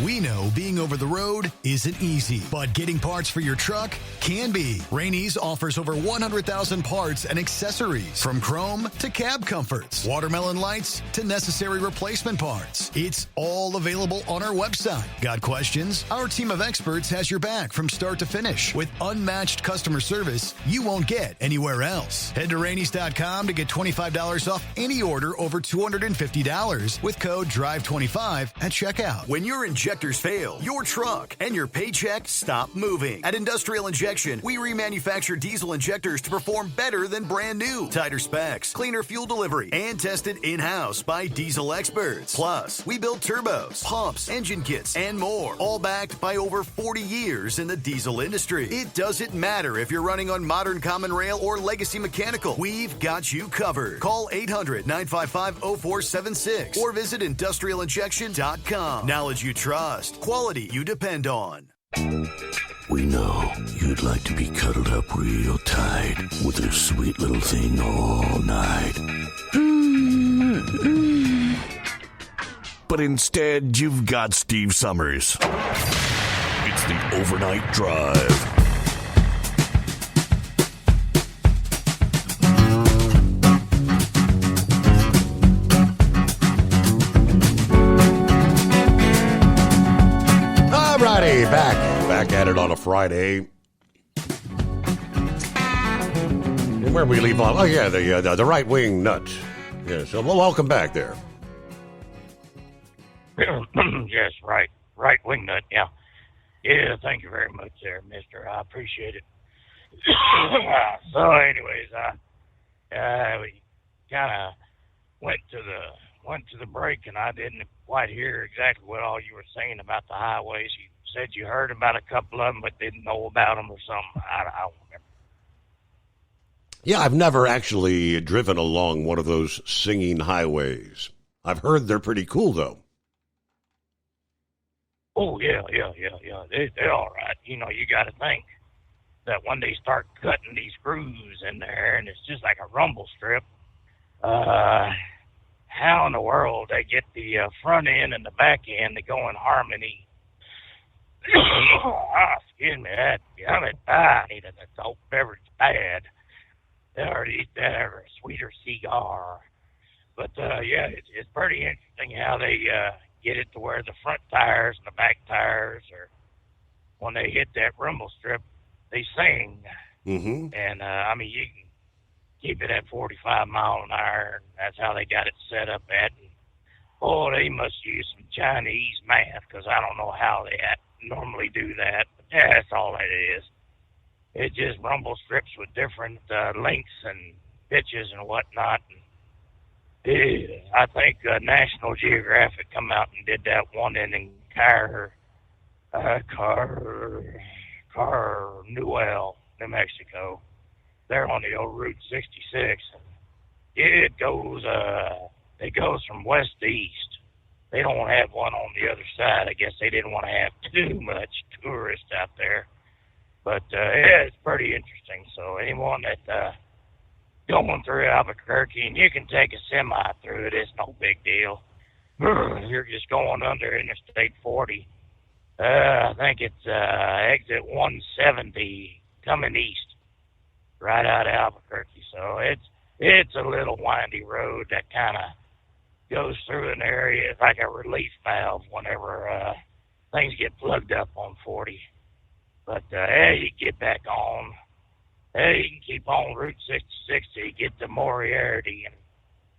We know being over the road isn't easy, but getting parts for your truck can be. Rainey's offers over 100,000 parts and accessories, from chrome to cab comforts, watermelon lights to necessary replacement parts. It's all available on our website. Got questions? Our team of experts has your back from start to finish with unmatched customer service you won't get anywhere else. Head to Rainey's.com to get $25 off any order over $250 with code DRIVE25 at checkout. When your injectors fail, your truck and your paycheck stop moving. At Industrial Injection, we remanufacture diesel injectors to perform better than brand new. Tighter specs, cleaner fuel delivery, and tested in-house by diesel experts. Plus, we build turbos, pumps, engine kits, and more, all backed by over 40 years in the diesel industry. It doesn't matter if you're running on modern common rail or legacy mechanical. We've got you covered. Call 800-955-0476 or visit industrialinjection.com. Knowledge you trust. Quality you depend on. We know you'd like to be cuddled up real tight with a sweet little thing all night. But instead, you've got Steve Summers. It's the Overnight Drive. Back at it on a Friday. And where we leave off? Oh, yeah, the right-wing nut. Yeah, so welcome back there. Yes, right wing nut, yeah. Yeah, thank you very much there, mister. I appreciate it. So anyways, we kind of went to the break, and I didn't quite hear exactly what all you were saying about the highways. You said you heard about a couple of them, but didn't know about them or something. I don't remember. Yeah, I've never actually driven along one of those singing highways. I've heard they're pretty cool, though. Oh, yeah. They're all right. You know, you got to think that when they start cutting these grooves in there, and it's just like a rumble strip, how in the world they get the front end and the back end to go in harmony? Excuse me, I need an adult beverage bad. Or eat that or a sweeter cigar. But, yeah, it's pretty interesting how they get it to where the front tires and the back tires, or when they hit that rumble strip, they sing. Mm-hmm. And, I mean, you can keep it at 45 mile an hour, and that's how they got it set up at. And, oh, they must use some Chinese math, because I don't know how they normally do that. But that's all it is. It just rumble strips with different lengths and pitches and whatnot. And I think National Geographic come out and did that one in Carnuel, New Mexico. They're on the old Route 66. It goes from west to east. They don't have one on the other side. I guess they didn't want to have too much tourists out there. But, yeah, it's pretty interesting. So anyone that going through Albuquerque, and you can take a semi through it, it's no big deal. You're just going under Interstate 40. I think it's exit 170 coming east, right out of Albuquerque. So it's a little windy road that kind of goes through an area. It's like a relief valve whenever things get plugged up on 40. But, you get back on. You can keep on Route 66 till you get to Moriarty, and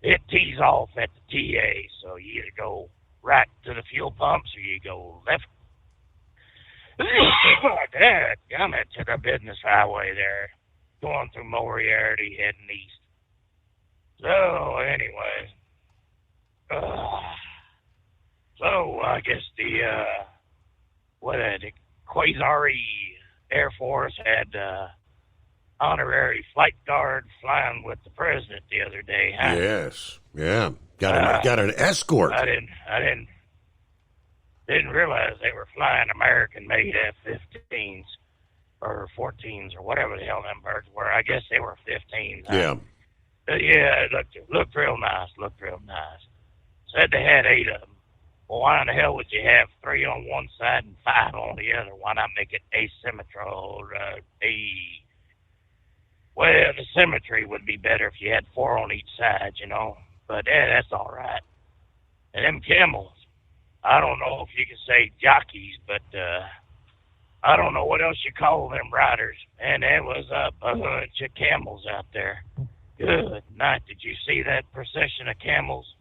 it tees off at the TA. So you either go right to the fuel pumps or you go left. Come to the business highway there, going through Moriarty, heading east. So, anyway. So, I guess the Quasari Air Force had honorary flight guard flying with the president the other day, huh? Yes, yeah. Got an escort. I didn't realize they were flying American-made F-15s or 14s or whatever the hell them birds were. I guess they were 15s. Yeah. Yeah, it looked real nice. Said they had 8 of them. Well, why in the hell would you have 3 on one side and 5 on the other? Why not make it asymmetrical? Well, the symmetry would be better if you had 4 on each side, you know. But that's all right. And them camels, I don't know if you can say jockeys, but I don't know what else you call them riders. And there was a bunch of camels out there. Good night. Did you see that procession of camels?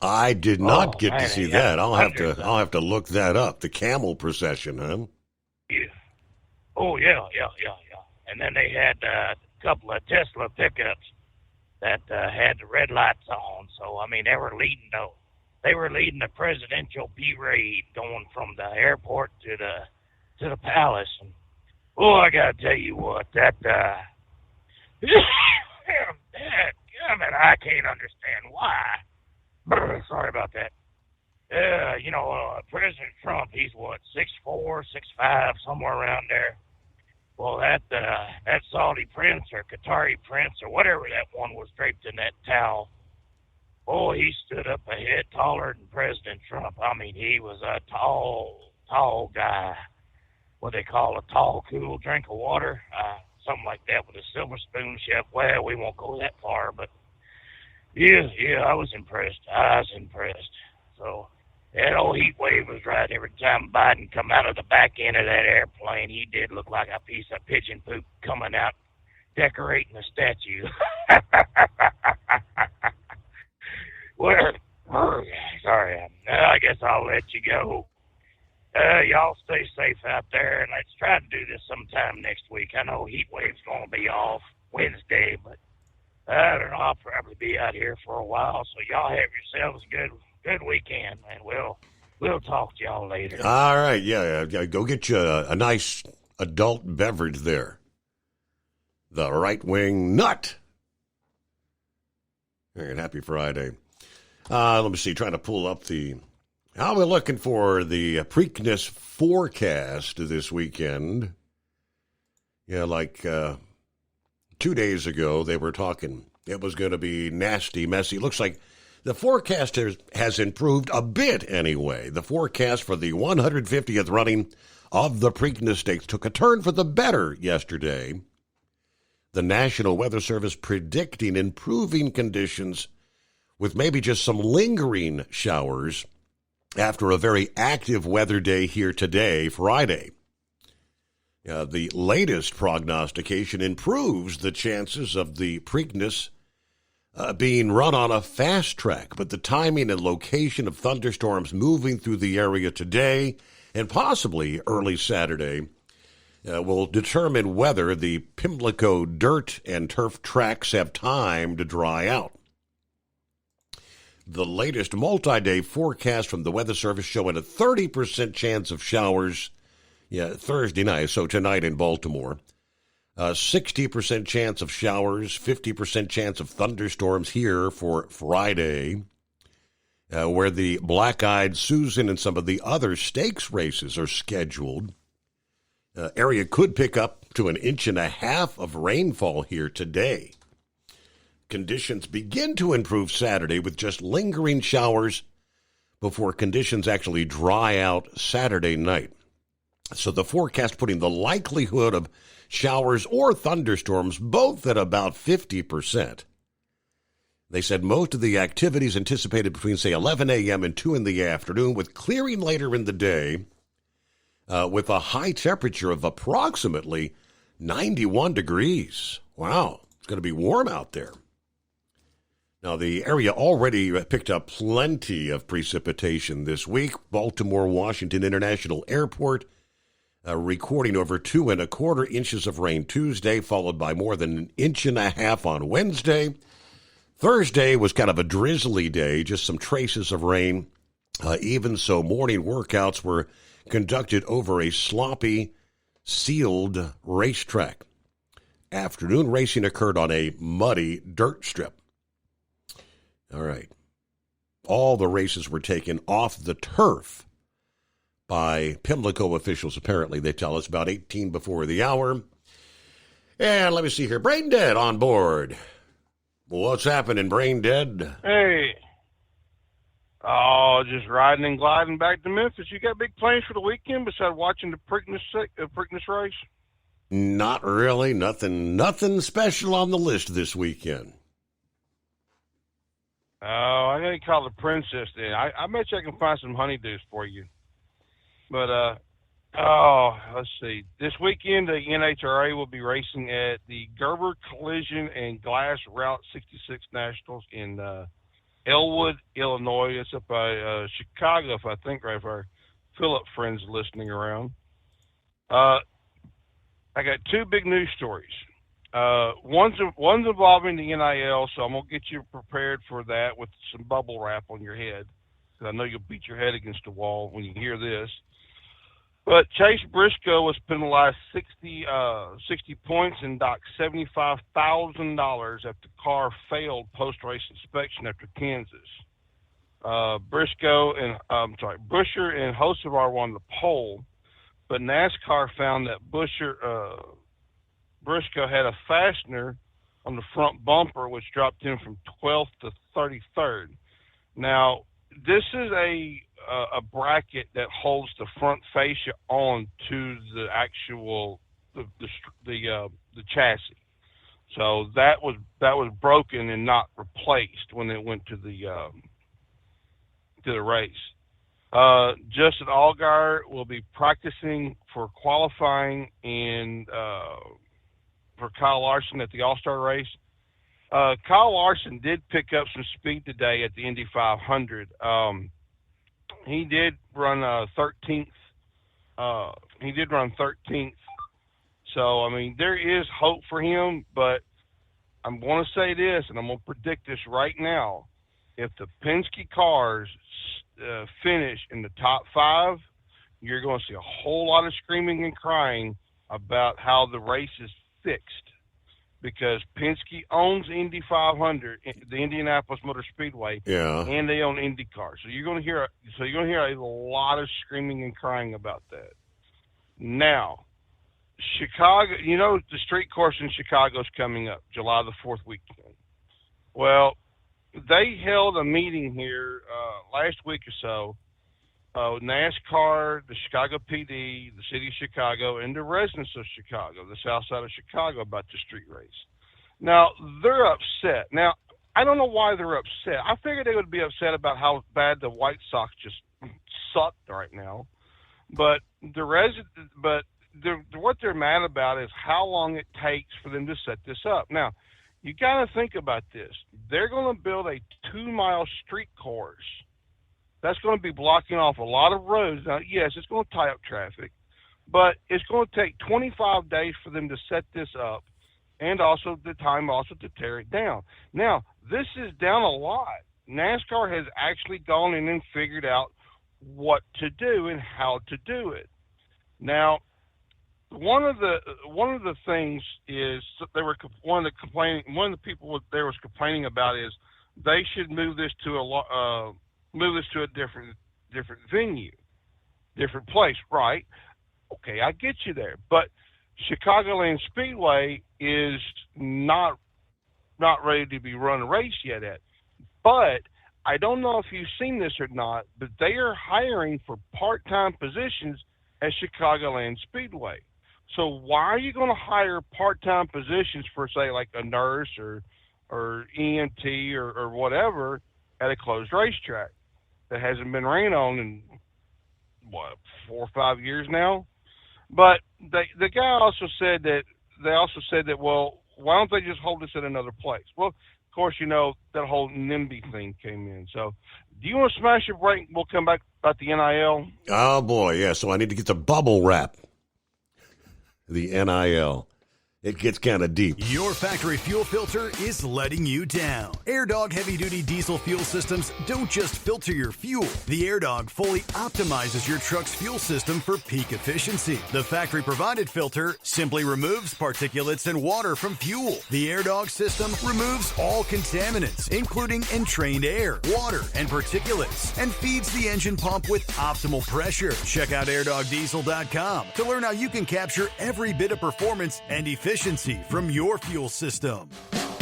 I did not get to see that. I'll have to look that up. The camel procession, huh? Yeah. Oh yeah. And then they had a couple of Tesla pickups that had the red lights on. So I mean, they were leading the presidential parade going from the airport to the palace. And I gotta tell you what, that I can't understand why. Sorry about that. President Trump, he's what, 6'4", 6'5", somewhere around there. Well, that Saudi prince or Qatari prince or whatever that one was draped in that towel, he stood up a head taller than President Trump. I mean, he was a tall guy. What they call a tall, cool drink of water, something like that with a silver spoon shoved. Well, we won't go that far, but yeah, I was impressed. So that old heat wave was right. Every time Biden come out of the back end of that airplane, he did look like a piece of pigeon poop coming out decorating the statue. Well, sorry, I guess I'll let you go. Y'all stay safe out there, and let's try to do this sometime next week. I know Heat Wave's going to be off Wednesday, but I don't know, I'll probably be out here for a while, so y'all have yourselves a good weekend, and we'll talk to y'all later. All right, yeah. Go get you a nice adult beverage there. The right-wing nut. All right, happy Friday. Let me see, trying to pull up how we're looking for the Preakness forecast this weekend. Yeah, like 2 days ago, they were talking it was going to be nasty, messy. Looks like the forecast has improved a bit anyway. The forecast for the 150th running of the Preakness Stakes took a turn for the better yesterday. The National Weather Service predicting improving conditions with maybe just some lingering showers after a very active weather day here today, Friday. The latest prognostication improves the chances of the Preakness being run on a fast track, but the timing and location of thunderstorms moving through the area today and possibly early Saturday will determine whether the Pimlico dirt and turf tracks have time to dry out. The latest multi-day forecast from the Weather Service showing a 30% chance of showers Thursday night, so tonight in Baltimore. 60% chance of showers, 50% chance of thunderstorms here for Friday, where the Black-Eyed Susan and some of the other stakes races are scheduled. Area could pick up to 1.5 inches of rainfall here today. Conditions begin to improve Saturday with just lingering showers before conditions actually dry out Saturday night. So the forecast putting the likelihood of showers or thunderstorms both at about 50%. They said most of the activities anticipated between, say, 11 a.m. and 2 in the afternoon, with clearing later in the day, with a high temperature of approximately 91 degrees. Wow, it's going to be warm out there. Now, the area already picked up plenty of precipitation this week. Baltimore Washington International Airport recording over 2.25 inches of rain Tuesday, followed by more than 1.5 inches on Wednesday. Thursday was kind of a drizzly day, just some traces of rain. Even so, morning workouts were conducted over a sloppy, sealed racetrack. Afternoon racing occurred on a muddy dirt strip. All right. All the races were taken off the turf by Pimlico officials, apparently. They tell us about 18 before the hour. And let me see here. Brain Dead on board. What's happening, Brain Dead? Hey. Oh, just riding and gliding back to Memphis. You got big plans for the weekend besides watching the Preakness race? Not really. Nothing special on the list this weekend. Oh, I gotta call the princess then. I bet you I can find some honeydews for you. But, let's see. This weekend, the NHRA will be racing at the Gerber Collision and Glass Route 66 Nationals in Elwood, Illinois. It's up by Chicago, if I think right, if our Phillip friends listening around. I got two big news stories. One's involving the NIL, so I'm going to get you prepared for that with some bubble wrap on your head, because I know you'll beat your head against the wall when you hear this. But Chase Briscoe was penalized 60 points and docked $75,000 after the car failed post-race inspection after Kansas. Busher and Hocevar won the pole, but NASCAR found that Briscoe had a fastener on the front bumper, which dropped him from 12th to 33rd. Now, this is a bracket that holds the front fascia on to the actual the chassis. So that was broken and not replaced when it went to the race. Justin Allgaier will be practicing for qualifying and for Kyle Larson at the All-Star race. Kyle Larson did pick up some speed today at the Indy 500. He did run 13th. He did run 13th. So, I mean, there is hope for him, but I'm going to say this, and I'm going to predict this right now. If the Penske cars finish in the top 5, you're going to see a whole lot of screaming and crying about how the race is fixed, because Penske owns Indy 500, the Indianapolis Motor Speedway, and they own IndyCar. So you're going to hear a lot of screaming and crying about that. Now, Chicago, the street course in Chicago is coming up, July the 4th weekend. Well, they held a meeting here last week or so. NASCAR, the Chicago PD, the city of Chicago, and the residents of Chicago, the south side of Chicago, about the street race. Now, they're upset. Now, I don't know why they're upset. I figured they would be upset about how bad the White Sox just sucked right now. But what they're mad about is how long it takes for them to set this up. Now, you got to think about this. They're going to build a 2-mile street course. That's going to be blocking off a lot of roads. Now, yes, it's going to tie up traffic, but it's going to take 25 days for them to set this up, and also the time also to tear it down. Now, this is down a lot. NASCAR has actually gone in and figured out what to do and how to do it. Now, one of the things is one of the people there was complaining about is they should move this to a different venue, different place, right? Okay, I get you there, but Chicagoland Speedway is not ready to be run a race yet. But I don't know if you've seen this or not, but they are hiring for part-time positions at Chicagoland Speedway. So why are you going to hire part-time positions for, say, like a nurse or EMT or whatever at a closed racetrack that hasn't been ran on in, 4 or 5 years now? But the guy also said that, well, why don't they just hold this at another place? Well, of course, that whole NIMBY thing came in. So do you want to smash your break? We'll come back about the NIL. Oh, boy, yeah. So I need to get the bubble wrap. The NIL. It gets kind of deep. Your factory fuel filter is letting you down. AirDog heavy-duty diesel fuel systems don't just filter your fuel. The AirDog fully optimizes your truck's fuel system for peak efficiency. The factory-provided filter simply removes particulates and water from fuel. The AirDog system removes all contaminants, including entrained air, water, and particulates, and feeds the engine pump with optimal pressure. Check out airdogdiesel.com to learn how you can capture every bit of performance and efficiency from your fuel system.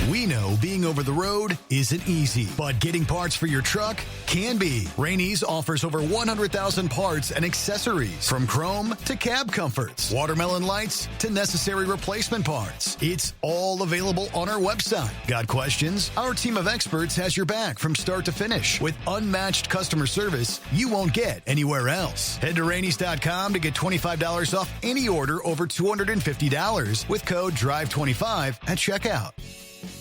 We know being over the road isn't easy, but getting parts for your truck can be. Rainey's offers over 100,000 parts and accessories, from chrome to cab comforts, watermelon lights to necessary replacement parts. It's all available on our website. Got questions? Our team of experts has your back from start to finish with unmatched customer service you won't get anywhere else. Head to Rainey's.com to get $25 off any order over $250 with code DRIVE25 at checkout.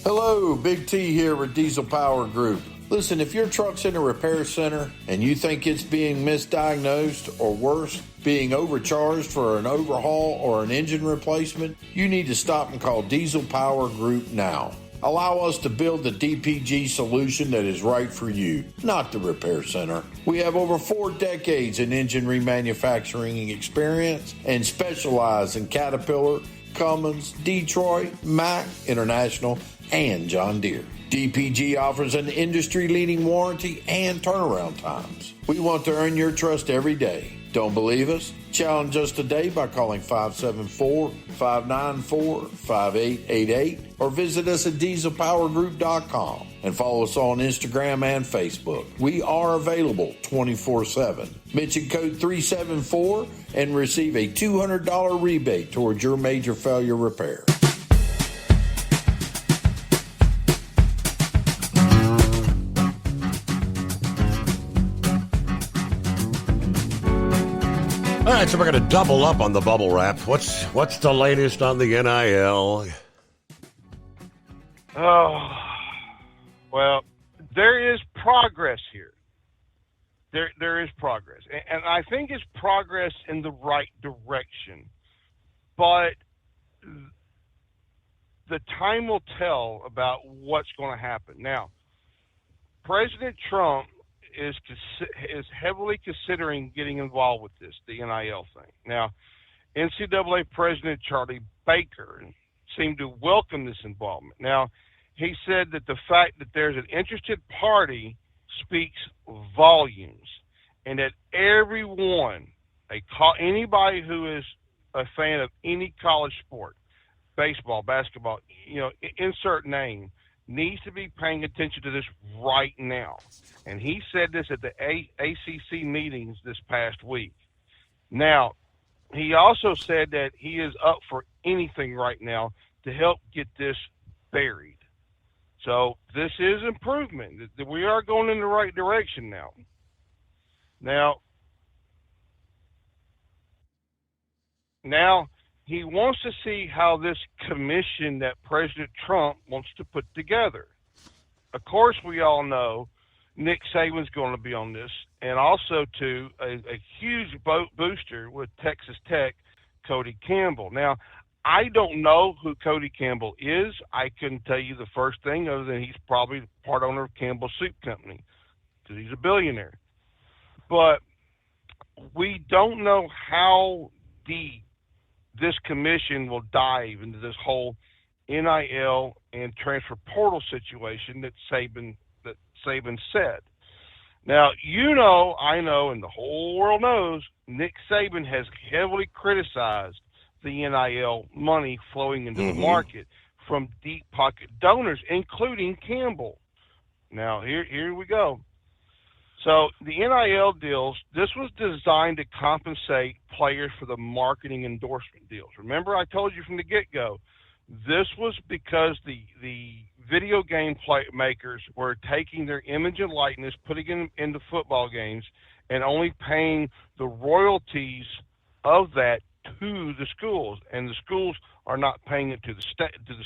Hello, Big T here with Diesel Power Group. Listen, if your truck's in a repair center and you think it's being misdiagnosed or worse, being overcharged for an overhaul or an engine replacement, you need to stop and call Diesel Power Group now. Allow us to build the DPG solution that is right for you, not the repair center. We have over 4 decades in engine remanufacturing experience and specialize in Caterpillar, Cummins, Detroit, Mack, International, and John Deere. DPG offers an industry-leading warranty and turnaround times. We want to earn your trust every day. Don't believe us? Challenge us today by calling 574-594-5888 or visit us at dieselpowergroup.com and follow us on Instagram and Facebook. We are available 24/7. Mention code 374 and receive a $200 rebate towards your major failure repair. All right, so we're going to double up on the bubble wrap. What's the latest on the NIL? Oh, well, there is progress here. There is progress, and I think it's progress in the right direction. But the time will tell about what's going to happen. Now, President Trump is heavily considering getting involved with this, the NIL thing. Now, NCAA President Charlie Baker seemed to welcome this involvement. Now, he said that the fact that there's an interested party speaks volumes, and that everyone, anybody who is a fan of any college sport, baseball, basketball, insert name, needs to be paying attention to this right now. And he said this at the ACC meetings this past week. Now, he also said that he is up for anything right now to help get this buried. So this is improvement. We are going in the right direction now. Now he wants to see how this commission that President Trump wants to put together. Of course, we all know Nick Saban's going to be on this, and also to a huge booster with Texas Tech, Cody Campbell. Now, I don't know who Cody Campbell is. I couldn't tell you the first thing other than he's probably the part owner of Campbell Soup Company because he's a billionaire. But we don't know how deep this commission will dive into this whole NIL and transfer portal situation that Saban said. Now, I know, and the whole world knows, Nick Saban has heavily criticized the NIL money flowing into the market from deep pocket donors, including Campbell. Now, here we go. So the NIL deals, this was designed to compensate players for the marketing endorsement deals. Remember, I told you from the get-go, this was because the video game makers were taking their image and likeness, putting it into football games, and only paying the royalties of that to the schools, and the schools are not paying it to the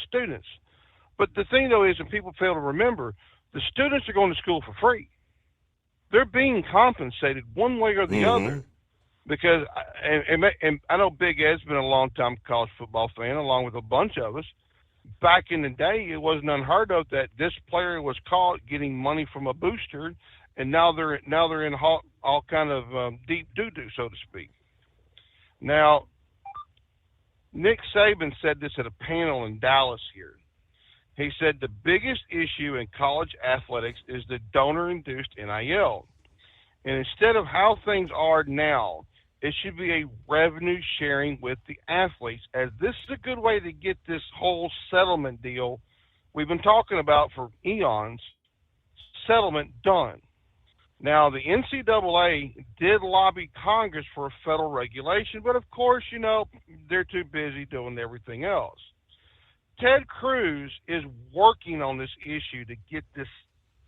students. But the thing, though, is, and people fail to remember, the students are going to school for free. They're being compensated one way or the other, because, and I know Big Ed's been a long-time college football fan, along with a bunch of us. Back in the day, it wasn't unheard of that this player was caught getting money from a booster, and now they're in all kind of deep doo-doo, so to speak. Now, Nick Saban said this at a panel in Dallas here. He said the biggest issue in college athletics is the donor-induced NIL. And instead of how things are now, it should be a revenue sharing with the athletes, as this is a good way to get this whole settlement deal we've been talking about for eons, settlement done. Now, the NCAA did lobby Congress for a federal regulation, but of course, they're too busy doing everything else. Ted Cruz is working on this issue to get this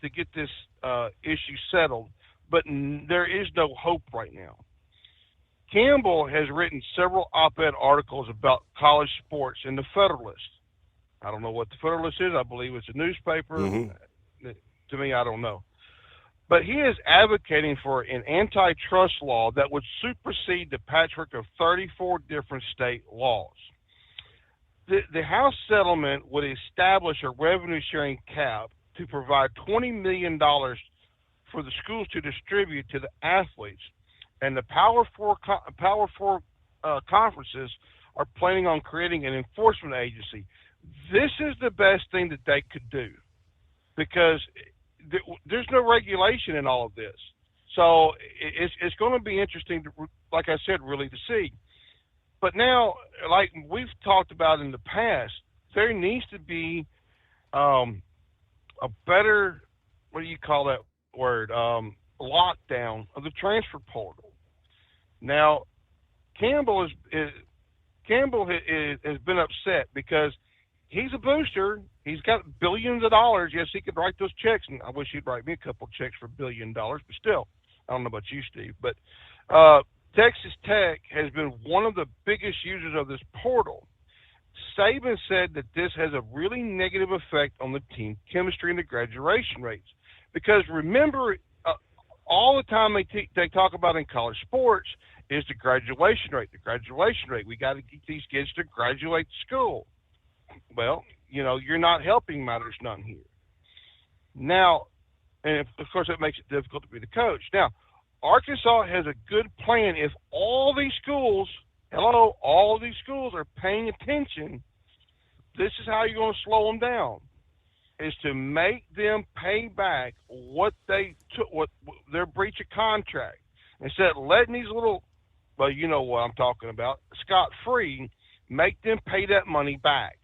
issue settled, but there is no hope right now. Campbell has written several op-ed articles about college sports in the Federalist. I don't know what the Federalist is. I believe it's a newspaper. To me, I don't know. But he is advocating for an antitrust law that would supersede the patchwork of 34 different state laws. The House settlement would establish a revenue-sharing cap to provide $20 million for the schools to distribute to the athletes, and the Power Four conferences are planning on creating an enforcement agency. This is the best thing that they could do, because there's no regulation in all of this. So it's going to be interesting, like I said, really to see. But now, like we've talked about in the past, there needs to be a better, what do you call that word, lockdown of the transfer portal. Now, Campbell has been upset because he's a booster. He's got billions of dollars. Yes, he could write those checks, and I wish he'd write me a couple checks for $1 billion, but still, I don't know about you, Steve. But Texas Tech has been one of the biggest users of this portal. Saban said that this has a really negative effect on the team chemistry and the graduation rates. Because remember, all the time they talk about in college sports is the graduation rate. The graduation rate. We got to get these kids to graduate school. Well, you're not helping matters none here. Now, and of course that makes it difficult to be the coach. Now, Arkansas has a good plan. If all these schools are paying attention, this is how you're going to slow them down, is to make them pay back what they took, what their breach of contract. Instead of letting these little, well, you know what I'm talking about, scot-free, make them pay that money back.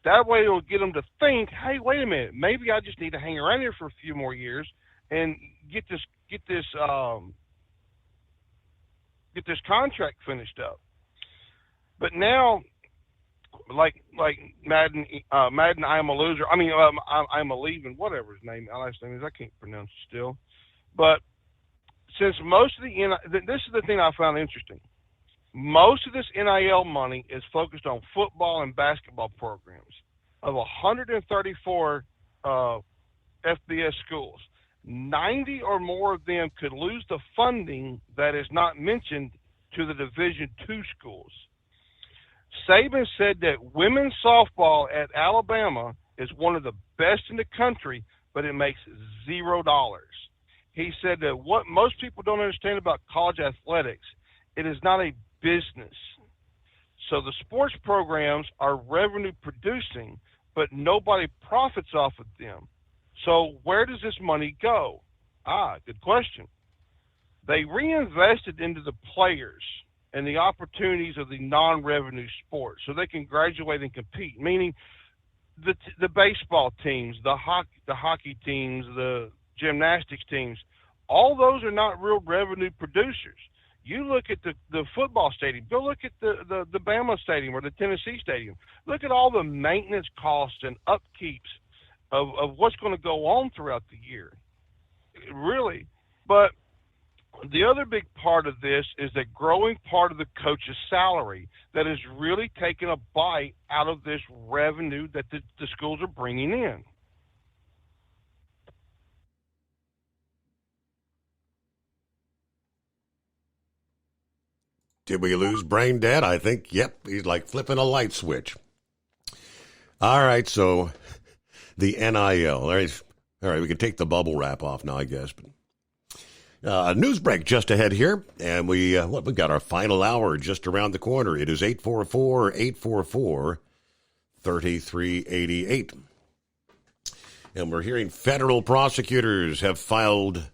That way it'll get them to think, hey, wait a minute, maybe I just need to hang around here for a few more years and get this contract finished up. But now, like Madden, I'm a loser. I mean, I'm a leaving, whatever his last name is. I can't pronounce it still. But since most of this is the thing I found interesting. Most of this NIL money is focused on football and basketball programs. Of 134 FBS schools, 90 or more of them could lose the funding that is not mentioned to the Division II schools. Saban said that women's softball at Alabama is one of the best in the country, but it makes $0. He said that what most people don't understand about college athletics, it is not a business. So the sports programs are revenue producing, but nobody profits off of them. So where does this money go? Good question. They reinvested into the players and the opportunities of the non-revenue sports so they can graduate and compete, meaning the baseball teams, the hockey teams, the gymnastics teams, all those are not real revenue producers. You look at the football stadium, go look at the Bama stadium or the Tennessee stadium. Look at all the maintenance costs and upkeeps of what's going to go on throughout the year. Really. But the other big part of this is the growing part of the coach's salary that is really taking a bite out of this revenue that the schools are bringing in. Did we lose Brain Dead? I think, yep, he's like flipping a light switch. All right, so the NIL. All right, we can take the bubble wrap off now, I guess. But news break just ahead here, and we got our final hour just around the corner. It is 844-844-3388. And we're hearing federal prosecutors have filed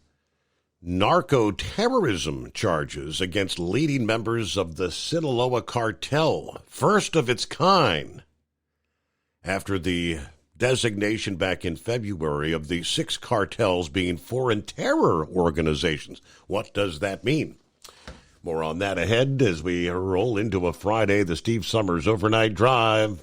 narco-terrorism charges against leading members of the Sinaloa cartel, first of its kind, after the designation back in February of the 6 cartels being foreign terror organizations. What does that mean? More on that ahead as we roll into a Friday, the Steve Summers Overnight Drive.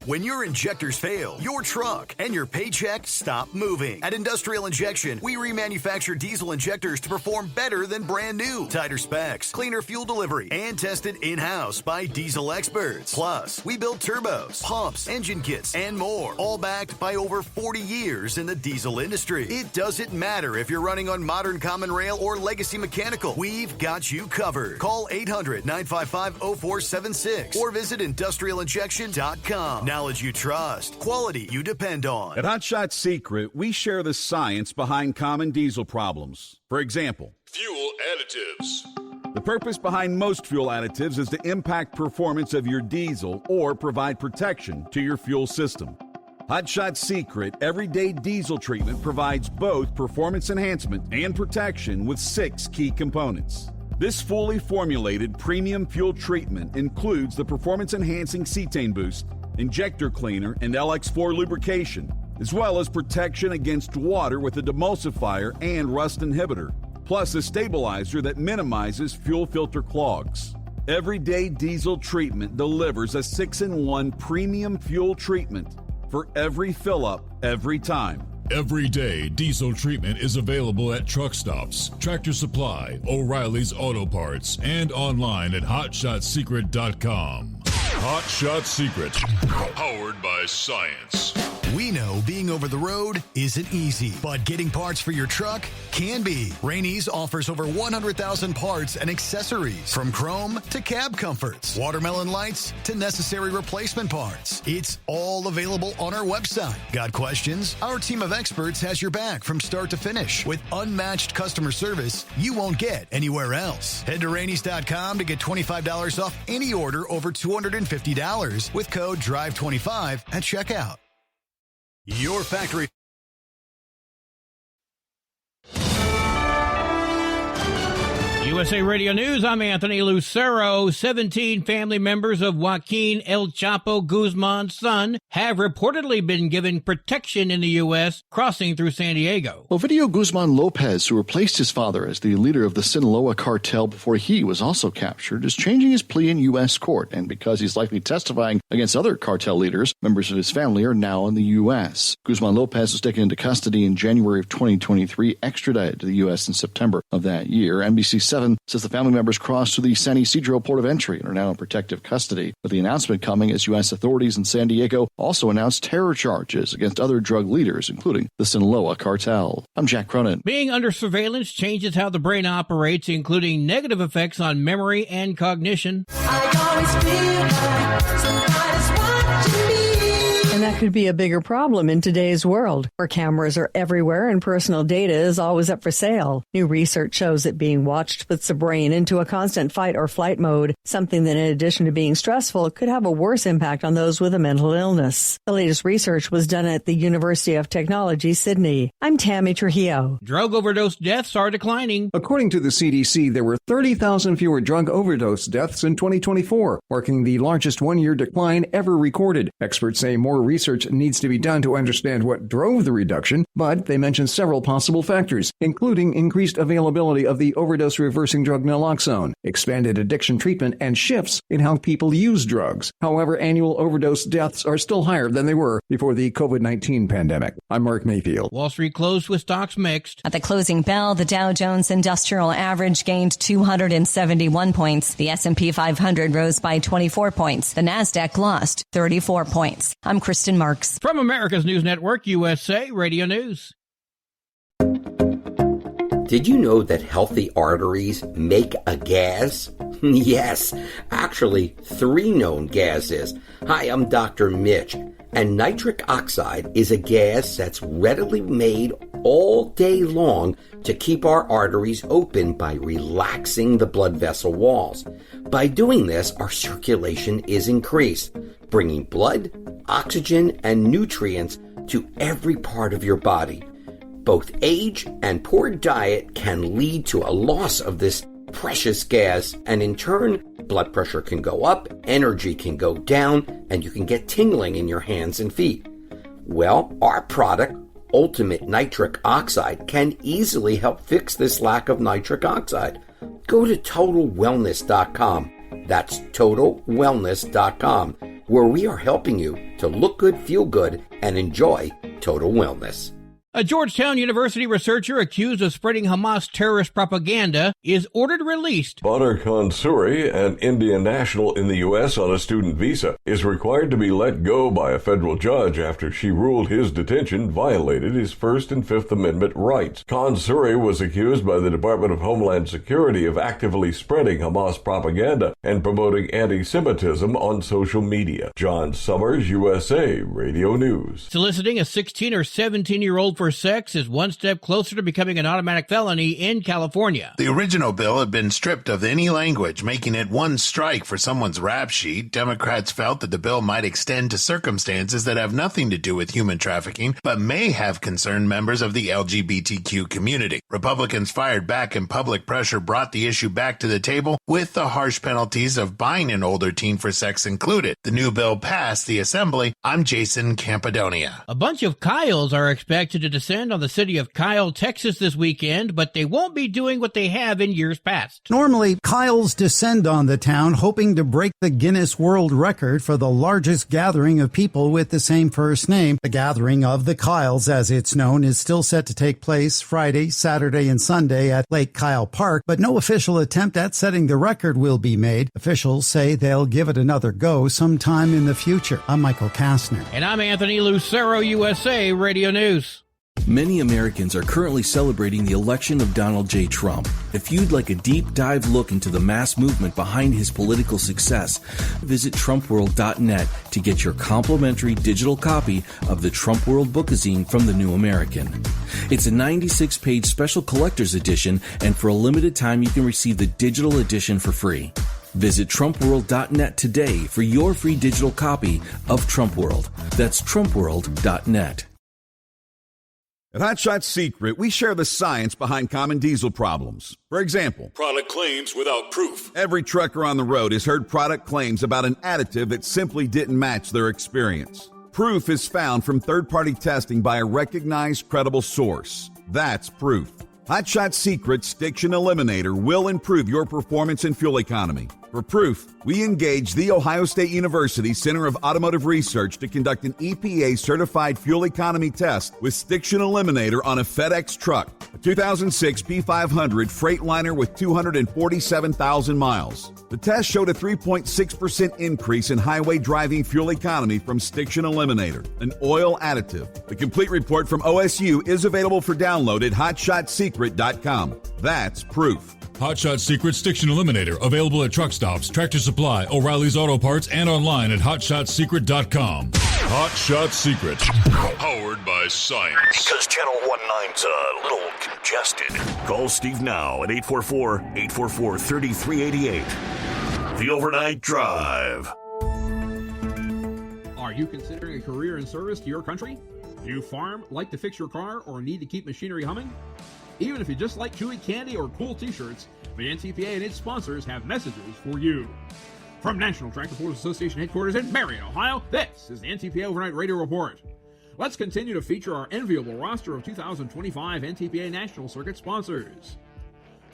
When your injectors fail, your truck and your paycheck stop moving. At Industrial Injection, we remanufacture diesel injectors to perform better than brand new. Tighter specs, cleaner fuel delivery, and tested in-house by diesel experts. Plus, we build turbos, pumps, engine kits, and more, all backed by over 40 years in the diesel industry. It doesn't matter if you're running on modern common rail or legacy mechanical. We've got you covered. Call 800-955-0476 or visit industrialinjection.com. Knowledge you trust, quality you depend on. At Hot Shot Secret, we share the science behind common diesel problems. For example, fuel additives. The purpose behind most fuel additives is to impact performance of your diesel or provide protection to your fuel system. Hot Shot Secret Everyday Diesel Treatment provides both performance enhancement and protection with 6 key components. This fully formulated premium fuel treatment includes the performance-enhancing cetane boost, injector cleaner, and LX4 lubrication, as well as protection against water with a demulsifier and rust inhibitor, plus a stabilizer that minimizes fuel filter clogs. Everyday Diesel Treatment delivers a 6-in-1 premium fuel treatment for every fill-up, every time. Everyday Diesel Treatment is available at truck stops, Tractor Supply, O'Reilly's Auto Parts, and online at hotshotsecret.com. Hot Shot Secret, powered by science. We know being over the road isn't easy, but getting parts for your truck can be. Rainey's offers over 100,000 parts and accessories, from chrome to cab comforts, watermelon lights to necessary replacement parts. It's all available on our website. Got questions? Our team of experts has your back from start to finish with unmatched customer service you won't get anywhere else. Head to Rainey's.com to get $25 off any order over $250 with code DRIVE25 at checkout. Your factory. USA Radio News, I'm Anthony Lucero. 17 family members of Joaquin El Chapo Guzman's son have reportedly been given protection in the U.S. crossing through San Diego. Ovidio Guzman Lopez, who replaced his father as the leader of the Sinaloa cartel before he was also captured, is changing his plea in U.S. court. And because he's likely testifying against other cartel leaders, members of his family are now in the U.S. Guzman Lopez was taken into custody in January of 2023, extradited to the U.S. in September of that year. NBC7 says the family members crossed through the San Ysidro port of entry and are now in protective custody. With the announcement coming as U.S. authorities in San Diego also announced terror charges against other drug leaders, including the Sinaloa cartel. I'm Jack Cronin. Being under surveillance changes how the brain operates, including negative effects on memory and cognition. I always feel like somebody's watching me. And that could be a bigger problem in today's world, where cameras are everywhere and personal data is always up for sale. New research shows that being watched puts the brain into a constant fight or flight mode, something that, in addition to being stressful, could have a worse impact on those with a mental illness. The latest research was done at the University of Technology, Sydney. I'm Tammy Trujillo. Drug overdose deaths are declining. According to the CDC, there were 30,000 fewer drug overdose deaths in 2024, marking the largest one-year decline ever recorded. Experts say more research needs to be done to understand what drove the reduction, but they mention several possible factors, including increased availability of the overdose-reversing drug naloxone, expanded addiction treatment, and shifts in how people use drugs. However, annual overdose deaths are still higher than they were before the COVID-19 pandemic. I'm Mark Mayfield. Wall Street closed with stocks mixed. At the closing bell, the Dow Jones Industrial Average gained 271 points. The S&P 500 rose by 24 points. The Nasdaq lost 34 points. I'm Kristen Marks. From America's News Network, USA Radio News. Did you know that healthy arteries make a gas? Yes, actually 3 known gases. Hi, I'm Dr. Mitch, and nitric oxide is a gas that's readily made all day long to keep our arteries open by relaxing the blood vessel walls. By doing this, our circulation is increased, bringing blood, oxygen, and nutrients to every part of your body. Both age and poor diet can lead to a loss of this precious gas, and in turn, blood pressure can go up, energy can go down, and you can get tingling in your hands and feet. Well, our product, Ultimate Nitric Oxide, can easily help fix this lack of nitric oxide. Go to TotalWellness.com. That's TotalWellness.com, where we are helping you to look good, feel good, and enjoy total wellness. A Georgetown University researcher accused of spreading Hamas terrorist propaganda is ordered released. Badr Khan-Suri, an Indian national in the U.S. on a student visa, is required to be let go by a federal judge after she ruled his detention violated his First and Fifth Amendment rights. Khan-Suri was accused by the Department of Homeland Security of actively spreading Hamas propaganda and promoting anti-Semitism on social media. John Summers, USA Radio News. Soliciting a 16 or 17-year-old for sex is one step closer to becoming an automatic felony in California. The original bill had been stripped of any language, making it one strike for someone's rap sheet. Democrats felt that the bill might extend to circumstances that have nothing to do with human trafficking, but may have concerned members of the LGBTQ community. Republicans fired back, and public pressure brought the issue back to the table, with the harsh penalties of buying an older teen for sex included. The new bill passed the Assembly. I'm Jason Campidonia. A bunch of Kyles are expected to to descend on the city of Kyle, Texas this weekend, but they won't be doing what they have in years past. Normally, Kyles descend on the town hoping to break the Guinness World Record for the largest gathering of people with the same first name. The gathering of the Kyles, as it's known, is still set to take place Friday, Saturday, and Sunday at Lake Kyle Park, but no official attempt at setting the record will be made. Officials say they'll give it another go sometime in the future. I'm Michael Kastner. And I'm Anthony Lucero, USA Radio News. Many Americans are currently celebrating the election of Donald J. Trump. If you'd like a deep dive look into the mass movement behind his political success, visit TrumpWorld.net to get your complimentary digital copy of the Trump World Bookazine from The New American. It's a 96-page special collector's edition, and for a limited time you can receive the digital edition for free. Visit TrumpWorld.net today for your free digital copy of Trump World. That's TrumpWorld.net. At Hot Shot Secret, we share the science behind common diesel problems. For example, product claims without proof. Every trucker on the road has heard product claims about an additive that simply didn't match their experience. Proof is found from third-party testing by a recognized, credible source. That's proof. Hot Shot Secret's Stiction Eliminator will improve your performance and fuel economy. For proof, we engaged the Ohio State University Center of Automotive Research to conduct an EPA-certified fuel economy test with Stiction Eliminator on a FedEx truck, a 2006 P500 Freightliner with 247,000 miles. The test showed a 3.6% increase in highway driving fuel economy from Stiction Eliminator, an oil additive. The complete report from OSU is available for download at hotshotsecret.com. That's proof. Hot Shot Secret Stiction Eliminator, available at truck stops, Tractor Supply, O'Reilly's Auto Parts, and online at hotshotsecret.com. Hot Shot Secret, powered by science. Because Channel 19's a little congested. Call Steve now at 844-844-3388. The Overnight Drive. Are you considering a career in service to your country? Do you farm, like to fix your car, or need to keep machinery humming? Even if you just like chewy candy or cool t-shirts, the NTPA and its sponsors have messages for you. From National Tractor Pullers Association headquarters in Marion, Ohio, this is the NTPA Overnight Radio Report. Let's continue to feature our enviable roster of 2025 NTPA National Circuit sponsors.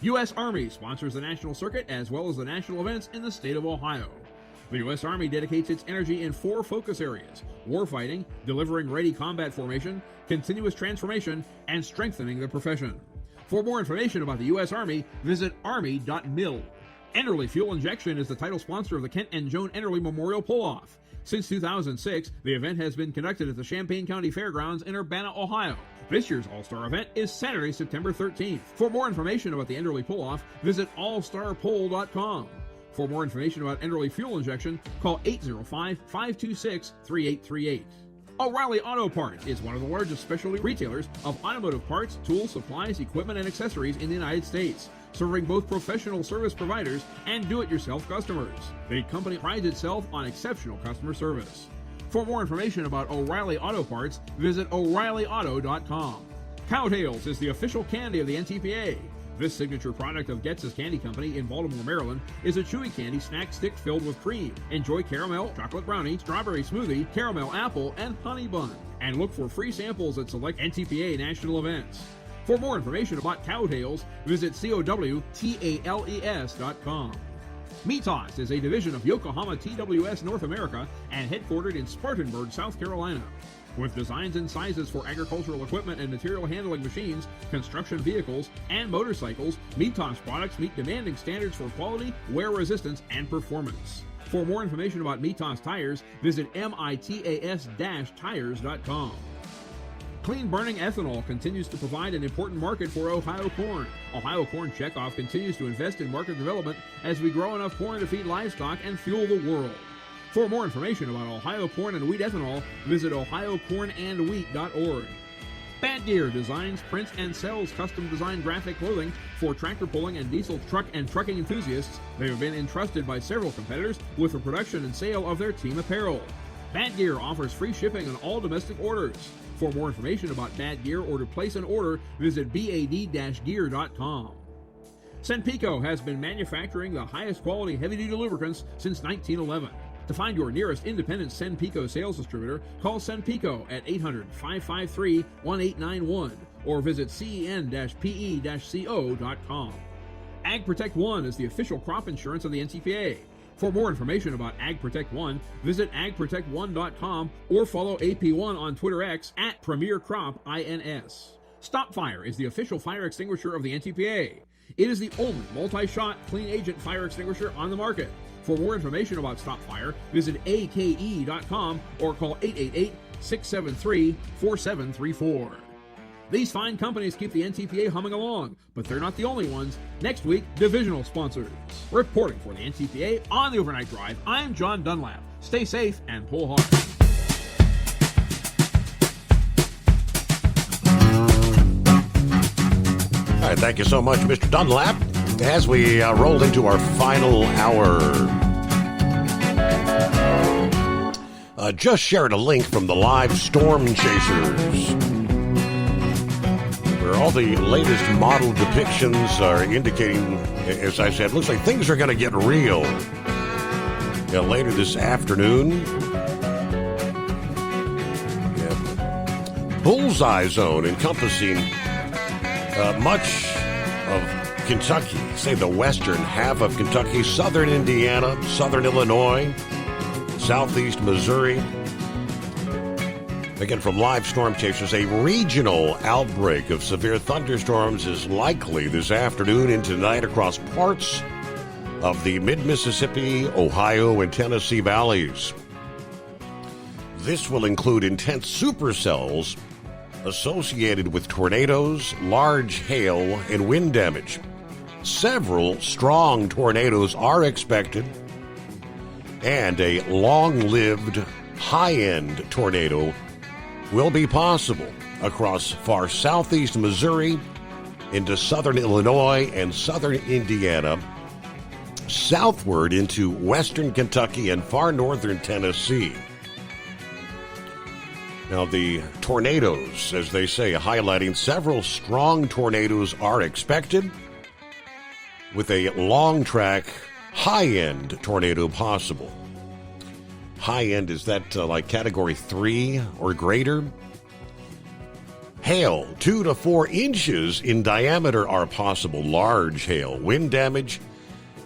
U.S. Army sponsors the National Circuit as well as the national events in the state of Ohio. The U.S. Army dedicates its energy in 4 focus areas: warfighting, delivering ready combat formation, continuous transformation, and strengthening the profession. For more information about the U.S. Army, visit army.mil. Enderly Fuel Injection is the title sponsor of the Kent and Joan Enderly Memorial Pull-Off. Since 2006, the event has been conducted at the Champaign County Fairgrounds in Urbana, Ohio. This year's All-Star event is Saturday, September 13th. For more information about the Enderly Pull-Off, visit allstarpoll.com. For more information about Enderly Fuel Injection, call 805-526-3838. O'Reilly Auto Parts is one of the largest specialty retailers of automotive parts, tools, supplies, equipment, and accessories in the United States, serving both professional service providers and do-it-yourself customers. The company prides itself on exceptional customer service. For more information about O'Reilly Auto Parts, visit O'ReillyAuto.com. Cowtails is the official candy of the NTPA. This signature product of Getz's Candy Company in Baltimore, Maryland, is a chewy candy snack stick filled with cream. Enjoy caramel, chocolate brownie, strawberry smoothie, caramel apple, and honey bun. And look for free samples at select NTPA national events. For more information about Cowtails, visit COWTALES.com. Meatos is a division of Yokohama TWS North America and headquartered in Spartanburg, South Carolina. With designs and sizes for agricultural equipment and material handling machines, construction vehicles, and motorcycles, Meatos products meet demanding standards for quality, wear resistance, and performance. For more information about Meatos tires, visit mitas-tires.com. Clean burning ethanol continues to provide an important market for Ohio corn. Ohio Corn Checkoff continues to invest in market development as we grow enough corn to feed livestock and fuel the world. For more information about Ohio corn and wheat ethanol, visit ohiocornandwheat.org. Bad Gear designs, prints, and sells custom-designed graphic clothing for tractor pulling and diesel truck and trucking enthusiasts. They have been entrusted by several competitors with the production and sale of their team apparel. Bad Gear offers free shipping on all domestic orders. For more information about Bad Gear or to place an order, visit bad-gear.com. Senpico has been manufacturing the highest quality heavy-duty lubricants since 1911. To find your nearest independent Senpico sales distributor, call Senpico at 800-553-1891 or visit cen-pe-co.com. Ag Protect One is the official crop insurance of the NCPA. For more information about Ag Protect One, visit agprotect1.com or follow AP1 on Twitter X at Premier Crop INS. Stop Fire is the official fire extinguisher of the NCPA. It is the only multi-shot clean agent fire extinguisher on the market. For more information about Stop Fire, visit ake.com or call 888-673-4734. These fine companies keep the NTPA humming along, but they're not the only ones. Next week, divisional sponsors. Reporting for the NTPA on the Overnight Drive, I'm John Dunlap. Stay safe and pull hard. All right, thank you so much, Mr. Dunlap. As we roll into our final hour, just shared a link from the live Storm Chasers, where all the latest model depictions are indicating, as I said, looks like things are going to get real. Later this afternoon, bullseye zone encompassing much of Kentucky, say the western half of Kentucky, southern Indiana, southern Illinois, southeast Missouri. Again, from live Storm Chasers, a regional outbreak of severe thunderstorms is likely this afternoon and tonight across parts of the mid-Mississippi, Ohio, and Tennessee valleys. This will include intense supercells associated with tornadoes, large hail, and wind damage. Several strong tornadoes are expected, and a long-lived high-end tornado will be possible across far southeast Missouri into southern Illinois and southern Indiana, southward into western Kentucky and far northern Tennessee. Now, the tornadoes, as they say, highlighting several strong tornadoes are expected, with a long-track, high-end tornado possible. High-end, is that like Category 3 or greater? Hail, 2 to 4 inches in diameter are possible. Large hail. Wind damage,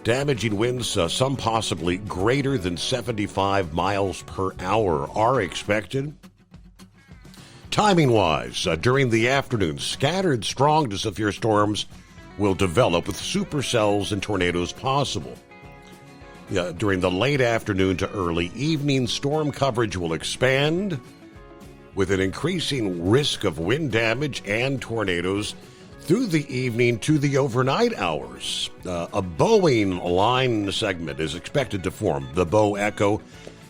damaging winds, some possibly greater than 75 miles per hour are expected. Timing-wise, during the afternoon, scattered strong to severe storms will develop with supercells and tornadoes possible. During the late afternoon to early evening, storm coverage will expand with an increasing risk of wind damage and tornadoes through the evening to the overnight hours. A bowing line segment is expected to form, the bow echo.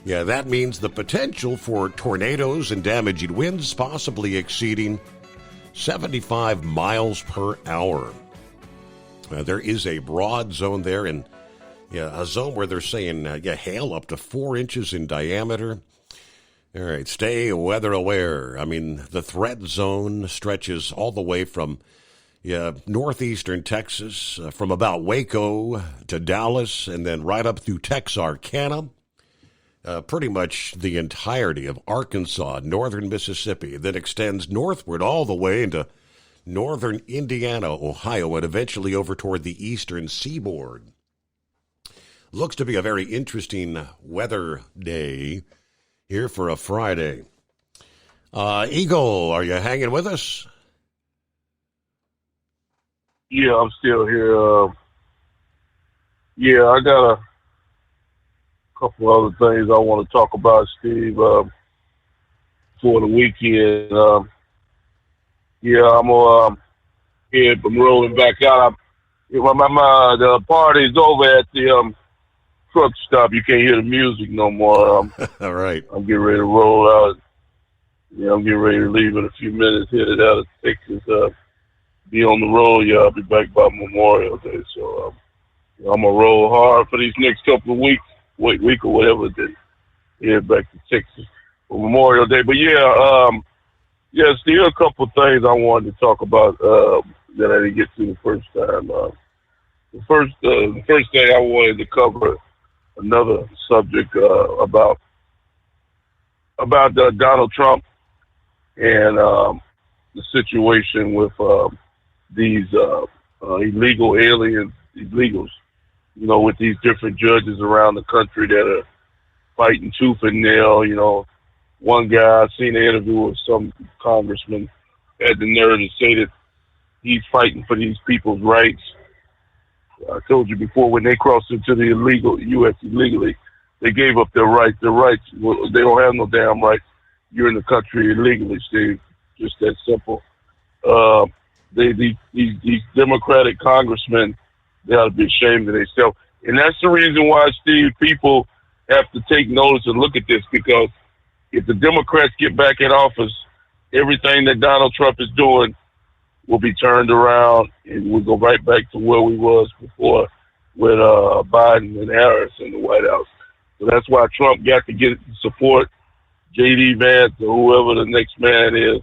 That means the potential for tornadoes and damaging winds possibly exceeding 75 miles per hour. There is a broad zone there, and a zone where they're saying hail up to 4 inches in diameter. All right, stay weather aware. I mean, the threat zone stretches all the way from northeastern Texas, from about Waco to Dallas, and then right up through Texarkana. Pretty much the entirety of Arkansas, northern Mississippi, that extends northward all the way into northern Indiana, Ohio, and eventually over toward the eastern seaboard. Looks to be a very interesting weather day here for a Friday. Eagle, are you hanging with us? Yeah, I'm still here. I got a couple other things I want to talk about, Steve, for the weekend. I'm rolling back out. The party's over at the truck stop. You can't hear the music no more. All right. I'm getting ready to roll out. I'm getting ready to leave in a few minutes, headed out of Texas. Be on the road. I'll be back by Memorial Day. So I'm going to roll hard for these next couple of weeks, week or whatever, then head back to Texas for Memorial Day. But still a couple of things I wanted to talk about that I didn't get to the first time. The first thing I wanted to cover another subject about Donald Trump and the situation with these illegal aliens, illegals, you know, with these different judges around the country that are fighting tooth and nail. You know, one guy, I seen an interview with some congressman, had the nerve to say that he's fighting for these people's rights. I told you before, when they crossed into the U.S. illegally, they gave up their rights. Their rights, they don't have no damn rights. You're in the country illegally, Steve. Just that simple. These Democratic congressmen, they ought to be ashamed of themselves. And that's the reason why, Steve, people have to take notice and look at this, because if the Democrats get back in office, everything that Donald Trump is doing will be turned around, and we'll go right back to where we was before with Biden and Harris in the White House. So that's why Trump got to get support, J.D. Vance or whoever the next man is.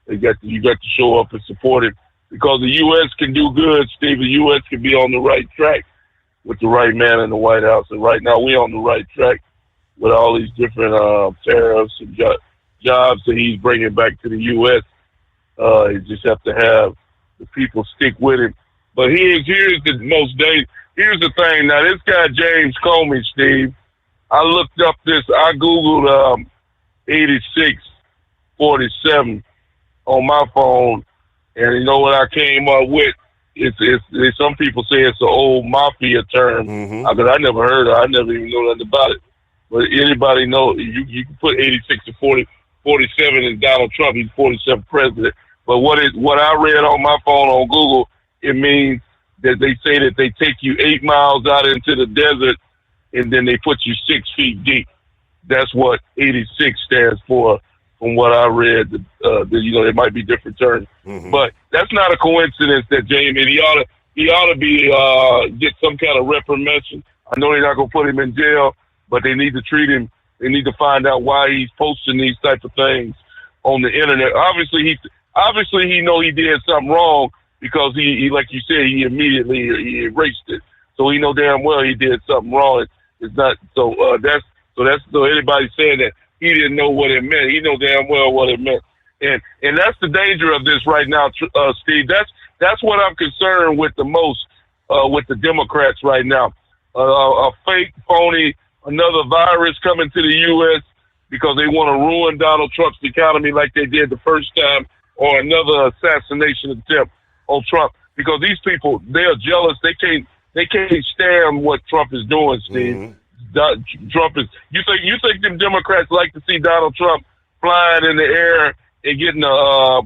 You got to show up and support him, because the U.S. can do good, Steve. The U.S. can be on the right track with the right man in the White House. And right now we're on the right track with all these different tariffs and jobs that he's bringing back to the U.S. You just have to have the people stick with him. But here's the most dangerous. Here's the thing. Now, this guy, James Comey, Steve, I looked up this. I Googled 8647 on my phone, and you know what I came up with? It's some people say it's an old mafia term, because I never heard of it. I never even know nothing about it. But anybody know, you can put 86 to 47 in Donald Trump. He's 47th president. But what I read on my phone on Google, it means that they say that they take you 8 miles out into the desert, and then they put you 6 feet deep. That's what 86 stands for, from what I read. You know, it might be different terms, but that's not a coincidence that Jamie. He ought to be get some kind of reprimand. I know they're not gonna put him in jail, but they need to treat him. They need to find out why he's posting these type of things on the internet. Obviously he know he did something wrong, because he like you said, he immediately erased it. So he know damn well he did something wrong. It's not so so anybody saying that he didn't know what it meant, he know damn well what it meant. And that's the danger of this right now, Steve. That's what I'm concerned with the most with the Democrats right now. A fake, phony, another virus coming to the U.S. because they want to ruin Donald Trump's economy like they did the first time, or another assassination attempt on Trump, because these people, they are jealous. They can't stand what Trump is doing, Steve. Trump is. You think them Democrats like to see Donald Trump flying in the air and getting a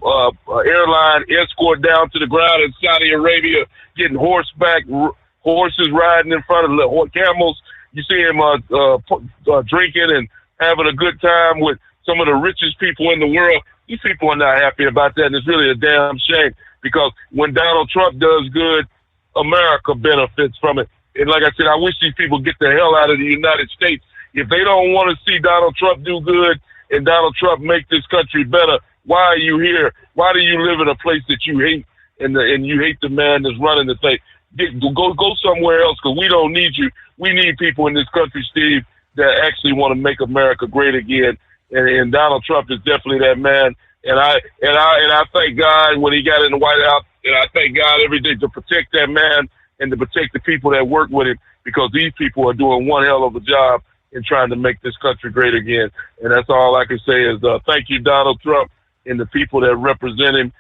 airline escort down to the ground in Saudi Arabia, getting horses riding in front of the camels? You see him drinking and having a good time with some of the richest people in the world. These people are not happy about that, and it's really a damn shame, because when Donald Trump does good, America benefits from it. And like I said, I wish these people get the hell out of the United States. If they don't want to see Donald Trump do good and Donald Trump make this country better, why are you here? Why do you live in a place that you hate, and you hate the man that's running the thing? Go somewhere else, because we don't need you. We need people in this country, Steve, that actually want to make America great again. And Donald Trump is definitely that man. And I thank God when he got in the White House, and I thank God every day to protect that man and to protect the people that work with him, because these people are doing one hell of a job in trying to make this country great again. And that's all I can say is thank you, Donald Trump, and the people that represent him.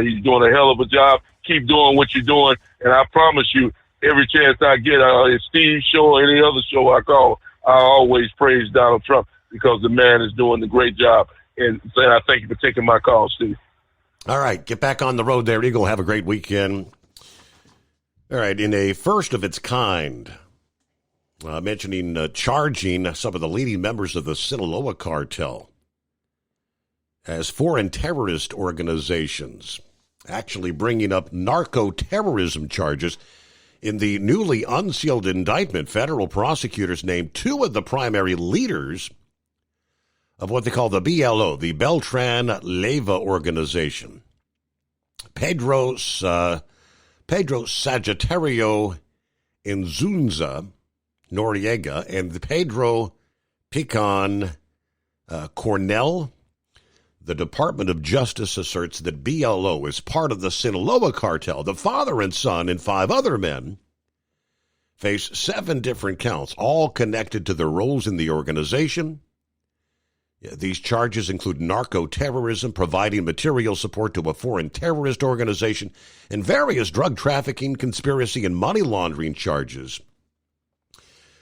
He's doing a hell of a job. Keep doing what you're doing. And I promise you, every chance I get, if Steve's show or any other show I call, I always praise Donald Trump, because the man is doing a great job. And I thank you for taking my call, Steve. All right, get back on the road there, Eagle. Have a great weekend. All right, in a first of its kind, mentioning charging some of the leading members of the Sinaloa cartel as foreign terrorist organizations, actually bringing up narco-terrorism charges. In the newly unsealed indictment, federal prosecutors named 2 of the primary leaders of what they call the BLO, the Beltran Leyva organization. Pedro Sagittario Inzunza Noriega and Pedro Picon Cornell. The Department of Justice asserts that BLO is part of the Sinaloa cartel. The father and son and 5 other men face 7 different counts, all connected to their roles in the organization. These charges include narco-terrorism, providing material support to a foreign terrorist organization, and various drug trafficking, conspiracy, and money laundering charges.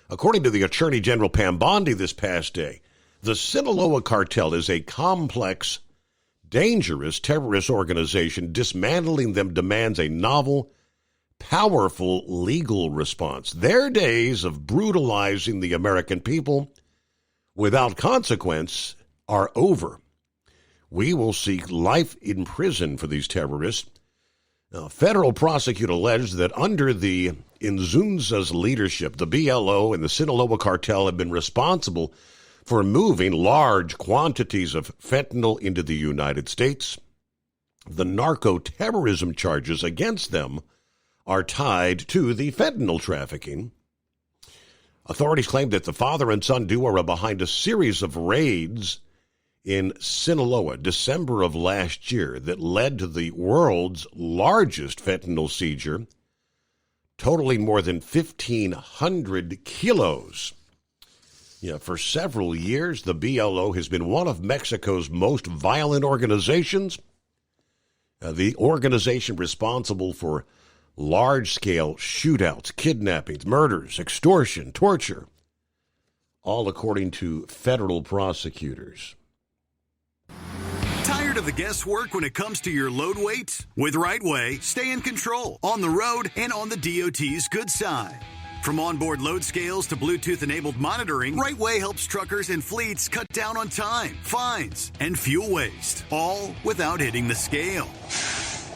According to the Attorney General Pam Bondi this past day, the Sinaloa cartel is a complex, dangerous terrorist organization. Dismantling them demands a novel, powerful legal response. Their days of brutalizing the American people without consequence are over. We will seek life in prison for these terrorists. A federal prosecutor alleged that under the Inzunza's leadership, the BLO and the Sinaloa cartel have been responsible for moving large quantities of fentanyl into the United States. The narco-terrorism charges against them are tied to the fentanyl trafficking. Authorities claim that the father and son duo are behind a series of raids in Sinaloa, December of last year, that led to the world's largest fentanyl seizure, totaling more than 1,500 kilos. For several years, the BLO has been one of Mexico's most violent organizations. The organization responsible for large-scale shootouts, kidnappings, murders, extortion, torture, all according to federal prosecutors. Tired of the guesswork when it comes to your load weight? With RightWay, stay in control on the road and on the DOT's good side. From onboard load scales to Bluetooth-enabled monitoring, RightWay helps truckers and fleets cut down on time, fines, and fuel waste, all without hitting the scale.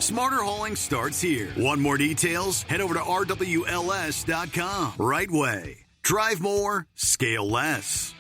Smarter hauling starts here. Want more details? Head over to RWLS.com. RightWay. Drive more, scale less.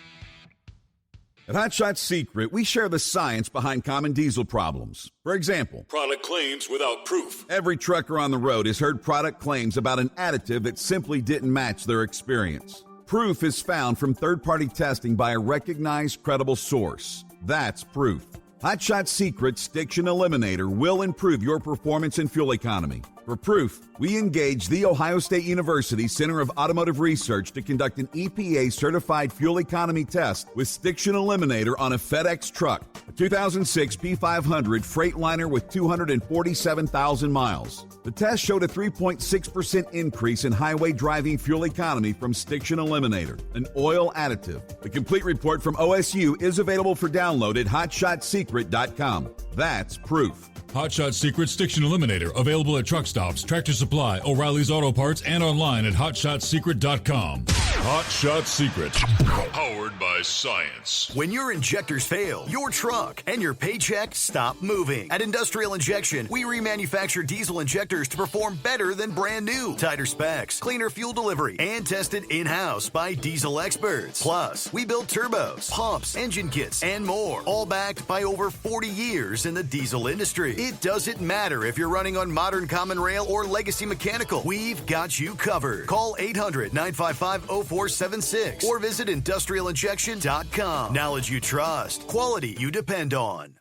At Hot Shot Secret, we share the science behind common diesel problems. For example, product claims without proof. Every trucker on the road has heard product claims about an additive that simply didn't match their experience. Proof is found from third-party testing by a recognized, credible source. That's proof. Hot Shot Secret Stiction Eliminator will improve your performance and fuel economy. For proof, we engaged The Ohio State University Center of Automotive Research to conduct an EPA-certified fuel economy test with Stiction Eliminator on a FedEx truck, a 2006 P500 Freightliner with 247,000 miles. The test showed a 3.6% increase in highway driving fuel economy from Stiction Eliminator, an oil additive. The complete report from OSU is available for download at hotshotsecret.com. That's proof. Hot Shot Secret Stiction Eliminator, available at truck stops, Tractor Supply, O'Reilly's Auto Parts, and online at hotshotsecret.com. Hot Shot Secret, powered by science. When your injectors fail, your truck and your paycheck stop moving. At Industrial Injection, we remanufacture diesel injectors to perform better than brand new. Tighter specs, cleaner fuel delivery, and tested in-house by diesel experts. Plus, we build turbos, pumps, engine kits, and more, all backed by over 40 years in the diesel industry. It doesn't matter if you're running on modern common rail or legacy mechanical. We've got you covered. Call 800-955-0476 or visit industrialinjection.com. Knowledge you trust. Quality you depend on.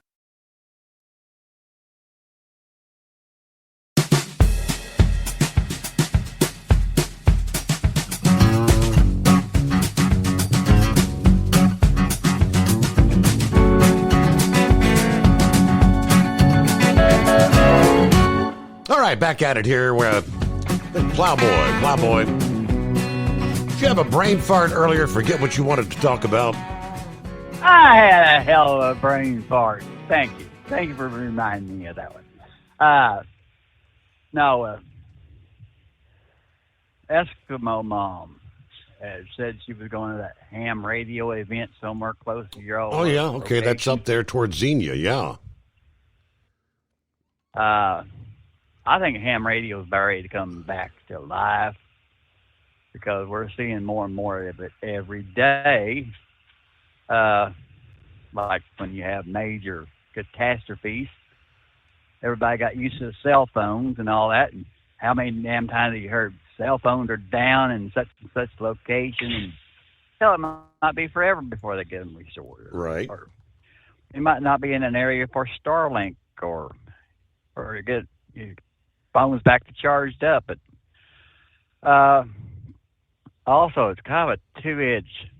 All right, back at it here with Plowboy. Plowboy, did you have a brain fart earlier? Forget what you wanted to talk about. I had a hell of a brain fart. Thank you. Thank you for reminding me of that one. Eskimo Mom said she was going to that ham radio event somewhere close to your old Oh, yeah. Okay, that's up there towards Xenia, yeah. I think ham radio is ready to come back to life because we're seeing more and more of it every day. Like when you have major catastrophes, everybody got used to cell phones and all that. And how many damn times have you heard cell phones are down in such and such location, and hell, it might be forever before they get them restored. Right. Or it might not be in an area for Starlink or get your phones back to charged up. But also, it's kind of a two-edged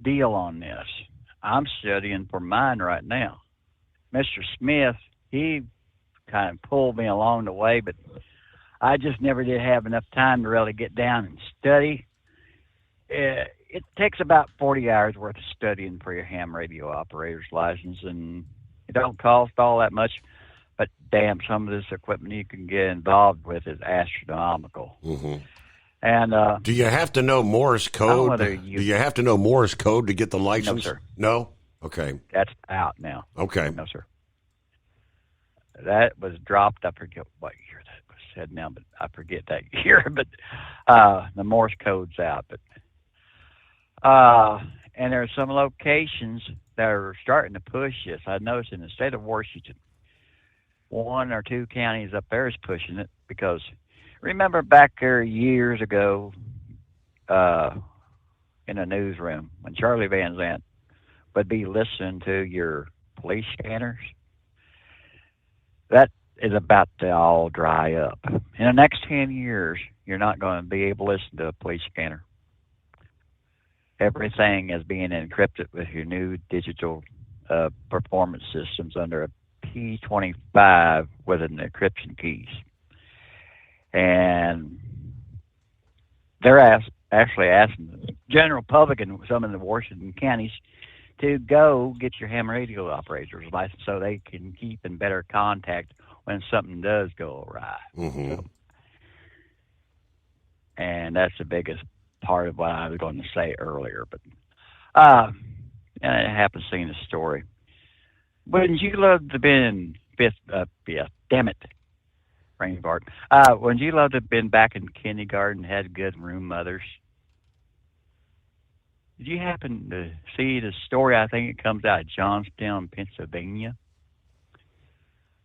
deal on this. I'm studying for mine right now. Mr. Smith, he kind of pulled me along the way, but I just never did have enough time to really get down and study. It takes about 40 hours worth of studying for your ham radio operator's license, and it don't cost all that much, but damn, some of this equipment you can get involved with is astronomical. Mm-hmm. And do you have to know Morse code? Do you have to know Morse code to get the license? No, sir. No? Okay. That's out now. Okay. No, sir. That was dropped. I forget what year that was said now, but I forget that year. But the Morse code's out. But and there are some locations that are starting to push this. I noticed in the state of Washington, 1 or 2 counties up there is pushing it because remember back there years ago in a newsroom when Charlie Van Zant would be listening to your police scanners? That is about to all dry up. In the next 10 years, you're not going to be able to listen to a police scanner. Everything is being encrypted with your new digital performance systems under a P25 with an encryption keys. And they're actually asking the general public in some of the Washington counties to go get your ham radio operator's license so they can keep in better contact when something does go awry. Mm-hmm. So, and that's the biggest part of what I was going to say earlier. But and I happen to see the story. Wouldn't you love to have been damn it, brain fart. Wouldn't you love to have been back in kindergarten, had good room mothers? Did you happen to see the story? I think it comes out of Johnstown, Pennsylvania,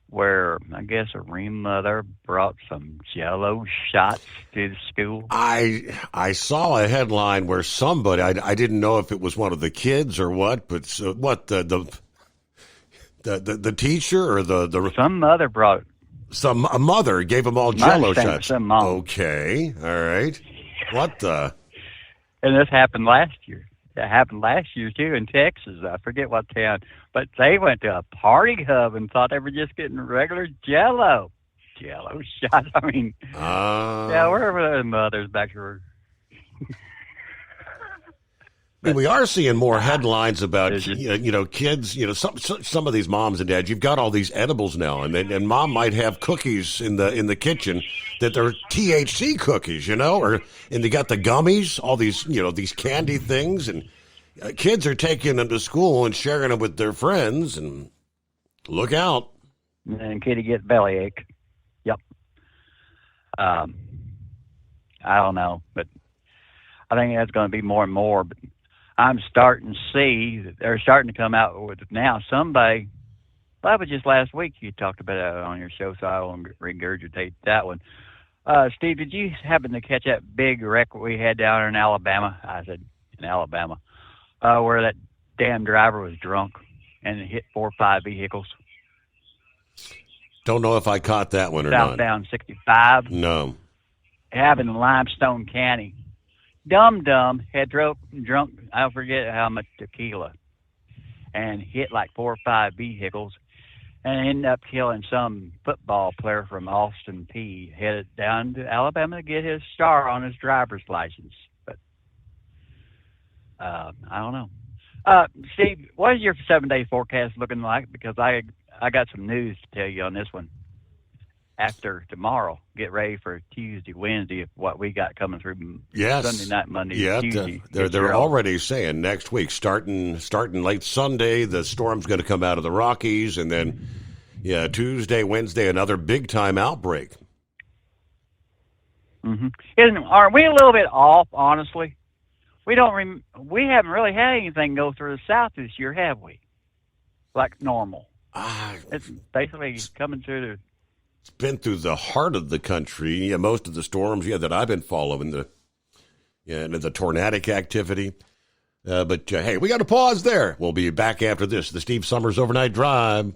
where I guess a room mother brought some Jell-O shots to the school. I saw a headline where somebody, I didn't know if it was one of the kids or what, but the teacher or the some mother brought a mother gave them all Jell-O shots. Some mom. Okay, all right. What the? And this happened last year. It happened last year, too, in Texas. I forget what town. But they went to a party hub and thought they were just getting regular Jell-O shots. I mean, yeah, where were the mothers back here? We are seeing more headlines about kids. Some of these moms and dads. You've got all these edibles now, and mom might have cookies in the kitchen that they're THC cookies, and they got the gummies, all these these candy things, and kids are taking them to school and sharing them with their friends. And look out! And kitty get bellyache. Yep. I don't know, but I think that's going to be more and more. But I'm starting to see that they're starting to come out with now somebody. Well, that was just last week you talked about it on your show, so I won't regurgitate that one. Steve, did you happen to catch that big wreck we had down in Alabama? I said in Alabama, where that damn driver was drunk and hit 4 or 5 vehicles. Don't know if I caught that one or not. Southbound 65. No. Happened in Limestone County. Dumb had drunk, I forget how much tequila, and hit like 4 or 5 vehicles, and ended up killing some football player from Austin P. Headed down to Alabama to get his star on his driver's license. But I don't know. Steve, what is your 7-day forecast looking like? Because I got some news to tell you on this one. After tomorrow, get ready for Tuesday, Wednesday, what we got coming through. Yes. Sunday night, Monday, yeah, Tuesday. They're already saying next week, starting late Sunday, the storm's going to come out of the Rockies, and then Tuesday, Wednesday, another big time outbreak. Mm-hmm. Are we a little bit off? Honestly, we haven't really had anything go through the South this year, have we? Like normal. It's basically coming through the It's been through the heart of the country. Most of the storms, that I've been following, the tornadic activity. But hey, we got to pause there. We'll be back after this. The Steve Summers Overnight Drive.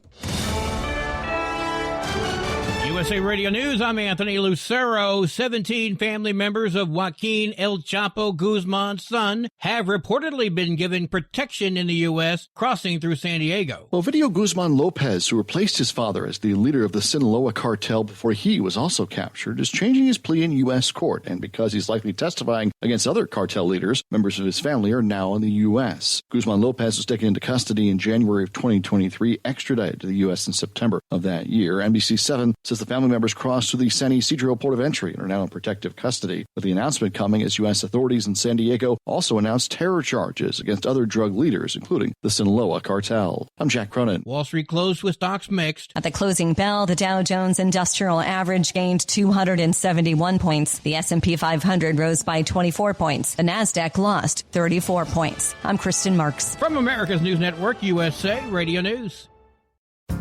USA Radio News, I'm Anthony Lucero. 17 family members of Joaquin El Chapo Guzman's son have reportedly been given protection in the U.S. crossing through San Diego. Well, Ovidio Guzman Lopez, who replaced his father as the leader of the Sinaloa cartel before he was also captured, is changing his plea in U.S. court. And because he's likely testifying against other cartel leaders, members of his family are now in the U.S. Guzman Lopez was taken into custody in January of 2023, extradited to the U.S. in September of that year. NBC7 says the family members crossed through the San Ysidro port of entry and are now in protective custody, with the announcement coming as U.S. authorities in San Diego also announced terror charges against other drug leaders, including the Sinaloa cartel. I'm Jack Cronin. Wall Street closed with stocks mixed. At the closing bell, the Dow Jones Industrial Average gained 271 points. The S&P 500 rose by 24 points. The Nasdaq lost 34 points. I'm Kristen Marks. From America's News Network, USA Radio News.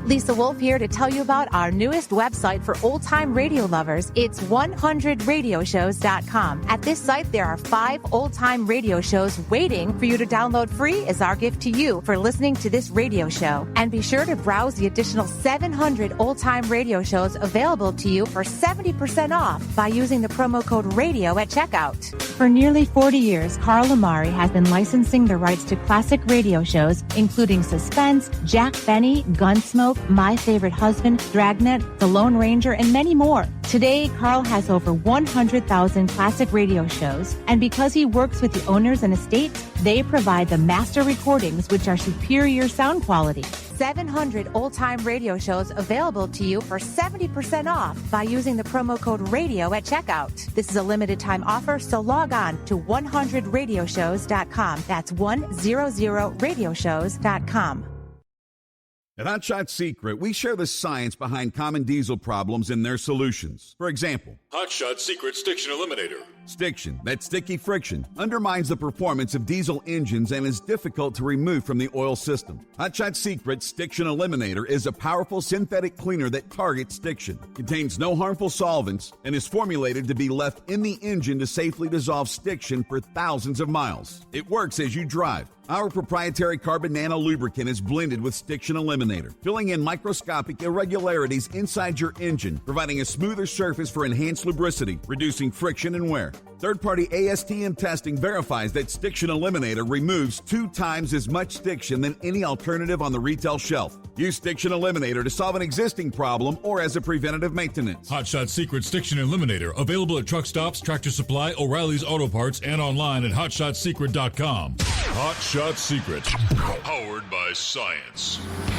Lisa Wolf here to tell you about our newest website for old-time radio lovers. It's 100radioshows.com. At this site, there are 5 old-time radio shows waiting for you to download free as our gift to you for listening to this radio show. And be sure to browse the additional 700 old-time radio shows available to you for 70% off by using the promo code RADIO at checkout. For nearly 40 years, Carl Amari has been licensing the rights to classic radio shows, including Suspense, Jack Benny, Gunsmoke, My Favorite Husband, Dragnet, The Lone Ranger, and many more. Today, Carl has over 100,000 classic radio shows, and because he works with the owners and estates, they provide the master recordings, which are superior sound quality. 700 old-time radio shows available to you for 70% off by using the promo code RADIO at checkout. This is a limited-time offer, so log on to 100radioshows.com. That's 100radioshows.com. At Hot Shot Secret, we share the science behind common diesel problems and their solutions. For example, Hot Shot Secret Stiction Eliminator. Stiction, that sticky friction, undermines the performance of diesel engines and is difficult to remove from the oil system. Hot Shot Secret Stiction Eliminator is a powerful synthetic cleaner that targets stiction, contains no harmful solvents, and is formulated to be left in the engine to safely dissolve stiction for thousands of miles. It works as you drive. Our proprietary carbon nano lubricant is blended with Stiction Eliminator, filling in microscopic irregularities inside your engine, providing a smoother surface for enhanced lubricity, reducing friction and wear. Third-party ASTM testing verifies that Stiction Eliminator removes 2 times as much stiction than any alternative on the retail shelf. Use Stiction Eliminator to solve an existing problem or as a preventative maintenance. Hot Shot Secret Stiction Eliminator, available at truck stops, Tractor Supply, O'Reilly's Auto Parts, and online at hotshotsecret.com. Hot Shot Secret, powered by science.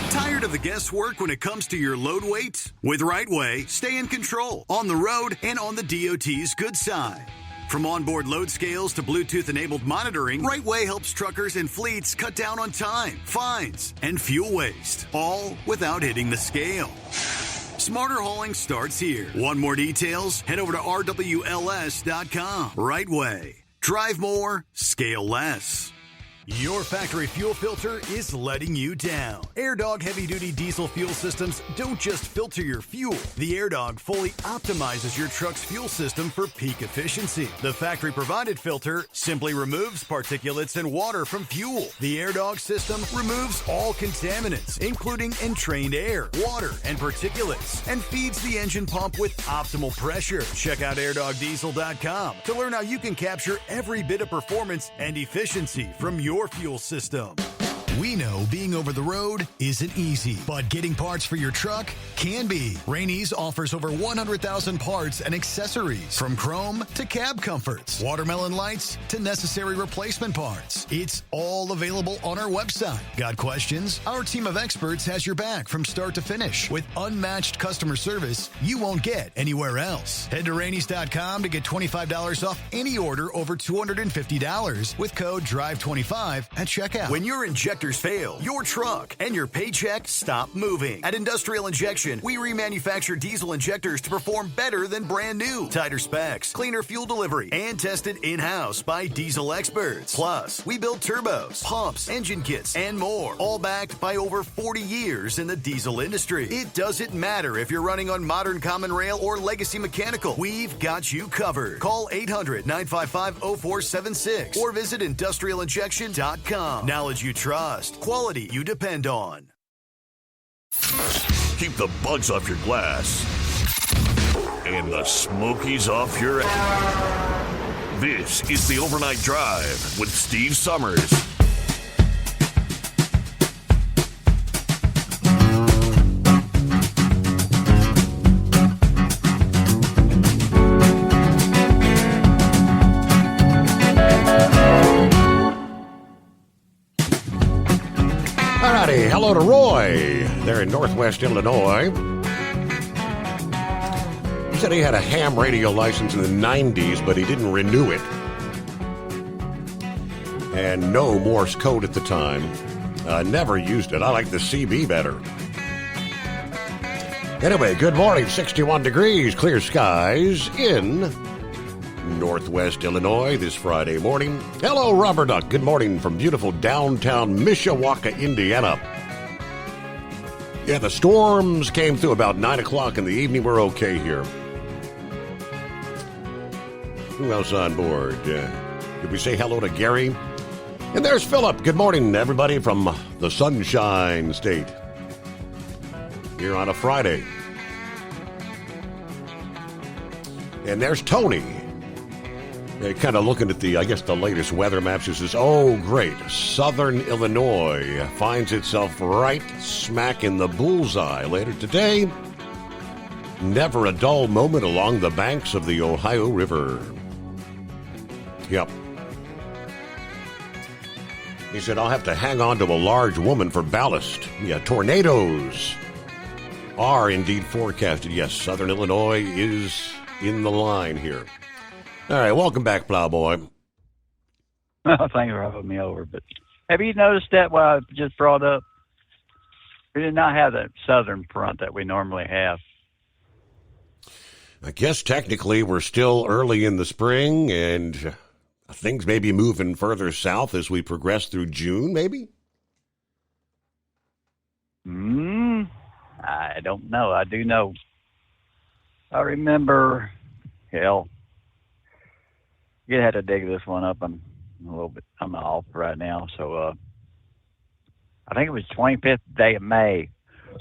Tired of the guesswork when it comes to your load weight? With RightWay, stay in control on the road and on the DOT's good side. From onboard load scales to Bluetooth-enabled monitoring, RightWay helps truckers and fleets cut down on time, fines, and fuel waste, all without hitting the scale. Smarter hauling starts here. Want more details? Head over to RWLS.com. RightWay. Drive more, scale less. Your factory fuel filter is letting you down. AirDog heavy-duty diesel fuel systems don't just filter your fuel. The AirDog fully optimizes your truck's fuel system for peak efficiency. The factory-provided filter simply removes particulates and water from fuel. The AirDog system removes all contaminants, including entrained air, water, and particulates, and feeds the engine pump with optimal pressure. Check out AirDogDiesel.com to learn how you can capture every bit of performance and efficiency from your fuel system. We know being over the road isn't easy, but getting parts for your truck can be. Rainey's offers over 100,000 parts and accessories, from chrome to cab comforts, watermelon lights to necessary replacement parts. It's all available on our website. Got questions? Our team of experts has your back from start to finish with unmatched customer service you won't get anywhere else. Head to Rainey's.com to get $25 off any order over $250 with code DRIVE25 at checkout. When you're injecting injectors fail, your truck and your paycheck stop moving. At Industrial Injection, we remanufacture diesel injectors to perform better than brand new. Tighter specs, cleaner fuel delivery, and tested in-house by diesel experts. Plus, we build turbos, pumps, engine kits, and more, all backed by over 40 years in the diesel industry. It doesn't matter if you're running on modern common rail or legacy mechanical. We've got you covered. Call 800-955-0476 or visit industrialinjection.com. Knowledge you trust. Quality you depend on. Keep the bugs off your glass and the Smokies off your ass. This is the Overnight Drive with Steve Summers. Alrighty, hello to Roy there in Northwest Illinois. He said he had a ham radio license in the 90s, but he didn't renew it. And no Morse code at the time. Never used it. I like the CB better. Anyway, good morning. 61 degrees, clear skies in Northwest Illinois this Friday morning. Hello, Rubber Duck. Good morning from beautiful downtown Mishawaka, Indiana. Yeah, the storms came through about 9 o'clock in the evening. We're okay here. Who else on board? Did we say hello to Gary? And there's Philip. Good morning, everybody, from the Sunshine State. Here on a Friday. And there's Tony. Kind of looking at the latest weather maps. It says, oh, great. Southern Illinois finds itself right smack in the bullseye later today. Never a dull moment along the banks of the Ohio River. Yep. He said, I'll have to hang on to a large woman for ballast. Yeah, tornadoes are indeed forecasted. Yes, Southern Illinois is in the line here. All right, welcome back, Plowboy. Well, thanks for having me over. But have you noticed that what I just brought up? We did not have that southern front that we normally have. I guess technically we're still early in the spring, and things may be moving further south as we progress through June, maybe? I don't know. I do know. I remember, you had to dig this one up. I'm off right now. So I think it was 25th day of May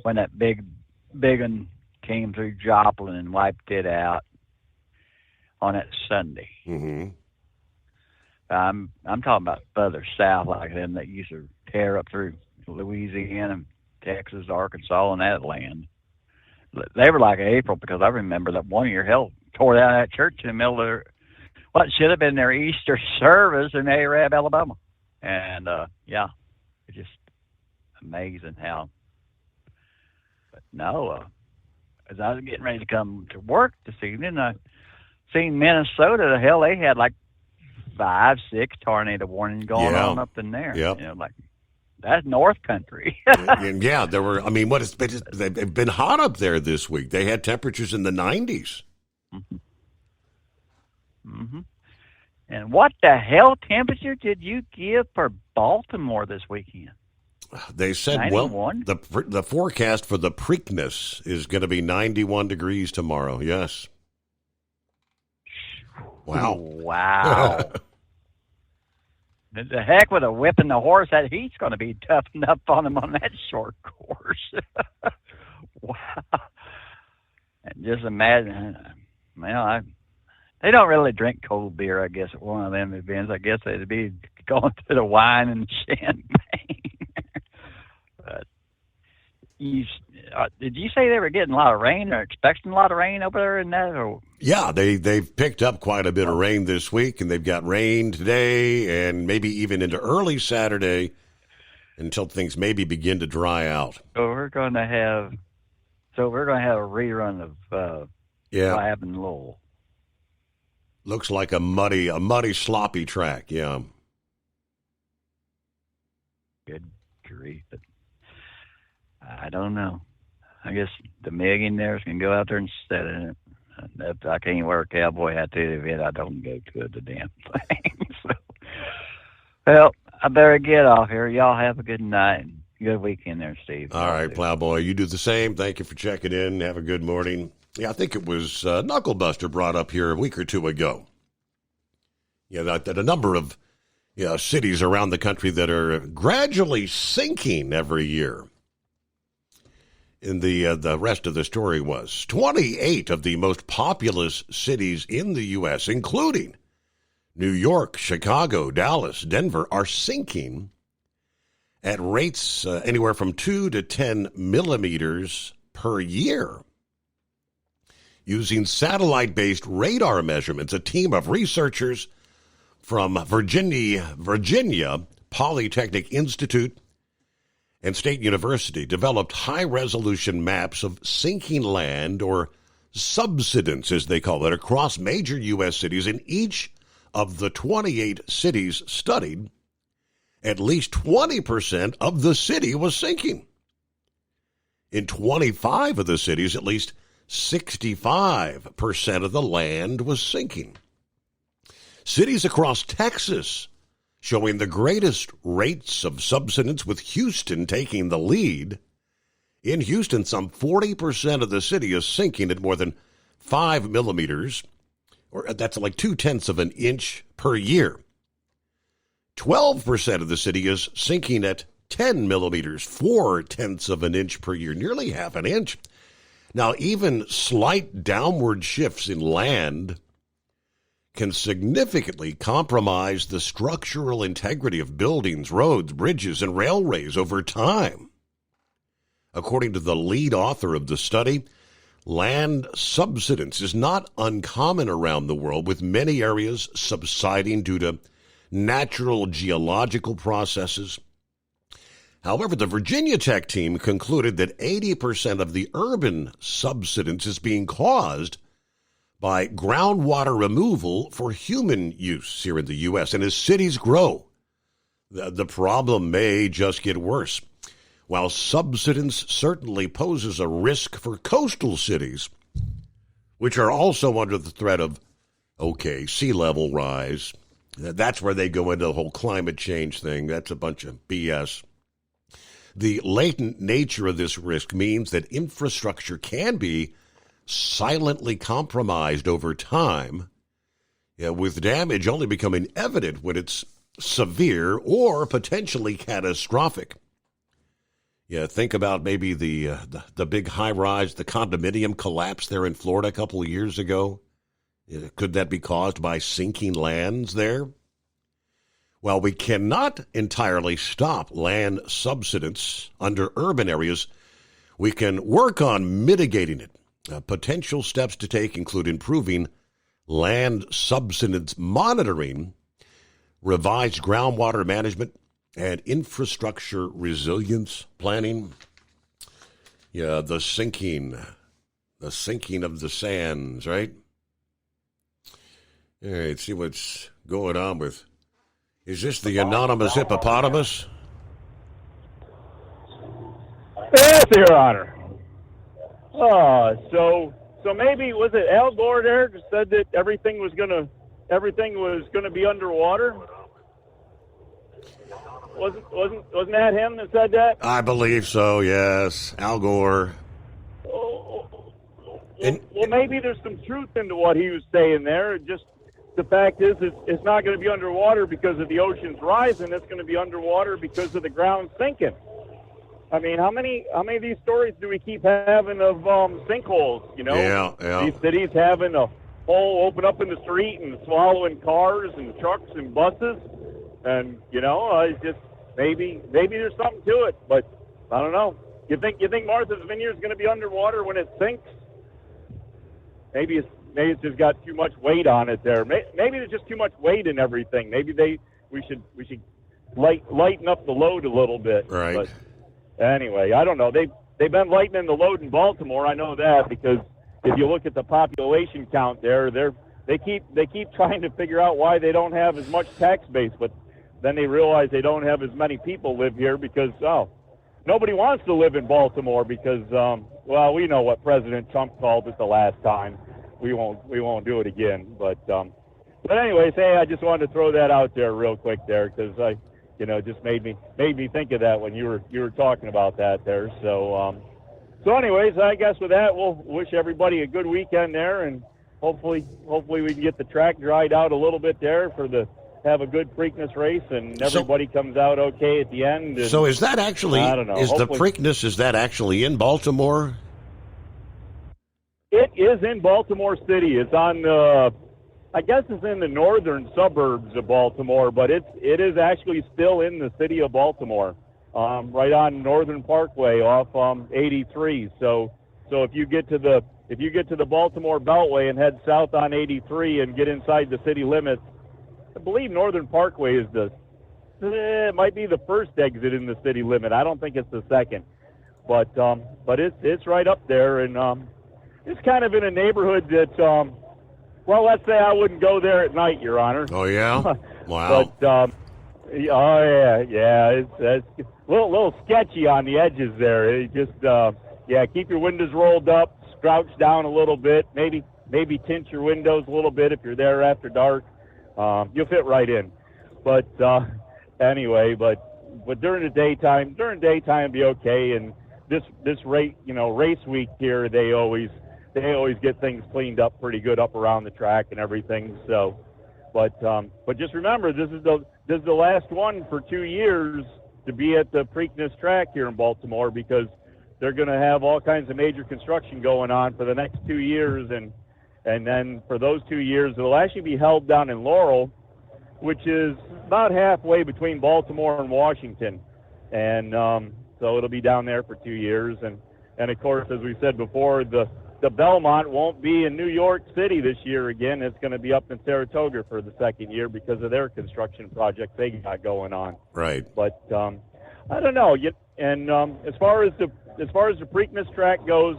when that big one came through Joplin and wiped it out on that Sunday. Mm-hmm. I'm talking about further south, like them that used to tear up through Louisiana, Texas, Arkansas, and that land. They were like April, because I remember that one year, tore down that church in the middle of what should have been their Easter service in Arab, Alabama. And, it's just amazing how. But no, as I was getting ready to come to work this evening, I seen Minnesota, they had like 5, 6 tornado warnings going on up in there. Yep. That's North Country. And there were, they've been hot up there this week. They had temperatures in the 90s. Mm-hmm. Mm-hmm. And what the hell temperature did you give for Baltimore this weekend? They said, 91? the forecast for the Preakness is going to be 91 degrees tomorrow. Yes. Wow. Wow. The heck with a whipping the horse. That heat's going to be tough enough on them on that short course. Wow. And just imagine, they don't really drink cold beer, I guess, at one of them events. I guess they'd be going to the wine and champagne. But did you say they were getting a lot of rain or expecting a lot of rain over there in that? Or? Yeah, they've picked up quite a bit of rain this week, and they've got rain today and maybe even into early Saturday until things maybe begin to dry out. So we're going to have a rerun of Lab and Lowell. Looks like a muddy, sloppy track. Yeah. victory, but I don't know. I guess the millionaires can go out there and sit in it. If I can't wear a cowboy hat to the event, I don't go to the damn thing. So, well, I better get off here. Y'all have a good night and good weekend there, Steve. All right, Plowboy, you do the same. Thank you for checking in. Have a good morning. Yeah, I think it was Knucklebuster brought up here a week or two ago. Yeah, that a number of cities around the country that are gradually sinking every year. And the rest of the story was 28 of the most populous cities in the U.S., including New York, Chicago, Dallas, Denver, are sinking at rates anywhere from 2 to 10 millimeters per year. Using satellite-based radar measurements, a team of researchers from Virginia Polytechnic Institute and State University developed high-resolution maps of sinking land, or subsidence as they call it, across major U.S. cities. In each of the 28 cities studied, at least 20% of the city was sinking. In 25 of the cities, at least 65% of the land was sinking. Cities across Texas showing the greatest rates of subsidence, with Houston taking the lead. In Houston, some 40% of the city is sinking at more than 5 millimeters, or that's like 0.2 of an inch per year. 12% of the city is sinking at 10 millimeters, 0.4 of an inch per year, nearly half an inch. Now, even slight downward shifts in land can significantly compromise the structural integrity of buildings, roads, bridges, and railways over time. According to the lead author of the study, land subsidence is not uncommon around the world, with many areas subsiding due to natural geological processes. However, the Virginia Tech team concluded that 80% of the urban subsidence is being caused by groundwater removal for human use here in the U.S. And as cities grow, the problem may just get worse. While subsidence certainly poses a risk for coastal cities, which are also under the threat of, sea level rise. That's where they go into the whole climate change thing. That's a bunch of BS. The latent nature of this risk means that infrastructure can be silently compromised over time, with damage only becoming evident when it's severe or potentially catastrophic. Think about maybe the big high-rise, the condominium collapse there in Florida a couple of years ago. Could that be caused by sinking lands there? While we cannot entirely stop land subsidence under urban areas, we can work on mitigating it. Potential steps to take include improving land subsidence monitoring, revised groundwater management, and infrastructure resilience planning. The sinking of the sands, right? All right, see what's going on with... Is this the anonymous hippopotamus? Yes, Your Honor. So maybe, was it Al Gore there who said that everything was gonna be underwater? Wasn't that him that said that? I believe so. Yes, Al Gore. Well, maybe there's some truth into what he was saying there. Just the fact is, it's not going to be underwater because of the oceans rising. It's going to be underwater because of the ground sinking. I mean, how many of these stories do we keep having of sinkholes? Yeah. These cities having a hole open up in the street and swallowing cars and trucks and buses, and it's just maybe there's something to it, but I don't know. You think Martha's Vineyard is going to be underwater when it sinks? Maybe it's just got too much weight on it there. Maybe there's just too much weight in everything. Maybe we should lighten up the load a little bit. Right. But anyway, I don't know. They've been lightening the load in Baltimore. I know that because if you look at the population count there, they keep trying to figure out why they don't have as much tax base. But then they realize they don't have as many people live here because, nobody wants to live in Baltimore because, we know what President Trump called it the last time. We won't do it again. But anyways, hey, I just wanted to throw that out there real quick there because just made me think of that when you were talking about that there. So anyways, I guess with that, we'll wish everybody a good weekend there, and hopefully we can get the track dried out a little bit there have a good Preakness race, and everybody comes out okay at the end. And, so is that actually, I don't know, the Preakness, is that actually in Baltimore? It is in Baltimore City. It's on I guess it's in the northern suburbs of Baltimore, but it is actually still in the city of Baltimore, right on Northern Parkway off 83. So if you get to the Baltimore Beltway and head south on 83 and get inside the city limits, I believe Northern Parkway is it might be the first exit in the city limit. I don't think it's the second, but it's right up there, and it's kind of in a neighborhood that. Well, let's say I wouldn't go there at night, Your Honor. Oh, yeah? Wow. But, it's a little sketchy on the edges there. It just, keep your windows rolled up, crouch down a little bit, maybe tint your windows a little bit if you're there after dark. You'll fit right in. But anyway, but during the daytime, it'd be okay. And this race week here, they always get things cleaned up pretty good up around the track and everything. So, but just remember, this is the last one for 2 years to be at the Preakness track here in Baltimore, because they're going to have all kinds of major construction going on for the next 2 years, and then for those 2 years, it'll actually be held down in Laurel, which is about halfway between Baltimore and Washington, and so it'll be down there for 2 years, and of course, as we said before, the Belmont won't be in New York City this year again. It's going to be up in Saratoga for the second year because of their construction projects they got going on. Right. But I don't know. And as far as the Preakness track goes,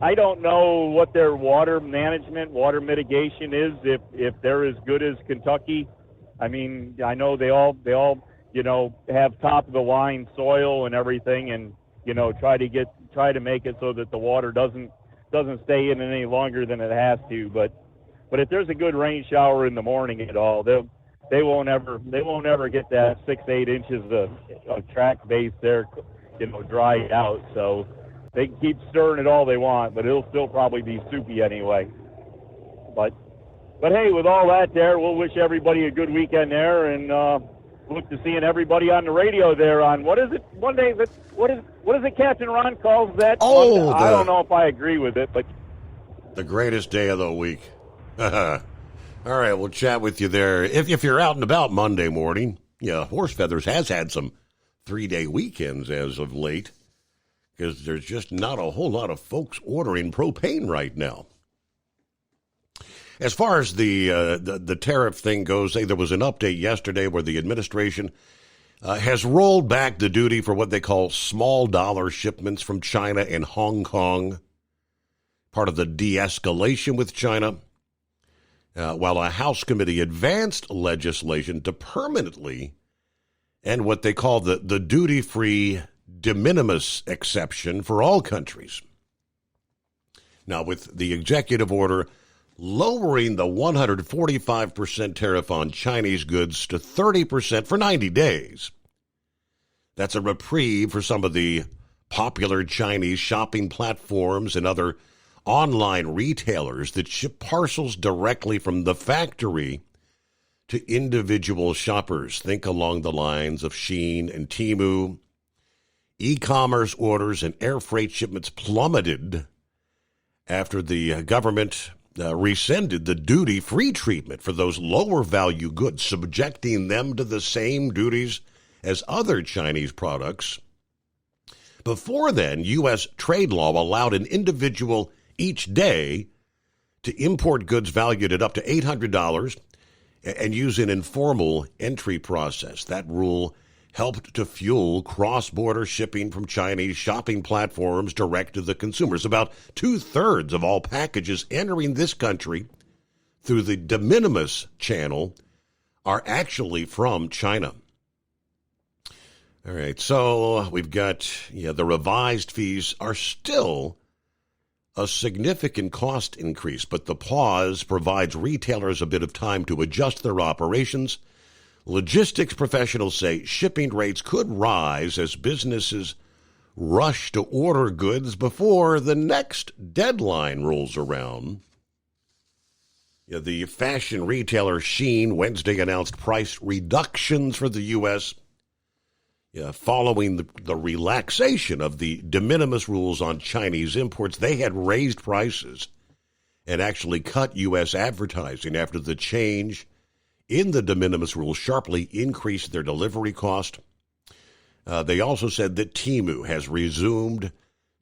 I don't know what their water management, water mitigation is. If they're as good as Kentucky, I mean, I know they all have top of the line soil and everything, and try to make it so that the water doesn't stay in any longer than it has to. But if there's a good rain shower in the morning at all, they won't ever get that 6-8 inches of track base there, dried out. So they can keep stirring it all they want, but it'll still probably be soupy anyway. But hey, with all that there, we'll wish everybody a good weekend there, and look to seeing everybody on the radio there on, what is it? What is it Captain Ron calls that? Oh, I don't know if I agree with it, but the greatest day of the week. All right, we'll chat with you there. If you're out and about Monday morning, Horse Feathers has had some 3-day weekends as of late, because there's just not a whole lot of folks ordering propane right now. As far as the tariff thing goes, there was an update yesterday where the administration has rolled back the duty for what they call small dollar shipments from China and Hong Kong, part of the de-escalation with China, while a House committee advanced legislation to permanently end what they call the duty-free de minimis exception for all countries. Now, with the executive order lowering the 145% tariff on Chinese goods to 30% for 90 days. That's a reprieve for some of the popular Chinese shopping platforms and other online retailers that ship parcels directly from the factory to individual shoppers. Think along the lines of Shein and Temu. E-commerce orders and air freight shipments plummeted after the government rescinded the duty-free treatment for those lower-value goods, subjecting them to the same duties as other Chinese products. Before then, U.S. trade law allowed an individual each day to import goods valued at up to $800 and use an informal entry process. That rule helped to fuel cross-border shipping from Chinese shopping platforms direct to the consumers. About 2/3 of all packages entering this country through the de minimis channel are actually from China. All right, so we've got, the revised fees are still a significant cost increase, but the pause provides retailers a bit of time to adjust their operations. Logistics professionals say shipping rates could rise as businesses rush to order goods before the next deadline rolls around. The fashion retailer Shein Wednesday announced price reductions for the U.S. Following the relaxation of the de minimis rules on Chinese imports. They had raised prices and actually cut U.S. advertising after the change in the de minimis rules sharply increased their delivery cost. They also said that Temu has resumed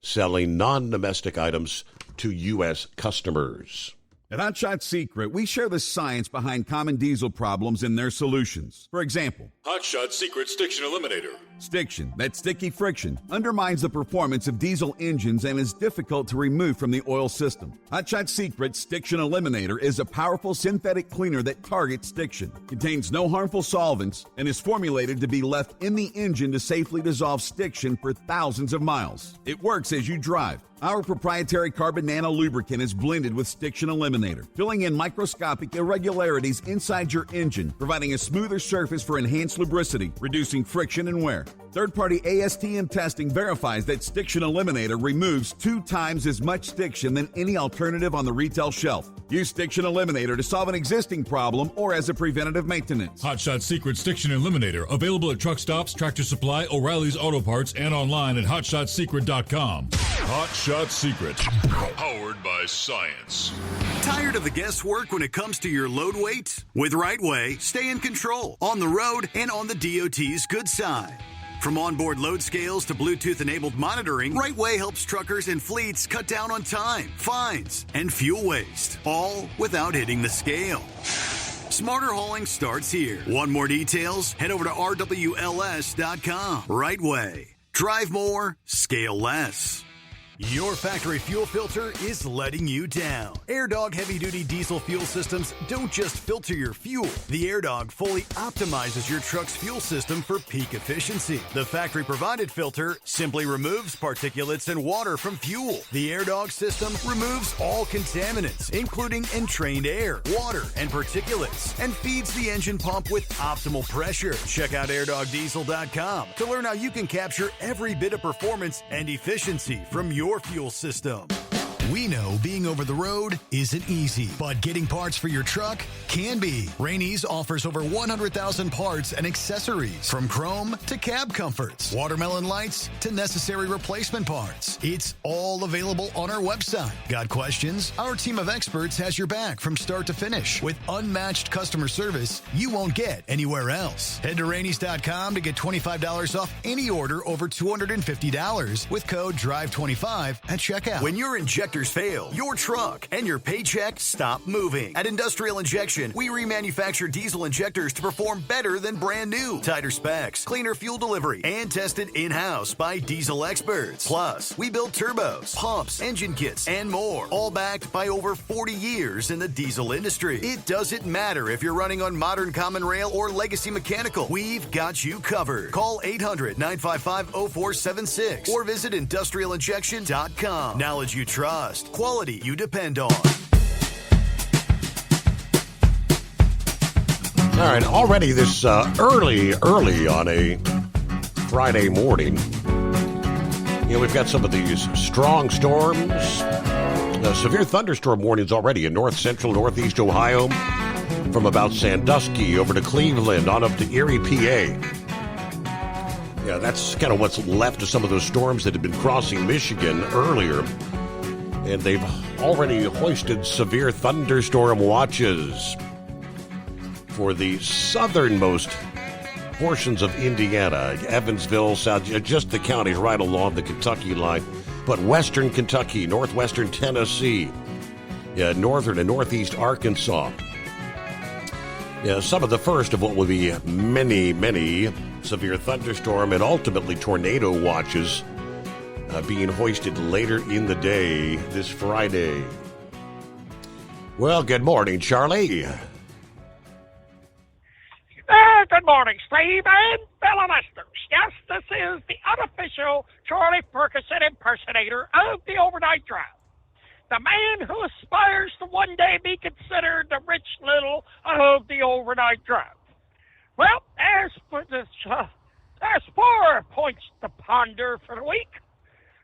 selling non-domestic items to U.S. customers. At Hot Shot Secret, we share the science behind common diesel problems and their solutions. For example, Hot Shot Secret Stiction Eliminator. Stiction, that sticky friction, undermines the performance of diesel engines and is difficult to remove from the oil system. Hot Shot Secret Stiction Eliminator is a powerful synthetic cleaner that targets stiction, contains no harmful solvents, and is formulated to be left in the engine to safely dissolve stiction for thousands of miles. It works as you drive. Our proprietary carbon nano lubricant is blended with Stiction Eliminator, filling in microscopic irregularities inside your engine, providing a smoother surface for enhanced lubricity, reducing friction and wear. Third-party ASTM testing verifies that Stiction Eliminator removes 2 times as much stiction than any alternative on the retail shelf. Use Stiction Eliminator to solve an existing problem or as a preventative maintenance. Hot Shot Secret Stiction Eliminator, available at truck stops, Tractor Supply, O'Reilly's Auto Parts, and online at hotshotsecret.com. Hot Shot Secret, powered by science. Tired of the guesswork when it comes to your load weight? With Rightway, stay in control on the road and on the DOT's good side. From onboard load scales to Bluetooth-enabled monitoring, Rightway helps truckers and fleets cut down on time, fines, and fuel waste, all without hitting the scale. Smarter hauling starts here. Want more details? Head over to rwls.com. Rightway. Drive more, scale less. Your factory fuel filter is letting you down. AirDog heavy-duty diesel fuel systems don't just filter your fuel. The AirDog fully optimizes your truck's fuel system for peak efficiency. The factory-provided filter simply removes particulates and water from fuel. The AirDog system removes all contaminants, including entrained air, water, and particulates, and feeds the engine pump with optimal pressure. Check out airdogdiesel.com to learn how you can capture every bit of performance and efficiency from your fuel system. We know being over the road isn't easy, but getting parts for your truck can be. Rainey's offers over 100,000 parts and accessories, from chrome to cab comforts, watermelon lights to necessary replacement parts. It's all available on our website. Got questions? Our team of experts has your back from start to finish with unmatched customer service you won't get anywhere else. Head to Rainey's.com to get $25 off any order over $250 with code DRIVE25 at checkout. When your injectors fail, your truck and your paycheck stop moving. At Industrial Injection, we remanufacture diesel injectors to perform better than brand new. Tighter specs, cleaner fuel delivery, and tested in-house by diesel experts. Plus, we build turbos, pumps, engine kits, and more, all backed by over 40 years in the diesel industry. It doesn't matter if you're running on modern common rail or legacy mechanical. We've got you covered. Call 800-955-0476 or visit industrialinjection.com. Knowledge you trust. Quality you depend on. All right, already this early on a Friday morning, we've got some of these strong storms, severe thunderstorm warnings already in north central, northeast Ohio, from about Sandusky over to Cleveland on up to Erie, PA. Yeah, that's kind of what's left of some of those storms that had been crossing Michigan earlier. And they've already hoisted severe thunderstorm watches for the southernmost portions of Indiana, Evansville, South, just the counties right along the Kentucky line, but western Kentucky, northwestern Tennessee, northern and northeast Arkansas. Some of the first of what will be many, many severe thunderstorm and ultimately tornado watches being hoisted later in the day this Friday. Well, good morning, Charlie. Good morning, Steve and fellow listeners. Yes, this impersonator of the Overnight Drive. The man who aspires to one day be considered the Rich Little of the Overnight Drive. Well, as for points to ponder for the week,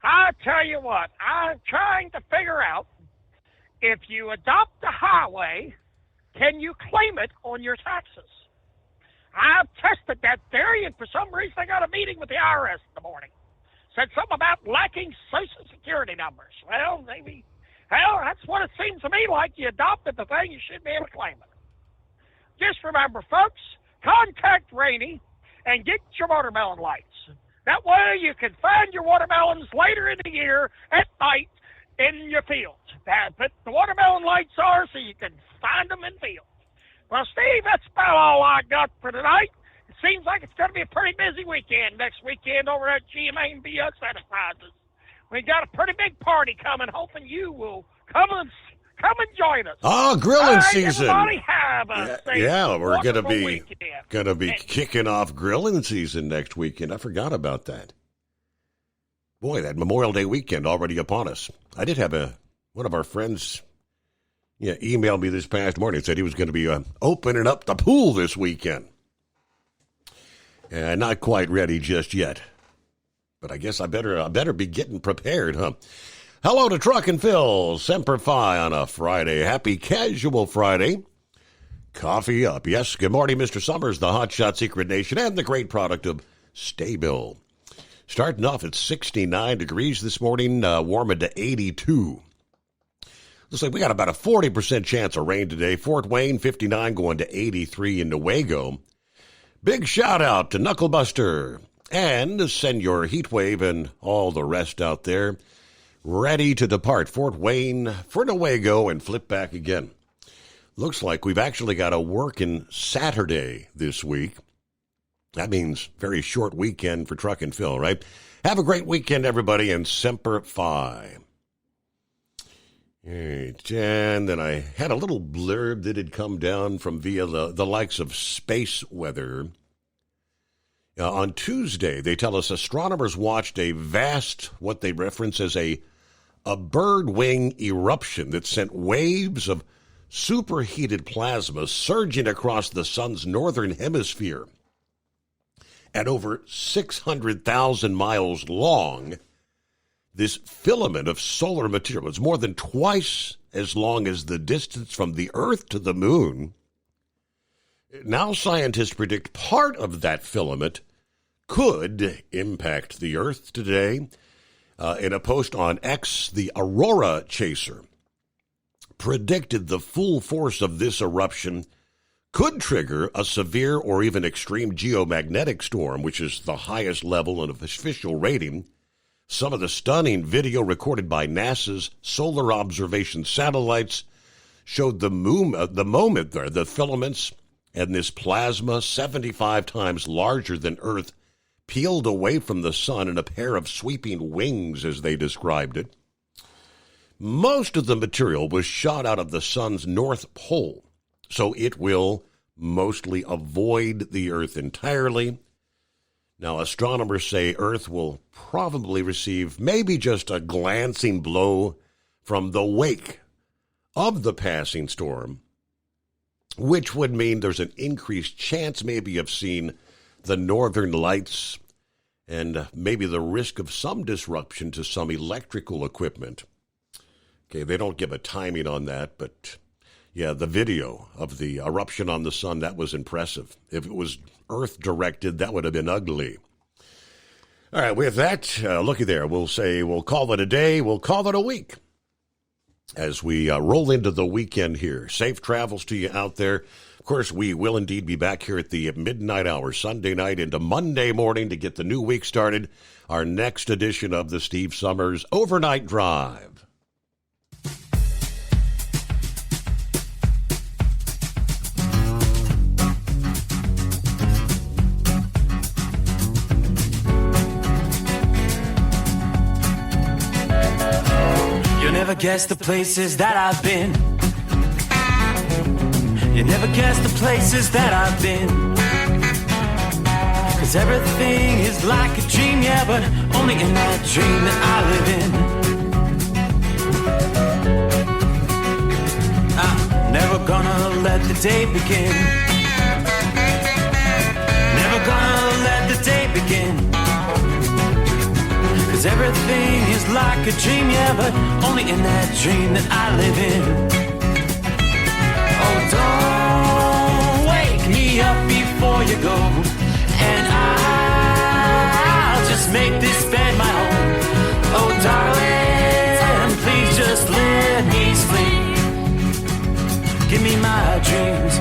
I tell you what, I'm trying to figure out, if you adopt a highway, can you claim it on your taxes? I've tested that theory, and for some reason I got a meeting with the IRS in the morning. Said something about lacking Social Security numbers. Well, that's what it seems to me like. You adopted the thing, you should be able to claim it. Just remember, folks, contact Rainey and get your watermelon lights. That way you can find your watermelons later in the year at night in your fields. But the watermelon lights are so you can find them in fields. Well, Steve, that's about all I got for tonight. It seems like it's going to be a pretty busy weekend next weekend over at GMA and BS Enterprises. We got a pretty big party coming, hoping you will come and join us. Oh, grilling season. Everybody have a safe, we're going to be weekend. kicking off grilling season next weekend. I forgot about that. Boy, that Memorial Day weekend already upon us. I did have one of our friends emailed me this past morning, said he was going to be opening up the pool this weekend. And not quite ready just yet. But I guess I better be getting prepared, huh? Hello to Truck and Phil, Semper Fi on a Friday. Happy Casual Friday. Coffee up. Yes, good morning, Mr. Summers, the Hotshot Secret Nation, and the great product of Staybill. Starting off at 69 degrees this morning, warming to 82. Looks like we got about a 40% chance of rain today. Fort Wayne, 59, going to 83 in Newaygo. Big shout out to Knucklebuster and Senor Heatwave and all the rest out there. Ready to depart Fort Wayne for Newaygo and flip back again. Looks like we've actually got a working Saturday this week. That means very short weekend for Truck and Phil, right? Have a great weekend, everybody, and Semper Fi. Right, and then I had a little blurb that had come down from via the likes of Space Weather. On Tuesday, they tell us astronomers watched a vast, what they reference as a bird wing eruption that sent waves of superheated plasma surging across the sun's northern hemisphere. At over 600,000 miles long, this filament of solar material is more than twice as long as the distance from the Earth to the moon. Now scientists predict part of that filament could impact the Earth today. In a post on X, the Aurora Chaser predicted the full force of this eruption could trigger a severe or even extreme geomagnetic storm, which is the highest level of official rating. Some of the stunning video recorded by NASA's solar observation satellites showed the moment there, the filaments and this plasma 75 times larger than Earth peeled away from the sun in a pair of sweeping wings, as they described it. Most of the material was shot out of the sun's north pole, so it will mostly avoid the Earth entirely. Now, astronomers say Earth will probably receive maybe just a glancing blow from the wake of the passing storm, which would mean there's an increased chance maybe of seeing the northern lights and maybe the risk of some disruption to some electrical equipment. Okay, they don't give a timing on that, but yeah, the video of the eruption on the sun, that was impressive. If it was Earth-directed, that would have been ugly. All right, with that, looky there, we'll call it a day, we'll call it a week. As we roll into the weekend here, safe travels to you out there. Of course, we will indeed be back here at the midnight hour, Sunday night into Monday morning to get the new week started. Our next edition of the Steve Summers Overnight Drive. You'll never guess the places that I've been. You never guess the places that I've been. 'Cause 'Cause everything is like a dream, yeah, but only in that dream that I live in. I'm never gonna let the day begin. Never gonna let the day begin. 'Cause everything is like a dream, yeah, but only in that dream that I live in. Oh, don't wake me up before you go, and I'll just make this bed my home. Oh, darling, please just let me sleep. Give me my dreams.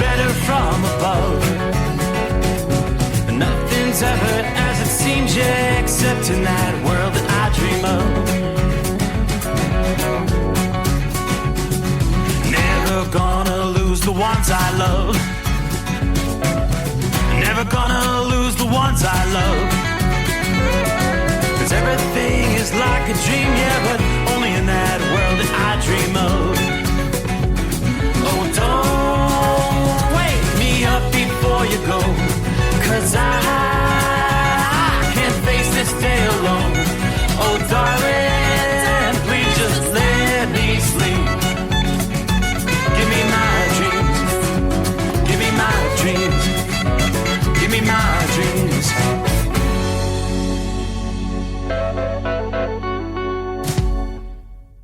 Better from above. Nothing's ever as it seems, yeah, except in that world that I dream of. Never gonna lose the ones I love. Never gonna lose the ones I love. 'Cause everything is like a dream, yeah, but only in that world that I dream of. Oh, don't wake me up before you go, 'cause I can't face this day alone. Oh, darling,